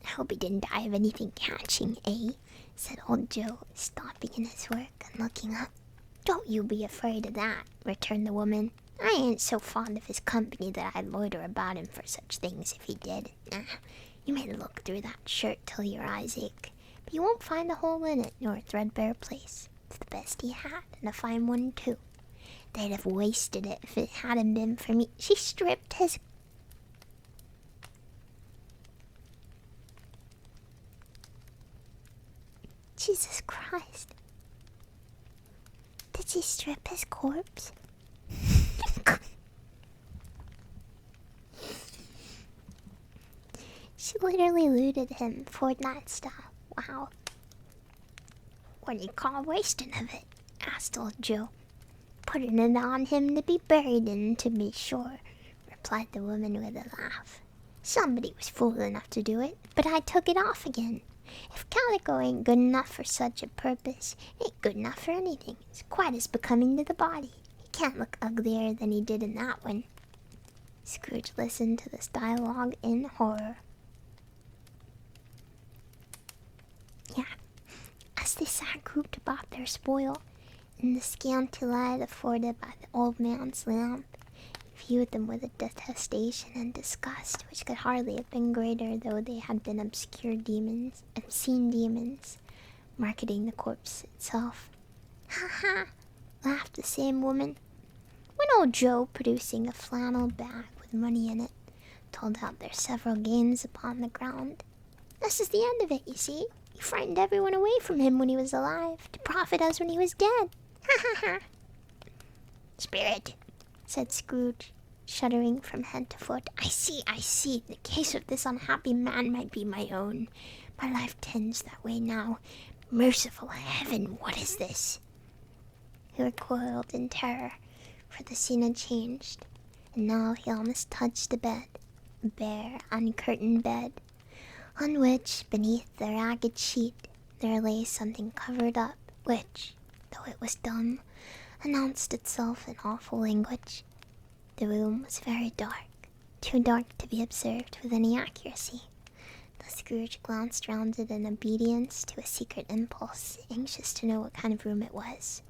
I hope he didn't die of anything catching, eh? Said old Joe, stopping in his work and looking up. Don't you be afraid of that, returned the woman. I ain't so fond of his company that I'd loiter about him for such things if he did. You may look through that shirt till your eyes ache, but you won't find a hole in it nor a threadbare place. It's the best he had, and a fine one too. They'd have wasted it if it hadn't been for me. She stripped his... Jesus Christ. Did she strip his corpse? She literally looted him Fortnite style. Wow. What do you call wasting of it? Asked old Joe. Putting it on him to be buried in, to be sure, replied the woman with a laugh. Somebody was fool enough to do it, but I took it off again. If calico ain't good enough for such a purpose, it ain't good enough for anything. It's quite as becoming to the body. He can't look uglier than he did in that one. Scrooge listened to this dialogue in horror. Yeah, as they sat grouped about their spoil, in the scanty light afforded by the old man's lamp, he viewed them with a detestation and disgust which could hardly have been greater though they had been obscene demons, marketing the corpse itself. Ha ha! Laughed the same woman, when old Joe, producing a flannel bag with money in it, told out their several gains upon the ground. This is the end of it, you see. He frightened everyone away from him when he was alive, to profit us when he was dead. Ha ha ha! Spirit, said Scrooge, shuddering from head to foot. I see. The case of this unhappy man might be my own. My life tends that way now. Merciful heaven, what is this? He recoiled in terror, for the scene had changed, and now he almost touched the bed, a bare, uncurtained bed, on which, beneath the ragged sheet, there lay something covered up, which, though it was dumb, announced itself in awful language. The room was very dark, too dark to be observed with any accuracy. The Scrooge glanced round it in obedience to a secret impulse, anxious to know what kind of room it was.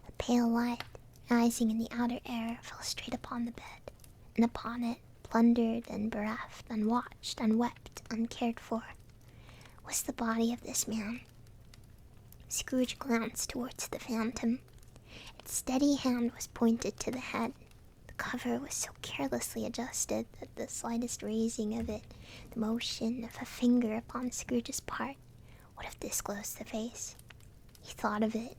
A pale light, rising in the outer air, fell straight upon the bed, and upon it, plundered and bereft, unwatched, unwept, uncared for, was the body of this man. Scrooge glanced towards the phantom. Its steady hand was pointed to the head. The cover was so carelessly adjusted that the slightest raising of it, the motion of a finger upon Scrooge's part, would have disclosed the face. He thought of it,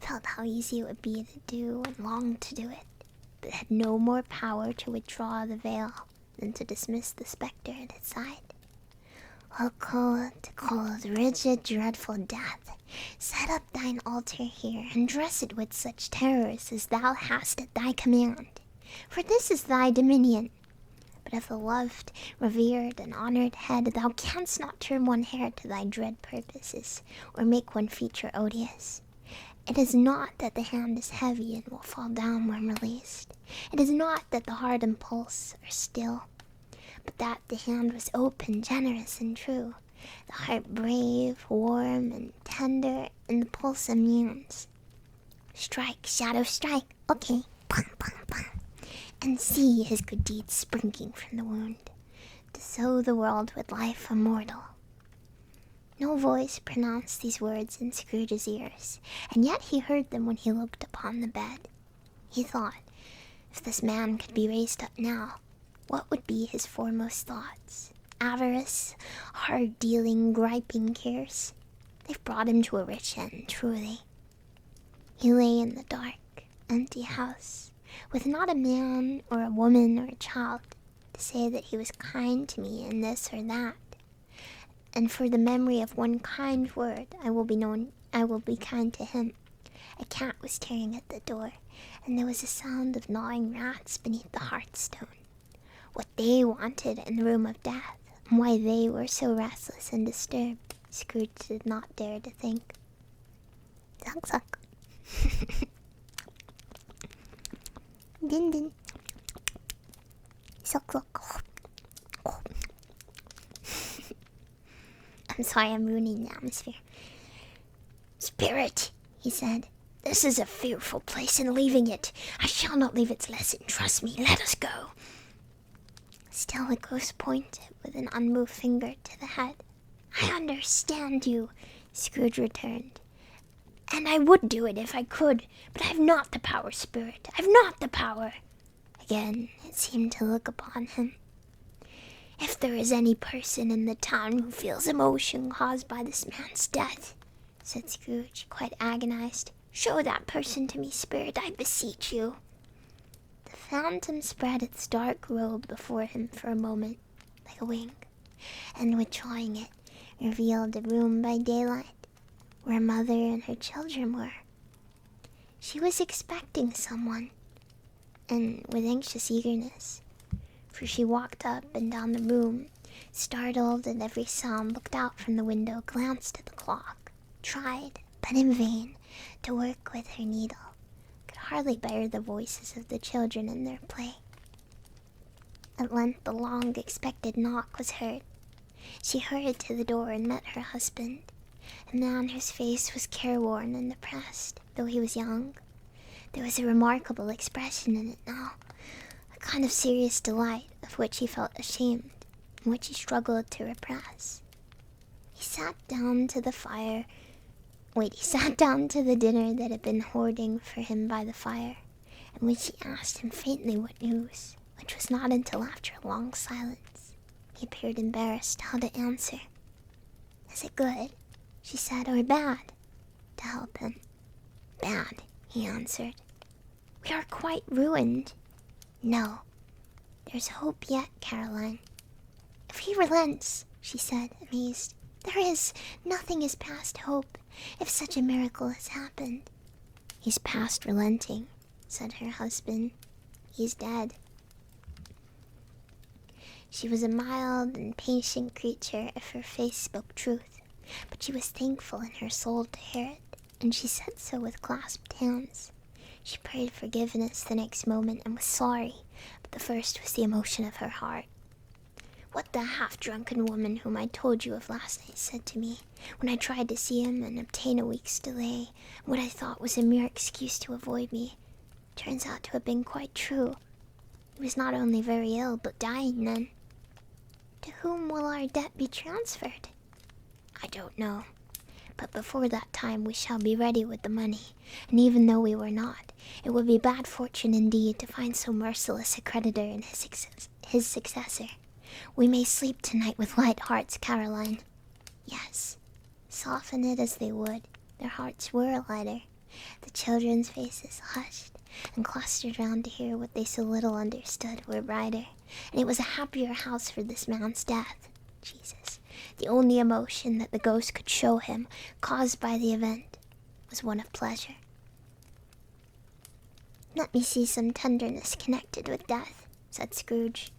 felt how easy it would be to do, and longed to do it, but had no more power to withdraw the veil than to dismiss the spectre at its side. O cold, cold, rigid, dreadful death, set up thine altar here, and dress it with such terrors as thou hast at thy command, for this is thy dominion. But of the loved, revered, and honoured head thou canst not turn one hair to thy dread purposes, or make one feature odious. It is not that the hand is heavy and will fall down when released. It is not that the heart and pulse are still, but that the hand was open, generous, and true, the heart brave, warm, and tender, and the pulse immense. Strike, shadow, strike. Okay. Bang, bang, bang. And see his good deeds springing from the wound, to sow the world with life immortal. No voice pronounced these words in Scrooge's ears, and yet he heard them when he looked upon the bed. He thought, if this man could be raised up now, what would be his foremost thoughts? Avarice, hard-dealing, griping cares? They've brought him to a rich end, truly. He lay in the dark, empty house, with not a man or a woman or a child to say that he was kind to me in this or that. And for the memory of one kind word, I will be kind to him. A cat was tearing at the door, and there was a sound of gnawing rats beneath the hearthstone. What they wanted in the room of death, and why they were so restless and disturbed, Scrooge did not dare to think. Suck, suck. Din, din. Suck, suck. I'm sorry, I'm ruining the atmosphere. Spirit, he said, this is a fearful place, and leaving it, I shall not leave its lesson. Trust me, let us go. Still the ghost pointed with an unmoved finger to the head. I understand you, Scrooge returned. And I would do it if I could, but I've not the power, Spirit. I've not the power. Again, it seemed to look upon him. If there is any person in the town who feels emotion caused by this man's death, said Scrooge, quite agonized, show that person to me, Spirit, I beseech you. The phantom spread its dark robe before him for a moment, like a wing, and withdrawing it, revealed a room by daylight, where mother and her children were. She was expecting someone, and with anxious eagerness, for she walked up and down the room, startled at every sound, looked out from the window, glanced at the clock, tried, but in vain, to work with her needle, could hardly bear the voices of the children in their play. At length the long-expected knock was heard. She hurried to the door and met her husband, a man whose face was careworn and depressed, though he was young. There was a remarkable expression in it now, a kind of serious delight of which he felt ashamed, and which he struggled to repress. He sat down to the dinner that had been hoarding for him by the fire, and when she asked him faintly what news, which was not until after a long silence, he appeared embarrassed how to answer. Is it good, she said, or bad? To help him. Bad, he answered. We are quite ruined. No, there's hope yet, Caroline. If he relents, she said, amazed, there is, nothing is past hope, if such a miracle has happened. He's past relenting, said her husband. He's dead. She was a mild and patient creature if her face spoke truth, but she was thankful in her soul to hear it, and she said so with clasped hands. She prayed forgiveness the next moment and was sorry, but the first was the emotion of her heart. What the half-drunken woman whom I told you of last night said to me, when I tried to see him and obtain a week's delay, what I thought was a mere excuse to avoid me, turns out to have been quite true. He was not only very ill, but dying then. To whom will our debt be transferred? I don't know. But before that time we shall be ready with the money, and even though we were not, it would be bad fortune indeed to find so merciless a creditor in his successor. We may sleep tonight with light hearts, Caroline. Yes, soften it as they would, their hearts were lighter. The children's faces hushed and clustered round to hear what they so little understood were brighter, and it was a happier house for this man's death. Jesus, the only emotion that the ghost could show him, caused by the event, was one of pleasure. Let me see some tenderness connected with death, said Scrooge.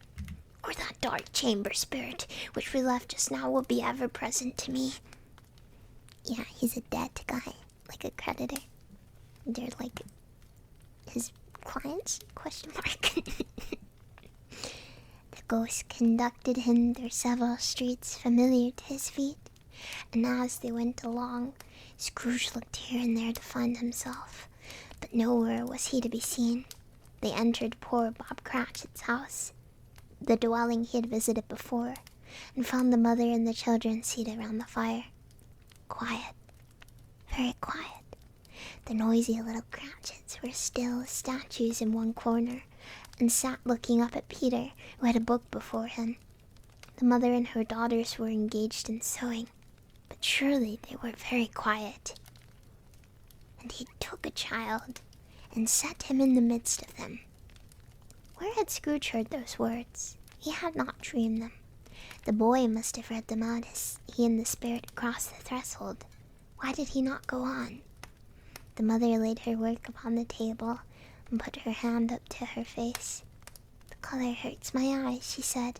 Or that dark chamber, Spirit, which we left just now, will be ever present to me. Yeah, he's a dead guy, like a creditor. They're like his clients, question mark. The ghost conducted him through several streets familiar to his feet, and as they went along, Scrooge looked here and there to find himself, but nowhere was he to be seen. They entered poor Bob Cratchit's house, the dwelling he had visited before, and found the mother and the children seated round the fire. Quiet, very quiet. The noisy little Cratchits were still as statues in one corner, and sat looking up at Peter, who had a book before him. The mother and her daughters were engaged in sewing, but surely they were very quiet. and he took a child and set him in the midst of them. Where had Scrooge heard those words? He had not dreamed them. The boy must have read them out as he and the spirit crossed the threshold. Why did he not go on? The mother laid her work upon the table and put her hand up to her face. "The color hurts my eyes," she said.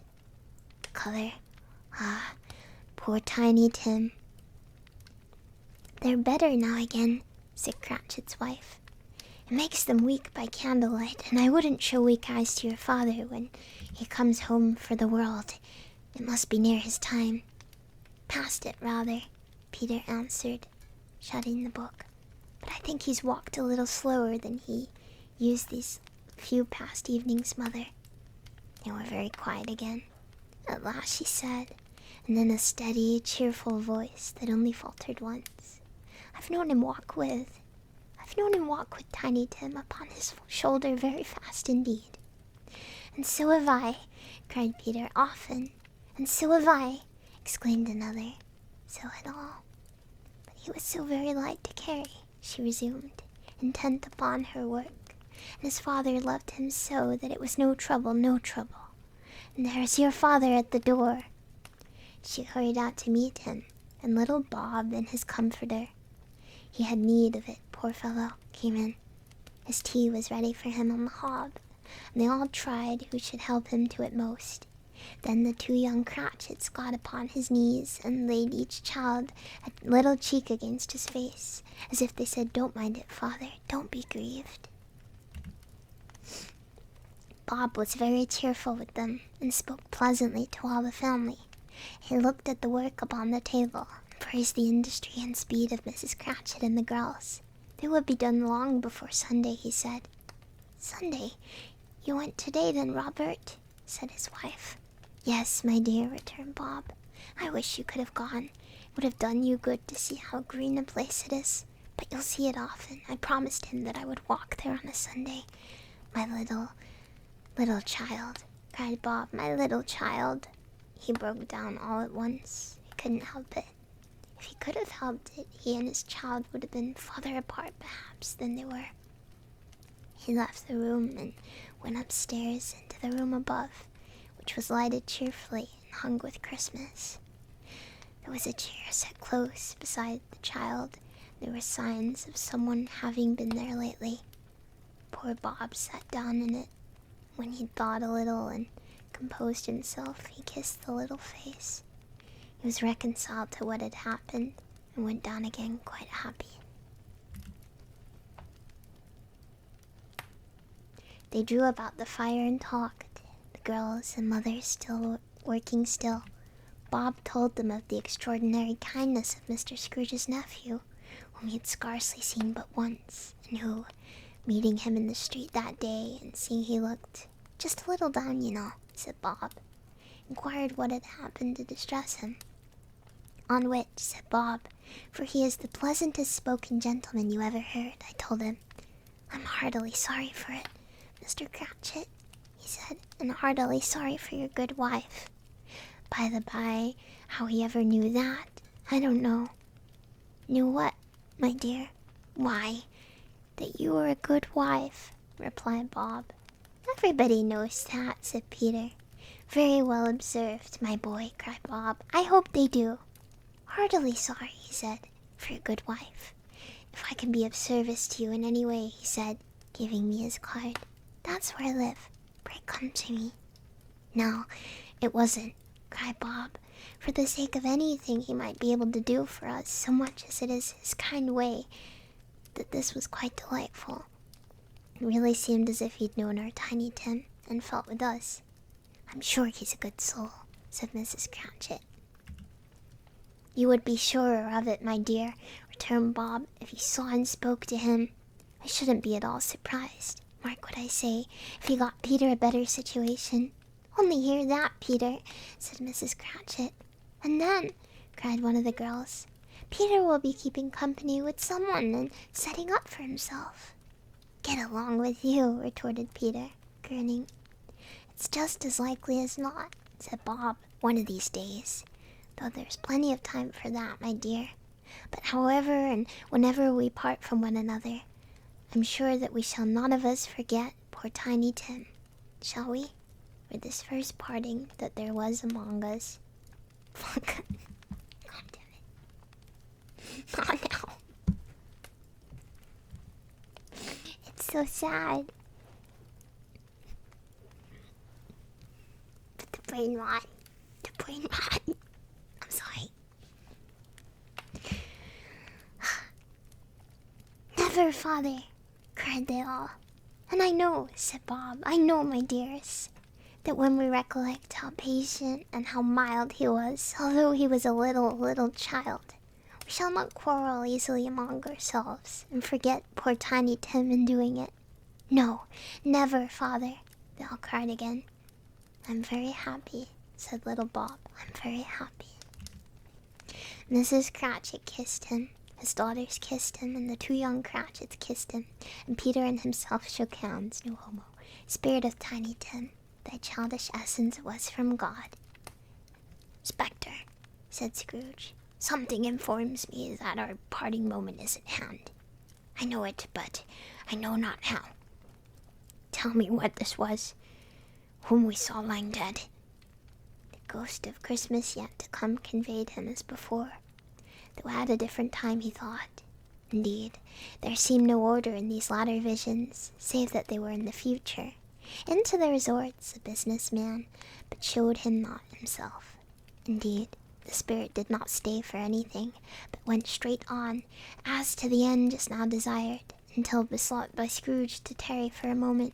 "The color? Ah, poor Tiny Tim." "They're better now again," said Cratchit's wife. "It makes them weak by candlelight, and I wouldn't show weak eyes to your father when he comes home for the world. It must be near his time." "Past it, rather," Peter answered, shutting the book. "But I think he's walked a little slower than he used these few past evenings, Mother." They were very quiet again. At last she said, and in a steady, cheerful voice that only faltered once, I've known him walk with Tiny Tim upon his shoulder very fast indeed." "And so have I," cried Peter. "Often." "And so have I," exclaimed another. "So had all. But he was so very light to carry," she resumed, intent upon her work. "And his father loved him so that it was no trouble, no trouble. And there is your father at the door." She hurried out to meet him, and little Bob and his comforter, he had need of it, poor fellow, came in. His tea was ready for him on the hob, and they all tried who should help him to it most. Then the two young Cratchits got upon his knees and laid each child a little cheek against his face, as if they said, "Don't mind it, father, don't be grieved." Bob was very cheerful with them, and spoke pleasantly to all the family. He looked at the work upon the table, and praised the industry and speed of Mrs. Cratchit and the girls. They would be done long before Sunday, he said. "Sunday? You went today then, Robert?" said his wife. "Yes, my dear," returned Bob. "I wish you could have gone. It would have done you good to see how green a place it is. But you'll see it often. I promised him that I would walk there on a Sunday. My little child," cried Bob, "my little child." He broke down all at once. He couldn't help it. If he could have helped it, he and his child would have been farther apart, perhaps, than they were. He left the room and went upstairs into the room above, which was lighted cheerfully and hung with Christmas. There was a chair set close beside the child. There were signs of someone having been there lately. Poor Bob sat down in it. When he'd thought a little and composed himself, he kissed the little face. He was reconciled to what had happened and went down again quite happy. They drew about the fire and talked, the girls and mother working still. Bob told them of the extraordinary kindness of Mr. Scrooge's nephew, whom he had scarcely seen but once, and who, meeting him in the street that day and seeing he looked just a little down, you know, said Bob, inquired what had happened to distress him. "On which," said Bob, "for he is the pleasantest spoken gentleman you ever heard," I told him, "I'm heartily sorry for it, Mr. Cratchit," he said, "and heartily sorry for your good wife." By the by, how he ever knew that, I don't know. "Knew what, my dear?" "Why, that you were a good wife," replied Bob. "Everybody knows that," said Peter. "Very well observed, my boy," cried Bob. "I hope they do." "Heartily sorry," he said, "for your good wife. If I can be of service to you in any way," he said, giving me his card, "that's where I live. Pray come to me." "No, it wasn't," cried Bob, "for the sake of anything he might be able to do for us, so much as it is his kind way, that this was quite delightful. It really seemed as if he'd known our Tiny Tim, and felt with us. I'm sure he's a good soul," said Mrs. Cratchit. "You would be surer of it, my dear," returned Bob, "if you saw and spoke to him. I shouldn't be at all surprised, mark what I say, if he got Peter a better situation." "Only hear that, Peter," said Mrs. Cratchit. "And then," cried one of the girls, "Peter will be keeping company with someone and setting up for himself." "Get along with you," retorted Peter, grinning. "It's just as likely as not," said Bob, "one of these days. Though there's plenty of time for that, my dear. But however and whenever we part from one another, I'm sure that we shall none of us forget poor Tiny Tim, shall we? For this first parting that there was among us. Fuck. God damn it. Oh no. It's so sad. But the brain rot. The brain rot. I'm sorry. Never, father, cried they all. And I know, said Bob, I know, my dearest, that when we recollect how patient and how mild he was, although he was a little child, we shall not quarrel easily among ourselves, and forget poor Tiny Tim in doing it. No, never, father, they all cried again. I'm very happy, said little Bob, I'm very happy. Mrs. Cratchit kissed him, his daughters kissed him, and the two young Cratchits kissed him, and Peter and himself shook hands, no homo. Spirit of Tiny Tim, thy childish essence was from God. Spectre, said Scrooge, something informs me that our parting moment is at hand. I know it, but I know not how. Tell me what this was, whom we saw lying dead. The ghost of Christmas yet to come conveyed him as before, though at a different time he thought. Indeed, there seemed no order in these latter visions, save that they were in the future. Into the resorts a businessman, but showed him not himself. Indeed, the spirit did not stay for anything, but went straight on, as to the end just now desired, until besought by Scrooge to tarry for a moment.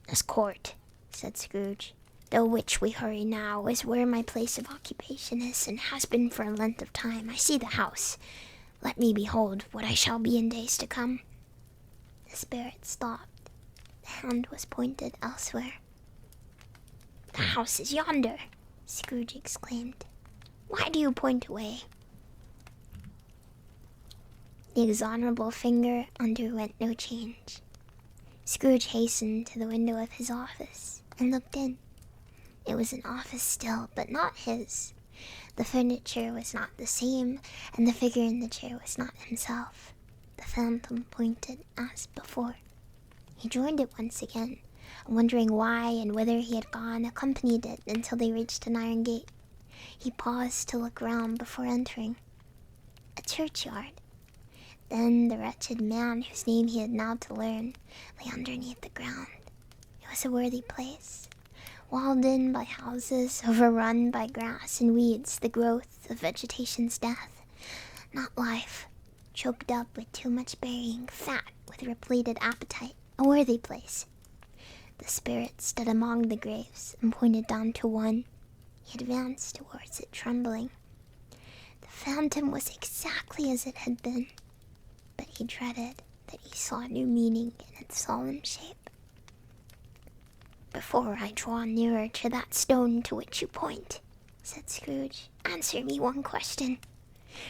This court, said Scrooge, though which we hurry now, is where my place of occupation is, and has been for a length of time. I see the house. Let me behold what I shall be in days to come. The spirit stopped. The hand was pointed elsewhere. The house is yonder, Scrooge exclaimed. Why do you point away? The exhonorable finger underwent no change. Scrooge hastened to the window of his office and looked in. It was an office still, but not his. The furniture was not the same, and the figure in the chair was not himself. The phantom pointed as before. He joined it once again, and wondering why and whither he had gone, accompanied it until they reached an iron gate. He paused to look round before entering. A churchyard. Then the wretched man, whose name he had now to learn, lay underneath the ground. It was a worthy place, walled in by houses, overrun by grass and weeds, the growth of vegetation's death, not life, choked up with too much burying, fat with repleted appetite, a worthy place. The spirit stood among the graves and pointed down to one. He advanced towards it, trembling. The phantom was exactly as it had been, but he dreaded that he saw a new meaning in its solemn shape. Before I draw nearer to that stone to which you point, said Scrooge, answer me one question.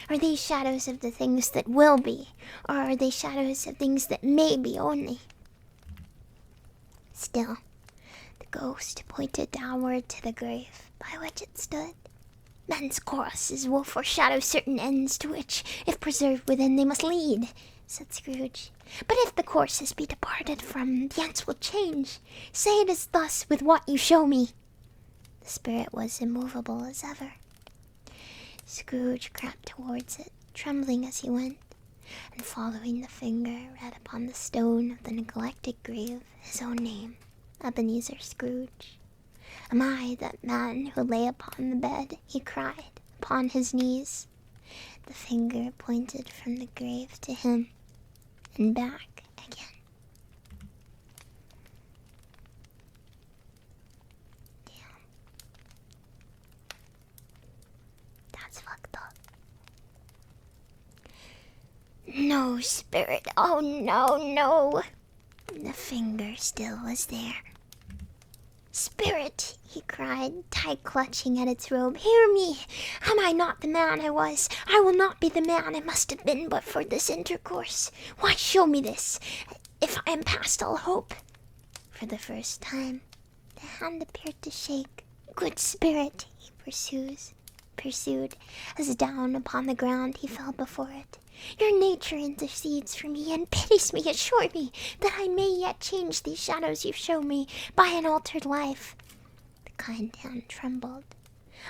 Are these shadows of the things that will be, or are they shadows of things that may be only? Still, the ghost pointed downward to the grave by which it stood. Men's courses will foreshadow certain ends to which, if preserved within, they must lead, said Scrooge. But if the courses be departed from, the ends will change. Say it is thus with what you show me. The spirit was immovable as ever. Scrooge crept towards it, trembling as he went, and following the finger, read upon the stone of the neglected grave his own name, Ebenezer Scrooge. Am I that man who lay upon the bed? He cried, upon his knees. The finger pointed from the grave to him, and back again. Damn. That's fucked up. No, spirit. Oh, no. The finger still was there. Spirit, he cried, tight clutching at its robe, hear me! Am I not the man I was? I will not be the man I must have been but for this intercourse. Why show me this, if I am past all hope? For the first time, the hand appeared to shake. Good spirit, he pursues, pursued, as down upon the ground he fell before it. Your nature intercedes for me and pities me. Assure me that I may yet change these shadows you show me by an altered life. The kind hand trembled.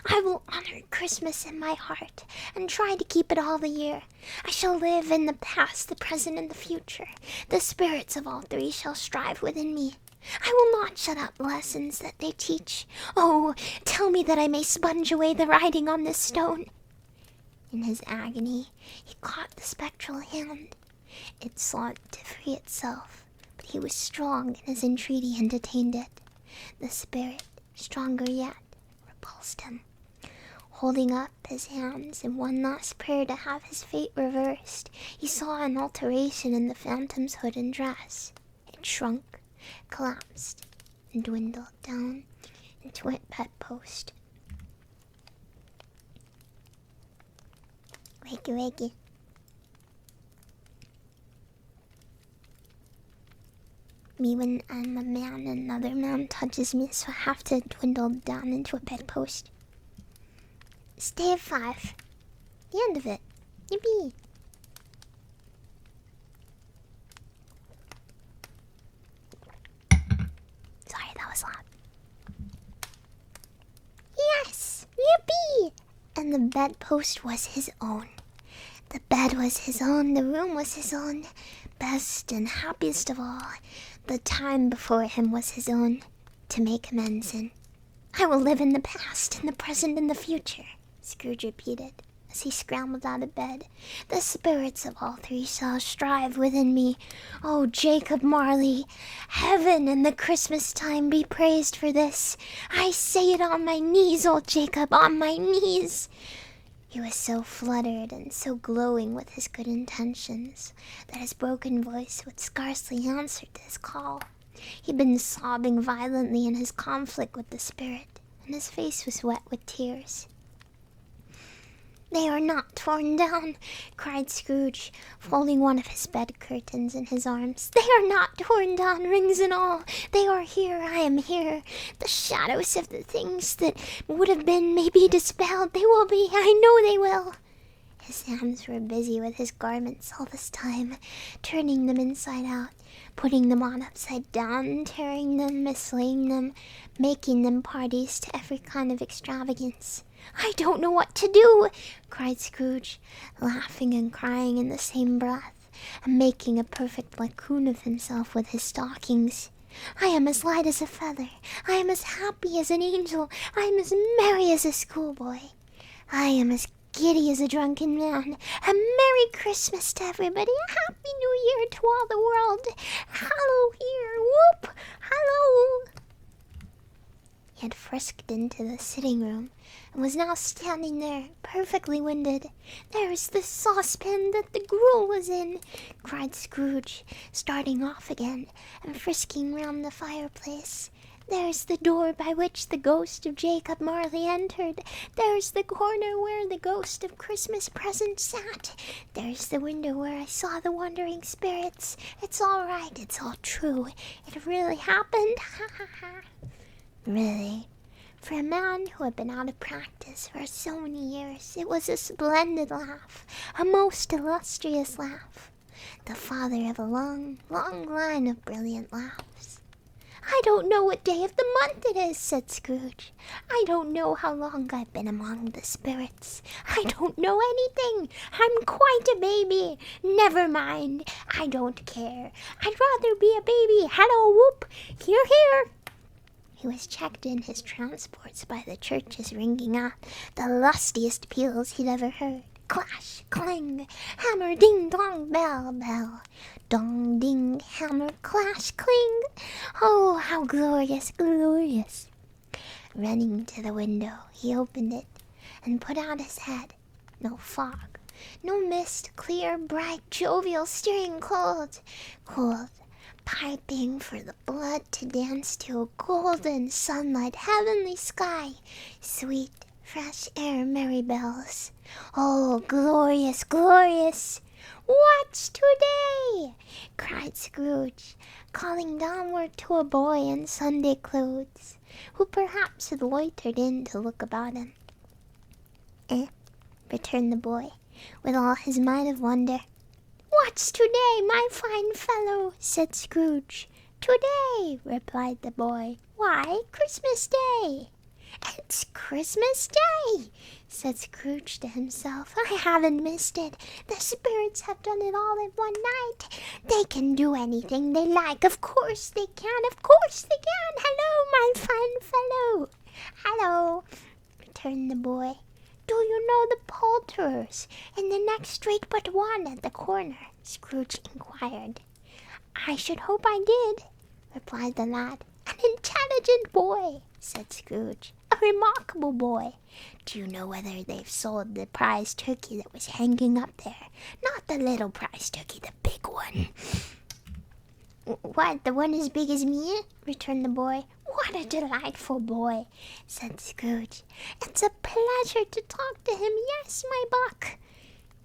I will honor Christmas in my heart and try to keep it all the year. I shall live in the past, the present, and the future. The spirits of all three shall strive within me. I will not shut out the lessons that they teach. Oh, tell me that I may sponge away the writing on this stone. In his agony, he caught the spectral hand. It sought to free itself, but he was strong in his entreaty and detained it. The spirit, stronger yet, repulsed him. Holding up his hands in one last prayer to have his fate reversed, he saw an alteration in the phantom's hood and dress. It shrunk, collapsed, and dwindled down into a bedpost. Wakey, wakey. Me when I'm a man, another man touches me, so I have to dwindle down into a bedpost. Stay at 5. The end of it. Yippee! Sorry, that was loud. Yes! Yippee! And the bedpost was his own. The bed was his own, the room was his own. Best and happiest of all, the time before him was his own, to make amends in. I will live in the past, in the present, and the future, Scrooge repeated, as he scrambled out of bed. The spirits of all three shall strive within me. Oh, Jacob Marley, heaven and the Christmas time be praised for this. I say it on my knees, old Jacob, on my knees. He was so fluttered and so glowing with his good intentions that his broken voice would scarcely answer to his call. He'd been sobbing violently in his conflict with the spirit, and his face was wet with tears. They are not torn down, cried Scrooge, folding one of his bed curtains in his arms. They are not torn down, rings and all. They are here, I am here. The shadows of the things that would have been may be dispelled. They will be, I know they will. His hands were busy with his garments all this time, turning them inside out, putting them on upside down, tearing them, mislaying them, making them parties to every kind of extravagance. I don't know what to do, cried Scrooge, laughing and crying in the same breath, and making a perfect raccoon of himself with his stockings. I am as light as a feather. I am as happy as an angel. I am as merry as a schoolboy. I am as giddy as a drunken man. A Merry Christmas to everybody. A Happy New Year to all the world. Hallo here. Whoop. Hallo. He had frisked into the sitting room and was now standing there, perfectly winded. There's the saucepan that the gruel was in, cried Scrooge, starting off again and frisking round the fireplace. There's the door by which the ghost of Jacob Marley entered. There's the corner where the ghost of Christmas Present sat. There's the window where I saw the wandering spirits. It's all right, it's all true. It really happened. Ha ha ha. Really, for a man who had been out of practice for so many years, it was a splendid laugh, a most illustrious laugh, the father of a long, long line of brilliant laughs. I don't know what day of the month it is, said Scrooge. I don't know how long I've been among the spirits. I don't know anything. I'm quite a baby. Never mind. I don't care. I'd rather be a baby. Hello, whoop. Hear, hear. He was checked in his transports by the churches ringing out the lustiest peals he'd ever heard. Clash, clang, hammer, ding, dong, bell, bell. Dong, ding, hammer, clash, cling. Oh, how glorious, glorious. Running to the window, he opened it and put out his head. No fog, no mist, clear, bright, jovial, stirring cold. Cold. Piping for the blood to dance to a golden sunlight, heavenly sky, sweet, fresh air, merry bells. Oh, glorious, glorious! What's today? Cried Scrooge, calling downward to a boy in Sunday clothes, who perhaps had loitered in to look about him. returned the boy, with all his might of wonder. "What's today, my fine fellow?" said Scrooge. "Today," replied the boy. "Why, Christmas Day." "It's Christmas Day," said Scrooge to himself. "I haven't missed it. The spirits have done it all in one night. They can do anything they like. Of course they can. Of course they can. Hello, my fine fellow." "Hello," returned the boy. "Do you know the poulterers in the next street but one at the corner?" Scrooge inquired. "I should hope I did," replied the lad. "An intelligent boy," said Scrooge. "A remarkable boy. Do you know whether they've sold the prize turkey that was hanging up there? Not the little prize turkey, the big one." "What, the one as big as me?" returned the boy. "What a delightful boy," said Scrooge. "It's a pleasure to talk to him. Yes, my buck."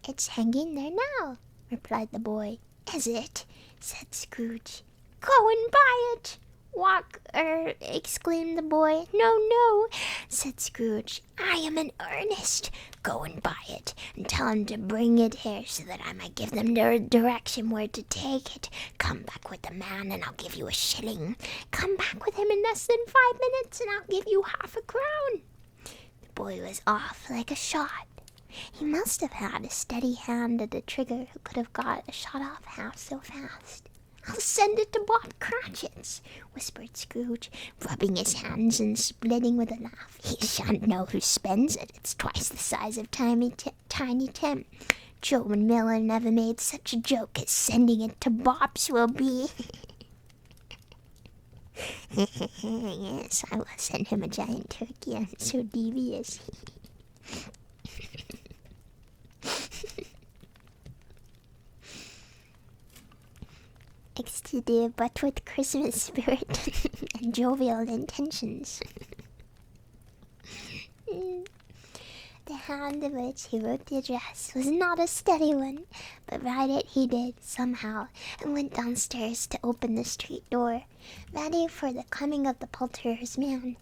"It's hanging there now," replied the boy. "Is it?" said Scrooge. "Go and buy it." Exclaimed the boy. "No, no," said Scrooge. "I am in earnest. Go and buy it, and tell him to bring it here so that I might give them the direction where to take it. Come back with the man, and I'll give you a shilling. Come back with him in less than 5 minutes, and I'll give you half a crown." The boy was off like a shot. He must have had a steady hand at the trigger who could have got a shot off half so fast. "I'll send it to Bob Cratchit's," whispered Scrooge, rubbing his hands and splitting with a laugh. "He shan't know who spends it. It's twice the size of Tiny Tim. Joe and Miller never made such a joke as sending it to Bob's will be." "Yes, I will send him a giant turkey. I'm so devious." Exterior, but with Christmas spirit and jovial intentions. The hand in which he wrote the address was not a steady one, but write it he did somehow, and went downstairs to open the street door, ready for the coming of the poulterer's man.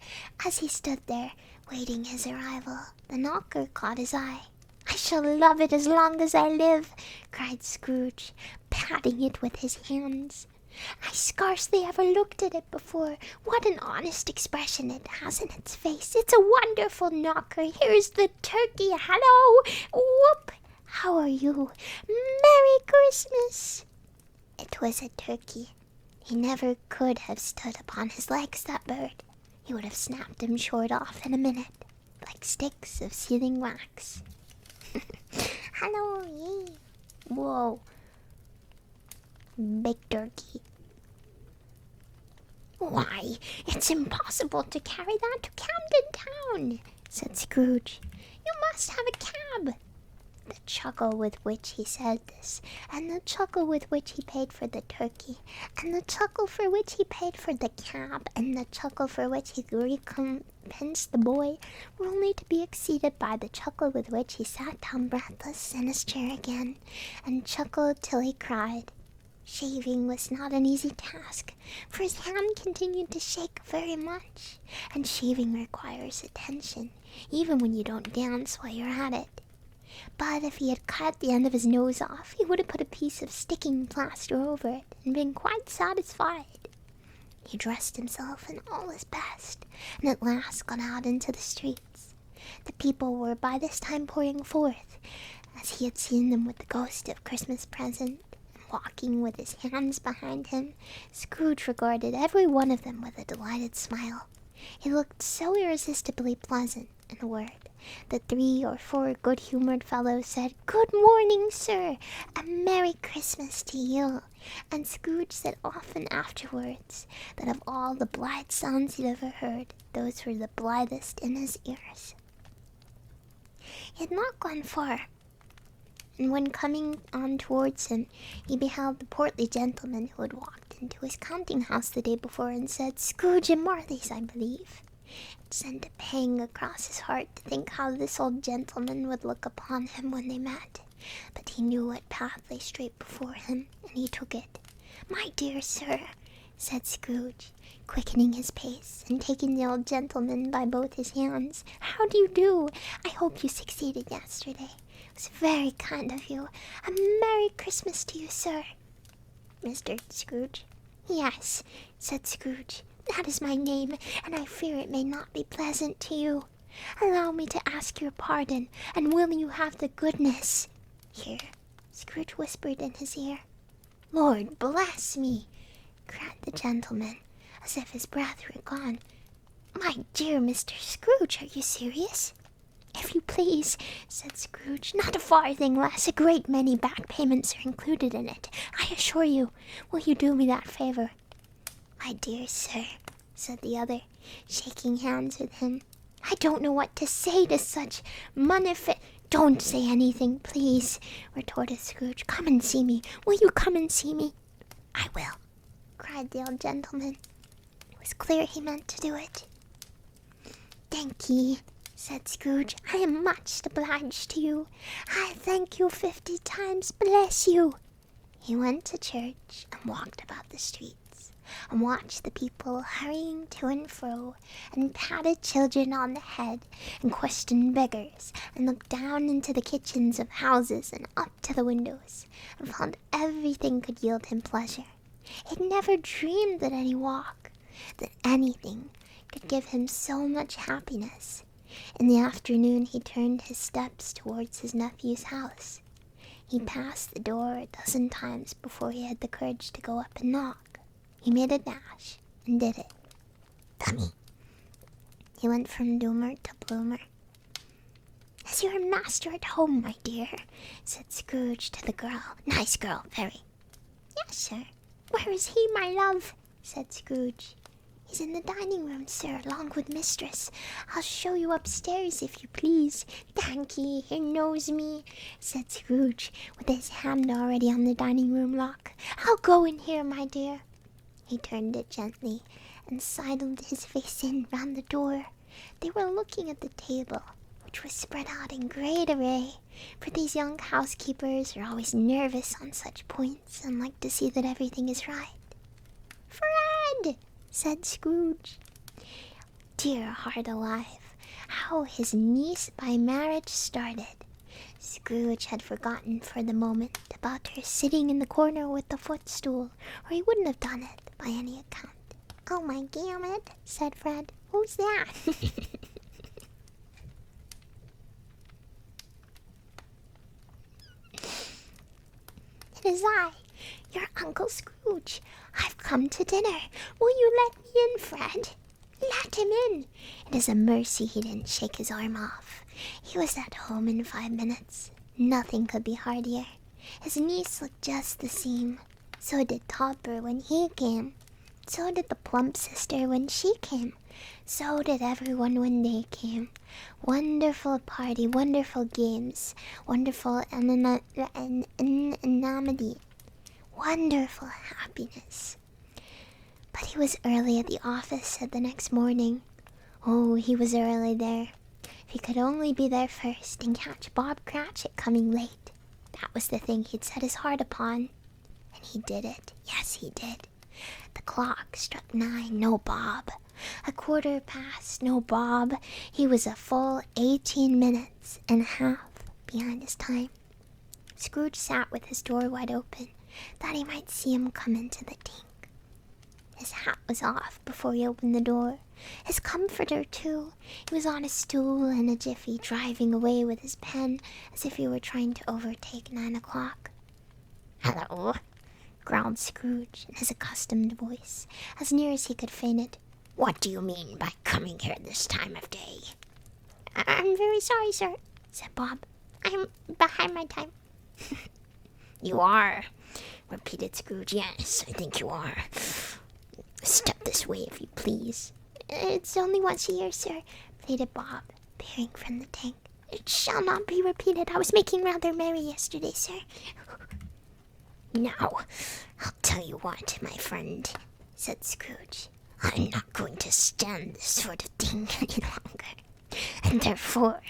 As he stood there, waiting his arrival, the knocker caught his eye. "I shall love it as long as I live," cried Scrooge, patting it with his hands. "I scarcely ever looked at it before. What an honest expression it has in its face. It's a wonderful knocker. Here's the turkey. Hello! Whoop! How are you? Merry Christmas!" It was a turkey. He never could have stood upon his legs, that bird. He would have snapped him short off in a minute, like sticks of seething wax. "Hello, yee." "Whoa. Big turkey." "Why, it's impossible to carry that to Camden Town," said Scrooge. "You must have a cab." The chuckle with which he said this, and the chuckle with which he paid for the turkey, and the chuckle for which he paid for the cab, and the chuckle for which he recompensed the boy, were only to be exceeded by the chuckle with which he sat down breathless in his chair again, and chuckled till he cried. Shaving was not an easy task, for his hand continued to shake very much, and shaving requires attention, even when you don't dance while you're at it. But if he had cut the end of his nose off, he would have put a piece of sticking plaster over it, and been quite satisfied. He dressed himself in all his best, and at last got out into the streets. The people were by this time pouring forth, as he had seen them with the ghost of Christmas present, and walking with his hands behind him. Scrooge regarded every one of them with a delighted smile. He looked so irresistibly pleasant, in a word, that 3 or 4 good-humoured fellows said, "Good morning, sir, a Merry Christmas to you," and Scrooge said often afterwards that of all the blithe sounds he'd ever heard, those were the blithest in his ears. He had not gone far, and when coming on towards him, he beheld the portly gentleman who had walked into his counting-house the day before and said, "Scrooge and Marley's, I believe." It sent a pang across his heart to think how this old gentleman would look upon him when they met, but he knew what path lay straight before him, and he took it. "My dear sir," said Scrooge, quickening his pace and taking the old gentleman by both his hands. "How do you do? I hope you succeeded yesterday. It was very kind of you. A Merry Christmas to you, sir." Mr. Scrooge? "Yes," said Scrooge. "That is my name, and I fear it may not be pleasant to you. Allow me to ask your pardon, and will you have the goodness—" "Here," Scrooge whispered in his ear. "Lord bless me!" cried the gentleman, as if his breath were gone. "My dear Mr. Scrooge, are you serious?" "If you please," said Scrooge, "not a farthing less. A great many back payments are included in it, I assure you. Will you do me that favor?" "My dear sir," said the other, shaking hands with him, "I don't know what to say to such "Don't say anything, please," retorted Scrooge. "Come and see me. Will you come and see me?" "I will," cried the old gentleman. It was clear he meant to do it. "Thank ye," said Scrooge. "I am much obliged to you. I thank you 50 times. Bless you." He went to church and walked about the streets and watched the people hurrying to and fro, and patted children on the head, and questioned beggars, and looked down into the kitchens of houses and up to the windows, and found everything could yield him pleasure. He had never dreamed that anything could give him so much happiness. In the afternoon he turned his steps towards his nephew's house. He passed the door a dozen times before he had the courage to go up and knock. He made a dash and did it. "Dummy." He went from doomer to bloomer. "Is your master at home, my dear?" said Scrooge to the girl. "Nice girl, very." "Yes, sir." "Where is he, my love?" said Scrooge. "He's in the dining room, sir, along with mistress. I'll show you upstairs, if you please." "Thank ye, he knows me," said Scrooge, with his hand already on the dining room lock. "I'll go in here, my dear." He turned it gently and sidled his face in round the door. They were looking at the table, which was spread out in great array, for these young housekeepers are always nervous on such points and like to see that everything is right. "Fred!" said Scrooge. Dear heart alive, how his niece by marriage started! Scrooge had forgotten for the moment about her sitting in the corner with the footstool, or he wouldn't have done it by any account. "Oh, my gamut," said Fred. "Who's that?" "It is I, your Uncle Scrooge. I've come to dinner. Will you let me in, Fred?" "Let him in." It is a mercy he didn't shake his arm off. He was at home in 5 minutes. Nothing could be heartier. His niece looked just the same. So did Topper when he came. So did the plump sister when she came. So did everyone when they came. Wonderful party, wonderful games, wonderful anonymity, wonderful happiness. But he was early at the office, said the next morning. Oh, he was early there. If he could only be there first and catch Bob Cratchit coming late. That was the thing he'd set his heart upon. And he did it. Yes, he did. The clock struck 9, no Bob. 1/4 past, no Bob. He was a full 18 minutes and a half behind his time. Scrooge sat with his door wide open, that he might see him come into the tink. His hat was off before he opened the door. His comforter, too. He was on a stool in a jiffy, driving away with his pen as if he were trying to overtake 9 o'clock. "Hello," growled Scrooge in his accustomed voice, as near as he could feign it. "What do you mean by coming here this time of day?" "I'm very sorry, sir," said Bob. "I'm behind my time." "You are," repeated Scrooge. "Yes, I think you are. Step this way, if you please." "It's only once a year, sir," pleaded Bob, peering from the tank. "It shall not be repeated. I was making rather merry yesterday, sir." "Now, I'll tell you what, my friend," said Scrooge. "I'm not going to stand this sort of thing any longer. And therefore,"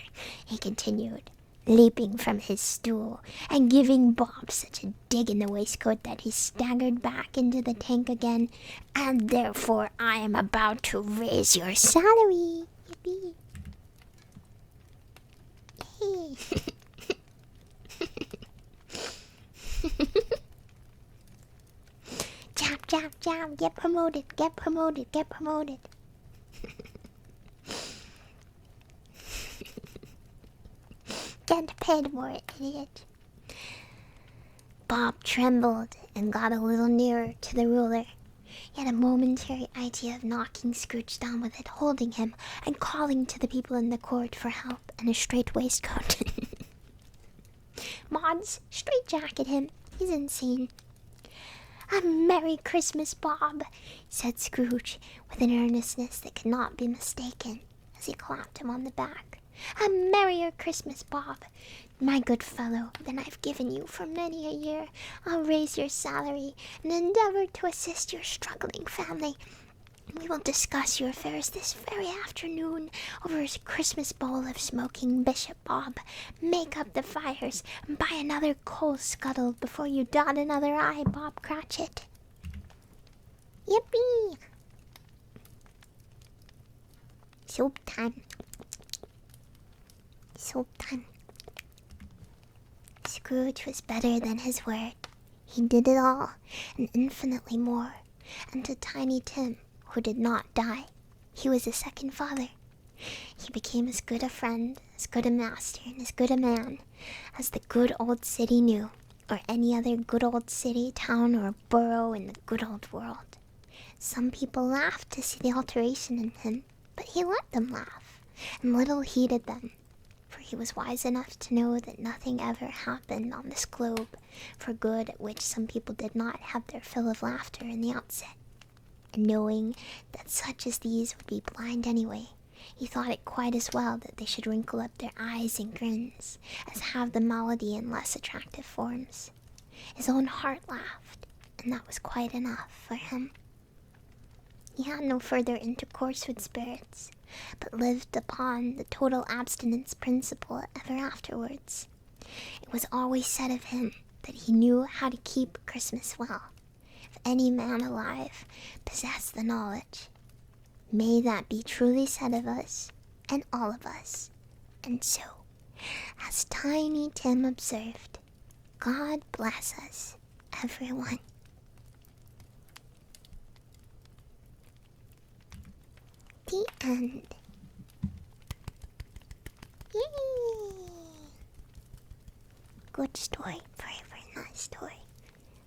he continued, leaping from his stool and giving Bob such a dig in the waistcoat that he staggered back into the tank again. And therefore I am about to raise your salary. Yippee. Hey. Jump, jump, jump, get promoted, get promoted, get promoted. Get paid more, idiot. Bob trembled and got a little nearer to the ruler. He had a momentary idea of knocking Scrooge down with it, holding him and calling to the people in the court for help and a straight waistcoat. Mods, straitjacket him. He's insane. A Merry Christmas, Bob, said Scrooge with an earnestness that could not be mistaken as he clapped him on the back. A merrier Christmas, Bob, my good fellow, than I've given you for many a year. I'll raise your salary and endeavor to assist your struggling family. We will discuss your affairs this very afternoon over a Christmas bowl of smoking Bishop, Bob. Make up the fires and buy another coal scuttle before you dot another I, Bob Cratchit. Yippee! Soup time. Soup time. Scrooge was better than his word. He did it all, and infinitely more. And to Tiny Tim, who did not die, he was a second father. He became as good a friend, as good a master, and as good a man as the good old city knew, or any other good old city, town, or borough in the good old world. Some people laughed to see the alteration in him, but he let them laugh, and little heeded them, for he was wise enough to know that nothing ever happened on this globe for good at which some people did not have their fill of laughter in the outset. And knowing that such as these would be blind anyway, he thought it quite as well that they should wrinkle up their eyes in grins as have the malady in less attractive forms. His own heart laughed, and that was quite enough for him. He had no further intercourse with spirits, but lived upon the total abstinence principle ever afterwards. It was always said of him that he knew how to keep Christmas well. If any man alive possessed the knowledge, may that be truly said of us, and all of us. And so, as Tiny Tim observed, God bless us, everyone. The end. Yay! Good story. Very, very nice story.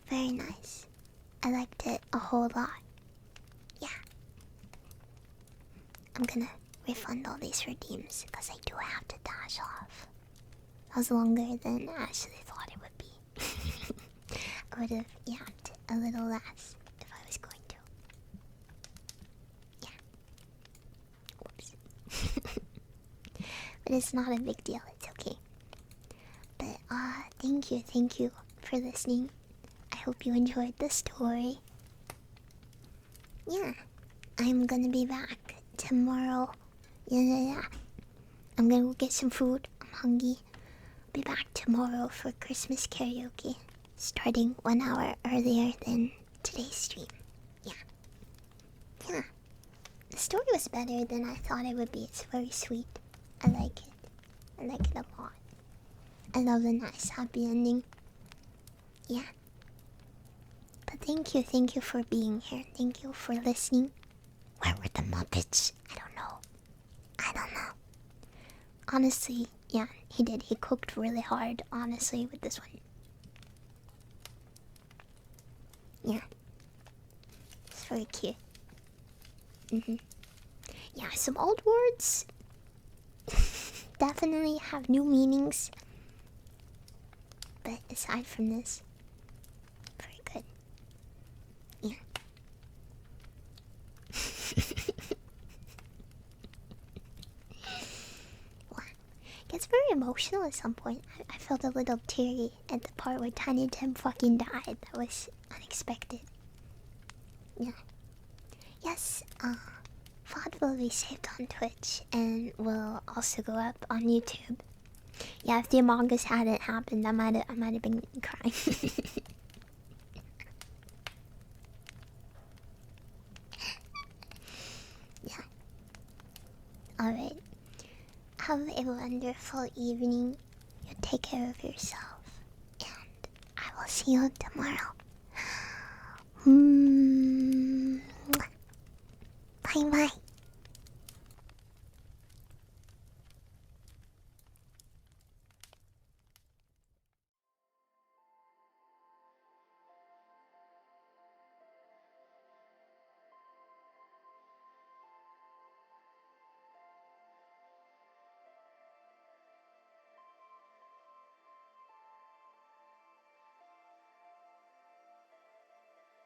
Very nice. I liked it a whole lot. Yeah. I'm gonna refund all these redeems because I do have to dash off. That was longer than I actually thought it would be. I would have yapped a little less if I was going to. Yeah. Whoops. But it's not a big deal. It's okay. But thank you for listening. I hope you enjoyed the story. Yeah, I'm gonna be back tomorrow. Yeah. I'm gonna go get some food. I'm hungry. Be back tomorrow for Christmas karaoke, starting 1 hour earlier than today's stream. Yeah. The story was better than I thought it would be. It's very sweet. I like it. I like it a lot. I love a nice happy ending. Yeah. But thank you for being here. Thank you for listening. Where were the Muppets? I don't know. Honestly, yeah, he did. He cooked really hard, honestly, with this one. Yeah. It's very cute. Yeah, some old words definitely have new meanings. But aside from this, very good. Yeah. Gets very emotional at some point. I felt a little teary at the part where Tiny Tim fucking died. That was unexpected. Yeah. Yes, VOD will be saved on Twitch and will also go up on YouTube. Yeah, if the Among Us hadn't happened, I might have been crying. Yeah. Alright. Have a wonderful evening. You take care of yourself. And I will see you tomorrow. Bye bye.